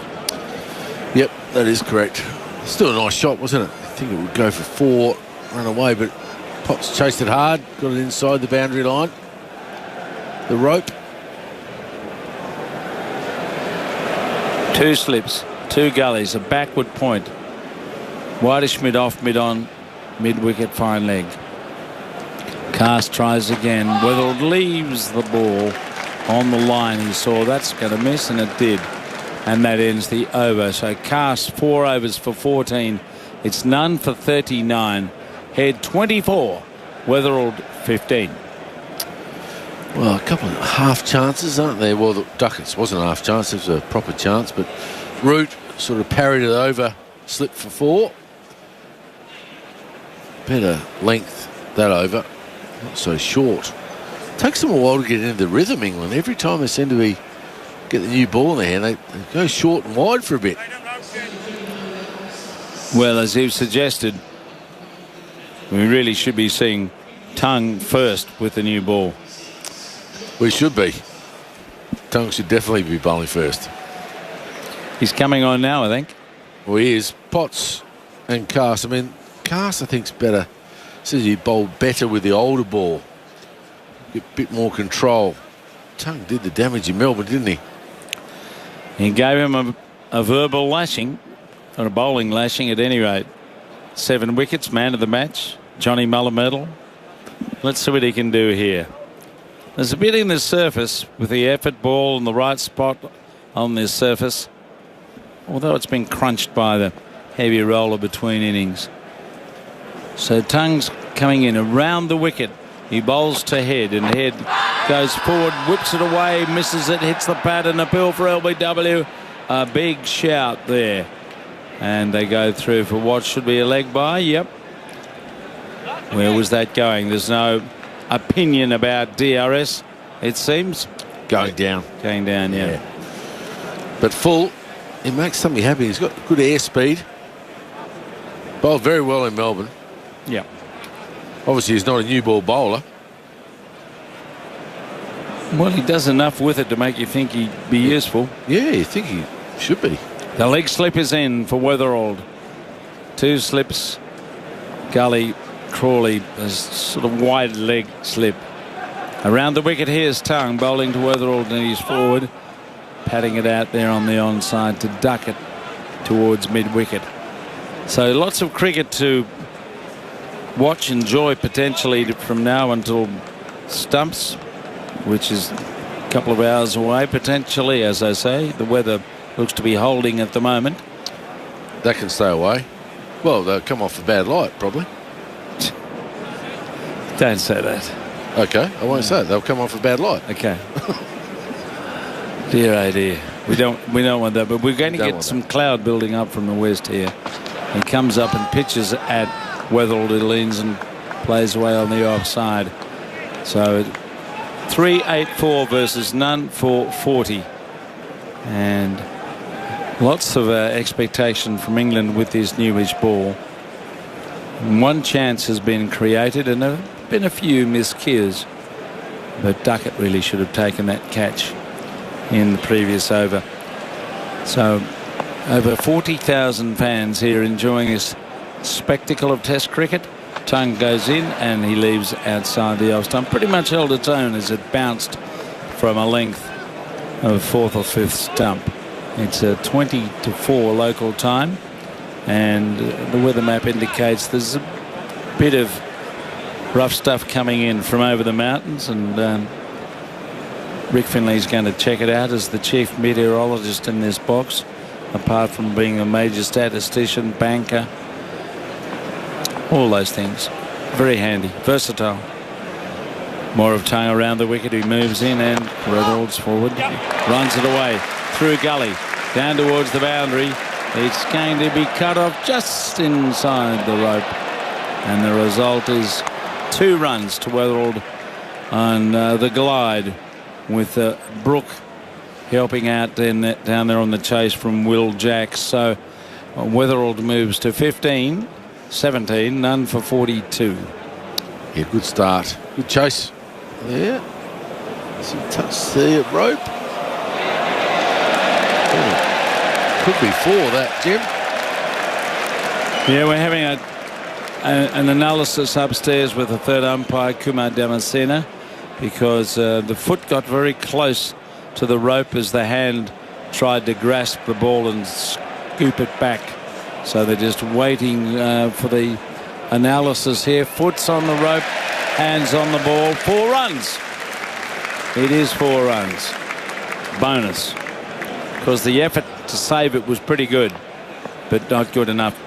Yep, that is correct. Still a nice shot, wasn't it? I think it would go for 4, run away, but Potts chased it hard, got it inside the boundary line. The rope. 2 slips, 2 gullies, a backward point. Whitish mid-off, mid-on, mid-wicket, fine leg. Cast tries again. Weatherall leaves the ball on the line. He saw that's going to miss, and it did. And that ends the over. So Cast 4 overs for 14. It's none for 39. Head 24. Weatherall 15. Well, a couple of half chances, aren't there? Well, the Duckett's wasn't a half chance. It was a proper chance. But Root sort of parried it over, slipped for 4. Better length, that over. Not so short. Takes them a while to get into the rhythm, England. Every time they seem to get the new ball in their hand, they go short and wide for a bit. Well, as you've suggested, we really should be seeing Tongue first with the new ball. We should be. Tongue should definitely be bowling first. He's coming on now, I think. Well, he is. Potts and Cast. I mean, Cast, I think's better. Says he bowled better with the older ball. Get a bit more control. Tongue did the damage in Melbourne, didn't he? He gave him a verbal lashing, or a bowling lashing at any rate. 7 wickets, man of the match. Johnny Muller medal. Let's see what he can do here. There's a bit in the surface with the effort ball in the right spot on this surface, although it's been crunched by the heavy roller between innings. So Tongue's coming in around the wicket. He bowls to Head, and Head goes forward, whips it away, misses it, hits the pad, and appeal for LBW. A big shout there. And they go through for what should be a leg by. Yep. Where was that going? There's no opinion about DRS, it seems. Going down. Going down, yeah. But Full, it makes somebody happy. He's got good airspeed. Bowled very well in Melbourne. Yeah. Obviously, he's not a new ball bowler. Well, he does enough with it to make you think he'd be useful. Yeah, you think he should be. The leg slip is in for Weatherald. 2 slips. Gully, Crawley, a sort of wide leg slip. Around the wicket, here's Tongue bowling to Weatherald, and he's forward, patting it out there on the onside to duck it towards mid-wicket. So lots of cricket to watch, enjoy potentially from now until stumps, which is a couple of hours away potentially. As I say, the weather looks to be holding at the moment. That can stay away. Well, they'll come off a bad light probably. Don't say that. Okay, I won't say it. They'll come off a bad light. Okay. Dear oh dear. We don't want that, but we're going to get some cloud building up from the west here. He comes up and pitches at Weatherald. It leans and plays away on the offside. So 384 versus none for 40. And lots of expectation from England with this newish ball. And one chance has been created, and there have been a few miscues. But Duckett really should have taken that catch in the previous over. So over 40,000 fans here enjoying this spectacle of Test cricket. Tongue goes in and he leaves outside the off stump. Pretty much held its own as it bounced from a length of 4th or 5th stump. It's a 20-4 local time, and the weather map indicates there's a bit of rough stuff coming in from over the mountains, and Rick Finley's going to check it out as the chief meteorologist in this box, apart from being a major statistician, banker, all those things. Very handy, versatile. More of Tongue around the wicket. He moves in, and Weatherald's forward, runs it away through Gully down towards the boundary. It's going to be cut off just inside the rope, and the result is 2 runs to Weatherald on the glide, with Brook helping out down there on the chase from Will Jacks. So Weatherald moves to 15, 17, none for 42. Yeah, good start. Good chase. Yeah. Some touch there at rope. Oh, could be 4 that, Jim. Yeah, we're having an analysis upstairs with the third umpire, Kumar Damasena, because the foot got very close to the rope as the hand tried to grasp the ball and scoop it back. So they're just waiting for the analysis here. Foot's on the rope, hands on the ball. 4 runs. It is 4 runs. Bonus. Because the effort to save it was pretty good, but not good enough.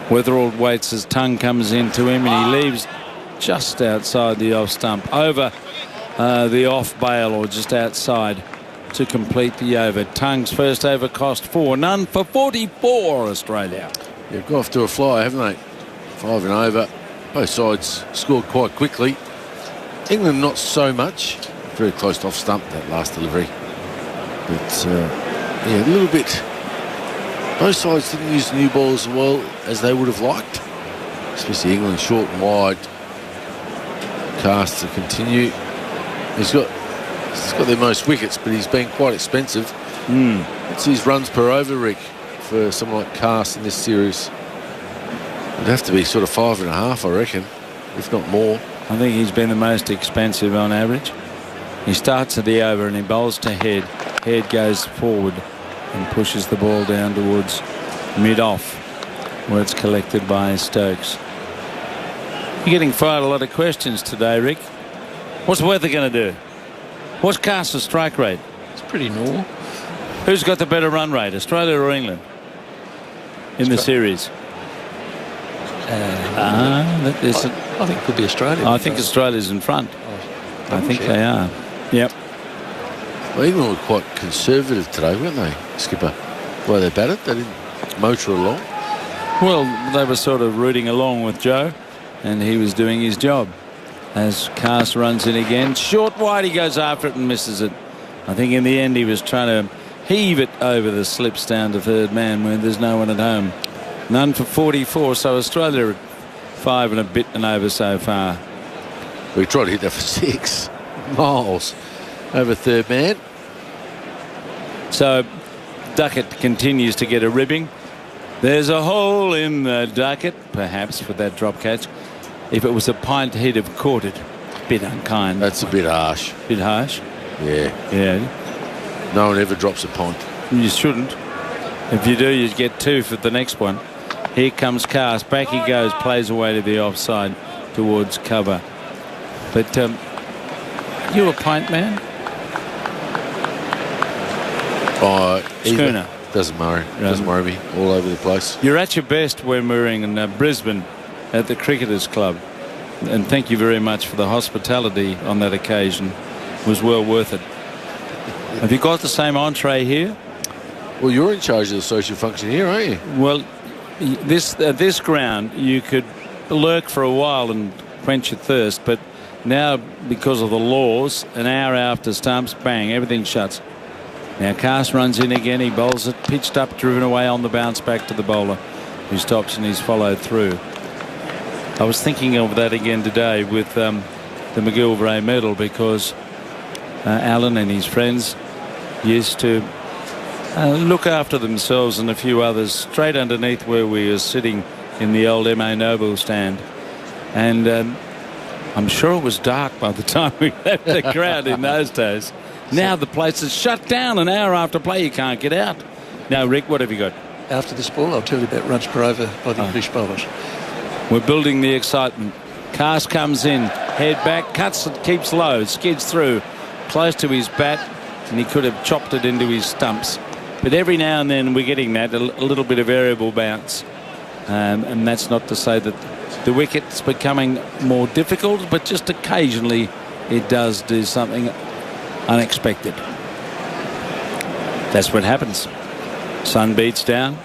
Weatherald waits as Tongue comes into him, and he leaves just outside the off stump, over the off bail, or just outside, to complete the over. Tongue's first over cost 4, none for 44 Australia. They've got off to a fly, haven't they? 5 and over. Both sides scored quite quickly. England not so much. Very close to off stump, that last delivery. But yeah, a little bit. Both sides didn't use the new ball as well as they would have liked, especially England short and wide. Cast to continue. He's got He's got the most wickets, but he's been quite expensive. It's his runs per over, Rick, for someone like Cast in this series. It'd have to be sort of 5.5, I reckon, if not more. I think he's been the most expensive on average. He starts at the over and he bowls to Head. Head goes forward and pushes the ball down towards mid-off, where it's collected by Stokes. You're getting fired a lot of questions today, Rick. What's the weather going to do? What's Cast's strike rate? It's pretty normal. Who's got the better run rate, Australia or England, in the series? I think it could be Australia. I think Australia's in front. I think they are. Yep. Well, England were quite conservative today, weren't they, Skipper? Well, they batted. They didn't motor along. Well, they were sort of rooting along with Joe, and he was doing his job. As Cast runs in again, short wide, he goes after it and misses it. I think in the end he was trying to heave it over the slips down to third man when there's no one at home. None for 44, so Australia at 5 and a bit and over so far. We tried to hit that for 6 miles over third man. So Duckett continues to get a ribbing. There's a hole in the Duckett, perhaps, for that drop catch. If it was a pint, he'd have caught it. Bit unkind. That's a bit harsh. Bit harsh? Yeah. Yeah. No one ever drops a pint. You shouldn't. If you do, you get 2 for the next one. Here comes Cast. Back he goes, plays away to the offside towards cover. But you a pint man? Schooner. Doesn't worry me. All over the place. You're at your best when we're in Brisbane at the Cricketers Club. And thank you very much for the hospitality on that occasion. It was well worth it. Have you got the same entree here? Well, you're in charge of the social function here, aren't you? Well, this ground, you could lurk for a while and quench your thirst, but now, because of the laws, an hour after stumps, bang, everything shuts. Now Cast runs in again. He bowls it, pitched up, driven away on the bounce back to the bowler, who stops and he's followed through. I was thinking of that again today with the McGillivray medal, because Alan and his friends used to look after themselves and a few others straight underneath where we were sitting in the old M.A. Noble stand. And I'm sure it was dark by the time we left the crowd in those days. Now the place is shut down. An hour after play, you can't get out. Now, Rick, what have you got? After this ball, I'll tell you about runs per over by the English bowlers. We're building the excitement. Cast comes in, head back, cuts it, keeps low, skids through, close to his bat, and he could have chopped it into his stumps. But every now and then we're getting that, a little bit of variable bounce. And that's not to say that the wicket's becoming more difficult, but just occasionally it does do something unexpected. That's what happens. Sun beats down.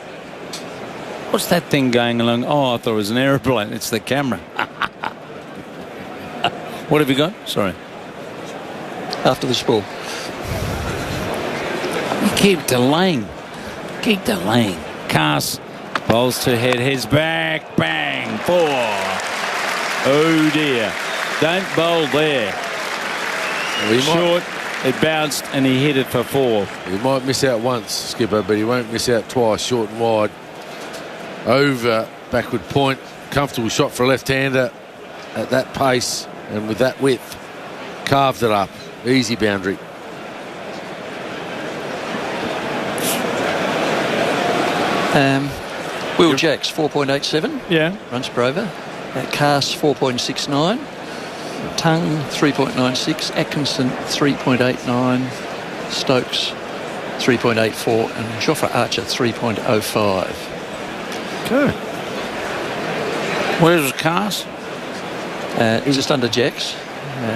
What's that thing going along? Oh, I thought it was an aeroplane. It's the camera. What have you got? Sorry. After this ball. You keep delaying. Keep delaying. Cast bowls to Head. Heads back. Bang. 4. Oh, dear. Don't bowl there. Well, short. It bounced and he hit it for 4. He might miss out once, Skipper, but he won't miss out twice. Short and wide. Over, backward point. Comfortable shot for a left-hander at that pace and with that width. Carved it up. Easy boundary. Will Jacks 4.87. Yeah. Runs per over. Cast 4.69. Tongue 3.96. Atkinson 3.89. Stokes 3.84. And Jofra Archer 3.05. Good. Where's Cast? He's just under Jacks.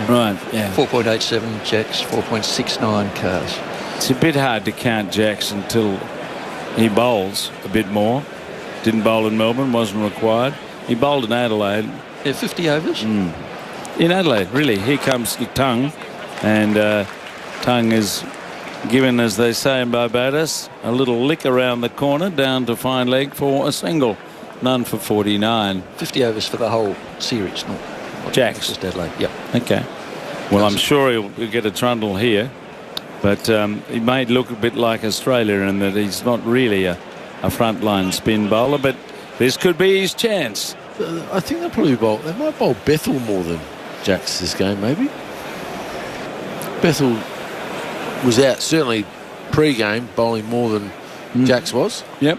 Right, yeah. 4.87 Jacks, 4.69 Cars. It's a bit hard to count Jacks until he bowls a bit more. Didn't bowl in Melbourne, wasn't required. He bowled in Adelaide. Yeah, 50 overs. In Adelaide, really. Here comes Tongue, and Tongue is given, as they say in Barbados, a little lick around the corner down to fine leg for a single. None for 49. 50 overs for the whole series, not Jacks. Just Adelaide, yep. Okay. Well, I'm sure he'll get a trundle here, but he may look a bit like Australia in that he's not really a frontline spin bowler, but this could be his chance. I think they'll probably bowl. They might bowl Bethel more than Jacks this game, maybe. Bethel was out certainly pre-game bowling more than Jacks was. Yep.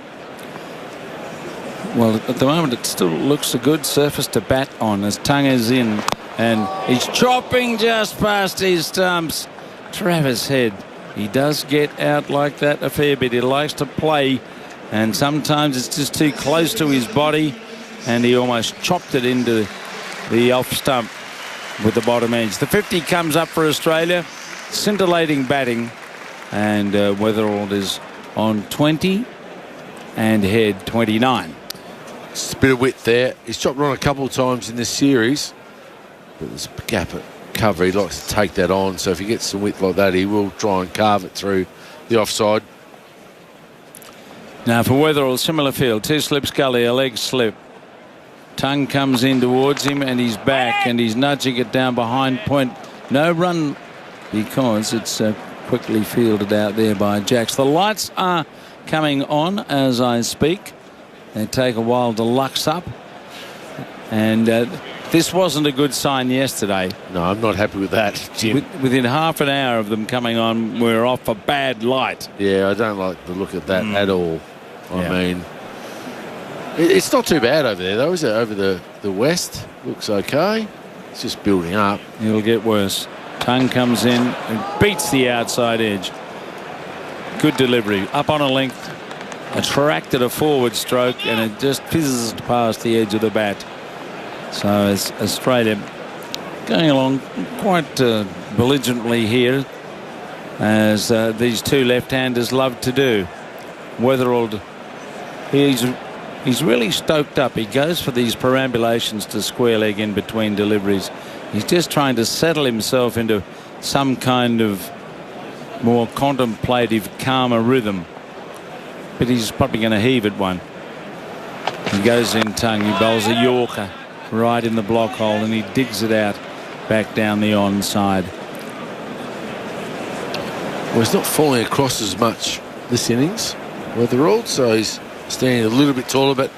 Well, at the moment it still looks a good surface to bat on as Tongue is in, and he's chopping just past his stumps. Travis Head, he does get out like that a fair bit. He likes to play, and sometimes it's just too close to his body, and he almost chopped it into the off stump with the bottom edge. The 50 comes up for Australia. Scintillating batting, and Weatherald is on 20 and Head 29. Just a bit of width there. He's chopped on a couple of times in this series, but there's a gap at cover. He likes to take that on, so if he gets some width like that, he will try and carve it through the offside. Now for Weatherall, similar field. 2 slips gully, a leg slip. Tongue comes in towards him, and he's back, and he's nudging it down behind point. No run because it's quickly fielded out there by Jacks. The lights are coming on as I speak. They take a while to lux up, and this wasn't a good sign yesterday. No, I'm not happy with that, Jim. Within half an hour of them coming on, we're off a bad light. Yeah, I don't like the look of that at all. I mean, it's not too bad over there, though, is it? Over the west, looks okay. It's just building up. It'll get worse. Tongue comes in and beats the outside edge. Good delivery. Up on a length. Attracted a forward stroke, and it just fizzes past the edge of the bat. So it's Australia going along quite belligerently here, as these two left-handers love to do. Weatherald, he's really stoked up. He goes for these perambulations to square leg in between deliveries. He's just trying to settle himself into some kind of more contemplative, calmer rhythm. But he's probably going to heave at one. He goes in Tongue. He bowls a Yorker right in the block hole, and he digs it out back down the onside. Well, he's not falling across as much this innings, Weatherald, so he's standing a little bit taller, but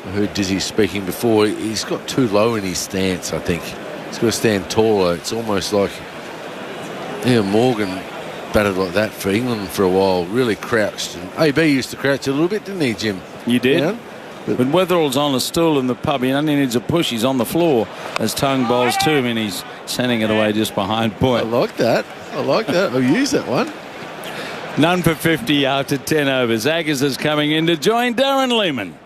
I heard Dizzy speaking before. He's got too low in his stance, I think. He's got to stand taller. It's almost like Ian Morgan batted like that for England for a while, really crouched. And AB used to crouch a little bit, didn't he, Jim? You did. Yeah. But Weatherall's on a stool in the pub. He only needs a push. He's on the floor as Tongue bowls to him, and he's sending it away just behind point. I like that. I like that. I'll use that one. None for 50 after 10 overs. Aggers is coming in to join Darren Lehman.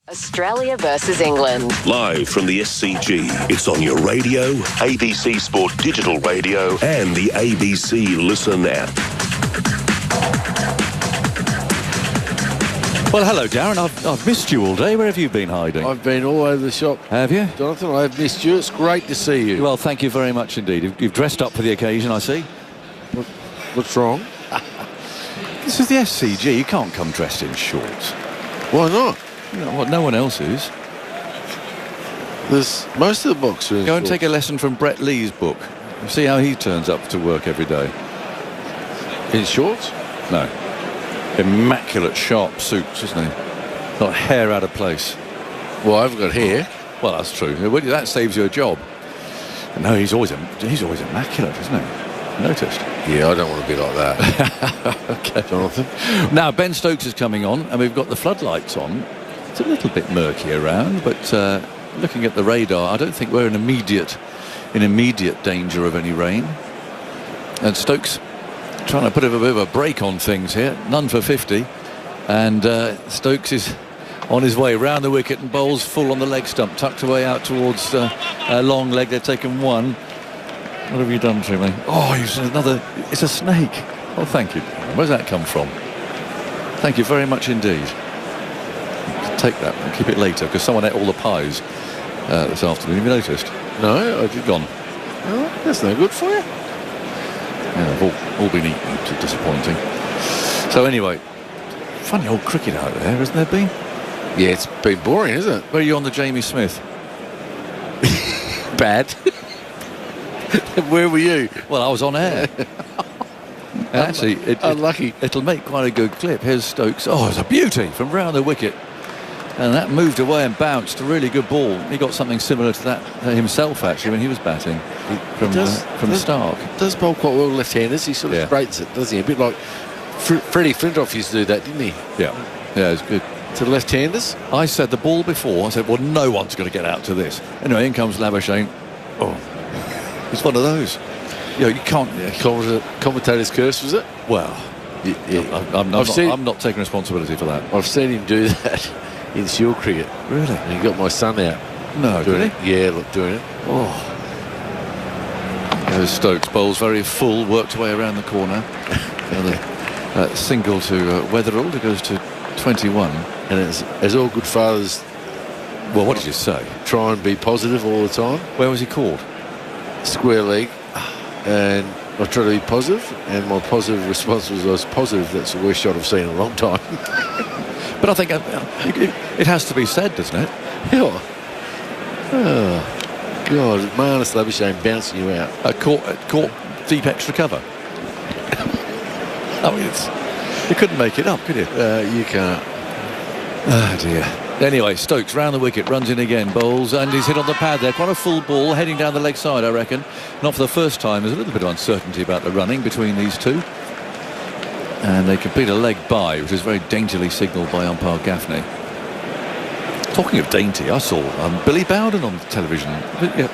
Australia versus England. Live from the SCG, it's on your radio, ABC Sport Digital Radio, and the ABC Listen app. Well, hello, Darren. I've missed you all day. Where have you been hiding? I've been all over the shop. Have you? Jonathan, I've missed you. It's great to see you. Well, thank you very much indeed. You've dressed up for the occasion, I see. What's wrong? This is the SCG. You can't come dressed in shorts. Why not? You know what? No one else is. There's most of the box are in Go and shorts. take a lesson from Brett Lee's book. You see how he turns up to work every day. In shorts? No. Immaculate, sharp suits, isn't he? Not a hair out of place. Well, I've got hair. Well, that's true. That saves you a job. No, he's always immaculate, isn't he? Noticed? Yeah, I don't want to be like that. Okay, Jonathan. Now, Ben Stokes is coming on, and we've got the floodlights on. It's a little bit murky around, but looking at the radar, I don't think we're in immediate danger of any rain. And Stokes trying to put a bit of a break on things here. None for 50, and Stokes is on his way round the wicket and bowls full on the leg stump, tucked away out towards a long leg. They've taken one. What have you done to me? Oh, it's a snake. Oh, thank you. Where's that come from? Thank you very much indeed. Take that and keep it later, because someone ate all the pies this afternoon. Have you noticed? No, I've gone. Oh, that's no good for you. Yeah, they've all been eaten, which is disappointing. So anyway, funny old cricket out there, hasn't there been? Yeah, it's been boring, isn't it? Where are you on the Jamie Smith? Bad. Where were you? Well, I was on air. Actually, unlucky. It'll make quite a good clip. Here's Stokes. Oh, it's a beauty from round the wicket. And that moved away and bounced. A really good ball. He got something similar to that himself, actually, when he was batting from Stark. Does bowl quite well left-handers. He sort of straightens it, doesn't he? A bit like Freddie Flintoff used to do that, didn't he? Yeah, it's good. To the left-handers? I said the ball before. I said, well, no one's going to get out to this. Anyway, in comes Labuschagne. Oh, it's one of those. You can't. Commentator's curse, was it? Well, I'm not taking responsibility for that. I've seen him do that in Shield cricket. Really? And he got my son out. No, doing it. Yeah, look, doing it. Oh. There's Stokes. Bowls very full, worked away around the corner. Single to Weatherald, who goes to 21. And as all good fathers, well, what did you say? Try and be positive all the time. Where was he called? Square leg. And I tried to be positive, and my positive response was, I was positive that's the worst shot I've seen in a long time. But I think it has to be said, doesn't it? Yeah. Oh, God, Marnus Labuschagne bouncing you out. Caught deep extra cover. I mean, you couldn't make it up, could you? You can't. Oh, dear. Anyway, Stokes round the wicket, runs in again, bowls, and he's hit on the pad there. Quite a full ball, heading down the leg side, I reckon. Not for the first time. There's a little bit of uncertainty about the running between these two. And they complete a leg by, which is very daintily signalled by umpire Gaffney. Talking of dainty, I saw Billy Bowden on television. Yeah,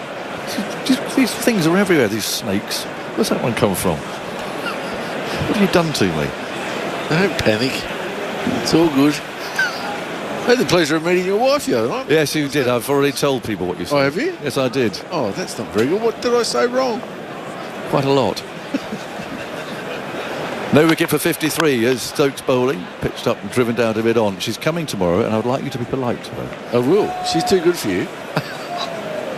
these things are everywhere, these snakes. Where's that one come from? What have you done to me? Don't panic. It's all good. I had the pleasure of meeting your wife the other night. Yes, you did. I've already told people what you said. Oh, have you? Yes, I did. Oh, that's not very good. What did I say wrong? Quite a lot. No wicket for 53 as Stokes bowling, pitched up and driven down to mid-on. She's coming tomorrow, and I would like you to be polite to her. I will. She's too good for you.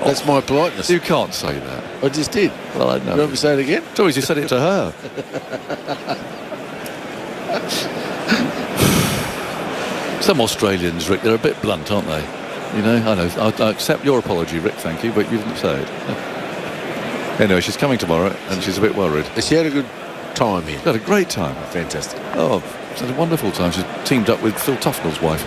That's my politeness. You can't say that. I just did. Well, I know. You want me to say it again? It's always you said it to her. Some Australians, Rick, they're a bit blunt, aren't they? You know, I know. I accept your apology, Rick, thank you, but you didn't say it. Anyway, she's coming tomorrow, and she's a bit worried. She had a good time here. She had a great time. Fantastic. Oh, she had a wonderful time. She's teamed up with Phil Tufnell's wife.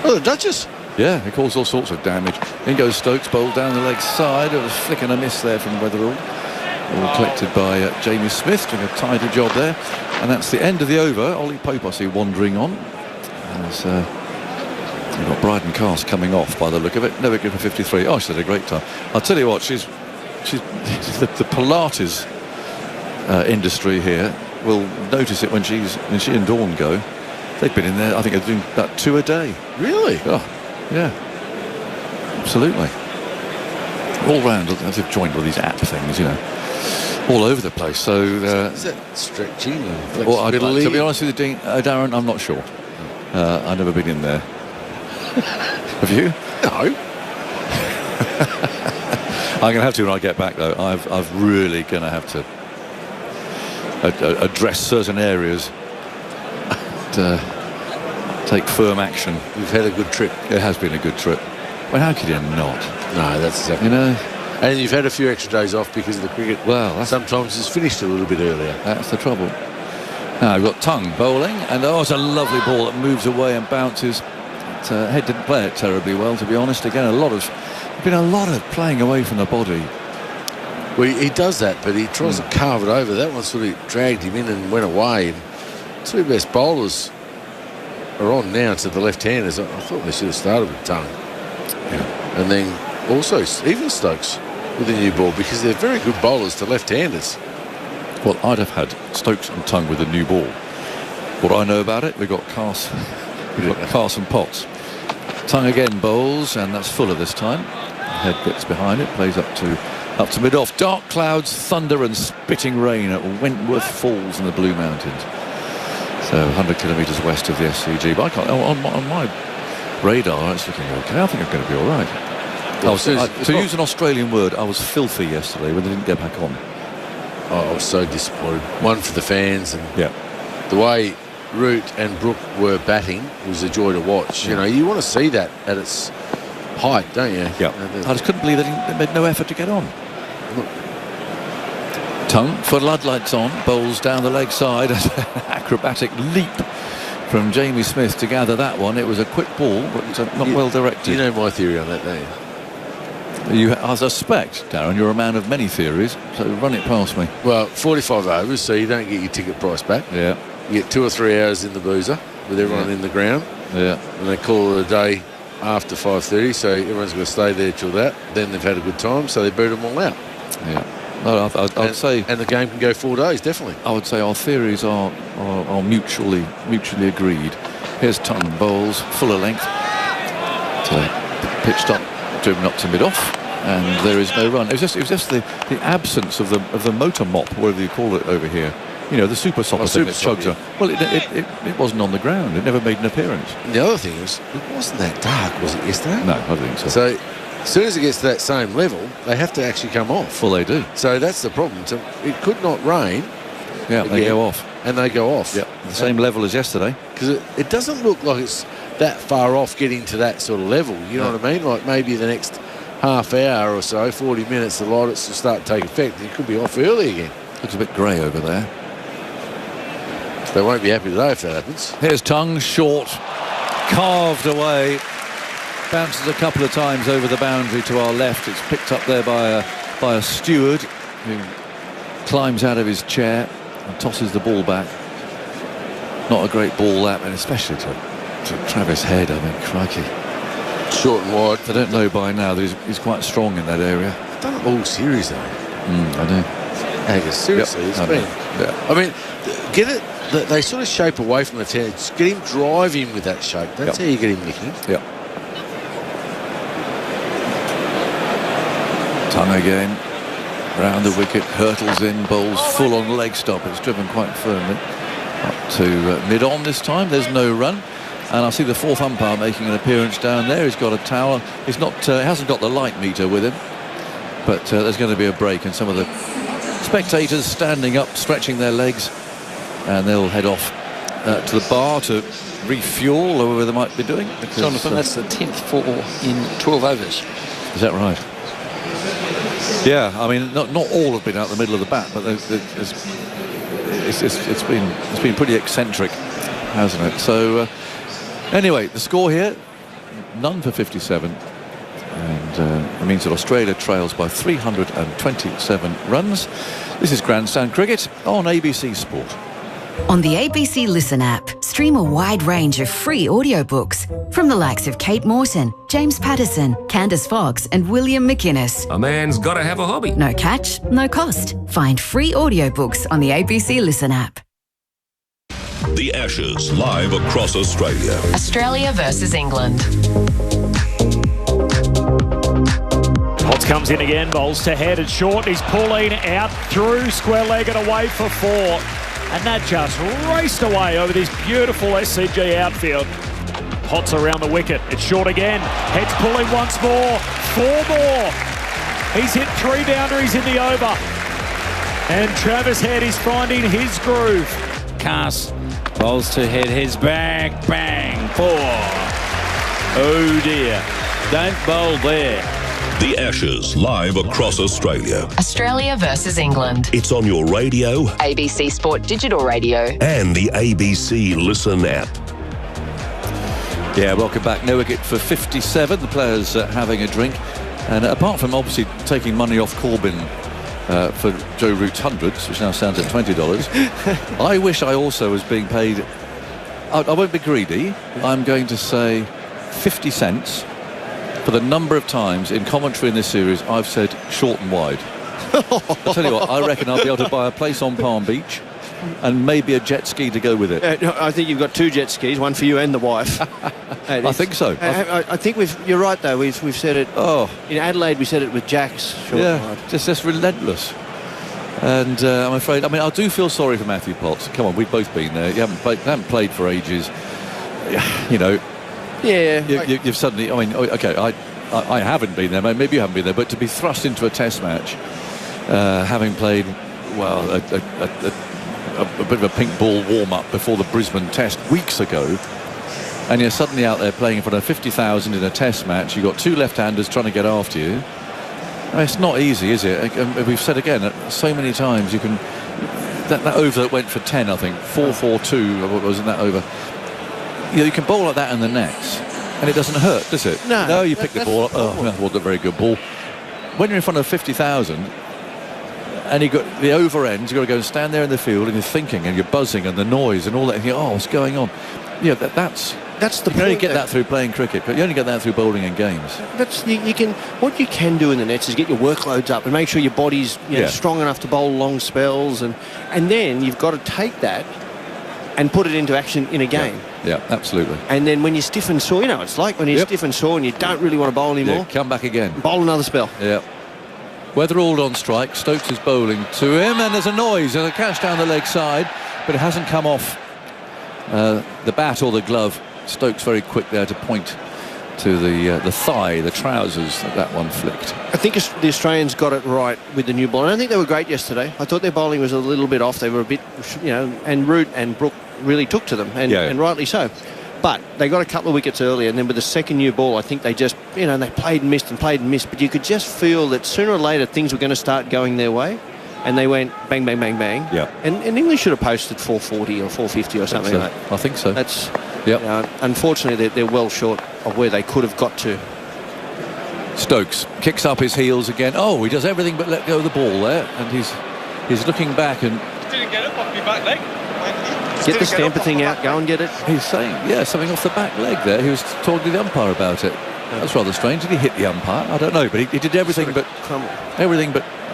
Oh, the Duchess? Yeah, it caused all sorts of damage. In goes Stokes, bowled down the leg side. It was a flick and a miss there from Weatherall. All collected by Jamie Smith, doing a tidy job there. And that's the end of the over. Ollie Pope, I see, wandering on. As you've got Bryden Cast coming off by the look of it. No wicket for 53. Oh, she had a great time. I'll tell you what, she's the Pilates industry here will notice it when she and Dawn go. They've been in there, I think they're doing about 2 a day. Really? Oh, yeah. Absolutely. All round, they've joined all these app things, you know, all over the place. So is that stretching and flexibility? To be honest with you, Darren, I'm not sure. I've never been in there. Have you? No. I'm going to have to when I get back, though. I've really going to have to address certain areas. Take firm action. You've had a good trip. It has been a good trip. Well, how could you not? No, that's exactly. You know. And you've had a few extra days off because of the cricket. Well, sometimes it's finished a little bit earlier. That's the trouble. Now we've got Tongue bowling, and it's a lovely ball that moves away and bounces. Head didn't play it terribly well, to be honest. Again, there's been a lot of playing away from the body. Well, he does that, but he tries to carve it over. That one sort of dragged him in and went away. And two best bowlers are on now to the left-handers. I thought they should have started with Tongue. Yeah. And then also even Stokes with a new ball, because they're very good bowlers to left-handers. Well, I'd have had Stokes and Tongue with a new ball. What I know about it, we've got Carson Potts. Tongue again bowls, and that's Fuller this time. Head gets behind it, plays up to mid-off. Dark clouds, thunder and spitting rain at Wentworth Falls in the Blue Mountains. So 100 kilometres west of the SCG. But I can't, on my radar, it's looking okay. I think I'm going to be all right. Well, to use an Australian word, I was filthy yesterday when they didn't get back on. Oh, I was so disappointed. One for the fans, and yeah, the way Root and Brook were batting was a joy to watch. Yeah. You know, you want to see that at its height, don't you? Yeah. I just couldn't believe that they made no effort to get on. Tongue, floodlights on, bowls down the leg side. Acrobatic leap from Jamie Smith to gather that one. It was a quick ball, but not well directed. You know my theory on that, don't you? I suspect, Darren, you're a man of many theories, so run it past me. Well, 45 overs, so you don't get your ticket price back. Yeah. You get 2 or 3 hours in the boozer with everyone in the ground. Yeah. And they call it a day after 5:30, so everyone's going to stay there till that. Then they've had a good time, so they boot them all out. Yeah. No, I'd say, and the game can go 4 days, definitely. I would say our theories are mutually agreed. Here's Tongue, bowls full of length. So pitched up, driven up to mid off, and there is no run. It was just the absence of the motor mop, whatever you call it over here. You know, the super sopper thing that chugs up. Well, it wasn't on the ground. It never made an appearance. And the other thing is, it wasn't that dark, was it, yesterday? No, I think so. So as soon as it gets to that same level, they have to actually come off. Well, they do. So that's the problem. So it could not rain. Yeah, they go off. And they go off. Yep, the same level as yesterday. Because it doesn't look like it's that far off getting to that sort of level. You know what I mean? Like maybe the next half hour or so, 40 minutes, the lights will start to take effect. It could be off early again. Looks a bit grey over there. They won't be happy today if that happens. Here's Tongue, short, carved away. Bounces a couple of times over the boundary to our left. It's picked up there by a steward who climbs out of his chair and tosses the ball back. Not a great ball that, and especially to Travis Head. I mean, crikey. Short and wide. I don't know by now that he's quite strong in that area. I've done it all series though. I know. Agus, seriously, Yep, it's I been. know. Yeah. I mean, get it. They sort of shape away from the ten. Just get him driving with that shape. That's how you get him nicking. Yeah. Tongue again, round the wicket, hurtles in, bowls full on leg stop. It's driven quite firmly up to mid-on this time. There's no run, and I see the fourth umpire making an appearance down there. He's got a towel. He's not. Hasn't got the light meter with him, but there's going to be a break, and some of the spectators standing up, stretching their legs, and they'll head off to the bar to refuel or whatever they might be doing. Because, Jonathan, that's the 10th 4 in 12 overs. Is that right? Yeah, I mean, not all have been out the middle of the bat, but it's been pretty eccentric, hasn't it? So anyway, the score here, none for 57, and it means that Australia trails by 327 runs. This is Grandstand Cricket on ABC Sport. On the ABC Listen app, stream a wide range of free audiobooks from the likes of Kate Morton, James Patterson, Candace Fox and William McInnes. A man's got to have a hobby. No catch, no cost. Find free audiobooks on the ABC Listen app. The Ashes, live across Australia. Australia versus England. Potts comes in again, bowls to Head and short. He's pulling out through, square-legged away for 4. And that just raced away over this beautiful SCG outfield. Potts around the wicket. It's short again. Head's pulling once more. 4 more. He's hit 3 boundaries in the over. And Travis Head is finding his groove. Cass bowls to Head. Heads back. Bang. 4. Oh dear. Don't bowl there. The Ashes, live across Australia. Australia versus England. It's on your radio, ABC Sport Digital Radio, and the ABC Listen app. Yeah, welcome back. No wicket for 57. The players having a drink. And apart from obviously taking money off Corbyn for Joe Root's hundreds, which now stands at $20, I wish I also was being paid. I won't be greedy. I'm going to say 50 cents for the number of times in commentary in this series I've said short and wide. I'll tell you what, I reckon I'll be able to buy a place on Palm Beach and maybe a jet ski to go with it. I think you've got 2 jet skis, one for you and the wife. I think so. I think you're right though. We've said it. Oh, in Adelaide we said it with Jacks. Short and wide. just relentless. And I'm afraid. I mean, I do feel sorry for Matthew Potts. Come on, we've both been there. You haven't played for ages. You know. Yeah. You've suddenly. I mean, okay. I haven't been there. Maybe you haven't been there. But to be thrust into a Test match, having played, well, a bit of a pink ball warm-up before the Brisbane Test weeks ago, and you're suddenly out there playing in front of 50,000 in a test match. You've got 2 left-handers trying to get after you. I mean, it's not easy, is it? We've said again so many times, you can... That over that went for 10, I think, 4-4-2, wasn't that over? You can bowl like that in the nets, and it doesn't hurt, does it? No. You pick the ball up. Oh, that wasn't a very good ball. When you're in front of 50,000, and you've got the over ends, you've got to go and stand there in the field, and you're thinking, and you're buzzing, and the noise, and all that, and you think, oh, what's going on? Yeah, that's the you can only get that through playing cricket, but you only get that through bowling in games. You can. What you can do in the nets is get your workloads up and make sure your body's strong enough to bowl long spells, and then you've got to take that and put it into action in a game. Yeah, absolutely. And then when you're stiff and sore, it's like when you're stiff and sore and you don't really want to bowl anymore. Come back again. Bowl another spell. Yeah. Weatherald on strike. Stokes is bowling to him, and there's a noise. There's a catch down the leg side, but it hasn't come off the bat or the glove. Stokes very quick there to point to the thigh, the trousers that one flicked. I think the Australians got it right with the new ball. I don't think they were great yesterday. I thought their bowling was a little bit off. They were a bit, and Root and Brook really took to them, and rightly so. But they got a couple of wickets earlier, and then with the second new ball, I think they just, they played and missed, but you could just feel that sooner or later things were going to start going their way. And they went bang, bang, bang, bang. Yeah. And England should have posted 440 or 450 or something like that. I think so. That's... unfortunately, they're well short of where they could have got to. Stokes kicks up his heels again. Oh, he does everything but let go of the ball there, and he's looking back and didn't get up off your back leg. Get the stamper thing out, go and get it. He's saying, something off the back leg there. He was talking to the umpire about it. That's rather strange. Did he hit the umpire? I don't know, but he did everything but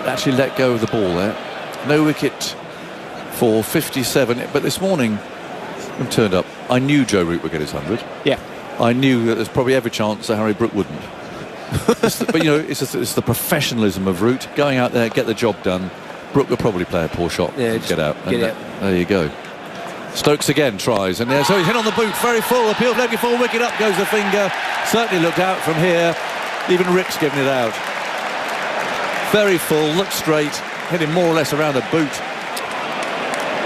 actually let go of the ball there. No wicket for 57. But this morning, when turned up, I knew Joe Root would get his 100. Yeah. I knew that there's probably every chance that Harry Brook wouldn't. But it's the professionalism of Root. Going out there, get the job done. Brook will probably play a poor shot and get out. There you go. Stokes again tries, and so he's hit on the boot, very full. Appeal flag before wicket, up goes the finger. Certainly looked out from here. Even Rick's given it out. Very full, looked straight, hit him more or less around the boot.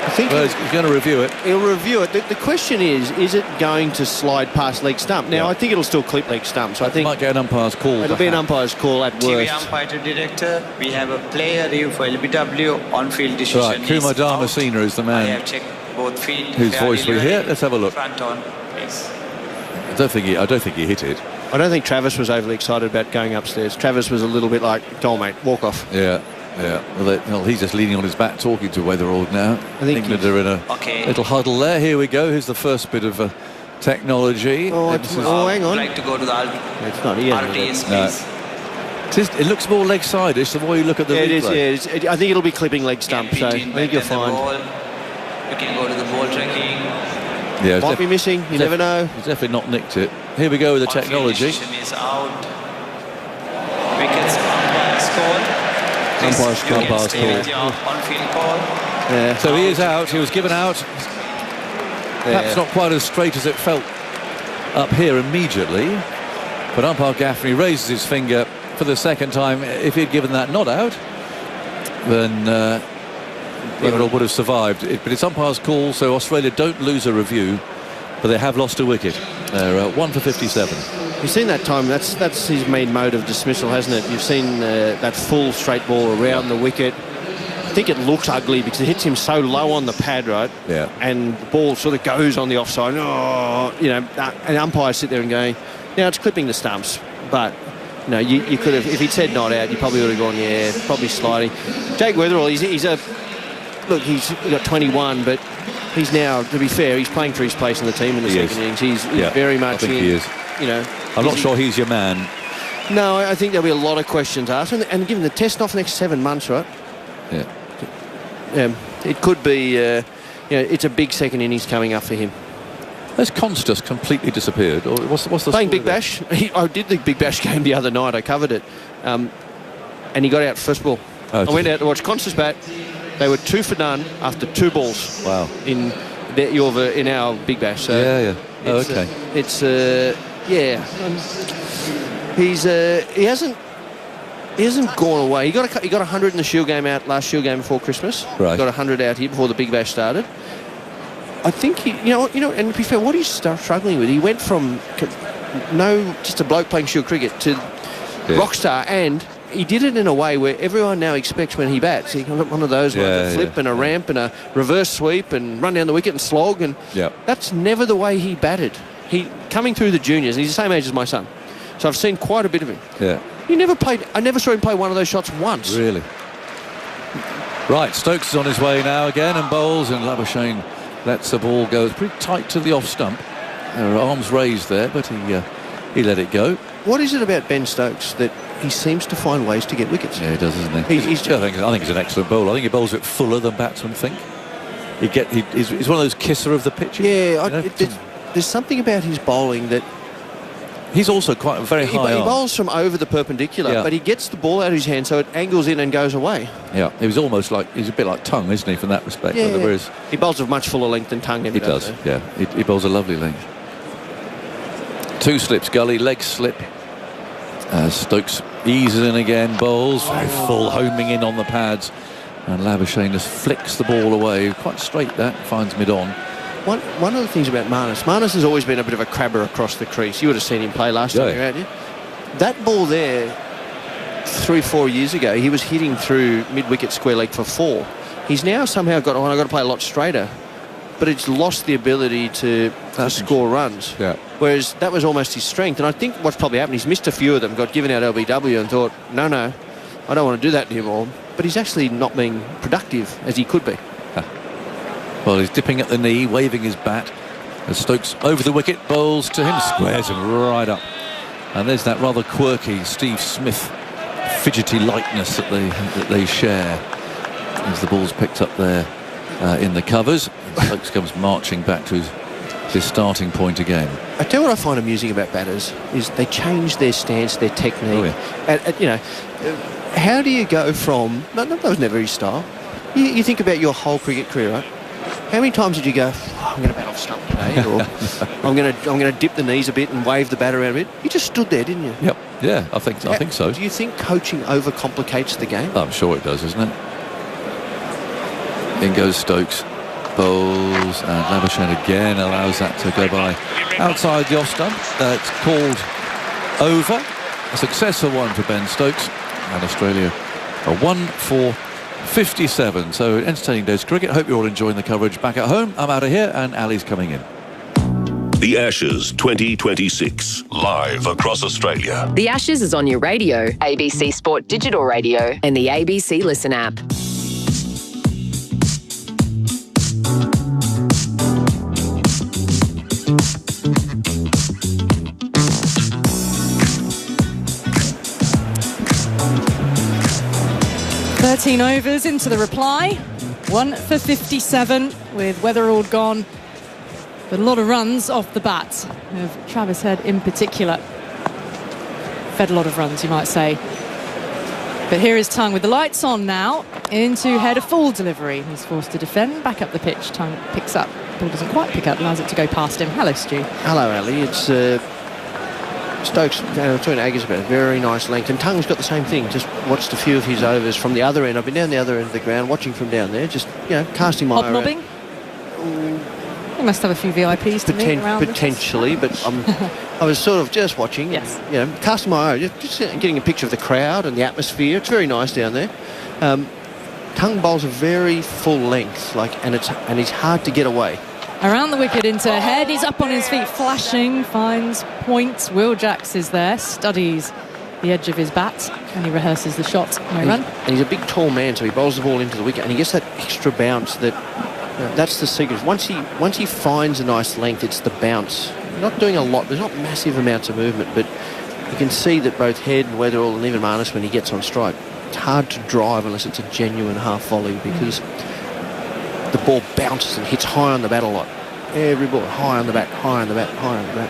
I think he's going to review it. He'll review it. The question is it going to slide past leg stump? Now, I think it'll still clip leg stump, so I think... Might get an umpire's call. It'll be an umpire's call at worst. TV umpire to director, we have a player review for LBW, on-field decision. Right, Kumar Dharmasena is the man. I have checked both feet. Whose voice we hear. Let's have a look. Front on, please. I don't think he hit it. I don't think Travis was overly excited about going upstairs. Travis was a little bit like, "Go, mate, walk off." Yeah. Well, he's just leaning on his back talking to Weatherald now. I think England are in a little huddle there. Here we go. Here's the first bit of technology. Hang on. I'd like to go to the it's not here. RTS, please. It looks more leg-sided the more you look at the replay. It is. I think it'll be clipping leg stump, so I think you'll find. You can go to the ball tracking. Yeah, might be missing. You never know. He's definitely not nicked it. Here we go with the technology. Is out. Wickets, umpire's call. Umpire's call. On-field call. Yeah. So he is out. He was given out. Perhaps not quite as straight as it felt up here immediately. But umpire Gaffney raises his finger for the second time. If he'd given that not out, then Weatherald would have survived. But it's umpire's call, so Australia don't lose a review, but they have lost a wicket. They're 1 for 57. You've seen that time. That's his main mode of dismissal, hasn't it? You've seen that full straight ball around the wicket. I think it looks ugly because it hits him so low on the pad, right? Yeah. And the ball sort of goes on the offside. And umpires sit there and going, now it's clipping the stumps, but you could have, if he'd said not out, you probably would have gone, yeah, probably sliding. Jake Weatherald, he's got 21, but he's now, to be fair, he's playing for his place in the team in the second innings. He's very much I think he is. I'm not sure he's your man. No, I think there'll be a lot of questions asked, and given the test off the next 7 months, right? Yeah. It could be, it's a big second innings coming up for him. Has Constas completely disappeared? Or what's the playing Big Bash? I did the Big Bash game the other night. I covered it, and he got out first ball. I went out to watch Constas bat. They were 2 for none after 2 balls. Wow! In our Big Bash. So okay. He hasn't gone away. He got 100 in the Shield game last Shield game before Christmas. Right. He got 100 out here before the Big Bash started. I think and to be fair, what he's struggling with, he went from just a bloke playing shield cricket to rock star, and he did it in a way where everyone now expects when he bats. He can one of those like a flip and a ramp and a reverse sweep and run down the wicket and slog, and that's never the way he batted. He coming through the juniors, and he's the same age as my son, so I've seen quite a bit of him. Yeah. I never saw him play one of those shots once. Really? Right, Stokes is on his way now again and bowls, and Labuschagne lets the ball go. It's pretty tight to the off stump. There are arms raised there, but he let it go. What is it about Ben Stokes that he seems to find ways to get wickets? Yeah, he does, doesn't he? I think he's an excellent bowler. I think he bowls it fuller than batsmen think. He's one of those kisser of the pitch. Yeah, there's something about his bowling that... He's also quite very high He on. bowls from over the perpendicular, but he gets the ball out of his hand so it angles in and goes away. Yeah, he's a bit like Tongue, isn't he, from that respect? Yeah. Whereas he bowls of much fuller length than Tongue. He does, yeah. He bowls a lovely length. 2 slips, gully, leg slip. Stokes eases in again, bowls, very full, homing in on the pads. And Labuschagne just flicks the ball away. Quite straight that, finds mid-on. One of the things about Marnus has always been a bit of a crabber across the crease. You would have seen him play last time, hadn't you? That ball there, 3-4 years ago, he was hitting through mid-wicket square leg for 4. He's now somehow I've got to play a lot straighter, but it's lost the ability to score runs. Yeah. Whereas that was almost his strength. And I think what's probably happened, he's missed a few of them, got given out LBW and thought, no, I don't want to do that anymore. But he's actually not being productive as he could be. Well, he's dipping at the knee, waving his bat as Stokes over the wicket, bowls to him, squares him right up. And there's that rather quirky Steve Smith fidgety lightness that they share as the ball's picked up there in the covers. And Stokes comes marching back to his starting point again. I tell you what I find amusing about batters is they change their stance, their technique. How do you go from... No, that was never his style. You think about your whole cricket career, right? How many times did you go, I'm going to bat off stump today, or I'm going to dip the knees a bit and wave the bat around a bit? You just stood there, didn't you? Yep. Yeah, I think so. Do you think coaching overcomplicates the game? I'm sure it does, isn't it? In goes Stokes, bowls, and Labuschagne again allows that to go by outside the off stump. It's called over. A successful one for Ben Stokes, and Australia a 1 for 57. So entertaining day's cricket. Hope you're all enjoying the coverage back at home. I'm out of here and Ali's coming in. The Ashes 2026, live across Australia. The Ashes is on your radio, ABC Sport Digital Radio, and the ABC Listen app. Overs into the reply, 1 for 57 with Weatherald gone, but a lot of runs off the bat of Travis Head in particular. Fed a lot of runs, you might say. But here is Tongue with the lights on now, into Head, a full delivery. He's forced to defend, back up the pitch. Tongue picks up, ball doesn't quite pick up, allows it to go past him. Hello, Stu. Hello, Ali. It's Stokes talking to Aggers about a very nice length, and Tongue's got the same thing. Just watched a few of his overs from the other end. I've been down the other end of the ground watching from down there, just casting my eye around. Hobnobbing? You must have a few VIPs to meet around. Potentially, but I was sort of just watching. Yes. Casting my eye, just getting a picture of the crowd and the atmosphere. It's very nice down there. Tongue bowls a very full length, and it's hard to get away. Around the wicket into Head, he's up on his feet, flashing, finds point. Will Jacks is there, studies the edge of his bat, and he rehearses the shot. No run. And he's a big, tall man, so he bowls the ball into the wicket, and he gets that extra bounce. That's the secret. Once he finds a nice length, it's the bounce. Not doing a lot. There's not massive amounts of movement, but you can see that both Head and Weatherall and even Marnus, when he gets on strike, it's hard to drive unless it's a genuine half volley, because the ball bounces and hits high on the bat a lot. Every ball, high on the bat, high on the bat, high on the bat.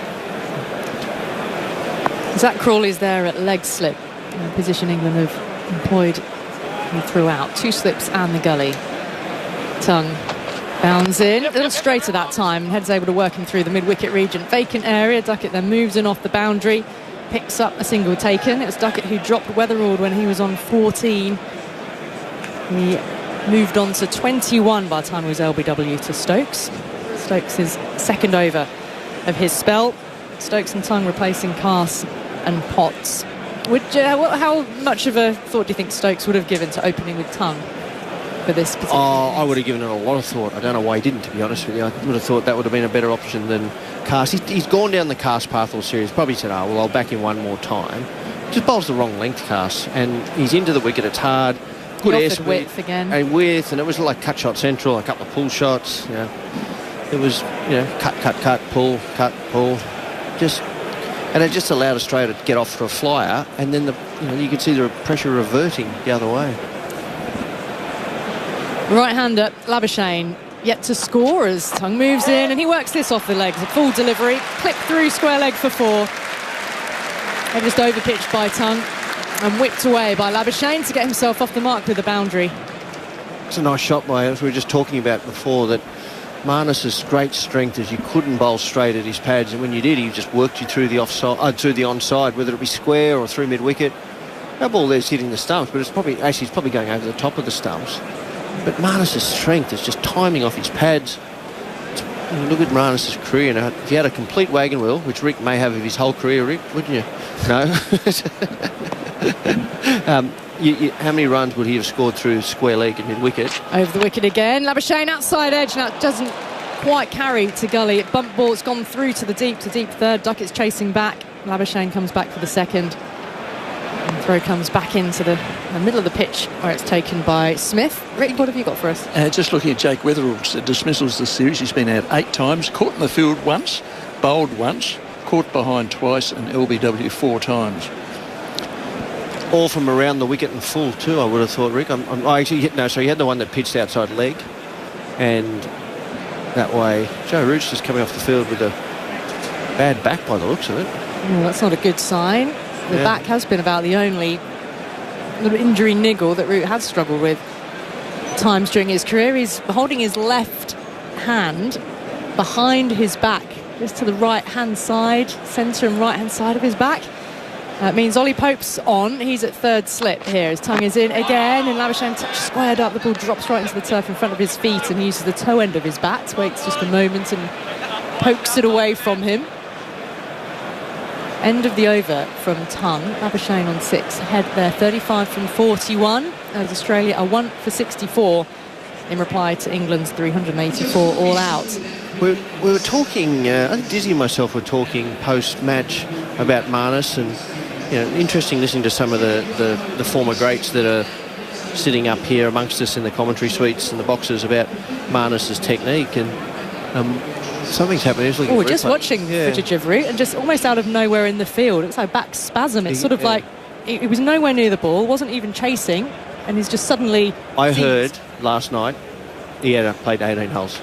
Zach Crawley's there at leg slip, a position England have employed throughout. 2 slips and the gully. Tongue bounds in, a little straighter that time. Head's able to work him through the mid-wicket region. Vacant area, Duckett then moves in off the boundary, picks up a single taken. It was Duckett who dropped Weatherald when he was on 14. He moved on to 21 by the time it was LBW to Stokes. Stokes' second over of his spell. Stokes and Tongue replacing Carse and Potts. How much of a thought do you think Stokes would have given to opening with Tongue for this particular I would have given it a lot of thought. I don't know why he didn't, to be honest with you. I would have thought that would have been a better option than Carse. He's gone down the Carse path all series. Probably said, I'll back him one more time. Just bowls the wrong length, Carse, and he's into the wicket. It's hard. Good airspeed. Width again. And width, and it was like cut shot central, a couple of pull shots. It was, cut, pull, and it just allowed Australia to get off for a flyer, and then you could see the pressure reverting the other way. Right-hander Labuschagne yet to score as Tongue moves in, and he works this off the legs. A full delivery, clip through square leg for 4. And just overpitched by Tongue and whipped away by Labuschagne to get himself off the mark with a boundary. It's a nice shot by, as we were just talking about before, that Marnus's great strength is you couldn't bowl straight at his pads, and when you did, he just worked you through the offside, through the onside, whether it be square or through mid-wicket. That ball there's hitting the stumps, but it's probably going over the top of the stumps. But Marnus's strength is just timing off his pads. Look at Marnus's career now. If you had a complete wagon wheel, which Rick may have of his whole career, Rick, wouldn't you? No. How many runs would he have scored through square leg and mid-wicket? Over the wicket again. Labuschagne outside edge. Now it doesn't quite carry to gully. It bump ball. It's gone through to deep third. Duckett's chasing back. Labuschagne comes back for the second. And throw comes back into the middle of the pitch where it's taken by Smith. Rick, what have you got for us? Just looking at Jake Weatherall's dismissals this series. He's been out 8 times, caught in the field once, bowled once, caught behind twice, and LBW 4 times. All from around the wicket and full too, I would have thought, Rick. So he had the one that pitched outside leg, and that way Joe Root's just coming off the field with a bad back by the looks of it. That's not a good sign. The back has been about the only little injury niggle that Root has struggled with times during his career. He's holding his left hand behind his back, just to the right-hand side, centre and right-hand side of his back. That means Ollie Pope's on. He's at third slip here. His Tongue is in again, and Labuschagne touch squared up. The ball drops right into the turf in front of his feet, and he uses the toe end of his bat, waits just a moment and pokes it away from him. End of the over from Tongue. Labuschagne on 6. Ahead there, 35 from 41. As Australia are 1 for 64 in reply to England's 384 all out. We were talking, I think Dizzy and myself were talking post-match about Marnus, and interesting listening to some of the former greats that are sitting up here amongst us in the commentary suites and the boxes about Marnus's technique, and something's happening. We're just watching footage of Root, and just almost out of nowhere in the field, it's like back spasm. It's sort of like he was nowhere near the ball, wasn't even chasing, and he's just suddenly I heard last night he had played 18 holes.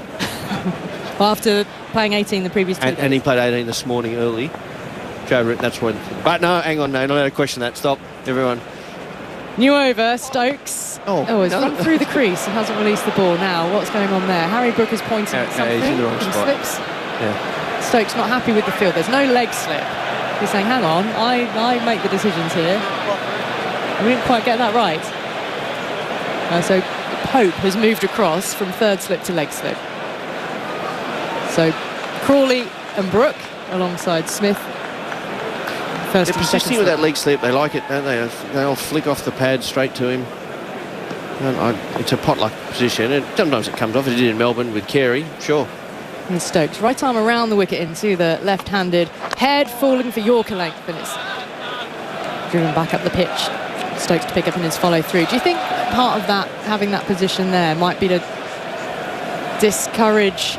Well, after playing 18 the previous 2 days. And he played 18 this morning early. Joe Root, that's when. But no, hang on, no, not allowed to question that. Stop, everyone. New over, Stokes. He's run through the crease and hasn't released the ball. Now, what's going on there? Harry Brook is pointing at something. He's in the wrong spot. Slips. Stokes not happy with the field. There's no leg slip. He's saying, hang on, I make the decisions here. We didn't quite get that right. So Pope has moved across from third slip to leg slip. So Crawley and Brook alongside Smith. They're persisting with that leg slip. They like it, don't they? They'll flick off the pad straight to him. It's a potluck position. And sometimes it comes off. It did in Melbourne with Carey, sure. And Stokes, right arm around the wicket into the left-handed head, falling for Yorker length, and it's driven back up the pitch. Stokes to pick up in his follow-through. Do you think part of that, having that position there, might be to discourage...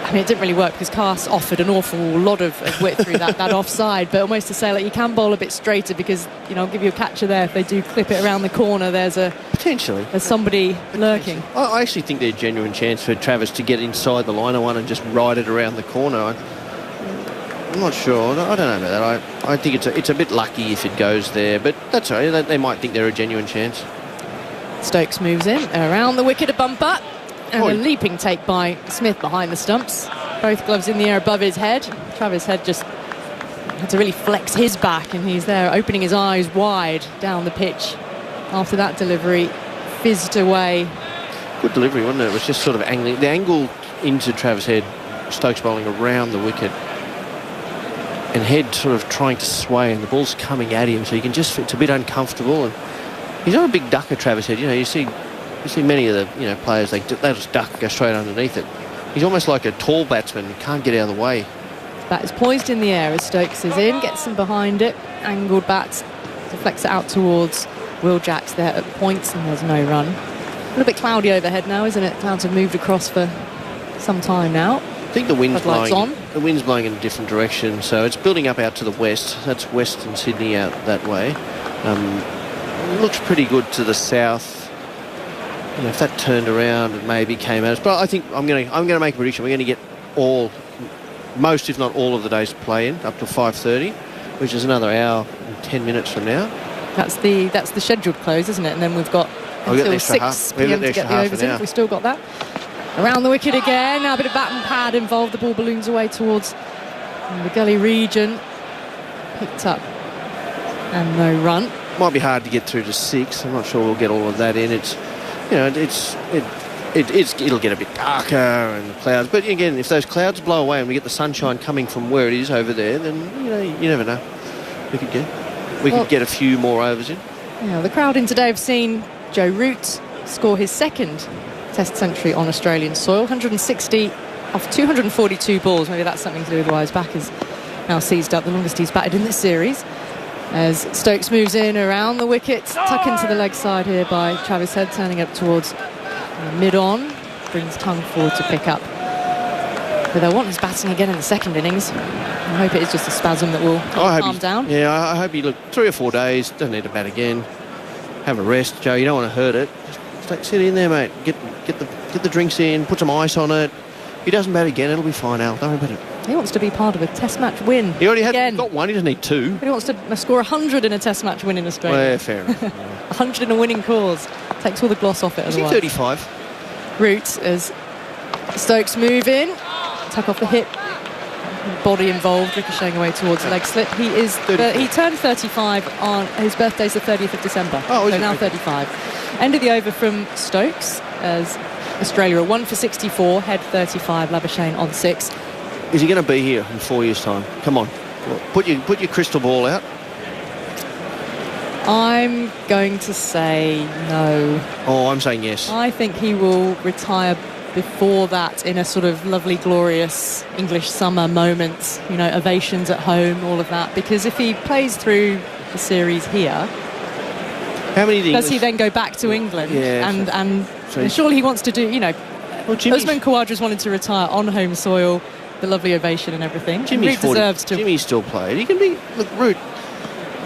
I mean, it didn't really work because Carse offered an awful lot of width through that offside, but almost to say, like, you can bowl a bit straighter because, I'll give you a catcher there. If they do clip it around the corner, there's somebody lurking. I actually think there's a genuine chance for Travis to get inside the liner one and just ride it around the corner. I'm not sure. I don't know about that. I think it's a bit lucky if it goes there, but that's all right. They might think they're a genuine chance. Stokes moves in around the wicket, a bumper. And a leaping take by Smith behind the stumps. Both gloves in the air above his head. Travis Head just had to really flex his back, and he's there opening his eyes wide down the pitch. After that delivery, fizzed away. Good delivery, wasn't it? It was just sort of angling. The angle into Travis Head Stokes bowling around the wicket, and Head sort of trying to sway, and the ball's coming at him, so you can just, it's a bit uncomfortable. And he's not a big ducker, Travis Head. You know, you see many of the players, they just duck, go straight underneath it. He's almost like a tall batsman, he can't get out of the way. Bat is poised in the air as Stokes is in, gets him behind it, angled bat, deflects it out towards Will Jacks there at points, and there's no run. A little bit cloudy overhead now, isn't it? Clouds have moved across for some time now. I think the wind's blowing. The wind's blowing in a different direction, so it's building up out to the west. That's Western Sydney out that way. Looks pretty good to the south. You know, if that turned around and maybe came at us, but I think I'm going to make a prediction. We're going to get most, if not all, of the day's play in up to 5:30, which is another hour and 10 minutes from now. That's the scheduled close, isn't it? And then we've got until 6 p.m. to get the overs in. We've still got that. Around the wicket again. Now a bit of bat and pad involved. The ball balloons away towards the gully region. Picked up and no run. Might be hard to get through to 6. I'm not sure we'll get all of that in. It's, you know, it'll get a bit darker and the clouds. But again, if those clouds blow away and we get the sunshine coming from where it is over there, then you never know. We could get a few more overs in. Yeah, the crowd in today have seen Joe Root score his second Test century on Australian soil. 160 off 242 balls. Maybe that's something to do with why his back is now seized up. The longest he's batted in this series. As Stokes moves in around the wicket, tuck into the leg side here by Travis Head, turning up towards mid-on. Brings Tongue forward to pick up. But they'll want his batting again in the second innings. I hope it is just a spasm that will calm down. Yeah, I hope he 3 or 4 days, doesn't need to bat again. Have a rest, Joe. You don't want to hurt it. Just sit in there, mate. Get the drinks in, put some ice on it. If he doesn't bat again, it'll be fine, Al. Don't worry about it. He wants to be part of a Test match win. He already got one. He doesn't need 2. But he wants to score 100 in a Test match win in Australia. Well, yeah, fair enough. 100 in a winning cause. Takes all the gloss off it. Is he 35? Root as Stokes move in. Tuck off the hip. Body involved, ricocheting away towards the leg slip. He turned 35 on his birthday's the 30th of December. So now 35. End of the over from Stokes as Australia are 1 for 64, Head 35, Labuschagne on 6. Is he going to be here in 4 years' time? Come on, put your crystal ball out. I'm going to say no. Oh, I'm saying yes. I think he will retire before that in a sort of lovely, glorious English summer moment. You know, ovations at home, all of that. Because if he plays through the series here, how many does he then go back to England? Yeah, and surely he wants to do, you know, Usman Khawaja's wanted to retire on home soil, the lovely ovation and everything. Jimmy's deserves to. Jimmy's still played. He can be, look, Root,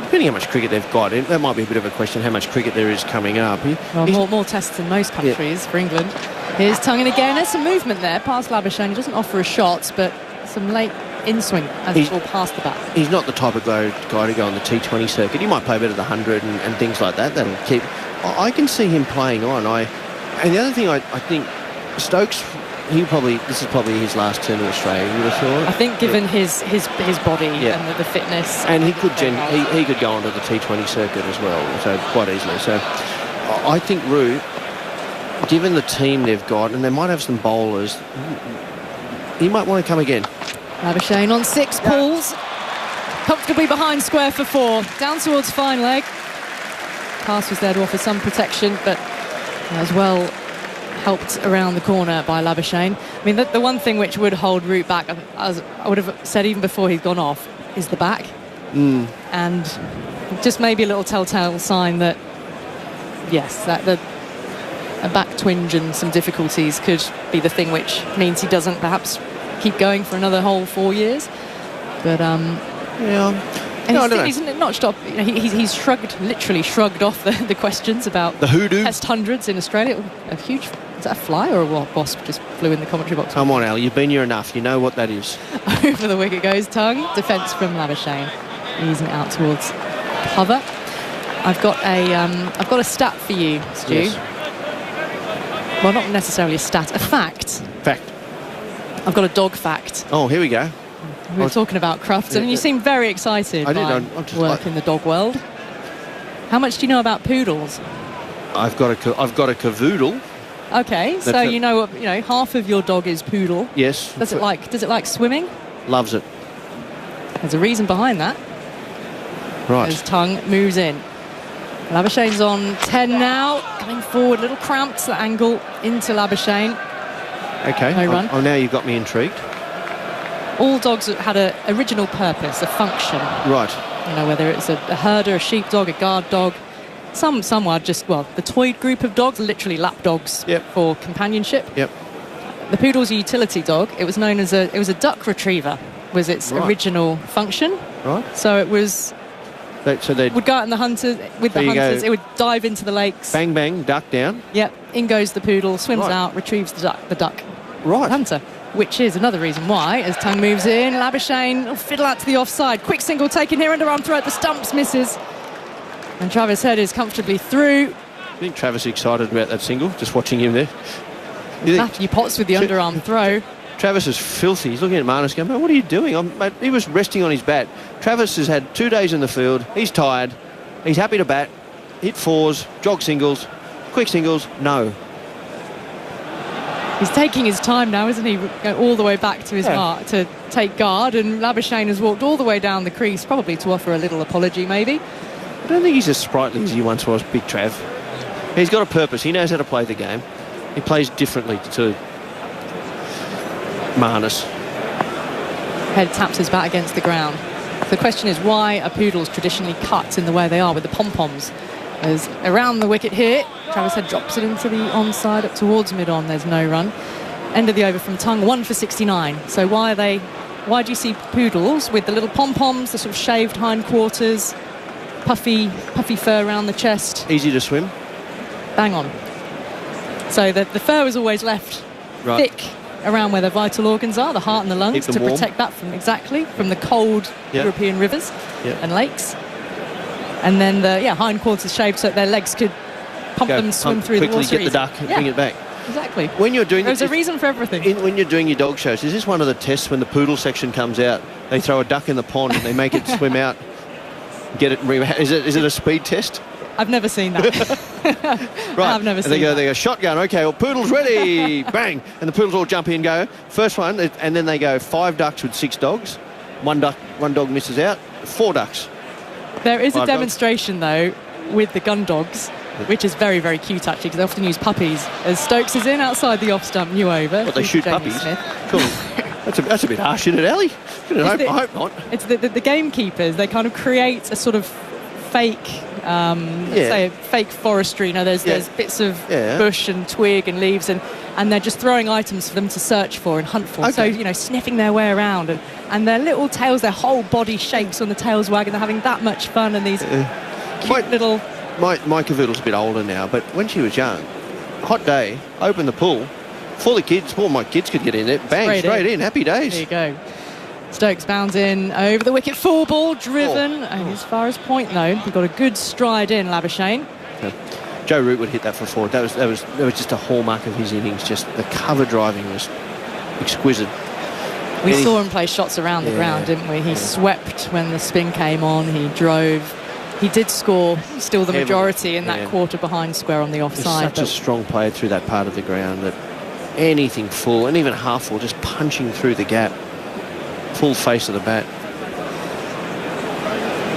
depending how much cricket they've got, that might be a bit of a question how much cricket there is coming up. More tests than most countries for England. Here's Tongue in again. There's some movement there past Labuschagne. He doesn't offer a shot, but some late in-swing as it's all past the bat. He's not the type of guy to go on the T20 circuit. He might play better the 100 and things like that. That'll keep. I can see him playing on. And the other thing I think Stokes, this is probably his last turn to Australia, you would have thought. I think given his body and the fitness. And he could go onto the T20 circuit as well, so quite easily. So I think Root, given the team they've got, and they might have some bowlers, he might want to come again. Labuschagne on 6 pulls. Comfortably behind square for 4. Down towards fine leg. Pass was there to offer some protection, but as well helped around the corner by Labuschagne. I mean, the one thing which would hold Root back, as I would have said even before he's gone off, is the back. And just maybe a little telltale sign that, yes, that a back twinge and some difficulties could be the thing which means he doesn't perhaps keep going for another whole 4 years. But and he's not stopped. You know, he's literally shrugged off the questions about the hoodoo Test hundreds in Australia. A huge, is that a fly or a wasp just flew in the commentary box? Come on, Al, you've been here enough. You know what that is. Over the wicket goes Tongue. Defence from Labuschagne, easing it out towards cover. I've got a stat for you, Stu. Yes. Well, not necessarily a stat, a fact. I've got a dog fact. Oh, here we go. We were talking about Crufts, and you seem very excited by work in the dog world. How much do you know about poodles? I've got a cavoodle. Okay, so That's it. you know half of your dog is poodle. Yes. Does it like swimming? Loves it. There's a reason behind that. Right. As Tongue moves in. Labuschagne's on 10 now, coming forward, little cramps, the angle into Labuschagne. Okay. No run. Oh, now you've got me intrigued. All dogs had an original purpose, a function. Right. You know, whether it's a herder, a sheepdog, a guard dog. Some are just, well, the toyed group of dogs, literally lap dogs for companionship. Yep. The poodle's a utility dog. It was known as it was a duck retriever, was its original function. Right. So it was... So they would go out in the hunters with the hunters. It would dive into the lakes. Bang, bang, duck down. Yep. In goes the poodle, swims Right. out, retrieves the duck. Right. Hunter. Which is another reason why, as Tongue moves in, Labuschagne will fiddle out to the offside. Quick single taken here, underarm throw at the stumps, misses. And Travis Head is comfortably through. I think Travis is excited about that single, just watching him there. Matthew Potts with the underarm throw. Travis is filthy. He's looking at Marnus going, mate, what are you doing? Mate, he was resting on his bat. Travis has had 2 days in the field. He's tired. He's happy to bat. Hit fours, jog singles, quick singles. No. He's taking his time now, isn't he? Go all the way back to his mark to take guard. And Labuschagne has walked all the way down the crease, probably to offer a little apology, maybe. I don't think he's as sprightly as he once was, Big Trav. He's got a purpose. He knows how to play the game. He plays differently to Marnus. Head taps his bat against the ground. The question is, why are poodles traditionally cut in the way they are with the pom-poms? As around the wicket here, Travis Head drops it into the onside up towards mid-on. There's no run. End of the over from Tongue, 1 for 69. So why do you see poodles with the little pom-poms, the sort of shaved hindquarters, puffy fur around the chest? Easy to swim. Bang on. So the fur is always left thick around where their vital organs are, the heart and the lungs, to protect that from the cold European rivers and lakes. And then the hindquarters shaved so that their legs could pump them and swim through the water. Quickly get the duck and bring it back. Exactly. When you're doing There's a reason for everything. When you're doing your dog shows, is this one of the tests when the poodle section comes out? They throw a duck in the pond and they make it swim out, get it. Is it a speed test? I've never seen that. Right. I've never seen they that. go shotgun. Okay, well, poodle's ready. Bang, and the poodles all jump in, go first one, and then they go 5 ducks with 6 dogs. One dog misses out. 4 ducks. There is 5 a demonstration though with the gun dogs, which is very, very cute actually, because they often use puppies. As Stokes is in outside the off stump, new over. What, they shoot Jamie puppies? Smith. Cool. That's a bit harsh, isn't it, Ali? I hope not. It's the gamekeepers. They kind of create a sort of fake, let's say, fake forestry. You know, there's bits of bush and twig and leaves, and they're just throwing items for them to search for and hunt for. So, you know, sniffing their way around, and their little tails, their whole body shakes when the tails wag, and they're having that much fun. And these cute little. My cavoodle's a bit older now, but when she was young, hot day, open the pool, full of kids. All my kids could get in there, bang, straight in. Happy days. There you go. Stokes bounds in over the wicket, full ball driven as far as point though. He got a good stride in, Labuschagne. Joe Root would hit that for 4. That was just a hallmark of his innings. Just the cover driving was exquisite. We saw him play shots around the ground, didn't we? He swept when the spin came on. He drove. He did score still the majority in that quarter behind square on the offside. He's such a strong player through that part of the ground that anything full and even half full, just punching through the gap. Full face of the bat.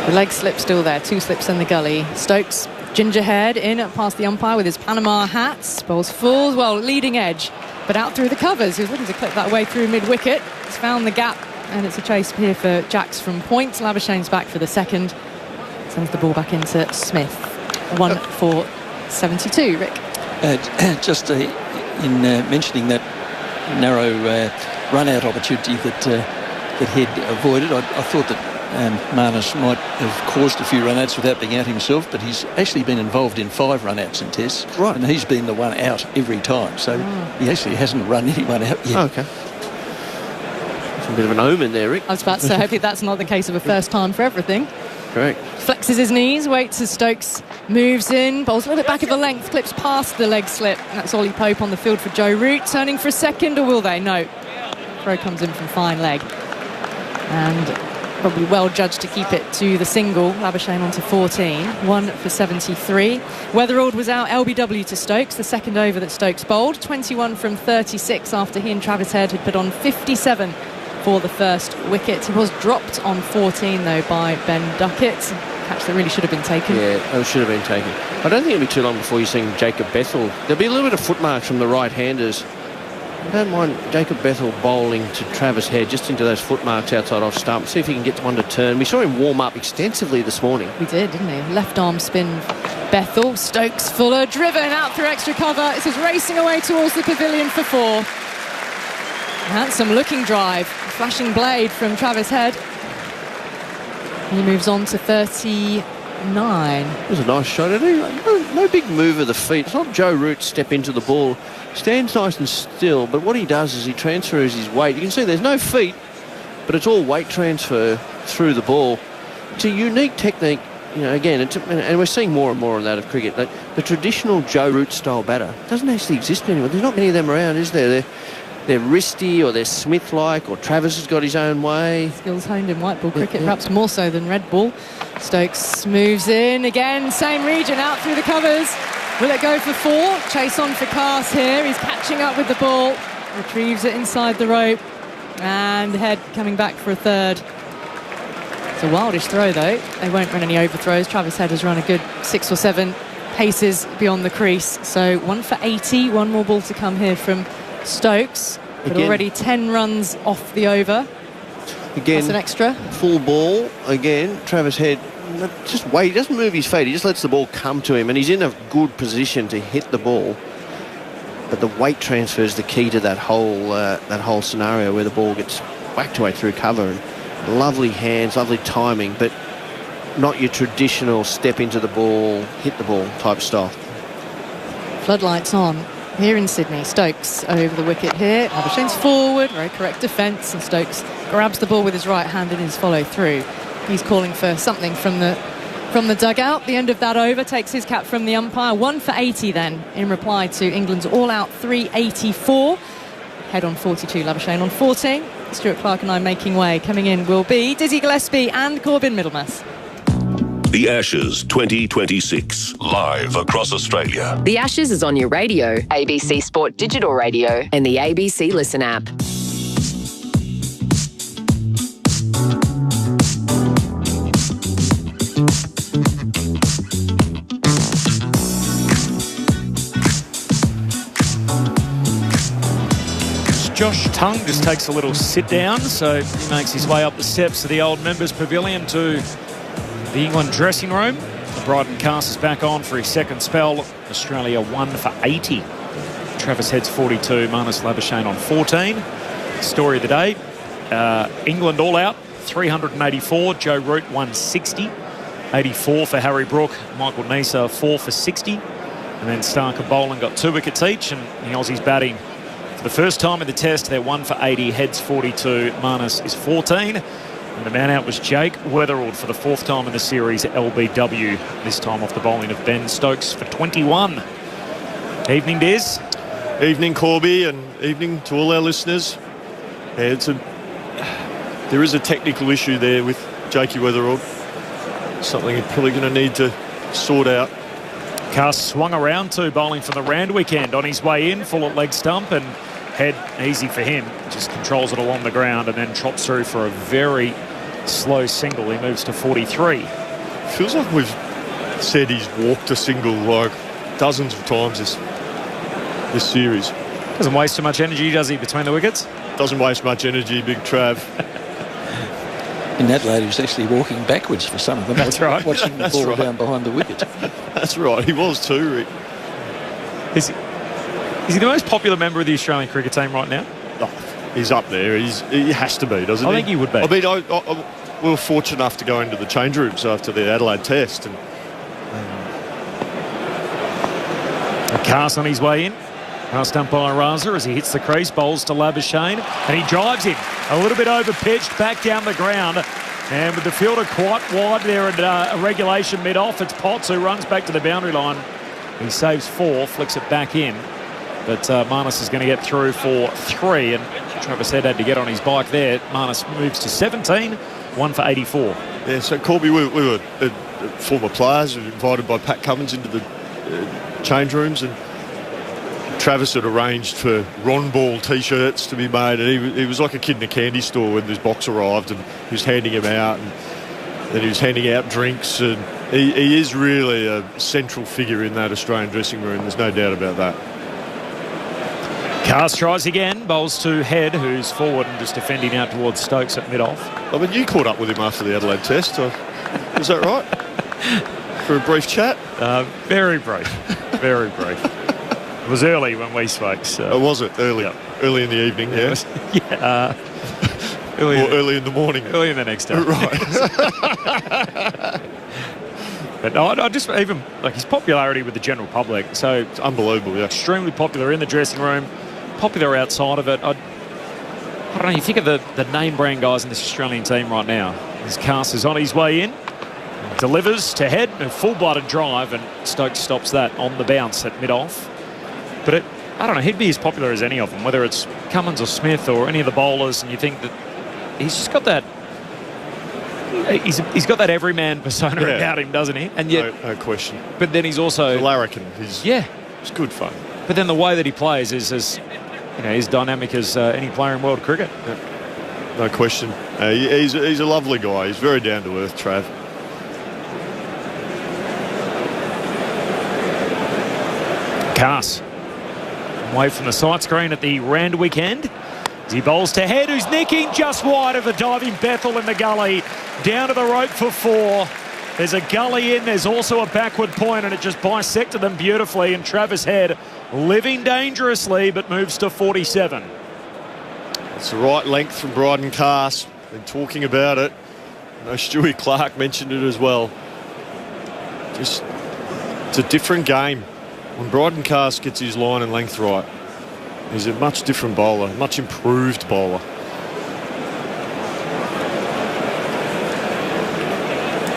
The leg slip still there, 2 slips in the gully. Stokes, gingerhead in past the umpire with his Panama hats. Bowls full, well, leading edge, but out through the covers. He was looking to clip that way through mid-wicket. He's found the gap, and it's a chase here for Jacks from point. Labuschagne's back for the second. Sends the ball back into Smith. 1 for 72, Rick. Just in mentioning that narrow run-out opportunity that Head avoided, I thought that Marnus might have caused a few run-outs without being out himself, but he's actually been involved in 5 run-outs in tests, and he's been the one out every time, so he actually hasn't run anyone out yet. Okay. It's a bit of an omen there, Rick. I was about to say, hopefully that's not the case of a first time for everything. Correct. Flexes his knees, waits as Stokes moves in, bowls a little bit back of the length, clips past the leg slip. And that's Ollie Pope on the field for Joe Root, turning for a second, or will they? No. Throw comes in from fine leg. And probably well judged to keep it to the single. Labuschagne on to 14, 1 for 73. Weatherald was out LBW to Stokes, the second over that Stokes bowled. 21 from 36 after he and Travis Head had put on 57 for the first wicket. He was dropped on 14 though by Ben Duckett. Catch that really should have been taken. Yeah, that should have been taken. I don't think it'll be too long before you're seeing Jacob Bethel. There'll be a little bit of footmarks from the right-handers. I don't mind Jacob Bethel bowling to Travis Head just into those footmarks outside off stump. See if he can get one to turn. We saw him warm up extensively this morning. We did, didn't we? Left arm spin Bethel. Stokes Fuller driven out through extra cover. This is racing away towards the pavilion for 4. Handsome looking drive. Flashing blade from Travis Head. He moves on to 39. It was a nice shot. No big move of the feet. It's not Joe Root step into the ball. Stands nice and still, but what he does is he transfers his weight. You can see there's no feet, but it's all weight transfer through the ball. It's a unique technique, you know, again, and we're seeing more and more of that of cricket. The traditional Joe Root style batter doesn't actually exist anymore. There's not many of them around, is there? They're wristy, or they're Smith-like, or Travis has got his own way. Skills honed in white ball cricket, perhaps more so than red ball. Stokes moves in again, same region, out through the covers. Will it go for 4? Chase on for Cass here. He's catching up with the ball. Retrieves it inside the rope. And Head coming back for a third. It's a wildish throw, though. They won't run any overthrows. Travis Head has run a good 6 or 7 paces beyond the crease. So 1 for 80. One more ball to come here from Stokes. But already 10 runs off the over. Again, that's an extra. Full ball. Again, Travis Head just wait. He doesn't move his feet. He just lets the ball come to him, and he's in a good position to hit the ball. But the weight transfer is the key to that whole scenario where the ball gets whacked away through cover. And lovely hands, lovely timing, but not your traditional step into the ball, hit the ball type style. Floodlights on here in Sydney. Stokes over the wicket here. Labuschagne's forward, very correct defence, and Stokes grabs the ball with his right hand in his follow through. He's calling for something from the dugout. The end of that over takes his cap from the umpire. 1 for 80 then in reply to England's all-out 384. Head on 42, Labuschagne on 14. Stuart Clark and I making way. Coming in will be Dizzy Gillespie and Corbin Middlemass. The Ashes 2026, live across Australia. The Ashes is on your radio, ABC Sport Digital Radio, and the ABC Listen app. Josh Tongue just takes a little sit down, so he makes his way up the steps of the old members pavilion to the England dressing room. Bryden Cass is back on for his second spell. Australia 1 for 80. Travis Head's 42, Marnus Labuschagne on 14. Story of the day, England all out, 384. Joe Root 160. 84 for Harry Brook. Michael Neser 4 for 60. And then Stark and Boland got 2 wickets each, and the Aussies batting for the first time in the test. They're 1 for 80. Head's 42. Marnus is 14. And the man out was Jake Weatherald for the 4th time in the series, LBW, this time off the bowling of Ben Stokes for 21. Evening, Diz. Evening, Corby, and evening to all our listeners. Yeah, there is a technical issue there with Jakey Weatherald. Something he's probably going to need to sort out. Cass swung around to bowling from the Randwick end on his way in, full at leg stump, and Head easy for him. Just controls it along the ground and then trots through for a very slow single. He moves to 43. Feels like we've said he's walked a single like dozens of times this series. Doesn't waste too much energy, does he, between the wickets? Doesn't waste much energy, Big Trav. In Adelaide, he was actually walking backwards for some of them. That's right. Watching the ball down behind the wicket. That's right. He was too, Rick. Is he the most popular member of the Australian cricket team right now? Oh, he's up there. He has to be, doesn't he? I think he would be. I mean, we were fortunate enough to go into the change rooms after the Adelaide test. And Cass on his way in. Past umpire Raza as he hits the crease, bowls to Labuschagne, and he drives him a little bit over pitched back down the ground. And with the fielder quite wide there at a regulation mid-off, it's Potts who runs back to the boundary line. He saves 4, flicks it back in. But Marnus is going to get through for 3. And Travis Head had to get on his bike there. Marnus moves to 17, 1 for 84. Yeah, so Corby, we were former players invited by Pat Cummins into the change rooms, and Travis had arranged for Ron Ball T-shirts to be made, and he was like a kid in a candy store when this box arrived, and he was handing him out, and then he was handing out drinks, and he is really a central figure in that Australian dressing room. There's no doubt about that. Cast tries again, bowls to Head, who's forward and just defending out towards Stokes at mid-off. I mean, you caught up with him after the Adelaide Test. Is that right? For a brief chat? Very brief. Very brief. It was early when we spoke. So. Oh, was it? Early? Yep. Early in the evening, yeah? Yeah. Early in the morning? Early in the next day. Right. But I just, even like his popularity with the general public, so it's unbelievable. Yeah, extremely popular in the dressing room, popular outside of it. I don't know, you think of the name brand guys in this Australian team right now. His Cast is on his way in, delivers to Head, a full-blooded drive, and Stokes stops that on the bounce at mid-off. But I don't know, he'd be as popular as any of them, whether it's Cummins or Smith or any of the bowlers, and you think that he's just got that. He's got that everyman persona about him, doesn't he? And yet, no question. But then he's also a larrikin. It's good fun. But then the way that he plays is as as dynamic as any player in world cricket. No question. He's a lovely guy. He's very down to earth, Trav. Cast away from the side screen at the Randwick end. He bowls to Head, who's nicking just wide of the diving Bethel in the gully. Down to the rope for 4. There's a gully in. There's also a backward point, and it just bisected them beautifully. And Travis Head living dangerously, but moves to 47. It's the right length from Bryden Cast. Been talking about it. I know Stewie Clark mentioned it as well. Just, it's a different game. When Bryden Cast gets his line and length right, he's a much different bowler, much improved bowler.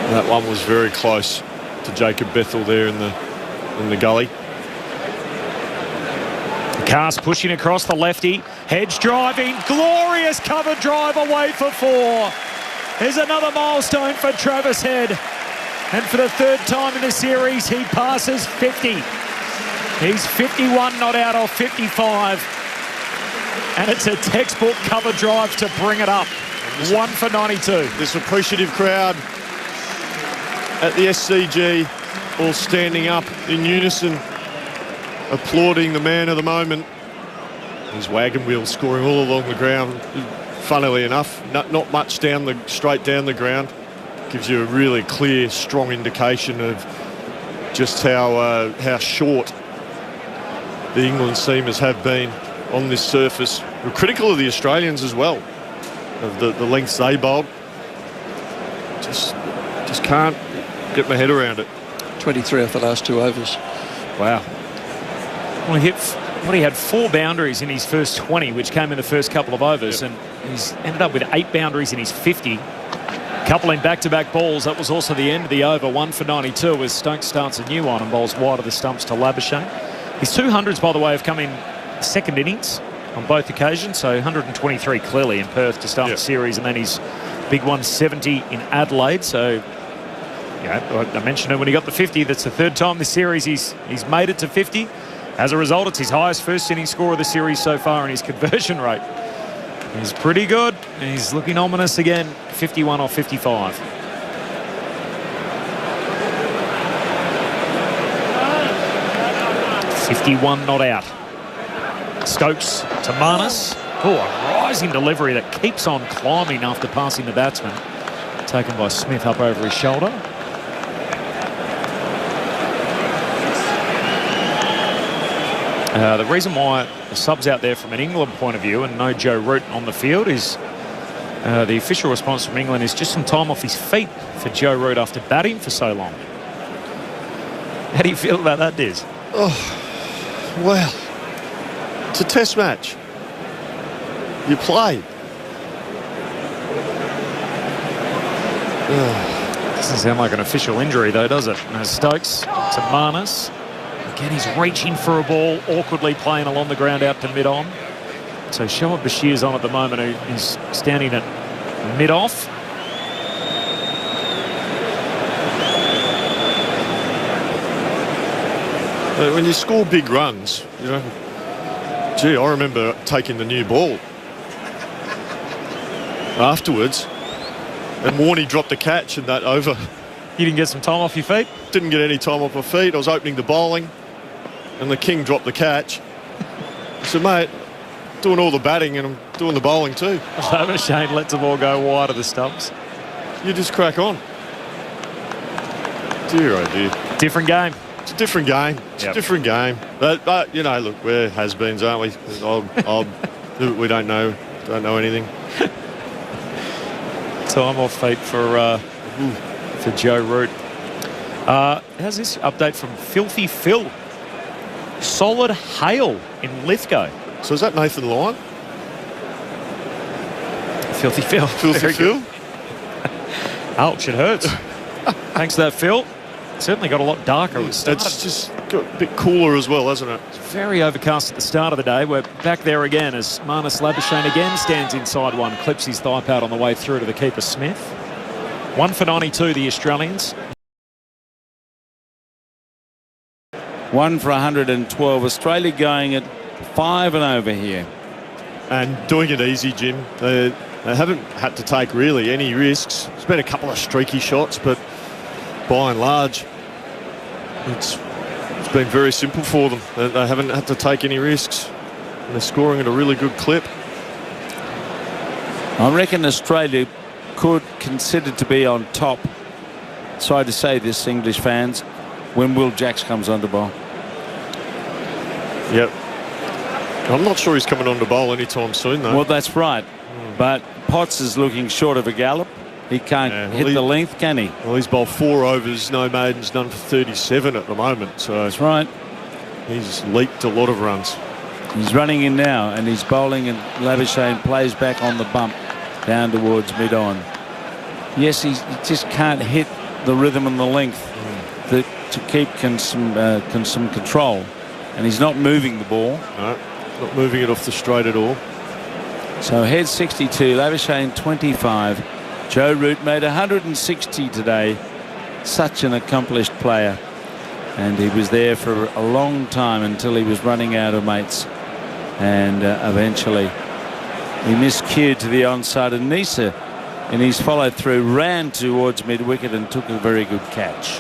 That one was very close to Jacob Bethel there in the gully. Cast pushing across the lefty. Hedge driving. Glorious cover drive away for 4. There's another milestone for Travis Head. And for the third time in the series, he passes 50. He's 51 not out of 55. And it's a textbook cover drive to bring it up. 1 for 92. This appreciative crowd at the SCG all standing up in unison, applauding the man of the moment. His wagon wheel scoring all along the ground. Funnily enough, not much straight down the ground. Gives you a really clear, strong indication of just how short the England seamers have been on this surface. We're critical of the Australians as well, of the lengths they bowled. Just can't get my head around it. 23 off the last 2 overs. Wow. Well, he had 4 boundaries in his first 20, which came in the first couple of overs, and he's ended up with 8 boundaries in his 50. Coupling back-to-back balls, that was also the end of the over. 1 for 92 as Stokes starts a new one and bowls wide of the stumps to Labuschagne. His 200s, by the way, have come in second innings on both occasions, so 123 clearly in Perth to start the series, and then his big 170 in Adelaide. So, I mentioned it when he got the 50. That's the third time this series he's made it to 50. As a result, it's his highest first inning score of the series so far, and his conversion rate is pretty good. He's looking ominous again. 51 off 55. .51 not out. Stokes to Marnus. Oh, a rising delivery that keeps on climbing after passing the batsman. Taken by Smith up over his shoulder. The reason why the sub's out there from an England point of view and no Joe Root on the field is the official response from England is just some time off his feet for Joe Root after batting for so long. How do you feel about that, Diz? Oh, well, it's a test match. You play. Doesn't sound like an official injury, though, does it? Stokes to Marnus. Again, he's reaching for a ball, awkwardly playing along the ground out to mid-on. So Shoaib Bashir's on at the moment, who is standing at mid-off. When you score big runs, you know, gee, I remember taking the new ball afterwards, and Warney dropped the catch in that over. You didn't get some time off your feet? Didn't get any time off my feet. I was opening the bowling, and the king dropped the catch. I said, mate, doing all the batting and I'm doing the bowling too. Shane lets the ball go wide of the stumps. You just crack on. Dear, oh dear. Different game. It's a different game. It's a different game. But you know, look, we're has-beens, aren't we? We don't know anything. Time off feet for Joe Root. How's this update from Filthy Phil? Solid hail in Lithgow. So is that Nathan Lyon? Filthy Phil. Filthy Phil? Ouch, it hurts. Thanks for that, Phil. Certainly got a lot darker. It's just got a bit cooler as well, hasn't it? It's very overcast at the start of the day. We're back there again as Marnus Labuschagne again stands inside one, clips his thigh pad on the way through to the keeper Smith. 1 for 92, the Australians. 1 for 112. Australia going at 5 and over here. And doing it easy, Jim. They haven't had to take really any risks. There's been a couple of streaky shots, but by and large, it's been very simple for them. They haven't had to take any risks. And they're scoring at a really good clip. I reckon Australia could consider to be on top. Sorry to say this, English fans, when Will Jacks comes on to bowl. Yep. I'm not sure he's coming on to bowl anytime soon, though. Well, that's right. But Potts is looking short of a gallop. He can't hit the length, can he? Well, he's bowled 4 overs, no maidens, none for 37 at the moment. So that's right. He's leaked a lot of runs. He's running in now, and he's bowling, and Labuschagne plays back on the bump down towards mid-on. Yes, he just can't hit the rhythm and the length to keep some control. And he's not moving the ball. No, not moving it off the straight at all. So head 62, Labuschagne 25. Joe Root made 160 today. Such an accomplished player. And he was there for a long time until he was running out of mates. And eventually he miscued to the onside. And Nisa, in his follow-through, ran towards mid-wicket and took a very good catch.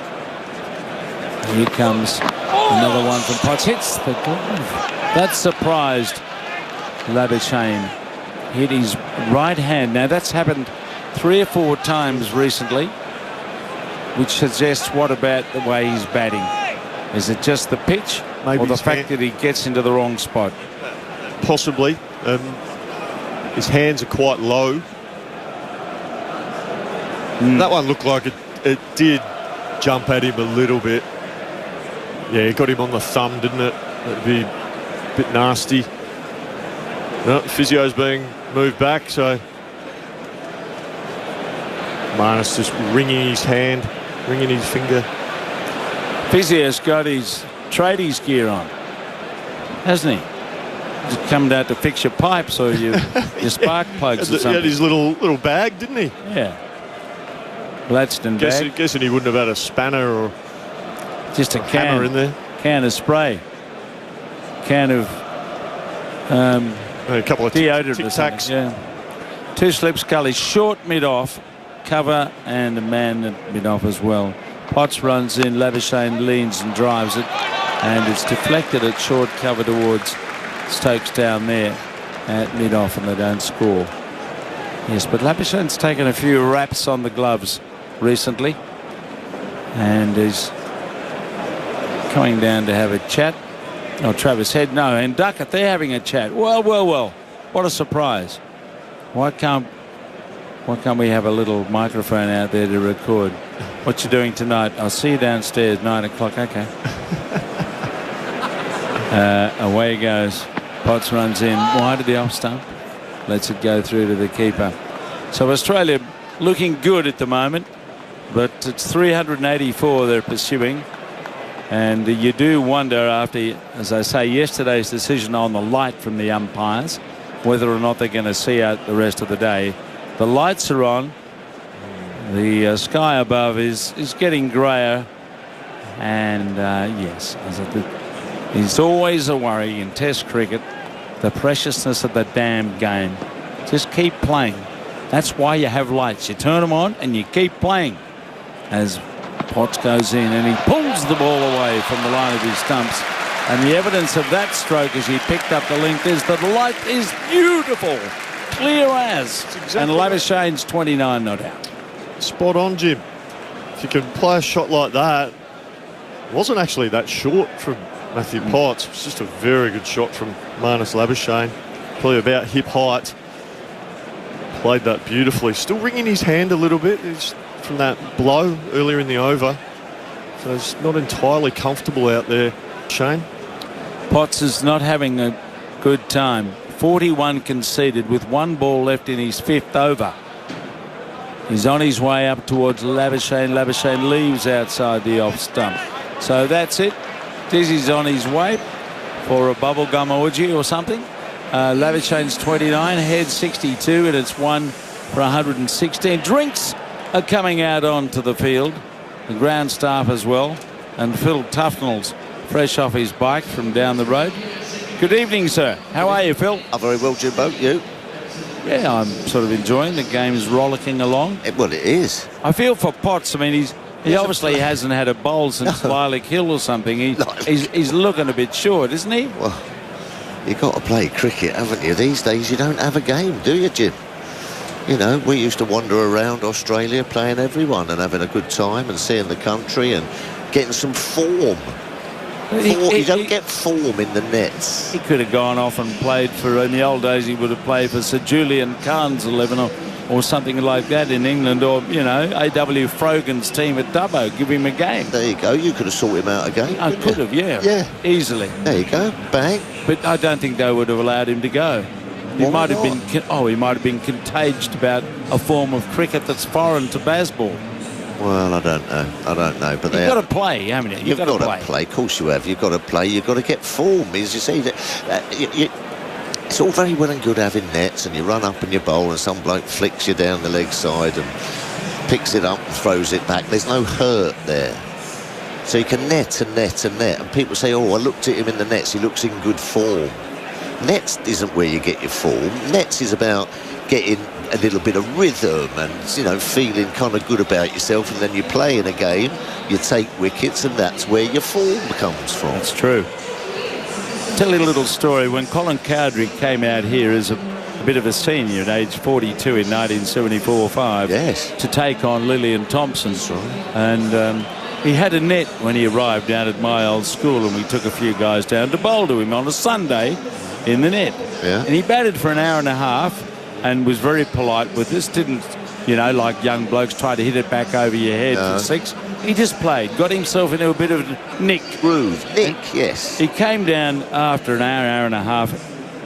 Here comes another one from Potts. Hits the glove. That surprised Labuschagne. Hit his right hand. Now that's happened 3 or 4 times recently, which suggests what about the way he's batting? Is it just the pitch, maybe, or the fact that he gets into the wrong spot? Possibly. His hands are quite low. That one looked like it did jump at him a little bit. Yeah, it got him on the thumb, didn't it? That'd be a bit nasty. No, physio's being moved back, so Marnus just wringing his hand, wringing his finger. Physio's got his tradies gear on, hasn't he? Just come down to fix your pipes or your spark plugs or something. He had his little bag, didn't he? Yeah. Gladstone bag. Guessing he wouldn't have had a spanner or just a hammer in there. Can of spray. Can of a couple of deodorant Tic Tacs. Yeah. 2 slips, Cully short mid-off, cover, and a man at mid-off as well. Potts runs in, Labuschagne leans and drives it, and it's deflected at short cover towards Stokes down there at mid-off, and they don't score. Yes, but Labuschagne's taken a few raps on the gloves recently, and is coming down to have a chat. Oh, Travis Head, no, and Duckett, they're having a chat. Well, what a surprise. Why can't we have a little microphone out there to record what you're doing tonight? I'll see you downstairs, 9 o'clock. Okay. Away goes. Potts runs in wide of the off stump. Lets it go through to the keeper. So Australia looking good at the moment, but it's 384 they're pursuing. And you do wonder after, as I say, yesterday's decision on the light from the umpires, whether or not they're going to see out the rest of the day. The lights are on. The sky above is getting greyer. And yes, it's always a worry in Test cricket, the preciousness of the damn game. Just keep playing. That's why you have lights. You turn them on and you keep playing. As Potts goes in and he pulls the ball away from the line of his stumps. And the evidence of that stroke as he picked up the length is that the light is beautiful, clear as. Exactly and Labuschagne's 29 not out. Spot on, Jim. If you can play a shot like that, it wasn't actually that short from Matthew Potts. It was just a very good shot from Marnus Labuschagne. Probably about hip height. Played that beautifully. Still wringing his hand a little bit from that blow earlier in the over. So he's not entirely comfortable out there, Shane. Potts is not having a good time. 41 conceded with one ball left in his 5th over. He's on his way up towards Labuschagne. Labuschagne leaves outside the off stump. So that's it. Dizzy's on his way for a bubblegum orgy or something. Labuschagne's 29, head 62, and it's 1 for 116. Drinks are coming out onto the field. The ground staff as well. And Phil Tufnell's fresh off his bike from down the road. Good evening, sir. How are you, Phil? I'm very well, Jimbo. You? Yeah, I'm sort of enjoying the game's rollicking along. Well, it is. I feel for Potts. I mean, he obviously hasn't had a bowl since Lilac Hill or something. He's looking a bit short, isn't he? Well, you've got to play cricket, haven't you? These days you don't have a game, do you, Jim? You know, we used to wander around Australia playing everyone and having a good time and seeing the country and getting some form. You don't get form in the nets. He could have gone off and played for, in the old days, he would have played for Sir Julian Khan's 11 or something like that in England, or, you know, A.W. Frogan's team at Dubbo. Give him a game. There you go. You could have sorted him out a game. I could have, yeah. Yeah. Easily. There you go. Bang. But I don't think they would have allowed him to go. He might have been, he might have been contaged about a form of cricket that's foreign to baseball. Well, I don't know. But you've got to play, haven't you? You've got to play. Of course you have. You've got to play. You've got to get form. As you see, it's all very well and good having nets and you run up and you bowl and some bloke flicks you down the leg side and picks it up and throws it back. There's no hurt there. So you can net and net and net. And people say, oh, I looked at him in the nets. He looks in good form. Nets isn't where you get your form. Nets is about getting a little bit of rhythm and, you know, feeling kind of good about yourself, and then you play in a game, you take wickets, and that's where your form comes from. That's true. Tell you a little story. When Colin Cowdrey came out here as a bit of a senior at age 42 in 1974-5 yes, to take on Lillian Thompson. That's right. And he had a net when he arrived down at my old school, and we took a few guys down to bowl to him on a Sunday in the net. Yeah. And he batted for an hour and a half and was very polite with us. Didn't, you know, like young blokes try to hit it back over your head for 6. He just played, got himself into a bit of nick. Groove. Nick, yes. He came down after an hour and a half,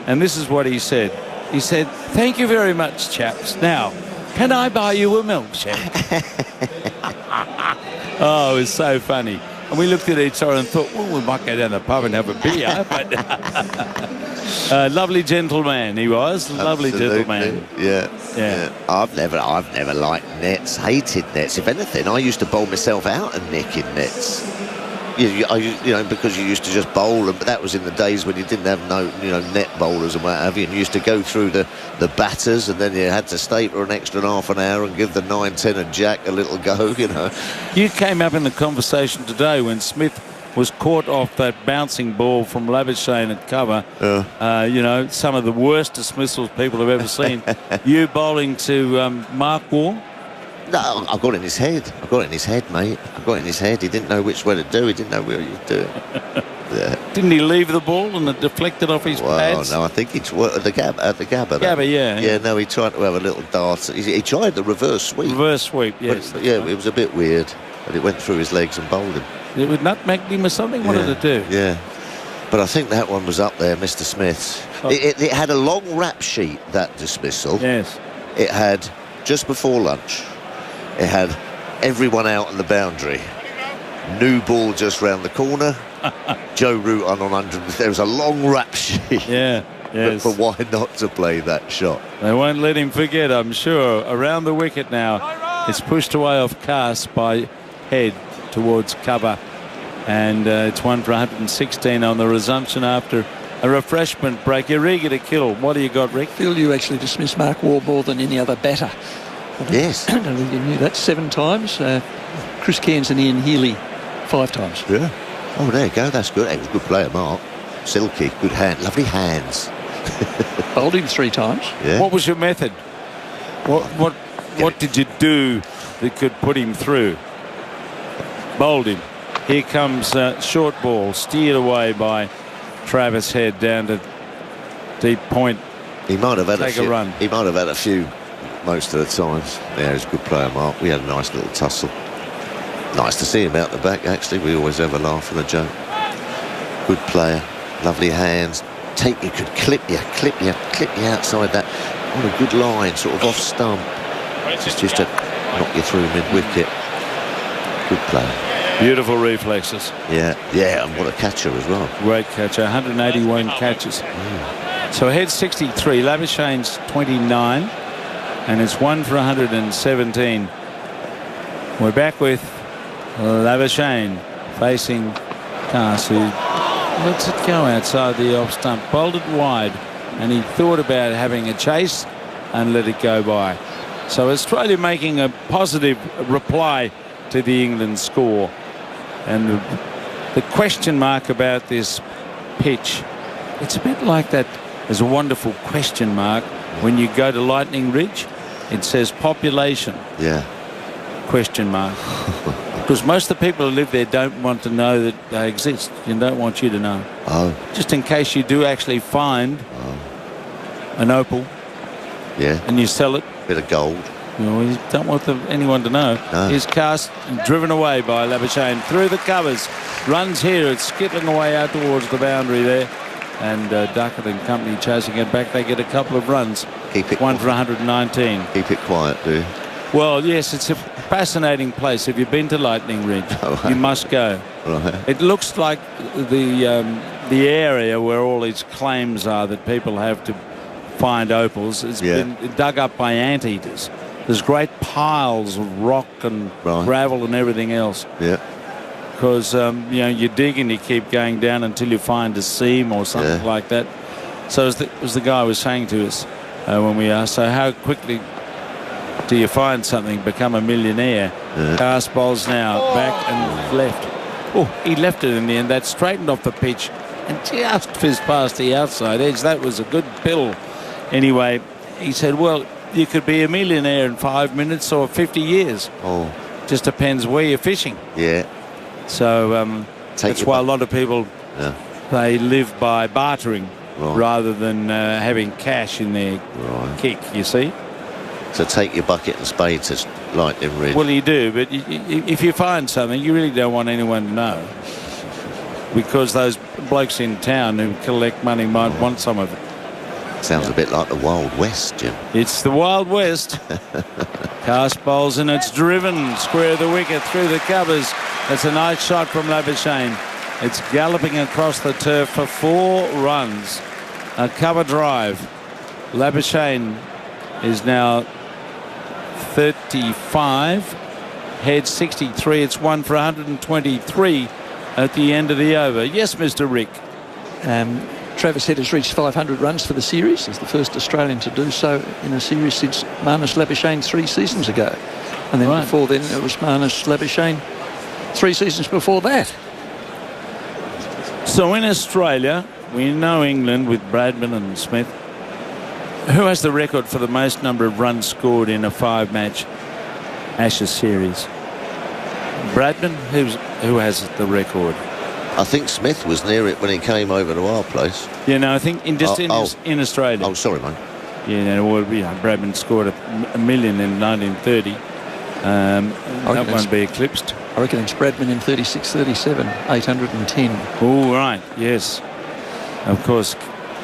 and this is what he said. He said, "Thank you very much, chaps. Now, can I buy you a milkshake?" Oh, it was so funny. And we looked at each other and thought, well, we might go down the pub and have a beer. But lovely gentleman he was. Lovely gentleman. Yeah. I've never liked nets. Hated nets. If anything, I used to bowl myself out and nick in nets. You know, because you used to just bowl them, but that was in the days when you didn't have net bowlers and what have you, and you used to go through the batters, and then you had to stay for an extra half an hour and give the 9, 10 and Jack a little go, you know. You came up in the conversation today when Smith was caught off that bouncing ball from Labuschagne at cover. You know, some of the worst dismissals people have ever seen. You bowling to Mark Wall? No, I got it in his head. I got it in his head, mate. I got it in his head. He didn't know which way to do. He didn't know where he'd do it. Yeah. Didn't he leave the ball and it deflected off his pads? No, I think he at the Gabba. Gabba, yeah. Yeah, no, he tried to have a little dart. He tried the reverse sweep. Reverse sweep, yes. But, yeah, it was a bit weird. But it went through his legs and bowled him. It would nutmeg him or something? What did it do? Yeah. But I think that one was up there, Mr. Smith's. Oh. It had a long rap sheet, that dismissal. Yes. It had just before lunch. It had everyone out on the boundary. New ball just round the corner. Joe Root on 100. There was a long rap sheet. Yeah. Yes. But why not to play that shot? They won't let him forget, I'm sure. Around the wicket now. It's pushed away off cast by Head towards cover. And it's 1 for 116 on the resumption after a refreshment break. You're eager to kill. What do you got, Rick? Phil, you actually dismissed Mark Waugh more than any other batter. Yes. I don't think you knew that. 7 times. Chris Cairns and Ian Healy 5 times. Yeah. Oh, there you go. That's good. He was a good player, Mark. Silky, good hand, lovely hands. Bowled him 3 times. Yeah. What was your method? What did you do that could put him through? Bowled him. Here comes short ball, steered away by Travis Head down to deep point. He might have had Take a run. He might have had a few most of the times. Yeah, he's a good player, Mark. We had a nice little tussle. Nice to see him out the back, actually. We always have a laugh and a joke. Good player. Lovely hands. You could clip you outside that on a good line, sort of off stump. Just to knock you through mid-wicket. Good player. Beautiful reflexes. Yeah, and what a catcher as well. Great catcher. 181 catches. So Head 63, Labuschagne's 29, and it's 1 for 117. We're back with Labuschagne facing Cast, who lets it go outside the off stump, bowled it wide, and he thought about having a chase and let it go by. So Australia making a positive reply to the England score. And the question mark about this pitch, it's a bit like that. There's a wonderful question mark when you go to Lightning Ridge. It says population. Yeah. Question mark. Because most of the people who live there don't want to know that they exist. They don't want you to know. Oh. Just in case you do actually find an opal. Yeah. And you sell it. Bit of gold. You know, you don't want anyone to know. No. He's Cast, driven away by Labuschagne through the covers. Runs here. It's skittling away out towards the boundary there. And Duckett and company chasing it back. They get a couple of runs. Keep it 1 for 119. Keep it quiet, do you? Well, yes, it's a fascinating place. If you've been to Lightning Ridge, you must go. Right. It looks like the area where all these claims are that people have to find opals. It's been dug up by anteaters. There's great piles of rock and gravel and everything else. Yeah. Because you dig and you keep going down until you find a seam or something like that. So as the guy was saying to us when we asked, so how quickly do you find something, become a millionaire? Cast bowls now, back and left. Oh, he left it in the end. That straightened off the pitch and just fizzed past the outside edge. That was a good pill. Anyway, he said, well, you could be a millionaire in 5 minutes or 50 years. Oh. Just depends where you're fishing. Yeah. So that's why a lot of people, they live by bartering rather than having cash in their kick, you see. So take your bucket and spade to Lightning Ridge. Well, you do, but if you find something, you really don't want anyone to know. Because those blokes in town who collect money might want some of it. Sounds a bit like the Wild West, Jim. It's the Wild West. Cast bowls and it's driven square of the wicket through the covers. That's a nice shot from Labuschagne. It's galloping across the turf for 4 runs. A cover drive. Labuschagne is now 35. Head 63. It's 1 for 123 at the end of the over. Yes, Mr. Rick. Travis Head has reached 500 runs for the series. He's the first Australian to do so in a series since Marnus Labuschagne 3 seasons ago. And then before then it was Marnus Labuschagne 3 seasons before that. So in Australia, we know England with Bradman and Smith. Who has the record for the most number of runs scored in a 5-match Ashes series? Bradman? Who has the record? I think Smith was near it when he came over to our place. Yeah, no, I think in Australia. Oh, sorry, mate. Yeah, Bradman scored a million in 1930. That won't be eclipsed. I reckon it's Bradman in 36-37, 810. Oh, right, yes. Of course,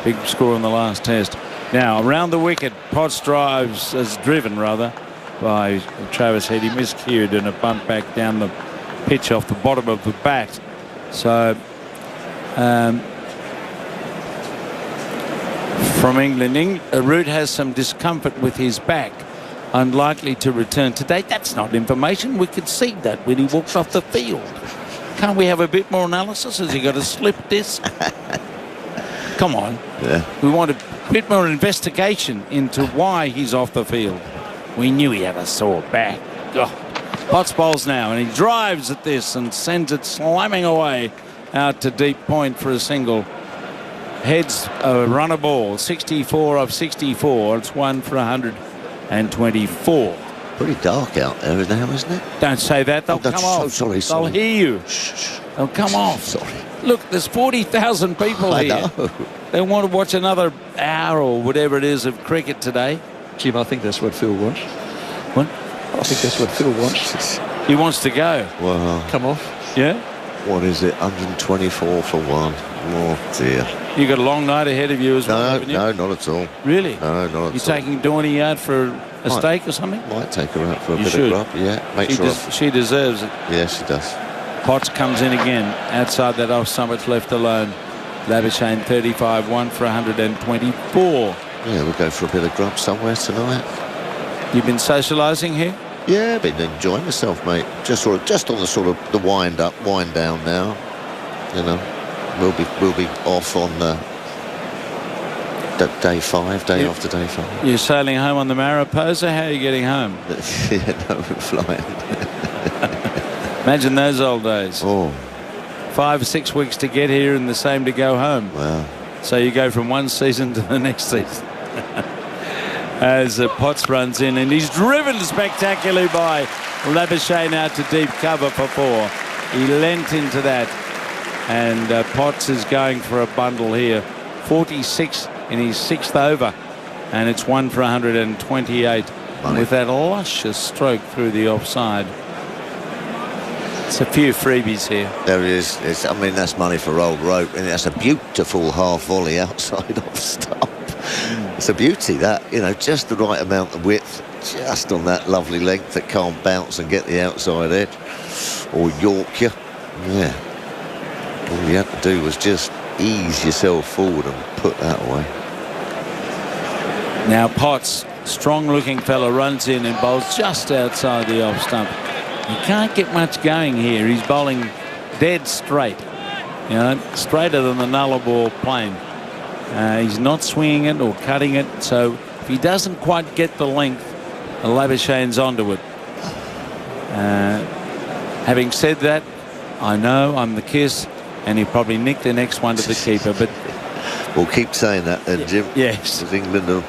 big score in the last test. Now, around the wicket, Potts drives, as driven rather, by Travis Head. He miscued and a bump back down the pitch off the bottom of the bat. So, from England. Root has some discomfort with his back. Unlikely to return today. That's not information. We could see that when he walked off the field. Can't we have a bit more analysis? Has he got a slip disc? Come on. Yeah. We want a bit more investigation into why he's off the field. We knew he had a sore back. Oh. Potts bowls now, and he drives at this and sends it slamming away out to deep point for a single. Heads a runner ball, 64 of 64. It's 1 for 124. Pretty dark out there now, isn't it? Don't say that. They'll come off. So sorry, They'll hear you. They'll come off. Sorry. Look, there's 40,000 people here. I know. They want to watch another hour or whatever it is of cricket today. Jim, I think that's what Phil wants. What? I think that's what Phil wants. He wants to go. Well, come off. Yeah? What is it? 124 for 1. Oh, dear. You got a long night ahead of you as well, haven't you? No, not at all. Really? No, not at all. You taking Dawny out for a steak or something? Might take her out for a You bit should. of grub. Yeah, make sure. She deserves it. Yeah, she does. Potts comes in again outside that off Summits left alone. Labuschagne 35, 1 for 124. Yeah, we'll go for a bit of grub somewhere tonight. You've been socialising here? Yeah, I've been enjoying myself, mate. Just on the sort of the wind up, wind down now. You know, we'll be off on day 5, day after day 5. You're sailing home on the Mariposa. How are you getting home? Yeah, no, we're flying. Imagine those old days. Oh. 5 or 6 weeks to get here and the same to go home. Wow. So you go from one season to the next season. As Potts runs in, and he's driven spectacularly by Labuschagne out to deep cover for 4. He leant into that, and Potts is going for a bundle here. 46 in his 6th over, and it's 1 for 128 with that luscious stroke through the offside. It's a few freebies here. There is. I mean, that's money for old rope, and that's a beautiful half volley outside off stump. It's a beauty, that, you know, just the right amount of width, just on that lovely length that can't bounce and get the outside edge or Yorkshire. Yeah. All you had to do was just ease yourself forward and put that away. Now Potts, strong-looking fella, runs in and bowls just outside the off stump. He can't get much going here. He's bowling dead straight, you know, straighter than the Nullarbor plane. He's not swinging it or cutting it, so if he doesn't quite get the length, Labuschagne's onto it. Having said that, I know I'm the kiss, and he'll probably nick the next one to the keeper, but we'll keep saying that then, Jim. Yes. Because England are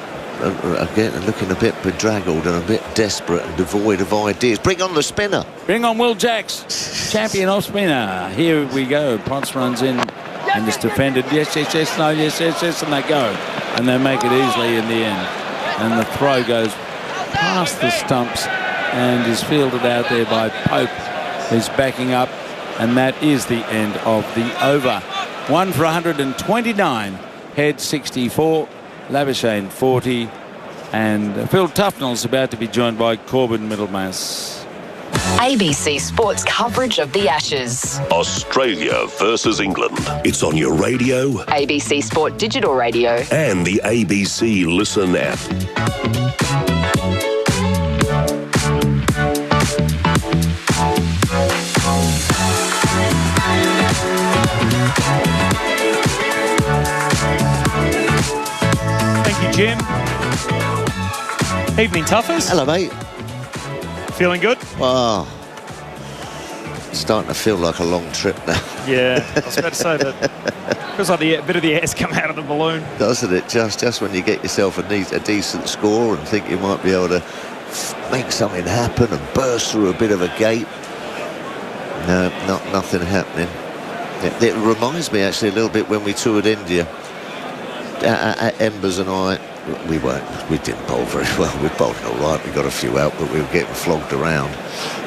again looking a bit bedraggled and a bit desperate and devoid of ideas. Bring on the spinner. Bring on Will Jacks, champion off spinner. Here we go. Potts runs in and is defended. Yes, yes, yes, no, yes, yes, yes, and they go. And they make it easily in the end. And the throw goes past the stumps and is fielded out there by Pope, who's backing up. And that is the end of the over. 1 for 129. Head 64. Labuschagne 40. And Phil Tufnell's about to be joined by Corbin Middlemass. ABC Sports coverage of the Ashes. Australia versus England. It's on your radio, ABC Sport Digital Radio, and the ABC Listen app. Thank you, Jim. Evening, Tuffers. Hello, mate. Feeling good? Oh, it's starting to feel like a long trip now. Yeah, I was about to say that. Feels like a bit of the air's come out of the balloon. Doesn't it? Just when you get yourself a decent score and think you might be able to make something happen and burst through a bit of a gate. No, nothing happening. It reminds me actually a little bit when we toured India. Embers and I, we didn't bowl very well. We bowled all right. We got a few out, but we were getting flogged around.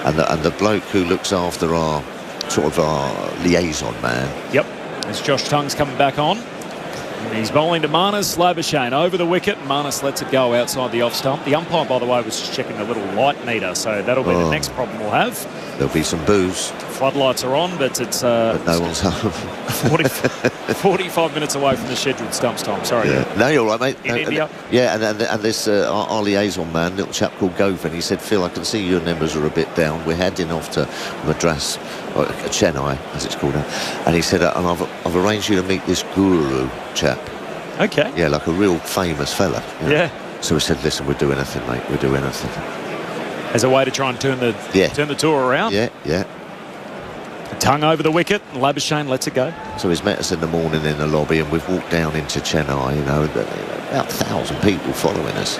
And the bloke who looks after our liaison man. Yep. As Josh Tongue's coming back on. And he's bowling to Marnus Labuschagne over the wicket. Marnus lets it go outside the off stump. The umpire, by the way, was just checking the little light meter, so that'll be the next problem we'll have. There'll be some booze. Floodlights are on, but it's but no one's home. 45 minutes away from the scheduled stumps time. Sorry. Yeah. No, you're all right, mate. In India. Yeah, and this our liaison man, little chap called Govind, he said, Phil, I can see your numbers are a bit down. We're heading off to Madras, or Chennai, as it's called now. And he said, and I've arranged you to meet this guru chap. Okay. Yeah, like a real famous fella. You know? Yeah. So we said, listen, we'll do anything, mate. We'll do anything. As a way to try and turn the tour around. Yeah, yeah. Tongue over the wicket, and Labuschagne lets it go. So he's met us in the morning in the lobby, and we've walked down into Chennai, you know, about 1,000 people following us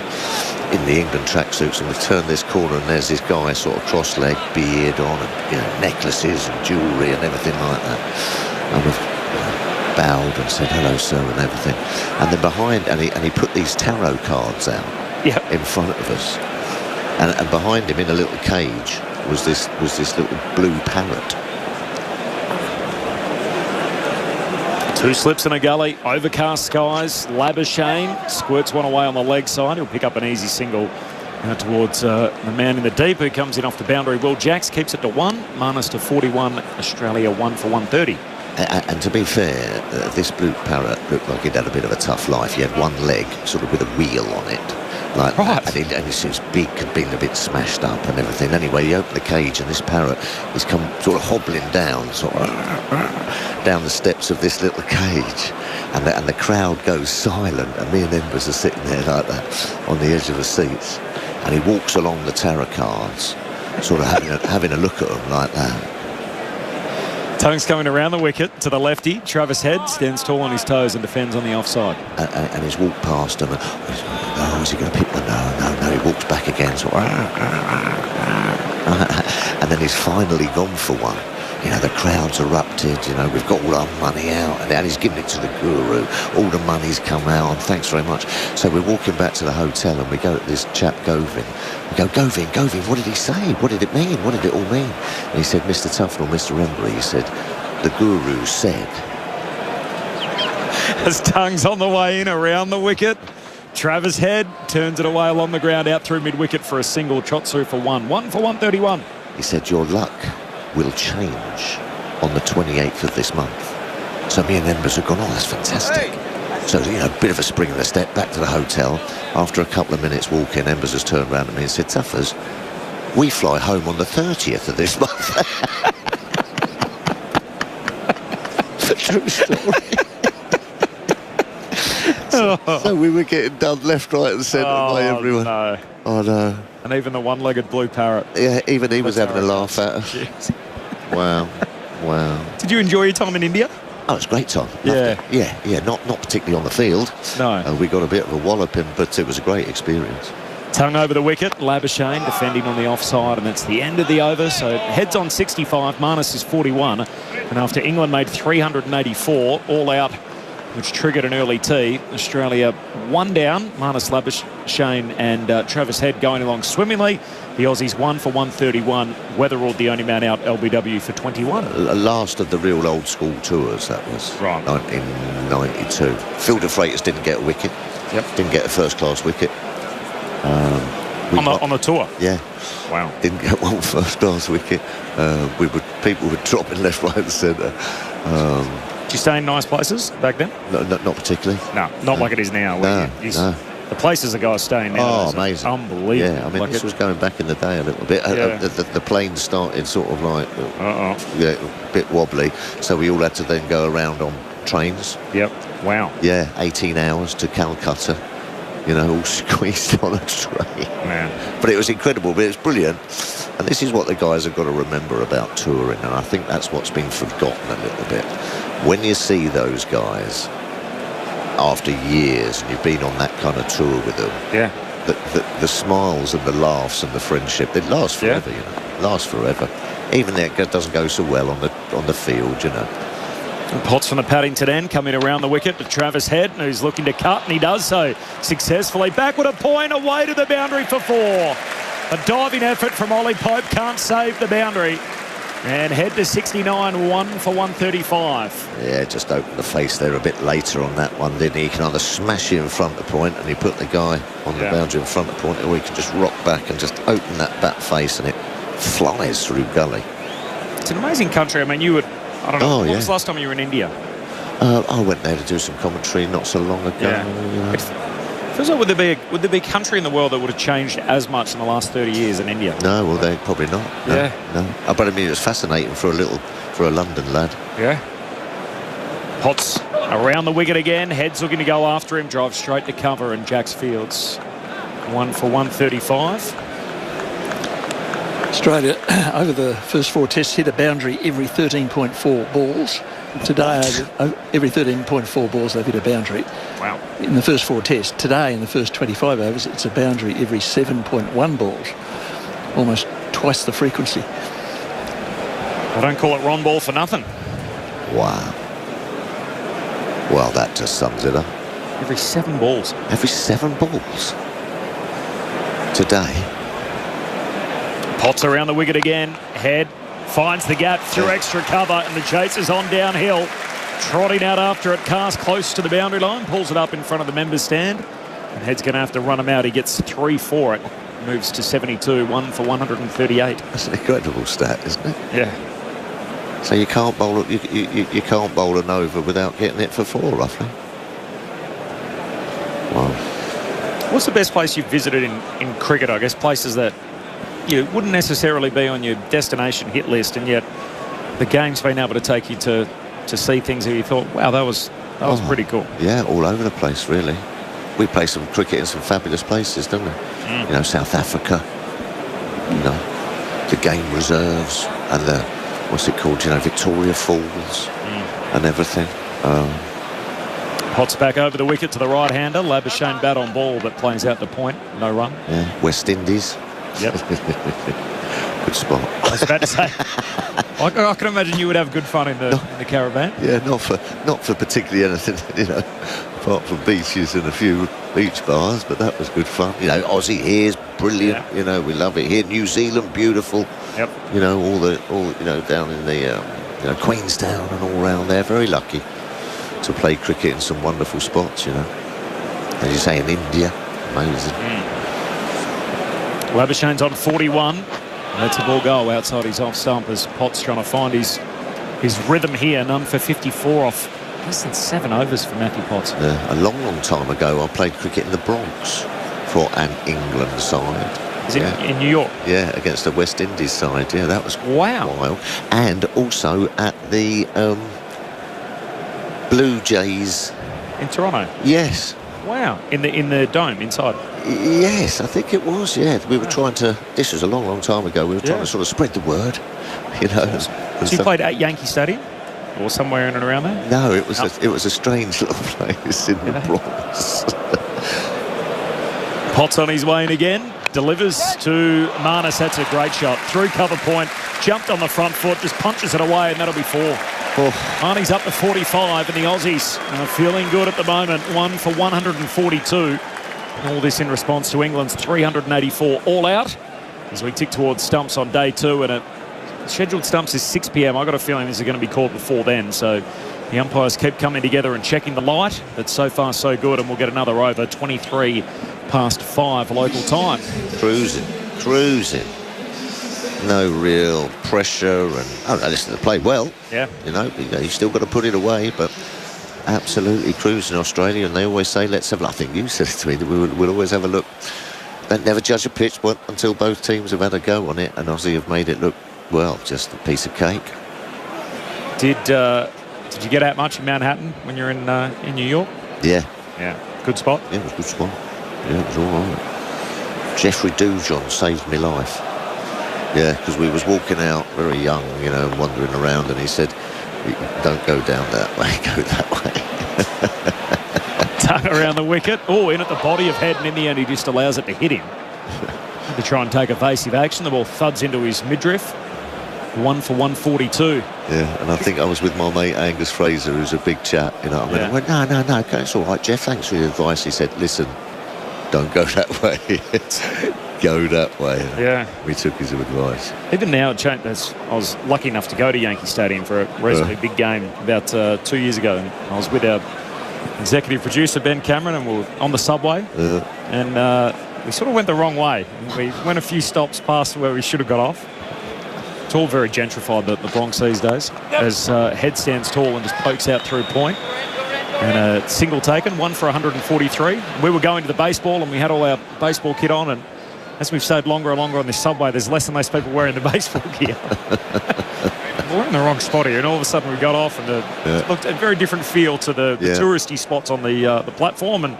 in the England tracksuits, and we've turned this corner, and there's this guy sort of cross-legged, beard on, and, you know, necklaces and jewellery and everything like that. And we've bowed and said hello, sir, and everything. And then behind, and he put these tarot cards out in front of us. And behind him, in a little cage, was this little blue parrot. 2 slips in a gully, overcast skies. Labuschagne squirts one away on the leg side. He'll pick up an easy single towards the man in the deep, who comes in off the boundary. Will Jacks keeps it to 1. Marnus to 41. Australia 1 for 130. And to be fair, this blue parrot looked like he'd had a bit of a tough life. He had one leg sort of with a wheel on it. Like that. And his beak had been a bit smashed up and everything. Anyway, he opened the cage, and this parrot is come sort of hobbling down, sort of down the steps of this little cage, and the crowd goes silent, and me and Embers are sitting there like that on the edge of the seats, and he walks along the tarot cards, sort of having a look at them like that. Tongue's coming around the wicket to the lefty. Travis Head stands tall on his toes and defends on the offside. And he's walked past him. Oh, is he going to pick one? No. He walks back again. So, and then he's finally gone for one. You know, the crowd's erupted. You know, we've got all our money out. And he's given it to the guru. All the money's come out. And thanks very much. So we're walking back to the hotel, and we go to this chap, Govind. We go, Govind, what did he say? What did it mean? What did it all mean? And he said, Mr. Tufnell, Mr. Embry, he said, the guru said. As Tongue's on the way in around the wicket, Travis Head turns it away along the ground out through mid-wicket for a single. Chotsu for 1. 1 for 131. He said, your luck will change on the 28th of this month. So me and Embers have gone, oh, that's fantastic. So, you know, a bit of a spring in the step, back to the hotel. After a couple of minutes walking, Embers has turned around to me and said, Tuffers, we fly home on the 30th of this month. True story. So we were getting done left, right and centre by everyone. No. Oh, no. And even the one-legged blue parrot. Yeah, even he was having a laugh at us. Wow. Did you enjoy your time in India? Oh, it's a great time. Yeah. Yeah. Not particularly on the field. No. We got a bit of a walloping, but it was a great experience. Tongue over the wicket. Labuschagne defending on the offside, and that's the end of the over. So Head's on 65. Marnus is 41. And after England made 384 all out, which triggered an early tee, Australia 1 down. Marnus Labuschagne and Travis Head going along swimmingly. The Aussies 1 for 131. Weatherald the only man out. LBW for 21. Last of the real old school tours, that was. Right. 1992. Phil de Freitas didn't get a wicket. Yep. Didn't get a first-class wicket. On the tour? Yeah. Wow. Didn't get one first-class wicket. People were dropping left, right and centre. Did you stay in nice places back then? No, not particularly. No, not like it is now. No. The places the guys staying now. Oh, amazing. Unbelievable. Yeah, I mean, this was going back in the day a little bit. Yeah. The plane started sort of like a bit wobbly, so we all had to then go around on trains. Yep. Wow. Yeah, 18 hours to Calcutta, you know, all squeezed on a train. Man. But it was incredible, but it's brilliant. And this is what the guys have got to remember about touring, and I think that's what's been forgotten a little bit. When you see those guys after years, and you've been on that kind of tour with them, the smiles and the laughs and the friendship, they last forever, you know, last forever. Even if it doesn't go so well on the field, you know. And Potts from the Paddington end coming around the wicket to Travis Head, who's looking to cut, and he does so successfully. Backward a point, away to the boundary for 4. A diving effort from Ollie Pope, can't save the boundary. And Head to 69, 1 for 135. Yeah, just opened the face there a bit later on that one, didn't he? He can either smash you in front of point and he put the guy on the boundary in front of point, or he can just rock back and just open that back face and it flies through gully. It's an amazing country. I mean, you would, I don't know, when was the last time you were in India? I went there to do some commentary not so long ago. It feels like would there be a country in the world that would have changed as much in the last 30 years in India? No, well, they probably not. No, no. But I mean, it was fascinating for a London lad. Yeah. Potts around the wicket again. Head's looking to go after him. Drives straight to cover, and Jacks Fields 1 for 135. Australia, over the first 4 tests, hit a boundary every 13.4 balls. Today, every 13.4 balls, they've hit a boundary. Wow. In the first 4 tests. Today, in the first 25 overs, it's a boundary every 7.1 balls. Almost twice the frequency. I don't call it Ron Ball for nothing. Wow. Well, that just sums it up. Every 7 balls. Every 7 balls. Today. Potts around the wicket again. Head finds the gap through extra cover, and the chase is on downhill. Trotting out after it, cast close to the boundary line, pulls it up in front of the members' stand, and Head's going to have to run him out. He gets 3 for it. Moves to 72, 1 for 138. That's an incredible stat, isn't it? Yeah. So you can't bowl you can't bowl an over without getting it for 4, roughly. Wow. What's the best place you've visited in cricket? I guess places that you wouldn't necessarily be on your destination hit list, and yet the game's been able to take you to see things that you thought, wow, that was pretty cool. Yeah, all over the place, really. We play some cricket in some fabulous places, don't we? You know, South Africa, you know, the game reserves and the, what's it called, you know, Victoria Falls and everything. Potts back over the wicket to the right-hander. Labuschagne bat on ball, but plays out the point. No run. Yeah, West Indies. Yep. Good spot. I was about to say, I can imagine you would have good fun in the caravan. Yeah, not for particularly anything, you know, apart from beaches and a few beach bars, but that was good fun. You know, Aussie here's brilliant. Yeah. You know, we love it here. New Zealand, beautiful. Yep. You know, all you know, down in the you know, Queenstown and all round there. Very lucky to play cricket in some wonderful spots. You know, as you say, in India, amazing. Labuschagne's on 41. Lets the ball go outside his off stump as Potts trying to find his rhythm here. None for 54 off less than 7 overs for Matthew Potts. Yeah, a long time ago, I played cricket in the Bronx for an England side. Is it in New York? Yeah, against the West Indies side. Yeah, that was wild. And also at the Blue Jays in Toronto. Yes. Wow, in the dome inside. Yes, I think it was. Yeah, we were trying to. This was a long time ago. We were trying to sort of spread the word, you know. So you played at Yankee Stadium, or somewhere in and around there? No, it was a strange little place in the Bronx. Potts on his way in again. Delivers to Marnus. That's a great shot. Through cover point. Jumped on the front foot. Just punches it away, and that'll be 4. Marnie's up to 45, and the Aussies are feeling good at the moment. 1 for 142. All this in response to England's 384 all out as we tick towards stumps on day 2, and scheduled stumps is 6 p.m. I've got a feeling this is going to be called before then, so the umpires keep coming together and checking the light, but so far so good, and we'll get another over. 23 past 5 local time. Cruising. No real pressure, and listen, they played well. Yeah. You know, you still got to put it away, but absolutely cruising Australia, and they always say, let's have, I think you said it to me, that we'll always have a look. Don't never judge a pitch until both teams have had a go on it, and Aussie have made it look, well, just a piece of cake. Did you get out much in Manhattan when you're in New York? Yeah. Yeah. Good spot? Yeah, it was a good spot. Yeah, it was all right. Jeffrey Dujon saved my life. Yeah, because we was walking out very young, you know, wandering around, and he said, don't go down that way, go that way. Tuck around the wicket. Oh, in at the body of Head, and in the end he just allows it to hit him. To try and take evasive action. The ball thuds into his midriff. 1 for 142. Yeah, and I think I was with my mate Angus Fraser, who's a big chap, you know. I went, no, okay, it's all right, Jeff, thanks for the advice. He said, listen, don't go that way. go that way. Yeah. We took his advice. Even now, I was lucky enough to go to Yankee Stadium for a reasonably big game about 2 years ago. And I was with our executive producer, Ben Cameron, and we were on the subway. And we sort of went the wrong way. We went a few stops past where we should have got off. It's all very gentrified, the Bronx these days. As Head stands tall and just pokes out through point. And a single taken, 1 for 143. We were going to the baseball and we had all our baseball kit on, and as we've stayed longer and longer on this subway, there's less and less people wearing the baseball gear. We're in the wrong spot here, and all of a sudden we got off, and it looked a very different feel to the touristy spots on the platform, and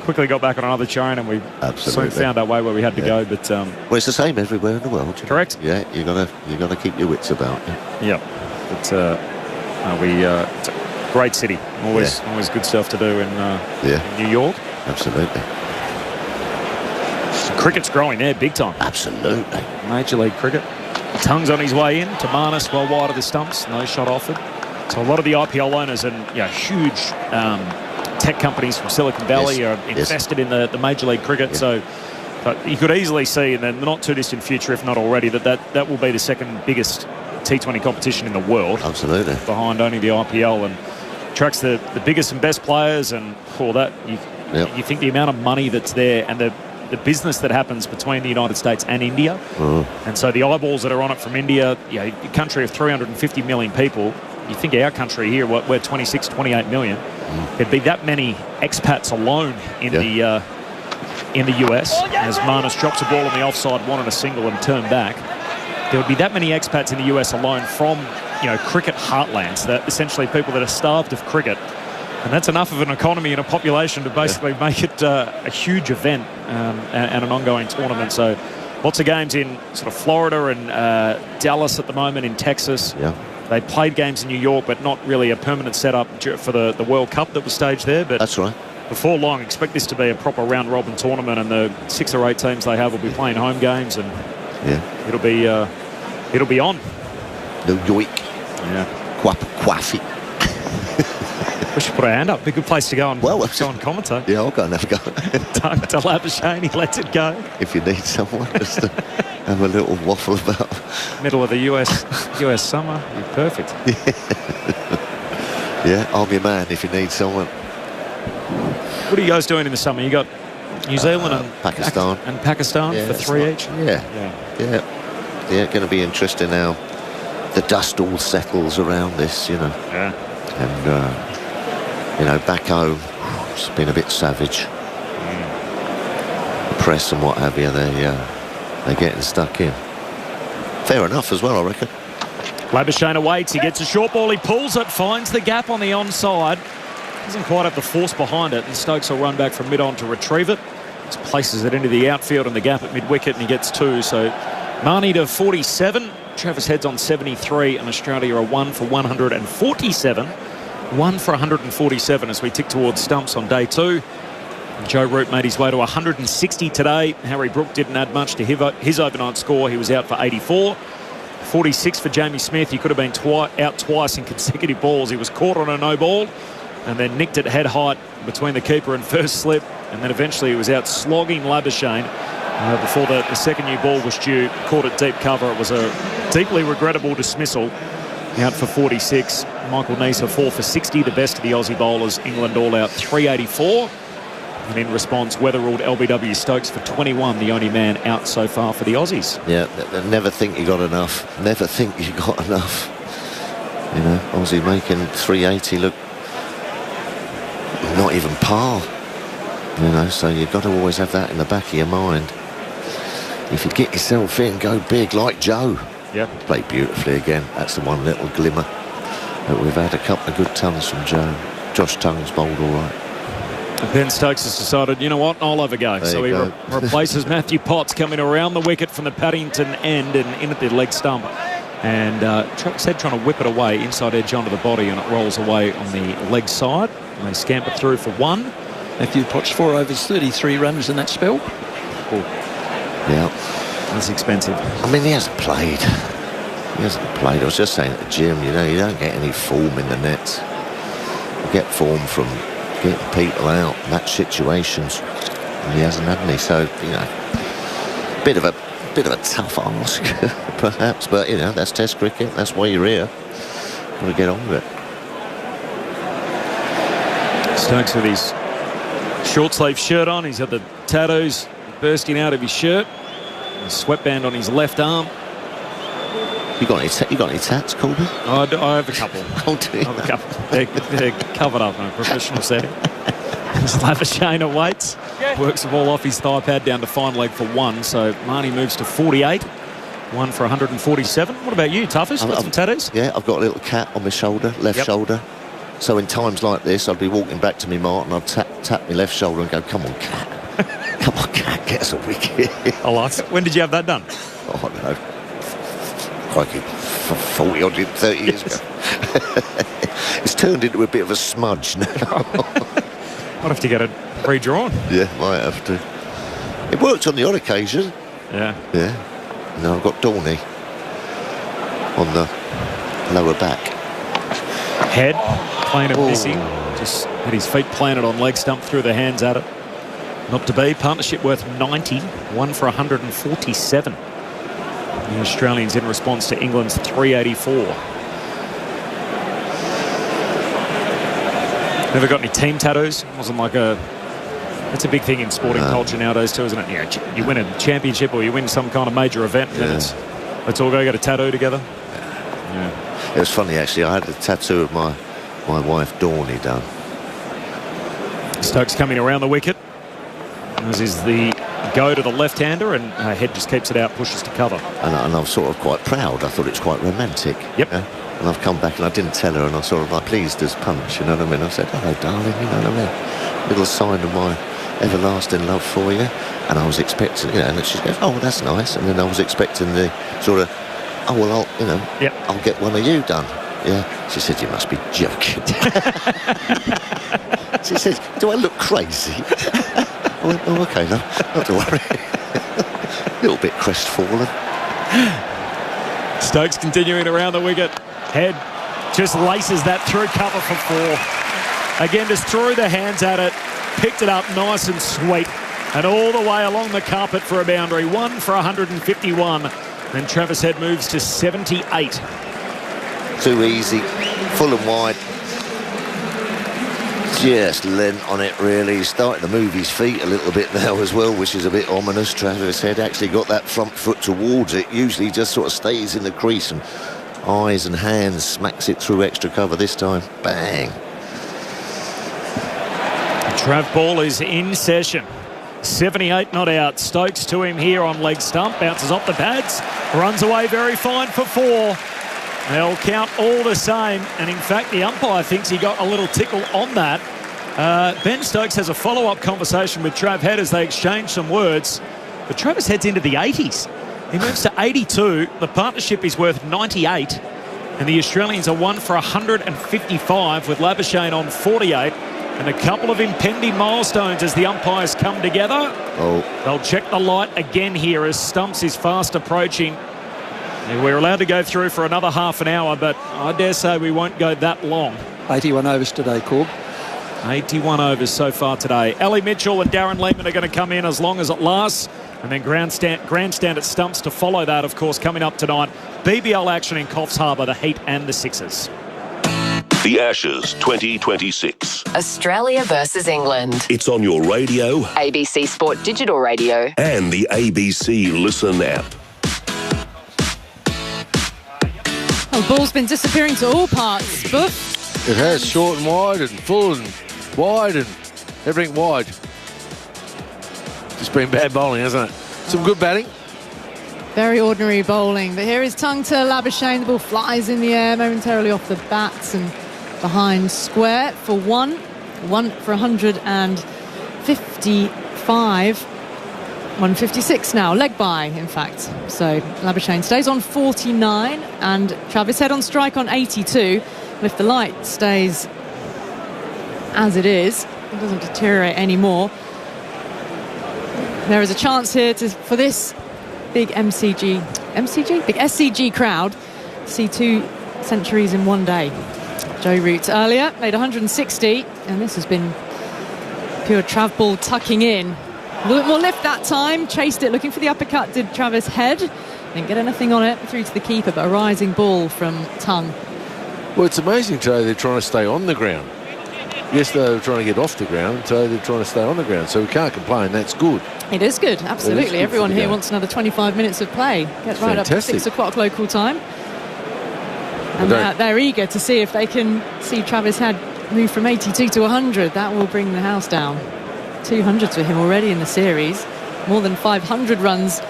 quickly got back on another train, and we soon found our way where we had to go. But well, it's the same everywhere in the world. Correct. Yeah, you gotta keep your wits about you. Yeah, but it's a great city. Always good stuff to do in New York. Absolutely. Cricket's growing there big time. Absolutely. Major League Cricket. Tongue's on his way in. Tamanis well wide of the stumps. No shot offered. So a lot of the IPL owners and huge tech companies from Silicon Valley are invested in the Major League Cricket. So you could easily see in the not too distant future, if not already, that will be the second biggest T20 competition in the world. Absolutely. Behind only the IPL, and attracts the biggest and best players, and for that you think the amount of money that's there and the business that happens between the United States and India. And so the eyeballs that are on it from India, a country of 350 million people, you think our country here, we're 26, 28 million. There'd be that many expats alone in the US, as Marnus drops a ball on the offside, wanted a single and turned back. There would be that many expats in the US alone from cricket heartlands, that essentially people that are starved of cricket. And that's enough of an economy and a population to basically make it a huge event and an ongoing tournament. So lots of games in sort of Florida and Dallas at the moment, in Texas. They played games in New York, but not really a permanent setup for the World Cup that was staged there. But that's right. Before long, expect this to be a proper round-robin tournament, and the 6 or 8 teams they have will be playing home games, and it'll be on. New York. Quaffy. We should put our hand up. Be a good place to go and go and commentate. Yeah, I'll go and have a go. Doug to Labuschagne, he lets it go. If you need someone just to have a little waffle about. Middle of the US summer, you're perfect. Yeah, I'm your man if you need someone. What are you guys doing in the summer? You got New Zealand and Pakistan. For 3 each? Yeah, going to be interesting now. The dust all settles around this, And back home, it's been a bit savage. The press and what have you, they're getting stuck in. Fair enough as well, I reckon. Labuschagne awaits, he gets a short ball, he pulls it, finds the gap on the onside. Doesn't quite have the force behind it, and Stokes will run back from mid-on to retrieve it. Just places it into the outfield and the gap at mid-wicket, and he gets 2. So Marnie to 47, Travis Head's on 73, and Australia are 1 for 147. 1 for 147 as we tick towards stumps on day 2. And Joe Root made his way to 160 today. Harry Brook didn't add much to his overnight score. He was out for 84. 46 for Jamie Smith. He could have been out twice in consecutive balls. He was caught on a no ball and then nicked it head height between the keeper and first slip. And then eventually he was out slogging Labuschagne before the second new ball was due. Caught it deep cover. It was a deeply regrettable dismissal. Out for 46. Michael Neser 4 for 60, the best of the Aussie bowlers. England all out 384. And in response, weather ruled LBW Stokes for 21, the only man out so far for the Aussies. Yeah, never think you got enough. Never think you got enough. Aussie making 380 look not even par. So you've got to always have that in the back of your mind. If you get yourself in, go big like Joe. Played beautifully again. That's the one little glimmer. But we've had a couple of good tons from Joe. Josh Tongue's bowled all right. Ben Stokes has decided, you know what, I'll have a go. So he replaces Matthew Potts, coming around the wicket from the Paddington end and in at the leg stump. And Travis Head trying to whip it away, inside edge onto the body, and it rolls away on the leg side. And they scamper through for 1. Matthew Potts 4 overs, 33 runs in that spell. Yeah. That's expensive. I mean, he hasn't played. I was just saying at the gym, you don't get any form in the nets. You get form from getting people out, match situations. And he hasn't had any. So, bit of a tough ask, perhaps, but you know, that's Test cricket. That's why you're here. Got to get on with it. Stokes with his short sleeve shirt on. He's got the tattoos bursting out of his shirt. A sweatband on his left arm. You got any tats, Colby? I have a couple. Oh, do you? I have a couple. They're covered up in a professional setting. Labuschagne awaits. Works the ball off his thigh pad down to fine leg for 1. So Marnie moves to 48. 1 for 147. What about you, Tuffers? Got some tattoos? Yeah, I've got a little cat on my shoulder, left shoulder. So in times like this, I'd be walking back to me Martin, I'd tap my left shoulder and go, come on, cat. Come on, cat, get us a wicket. I like it. When did you have that done? Oh, I don't know. Crikey, 40 odd, 30 years ago. It's turned into a bit of a smudge now. I'd have to get it redrawn. Yeah, might have to. It worked on the odd occasion. Yeah. Yeah. No, I've got Dorney on the lower back. Head, plain and missing. Just had his feet planted on leg stump, through the hands at it. Not to be. Partnership worth 90. 1 for 147. The Australians in response to England's 384. Never got any team tattoos. Wasn't like a... That's a big thing in sporting culture nowadays too, isn't it? Yeah, you win a championship or you win some kind of major event, and then let's all go get a tattoo together. Yeah. It was funny, actually. I had a tattoo of my wife, Dorney, done. Stokes coming around the wicket. This is the go to the left-hander, and Head just keeps it out, pushes to cover. And I'm sort of quite proud. I thought it was quite romantic. Yep. Yeah? And I've come back and I didn't tell her, and I sort of like pleased as punch, you know what I mean? I said, hello, darling, you know what I mean? Little sign of my everlasting love for you. And I was expecting, you know, and she goes, oh, well, that's nice. And then I was expecting the sort of, oh, well, I'll get one of you done. Yeah. She said, you must be joking. She said, do I look crazy? I went, oh, OK, no, not to worry. A little bit crestfallen. Stokes continuing around the wicket. Head just laces that through cover for 4. Again, just threw the hands at it. Picked it up nice and sweet. And all the way along the carpet for a boundary. 1 for 151. Then Travis Head moves to 78. Too easy. Full and wide. Just lent on it, really. He's starting to move his feet a little bit now as well, which is a bit ominous. Travis Head actually got that front foot towards it. Usually just sort of stays in the crease and eyes and hands smacks it through extra cover. This time, bang. Trav ball is in session. 78 not out. Stokes to him here on leg stump. Bounces off the pads. Runs away very fine for 4. They'll count all the same. And in fact, the umpire thinks he got a little tickle on that. Ben Stokes has a follow-up conversation with Trav Head as they exchange some words. But Travis Head's into the 80s. He moves to 82. The partnership is worth 98. And the Australians are 1 for 155 with Labuschagne on 48. And a couple of impending milestones as the umpires come together. Oh. They'll check the light again here as Stumps is fast approaching. And we're allowed to go through for another half an hour, but I dare say we won't go that long. 81 overs today, Corb. 81 overs so far today. Ellie Mitchell and Darren Lehman are going to come in as long as it lasts. And then grandstand at Stumps to follow that, of course, coming up tonight. BBL action in Coffs Harbour, the Heat and the Sixers. The Ashes 2026. Australia versus England. It's on your radio, ABC Sport Digital Radio, and the ABC Listen app. Well, the ball's been disappearing to all parts. Boof. It has, short and wide and full and wide and everything wide. Just been bad bowling, hasn't it? Some good batting. Very ordinary bowling. But here is tongue to Labuschagne. The ball flies in the air momentarily off the bats and behind square for 1. 1 for 155. 156 now. Leg by, in fact. So Labuschagne stays on 49 and Travis Head on strike on 82. And if the light stays as it is, it doesn't deteriorate anymore, there is a chance here for this big big SCG crowd to see 2 centuries in one day. Joe Root earlier made 160, and this has been pure trav ball tucking in. A little bit more lift that time. Chased it, looking for the uppercut, did Travis Head. Didn't get anything on it, through to the keeper, but a rising ball from Tongue. Well, it's amazing today they're trying to stay on the ground. Yesterday they were trying to get off the ground, today they're trying to stay on the ground, so we can't complain. That's good. It is good, absolutely. Good. Everyone here wants another 25 minutes of play. Get right up to 6 o'clock local time. And they're eager to see if they can see Travis Head move from 82 to 100. That will bring the house down. 200 for him already in the series. More than 500 runs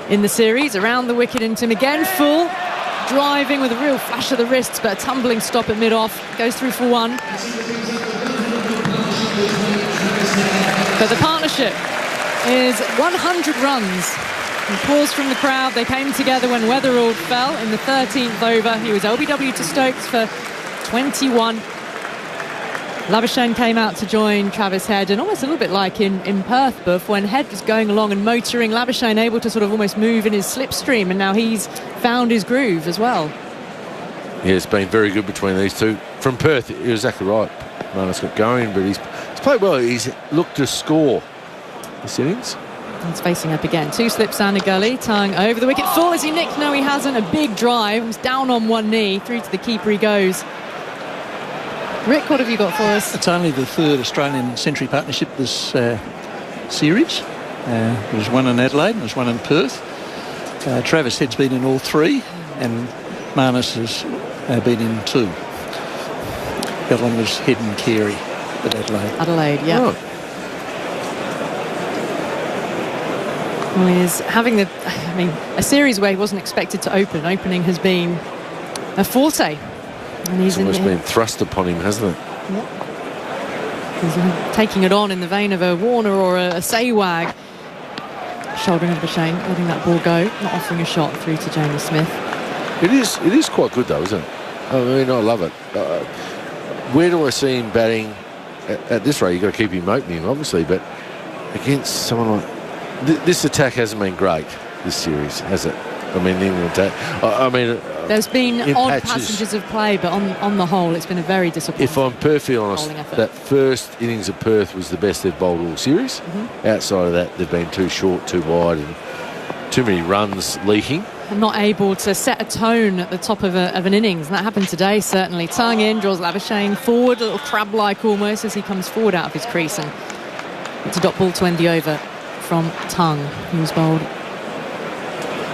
in the series. Around the wicket into him again. Full. Driving with a real flash of the wrists, but a tumbling stop at mid-off. Goes through for 1. But the partnership is 100 runs. Applause from the crowd. They came together when Weatherald fell in the 13th over. He was LBW to Stokes for 21. Labuschagne came out to join Travis Head, and almost a little bit like in Perth, Buff, when Head was going along and motoring, Labuschagne able to sort of almost move in his slipstream, and now he's found his groove as well. Yeah, it's been very good between these two. From Perth, you're exactly right. Marnus got going, but he's played well. He's looked to score this innings. He's facing up again. 2 slips and a gully. Tongue over the wicket. Full, is he nicked? No, he hasn't. A big drive. He's down on one knee. Through to the keeper he goes. Rick, what have you got for us? It's only the third Australian century partnership this series. There's one in Adelaide and there's one in Perth. Travis Head's been in all 3 and Marnus has been in 2. The other one was Head and Carey at Adelaide. Adelaide, yeah. Oh. Well, he's having a series where he wasn't expected to open. Opening has been a forte. And he's it's almost been thrust upon him, hasn't it? Yeah. He's taking it on in the vein of a Warner or a Saywag. Shouldering of Labuschagne, letting that ball go, not offering a shot through to Jamie Smith. It is quite good though, isn't it? I mean, I love it. Where do I see him batting at this rate? You've got to keep him opening, obviously, but against someone like... This attack hasn't been great, this series, has it? I mean, the England attack. There's been odd passages of play, but on the whole, it's been a very disappointing. If I'm perfectly honest, that first innings of Perth was the best they've bowled all series. Outside of that, they've been too short, too wide, and too many runs leaking. And not able to set a tone at the top of an innings, and that happened today, certainly. Tongue in, draws Labuschagne forward, a little crab-like almost, as he comes forward out of his crease, and it's a dot ball to end the over from Tongue, who's bowled.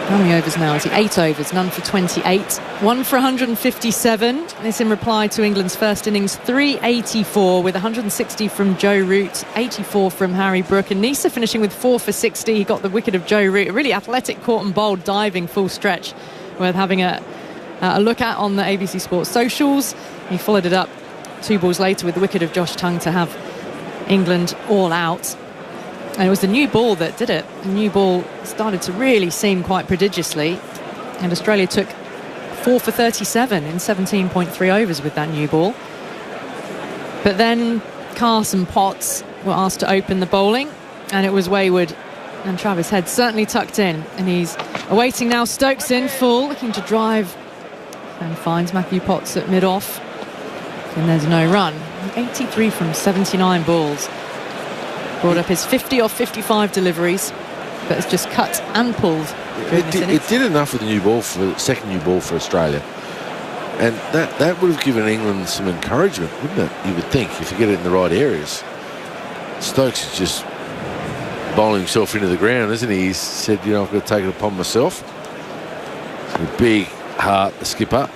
How many overs now? Is he 8 overs? None for 28. 1 for 157. This in reply to England's first innings. 384 with 160 from Joe Root, 84 from Harry Brook. And Neser finishing with 4 for 60. He got the wicket of Joe Root. A really athletic, caught and bowled, diving full stretch. Worth having a look at on the ABC Sports socials. He followed it up 2 balls later with the wicket of Josh Tongue to have England all out. And it was the new ball that did it. The new ball started to really seem quite prodigiously. And Australia took 4 for 37 in 17.3 overs with that new ball. But then Carson Potts were asked to open the bowling. And it was wayward. And Travis Head certainly tucked in. And he's awaiting now. Stokes in full, looking to drive. And finds Matthew Potts at mid-off. And there's no run. 83 from 79 balls. Brought up his 50 off 55 deliveries, but it's just cut and pulled. It did enough with the new ball, for second new ball for Australia, and that would have given England some encouragement, wouldn't it? You would think, if you get it in the right areas. Stokes is just bowling himself into the ground, isn't he? He said, you know, I've got to take it upon myself. It's a big heart, the skipper,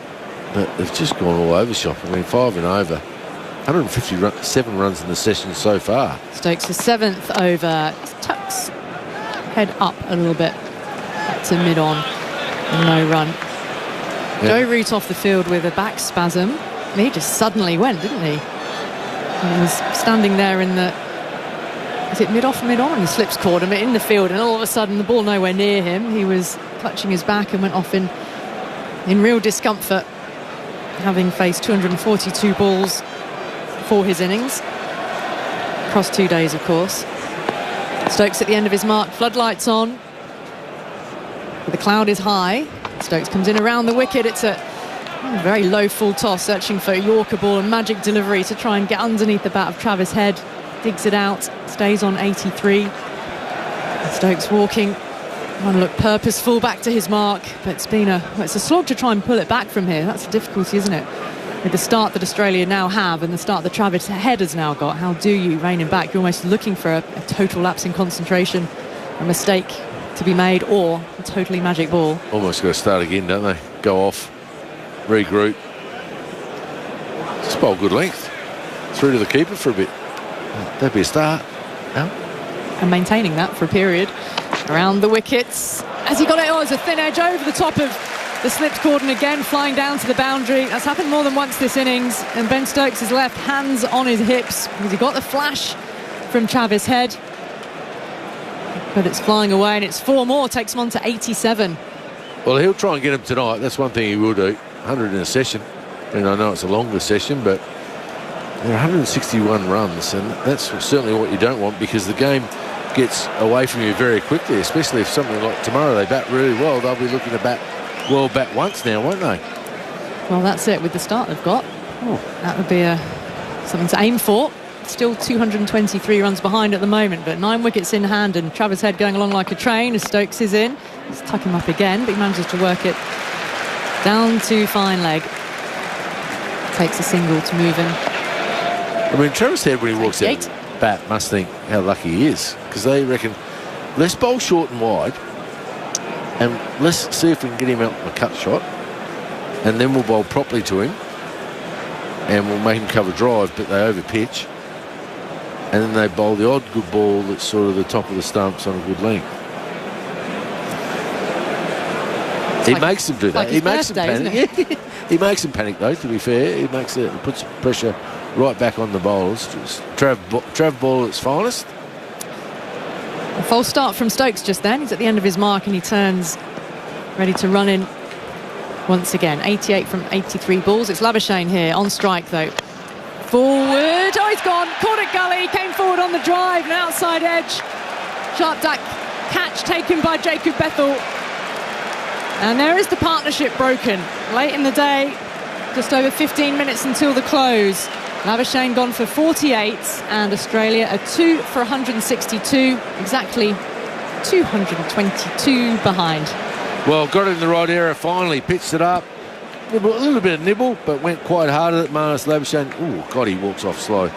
but they've just gone all over shop. I mean, 5 and over. 157 runs in the session so far. Stokes' 7th over. Tucks Head up a little bit to mid-on. No run. Yeah. Joe Root off the field with a back spasm. He just suddenly went, didn't he? He was standing there in the... Is it mid-off, mid-on? He slips caught him in the field, and all of a sudden the ball nowhere near him. He was clutching his back and went off in real discomfort, having faced 242 balls for his innings across 2 days, of course. Stokes at the end of his mark, floodlights on, but the cloud is high. Stokes comes in around the wicket. It's a very low full toss, searching for a Yorker ball, a magic delivery to try and get underneath the bat of Travis Head. Digs it out, stays on 83. Stokes walking, trying to look purposeful back to his mark, but it's a slog to try and pull it back from here. That's the difficulty, isn't it? With the start that Australia now have and the start that Travis Head has now got, how do you rein him back? You're almost looking for a total lapse in concentration, a mistake to be made, or a totally magic ball. Almost got to start again, don't they? Go off, regroup. Just bowl good length. Through to the keeper for a bit. That'd be a start. No? And maintaining that for a period. Around the wickets. Has he got it? Oh, it's a thin edge over the top of the slipped cordon again, flying down to the boundary. That's happened more than once this innings. And Ben Stokes is left hands on his hips because he got the flash from Travis Head. But it's flying away, and it's 4 more. Takes him on to 87. Well, he'll try and get him tonight. That's one thing he will do. 100 in a session. And I know it's a longer session, but there are 161 runs, and that's certainly what you don't want, because the game gets away from you very quickly, especially if something like tomorrow they bat really well. They'll be looking to bat once now, won't they? Well, that's it with the start they've got. Oh, that would be something to aim for. Still 223 runs behind at the moment, but 9 wickets in hand, and Travis Head going along like a train as Stokes is in. Let's tuck him up again, but he manages to work it down to fine leg. Takes a single to move him. I mean, Travis Head, when he walks out bat, must think how lucky he is, because they reckon let's bowl short and wide, and let's see if we can get him out on a cut shot, and then we'll bowl properly to him, and we'll make him cover drive, but they over pitch, and then they bowl the odd good ball that's sort of the top of the stumps on a good length. He makes them do that. He makes them panic. He makes them panic, though, to be fair. He puts pressure right back on the bowlers. Trav ball at its finest. A false start from Stokes just then. He's at the end of his mark and he turns ready to run in once again. 88 from 83 balls. It's Labuschagne here on strike, though. Forward. Oh, he's gone. Caught it gully. Came forward on the drive. An outside edge. Sharp duck catch taken by Jacob Bethel. And there is the partnership broken. Late in the day, just over 15 minutes until the close. Labuschagne gone for 48 and Australia are 2 for 162, exactly 222 behind. Well, got it in the right area finally, pitched it up. A little bit of nibble, but went quite hard at it. Marnus Labuschagne, oh God, he walks off slow.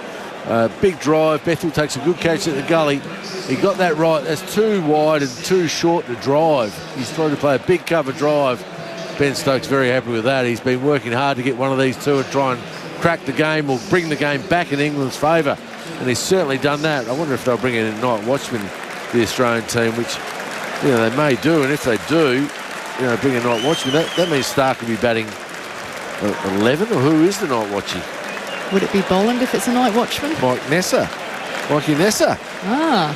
Big drive. Bethel takes a good catch at the gully. He got that right. That's too wide and too short to drive. He's trying to play a big cover drive. Ben Stokes very happy with that. He's been working hard to get one of these two and try and crack the game or bring the game back in England's favour. And he's certainly done that. I wonder if they'll bring in a night watchman to the Australian team, which they may do. And if they do, bring a night watchman, that means Stark will be batting 11, or who is the night watchie? Would it be Boland if it's a night watchman? Mikey Nessa. Ah.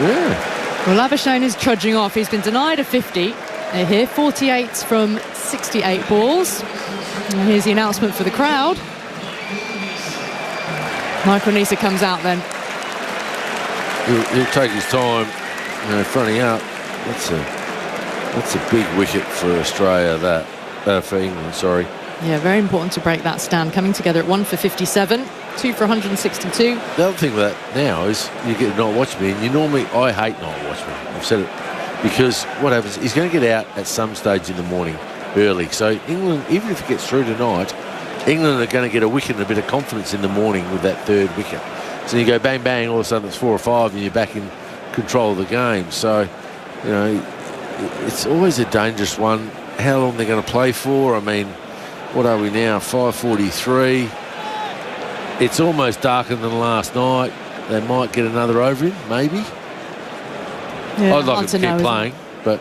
Yeah. Well, Labuschagne is trudging off. He's been denied a 50. They're here, 48 from 68 balls. And here's the announcement for the crowd. Michael Neser comes out then. He'll take his time, fronting out. That's a big wicket for Australia, for England, sorry. Yeah, very important to break that stand. Coming together at 1 for 57, 2 for 162. The other thing with that now is you get a night watchman, and I hate night watchmen. I've said it. Because what happens, he's going to get out at some stage in the morning early. So England, even if it gets through tonight, England are going to get a wicket and a bit of confidence in the morning with that third wicket. So you go bang, bang, all of a sudden it's 4 or 5 and you're back in control of the game. So, it's always a dangerous one. How long they're going to play for? I mean, what are we now? 5:43. It's almost darker than last night. They might get another over in, maybe. Yeah, I'd like them to keep playing, but...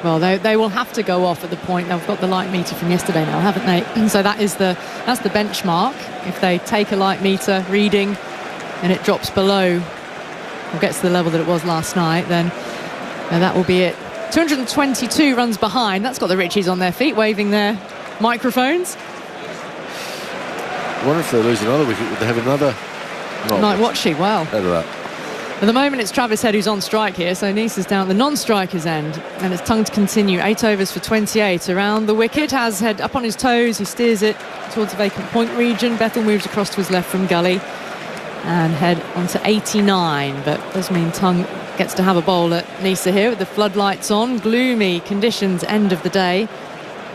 Well, they will have to go off at the point. They've got the light meter from yesterday now, haven't they? And so that's the benchmark. If they take a light meter reading and it drops below or gets to the level that it was last night, then that will be it. 222 runs behind. That's got the Richies on their feet, waving their microphones. I wonder if they lose another wicket, would they have another night watchie? Wow. Out of that. At the moment, it's Travis Head who's on strike here, so Neser's down at the non-striker's end, and it's tongue to continue. 8 overs for 28 around the wicket. Has Head up on his toes. He steers it towards the vacant point region. Bethel moves across to his left from gully, and Head onto 89, but does mean Tongue gets to have a bowl at Nisa here with the floodlights on. Gloomy conditions, end of the day.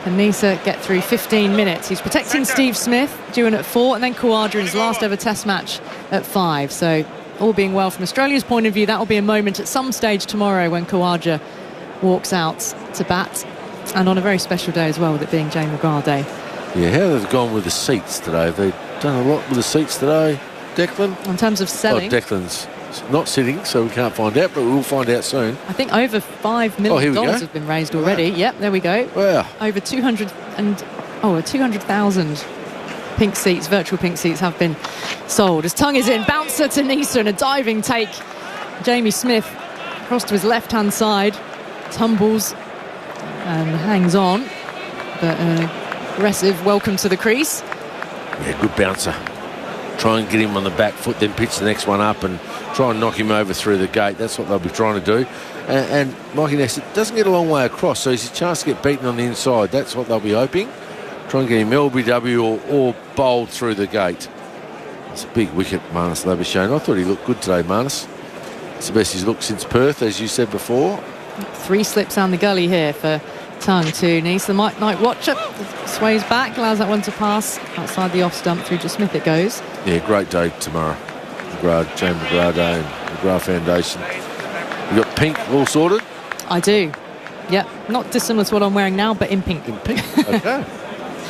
Can Nisa get through 15 minutes? He's protecting Steve Smith, due in at 4, and then Khawaja in his last ever Test match at 5. So all being well from Australia's point of view, that will be a moment at some stage tomorrow when Khawaja walks out to bat, and on a very special day as well, with it being Jane McGrath Day. Yeah, how they've gone with the seats today. Have they done a lot with the seats today, Declan? In terms of selling, Declan's not sitting, so we can't find out, but we'll find out soon. I think over $5 million have been raised already. Wow. Yep, there we go. Wow. Over 200,000 pink seats, virtual pink seats, have been sold. As Tongue is in, bouncer to Nisa and a diving take. Jamie Smith across to his left-hand side, tumbles and hangs on, but an aggressive welcome to the crease. Yeah, good bouncer. Try and get him on the back foot, then pitch the next one up and try and knock him over through the gate. That's what they'll be trying to do. And Mikey Nesta doesn't get a long way across, so he's a chance to get beaten on the inside. That's what they'll be hoping. Try and get him LBW or bowled through the gate. It's a big wicket, Marnus Labuschagne. I thought he looked good today, Marnus. It's the best he's looked since Perth, as you said before. 3 slips down the gully here for Tongue to Nisa. The Night Watcher sways back, allows that one to pass outside the off stump through to Smith it goes. Yeah, great day tomorrow. Jane McGrath Day and McGrath Foundation. You got pink all sorted? I do. Yep, not dissimilar to what I'm wearing now, but in pink. In pink, okay.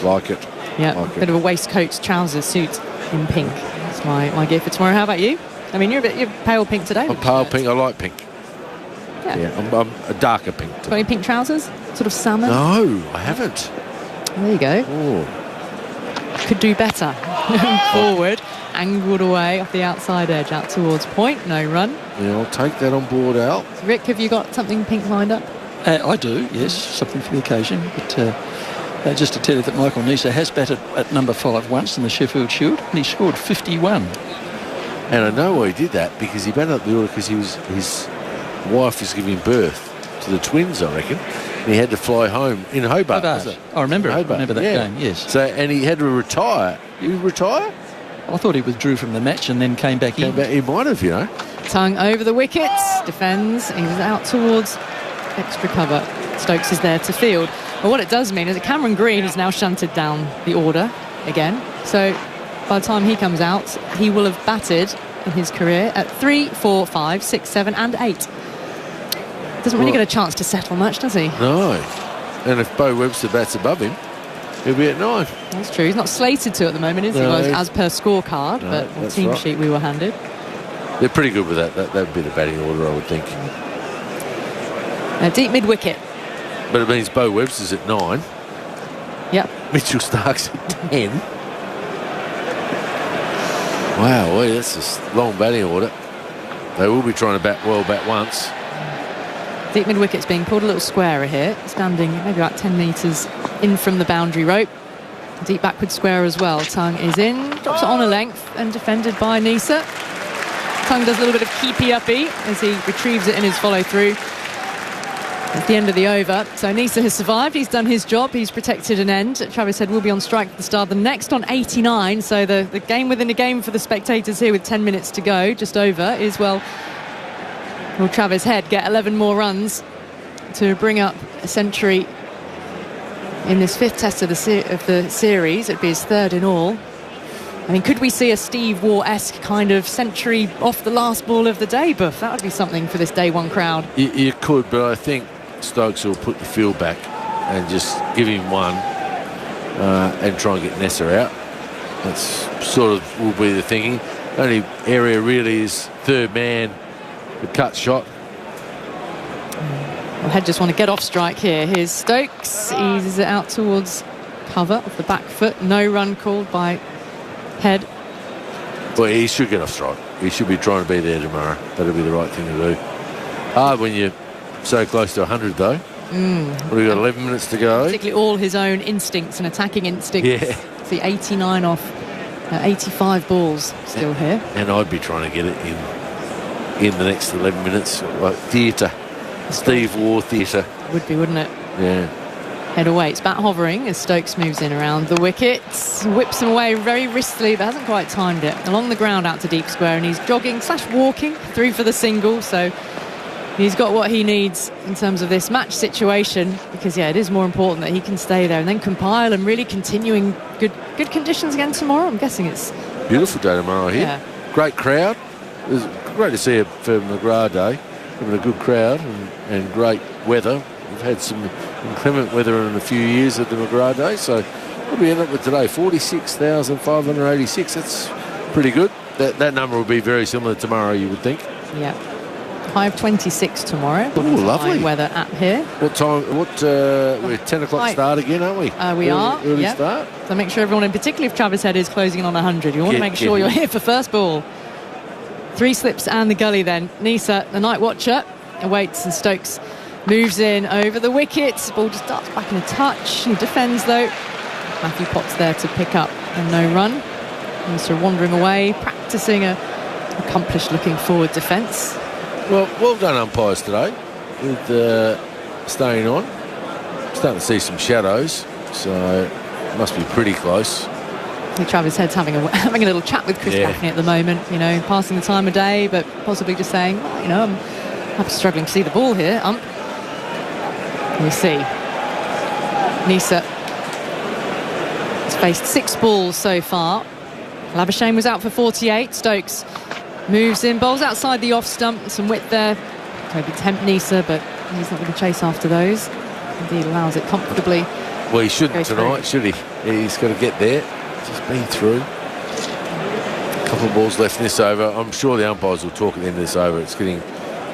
Like it. Yeah, like bit of a waistcoat, trousers, suit in pink. That's my gear for tomorrow. How about you? I mean, you're pale pink today. I'm pale pink. I like pink. Yeah, I'm a darker pink. Got any pink trousers? Sort of salmon? No, I haven't. There you go. Oh. Could do better. Forward, angled away off the outside edge, out towards point. No run. Yeah, I'll take that on board, Al. Rick, have you got something pink lined up? I do, yes, something for the occasion. But just to tell you that Michael Nisa has batted at number 5 once in the Sheffield Shield, and he scored 51. And I know why he did that, because he batted up the order because his wife was giving birth to the twins, I reckon. And he had to fly home in Hobart. Was it? I remember Hobart. remember that game, yes. So, and he had to retire. Did he retire? I thought he withdrew from the match and then came back in. He might have, you know. Tongue over the wickets, defends, he's out towards extra cover. Stokes is there to field. But what it does mean is that Cameron Green has now shunted down the order again. So by the time he comes out, he will have batted in his career at 3, 4, 5, 6, 7 and 8. Doesn't really get a chance to settle much, does he? No. And if Bo Webster bats above him, he'll be at 9. That's true. He's not slated to at the moment, is he? No, As per scorecard, but the team sheet we were handed. They're pretty good with that. That would be the batting order, I would think. Deep mid-wicket. But it means Bo Webster's at 9. Yep. Mitchell Stark's at 10. Wow, that's a long batting order. They will be trying to bat once. Deep mid-wicket's being pulled a little squarer here, standing maybe about 10 metres in from the boundary rope. Deep backward square as well. Tongue is in, drops it on a length and defended by Nisa. Tongue does a little bit of keepy-uppy as he retrieves it in his follow-through at the end of the over. So Nisa has survived. He's done his job. He's protected an end. Travis Head will be on strike at the start. The next on 89. So the game within a game for the spectators here with 10 minutes to go, just over, is, will Travis Head get 11 more runs to bring up a century in this 5th test of the series? It'd be his 3rd in all. I mean, could we see a Steve Waugh-esque kind of century off the last ball of the day, Buff? That would be something for this day one crowd. You could, but I think Stokes will put the field back and just give him one and try and get Nessa out. That's sort of will be the thinking. Only area really is 3rd man, the cut shot. Well, Head just want to get off strike here. Here's Stokes. He's out towards cover of the back foot. No run called by Head. Well, he should get off strike. He should be trying to be there tomorrow. That'll be the right thing to do. Hard when you're so close to 100, though. We've got 11 minutes to go. Particularly all his own instincts and attacking instincts. Yeah. See, 89 off 85 balls still here. And I'd be trying to get it in the next 11 minutes. Like theatre. Steve Waugh theatre. Would be, wouldn't it? Yeah. Head away. It's bat hovering as Stokes moves in around the wickets. Whips him away very wristily, but hasn't quite timed it. Along the ground out to deep square, and he's jogging / walking through for the single. So he's got what he needs in terms of this match situation, because it is more important that he can stay there and then compile and really continuing good conditions again tomorrow. I'm guessing it's beautiful day tomorrow here. Yeah. Great crowd. It was great to see it for McGrath Day. Having a good crowd and great weather. We've had some inclement weather in a few years at the McGrath Day, so what do we end up with today? 46,586. That's pretty good. That number will be very similar tomorrow, you would think. Yeah. High of 26 tomorrow. Oh, lovely weather at here. What time? We're 10 o'clock start again, aren't we? We are. Early start. So make sure everyone, and particularly if Travis Head is closing in on 100, you want to make sure you're here for first ball. 3 slips and the gully then. Nisa, the night watcher, awaits, and Stokes moves in over the wicket. Ball just darts back in a touch. He defends though. Matthew Potts there to pick up and no run. Nisa wandering away, practicing a accomplished looking forward defence. Well done umpires today with staying on. Starting to see some shadows, so it must be pretty close. I think Travis Head's having a little chat with Chris Gaffney at the moment, passing the time of day, but possibly just saying, I'm struggling to see the ball here, ump. We'll see. Nisa has faced 6 balls so far. Labuschagne was out for 48. Stokes moves in, bowls outside the off stump, some width there. Maybe tempt Nisa, but he's not going to chase after those. Indeed allows it comfortably. Well, he shouldn't tonight, should he? He's got to get there. Just been through. A couple of balls left in this over. I'm sure the umpires will talk at the end of this over. It's getting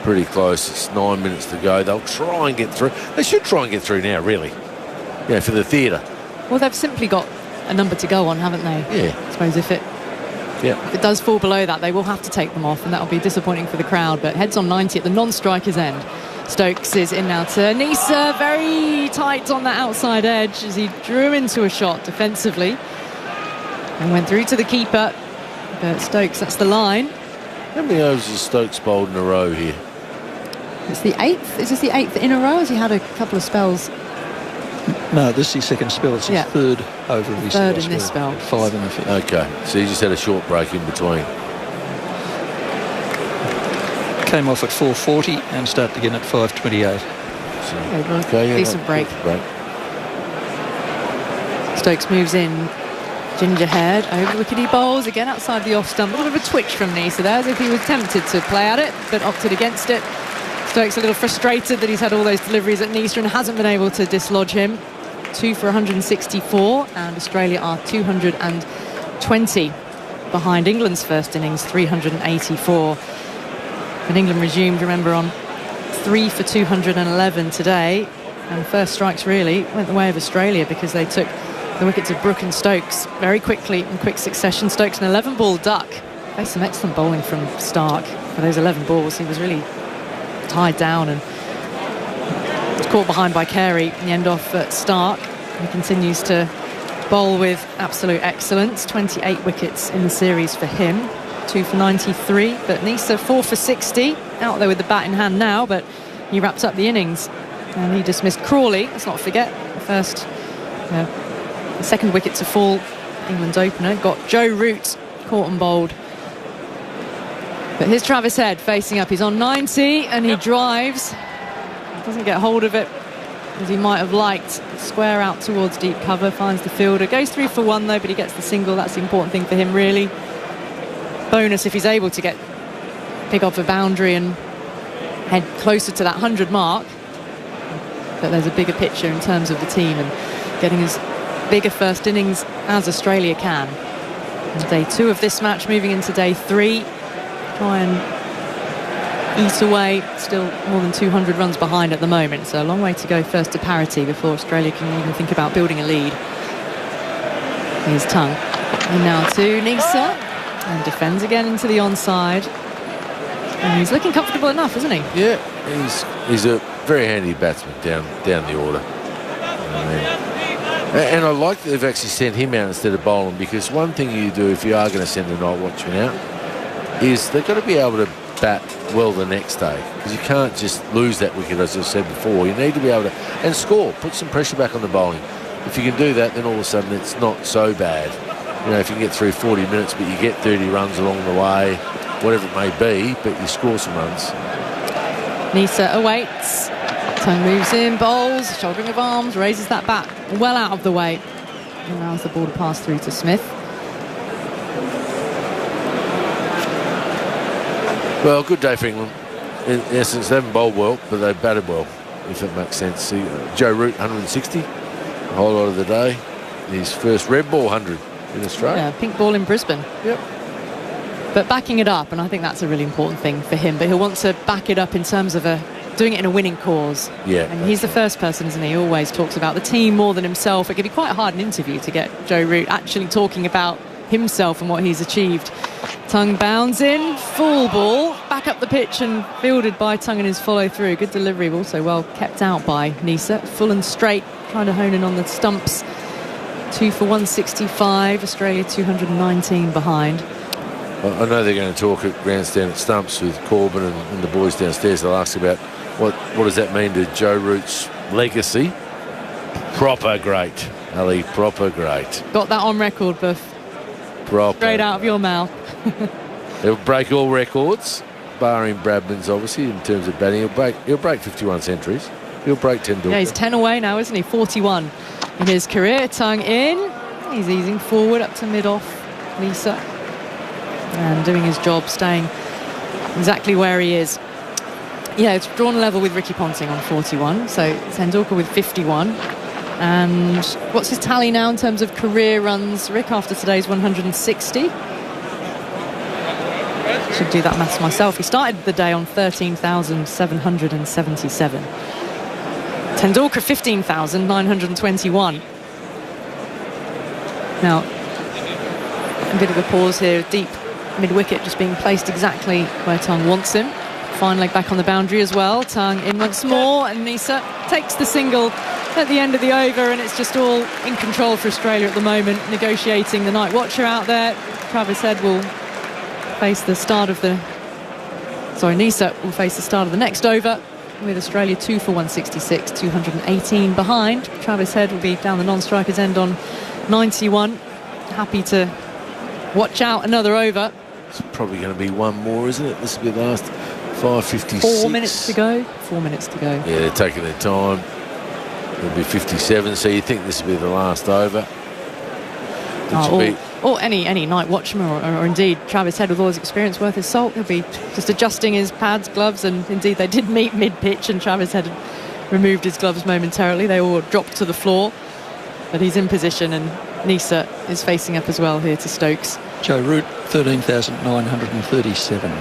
pretty close. It's 9 minutes to go. They'll try and get through. They should try and get through now, really. For the theatre. Well, they've simply got a number to go on, haven't they? Yeah. I suppose if it does fall below that, they will have to take them off, and that'll be disappointing for the crowd. But Head's on 90 at the non-striker's end. Stokes is in now to Nisa, very tight on that outside edge as he drew into a shot defensively and went through to the keeper. But Stokes, that's the line. How many overs has Stokes bowled in a row here? It's the 8th. Is this the 8th in a row? Has he had a couple of spells? No, this is his second spell. It's his third over of his third in this spell. 5 in the 5th. Okay, so he just had a short break in between. Came off at 4:40 and started again at 5:28. Decent break. Stokes moves in. Gingerhead over the wicket he bowls again outside the off stump. A little bit of a twitch from Nisa there, as if he was tempted to play at it, but opted against it. Stokes a little frustrated that he's had all those deliveries at Nisa and hasn't been able to dislodge him. 2 for 164, and Australia are 220 behind England's first innings, 384. And England resumed, remember, on 3 for 211 today. And first strikes really went the way of Australia because they took the wickets of Brook and Stokes very quickly in quick succession. Stokes an 11-ball duck. Faced some excellent bowling from Stark for those 11 balls. He was really tied down and was caught behind by Carey in the end off at Stark. He continues to bowl with absolute excellence. 28 wickets in the series for him. 2 for 93, but Nisa 4 for 60. Out there with the bat in hand now, but he wraps up the innings. And he dismissed Crawley, let's not forget. The second wicket to fall, England's opener. Got Joe Root caught and bowled. But here's Travis Head facing up. He's on 90 and he drives. Doesn't get hold of it as he might have liked. Square out towards deep cover, finds the fielder. Goes 3 for 1 though, but he gets the single. That's the important thing for him, really. Bonus if he's able to pick off a boundary and head closer to that 100 mark. But there's a bigger picture in terms of the team and getting as big a first innings as Australia can. And day 2 of this match, moving into day 3. Try and eat away, still more than 200 runs behind at the moment, so a long way to go first to parity before Australia can even think about building a lead. Here's Tongue, and now to Nisa, and defends again into the onside, and he's looking comfortable enough, isn't he? Yeah, he's a very handy batsman down the order. And I like that they've actually sent him out instead of bowling, because one thing you do if you are going to send a night watchman out is they've got to be able to bat well the next day, because you can't just lose that wicket, as I said before. You need to be able to and score, put some pressure back on the bowling. If you can do that, then all of a sudden it's not so bad. If you can get through 40 minutes but you get 30 runs along the way, whatever it may be, but you score some runs. Nisa awaits. Tongue moves in, bowls, shouldering of arms, raises that bat well out of the way. Allows the ball to pass through to Smith. Well, good day for England. In essence, they haven't bowled well, but they batted well, if it makes sense. See, Joe Root, 160, a whole lot of the day. His first red ball 100 in Australia. Yeah, pink ball in Brisbane. Yep. But backing it up, and I think that's a really important thing for him, but he'll want to back it up in terms of doing it in a winning cause. Yeah. And he's the first person, isn't he? He always talks about the team more than himself. It can be quite a hard an interview to get Joe Root actually talking about himself and what he's achieved. Tongue bounds in, full ball, back up the pitch and fielded by Tongue in his follow through. Good delivery, also well kept out by Nisa. Full and straight, trying to hone in on the stumps. 2 for 165, Australia 219 behind. I know they're going to talk at grandstand at stumps with Corbin and the boys downstairs. They'll ask about what does that mean to Joe Root's legacy. Proper great, Ali, proper great. Got that on record, Buff. Proper. Straight out of your mouth. He'll break all records, barring Bradman's obviously in terms of batting. He'll break 51 centuries. He'll break Tendulkar. Yeah, he's 10 away now, isn't he? 41 in his career. Tongue in. He's easing forward up to mid-off. Nisa. And doing his job, staying exactly where he is. Yeah, it's drawn level with Ricky Ponting on 41. So Tendulkar with 51. And what's his tally now in terms of career runs? Rick, after today's 160. Should do that maths myself. He started the day on 13,777. Tendulkar 15,921. Now, a bit of a pause here. Deep mid-wicket just being placed exactly where Tongue wants him. Fine leg back on the boundary as well. Tongue in once more, and Nisa takes the single at the end of the over, and it's just all in control for Australia at the moment. Negotiating the night watcher out there. Travis Head will face the start of the... Sorry, Nisa will face the start of the next over with Australia 2 for 166, 218 behind. Travis Head will be down the non-strikers end on 91. Happy to watch out another over. It's probably going to be one more, isn't it? This will be the last 5:56. 4 minutes to go. 4 minutes to go. Yeah, they're taking their time. It'll be 57, so you think this will be the last over. Or any night watchman or indeed Travis Head with all his experience worth his salt. He'll be just adjusting his pads, gloves, and indeed they did meet mid-pitch and Travis Head had removed his gloves momentarily. They all dropped to the floor, but he's in position and Nisa is facing up as well here to Stokes. Joe Root, 13,937.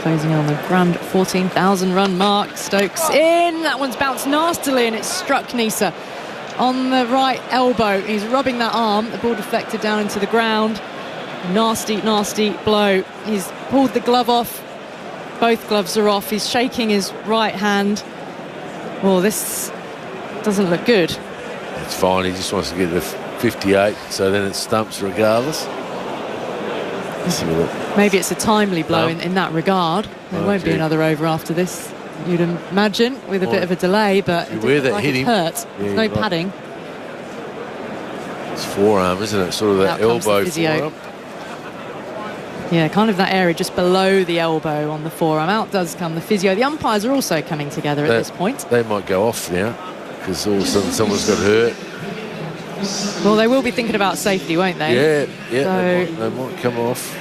Closing on the grand 14,000 run mark. Stokes in. That one's bounced nastily and it's struck Nisa on the right elbow. He's rubbing that arm. The ball deflected down into the ground. Nasty, nasty blow. He's pulled the glove off. Both gloves are off. He's shaking his right hand. Well, this doesn't look good. It's fine. He just wants to get to 58, so then it stumps regardless. Maybe it's a timely blow in that regard. There won't be another over after this, you'd imagine, with a bit of a delay, but it didn't look like it hurt. There's no padding. It's forearm, isn't it? Sort of that elbow forearm. Yeah, kind of that area just below the elbow on the forearm. Out does come the physio. The umpires are also coming together at this point. They might go off now because all of a sudden someone's got hurt. Well, they will be thinking about safety, won't they? Yeah, so, they might come off.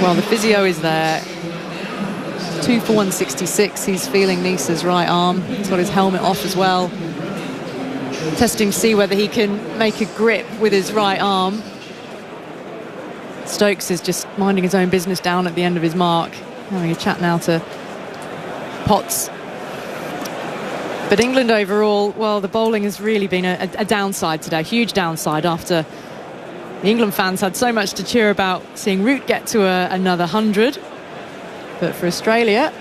Well, the physio is there. 2 for 166. He's feeling Nisa's right arm. He's got his helmet off as well. Testing to see whether he can make a grip with his right arm. Stokes is just minding his own business down at the end of his mark. Having a chat now to Potts. But England overall, well, the bowling has really been a downside today, huge downside after the England fans had so much to cheer about seeing Root get to another 100. But for Australia,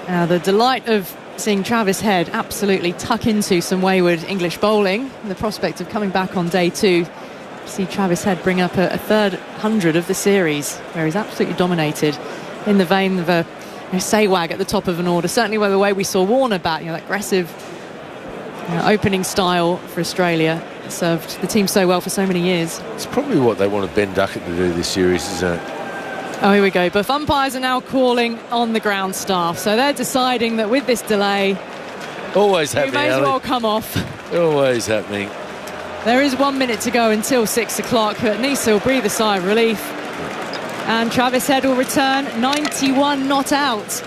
the delight of seeing Travis Head absolutely tuck into some wayward English bowling, and the prospect of coming back on day 2, see Travis Head bring up a third 100 of the series, where he's absolutely dominated in the vein of a Sehwag at the top of an order. Certainly the way we saw Warner bat, that aggressive opening style for Australia served the team so well for so many years. It's probably what they wanted Ben Duckett to do this series, isn't it? Oh, here we go. But umpires are now calling on the ground staff. So they're deciding that with this delay, always you happening, may as Ali. well come off. Always happening. There is 1 minute to go until 6 o'clock, but Nisa will breathe a sigh of relief. And Travis Head will return, 91 not out.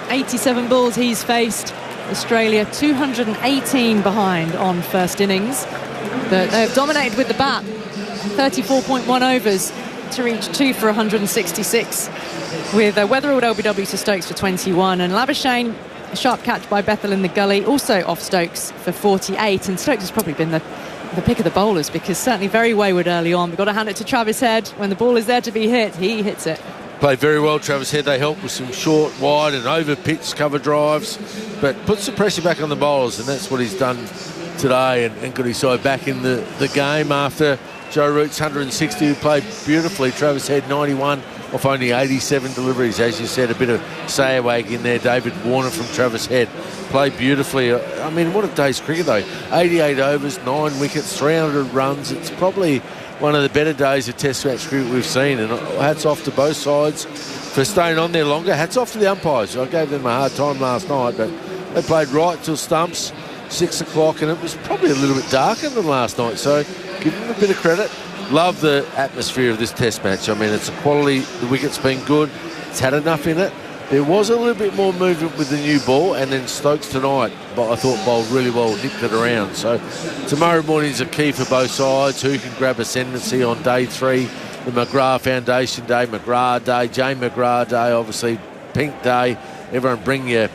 87 balls he's faced. Australia 218 behind on first innings. But they've dominated with the bat. 34.1 overs to reach 2 for 166. With Weatherald LBW to Stokes for 21. And Labuschagne, a sharp catch by Bethel in the gully, also off Stokes for 48. And Stokes has probably been the pick of the bowlers because certainly very wayward early on. We've got to hand it to Travis Head. When the ball is there to be hit, he hits it. Played very well, Travis Head. They helped with some short, wide and over pitch cover drives, but puts the pressure back on the bowlers, and that's what he's done today, and got his side back in the game after Joe Root's 160, who played beautifully. Travis Head 91 off only 87 deliveries. As you said, a bit of Sayawag in there. David Warner from Travis Head played beautifully. I mean, what a day's cricket though. 88 overs, 9 wickets, 300 runs. It's probably one of the better days of Test match cricket we've seen, and hats off to both sides for staying on there longer. Hats off to the umpires. I gave them a hard time last night, but they played right till stumps, 6 o'clock, and it was probably a little bit darker than last night, so give them a bit of credit. Love the atmosphere of this Test match. I mean, it's a quality. The wicket's been good. It's had enough in it. There was a little bit more movement with the new ball, and then Stokes tonight, but I thought bowled really well, nipped it around. So tomorrow morning's a key for both sides. Who can grab ascendancy on day 3? The McGrath Foundation Day, McGrath Day, Jane McGrath Day, obviously Pink Day. Everyone bring your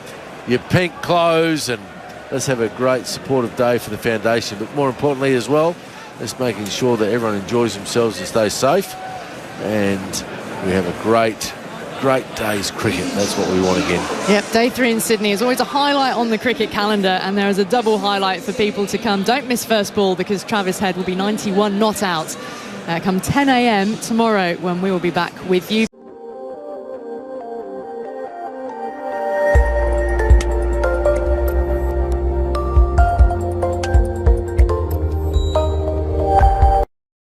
pink clothes, and let's have a great supportive day for the foundation. But more importantly as well, just making sure that everyone enjoys themselves and stays safe, and we have a great day's cricket. That's what we want again. Yep, day 3 in Sydney is always a highlight on the cricket calendar, and there is a double highlight for people to come. Don't miss first ball, because Travis Head will be 91 not out come 10 a.m. tomorrow, when we will be back with you.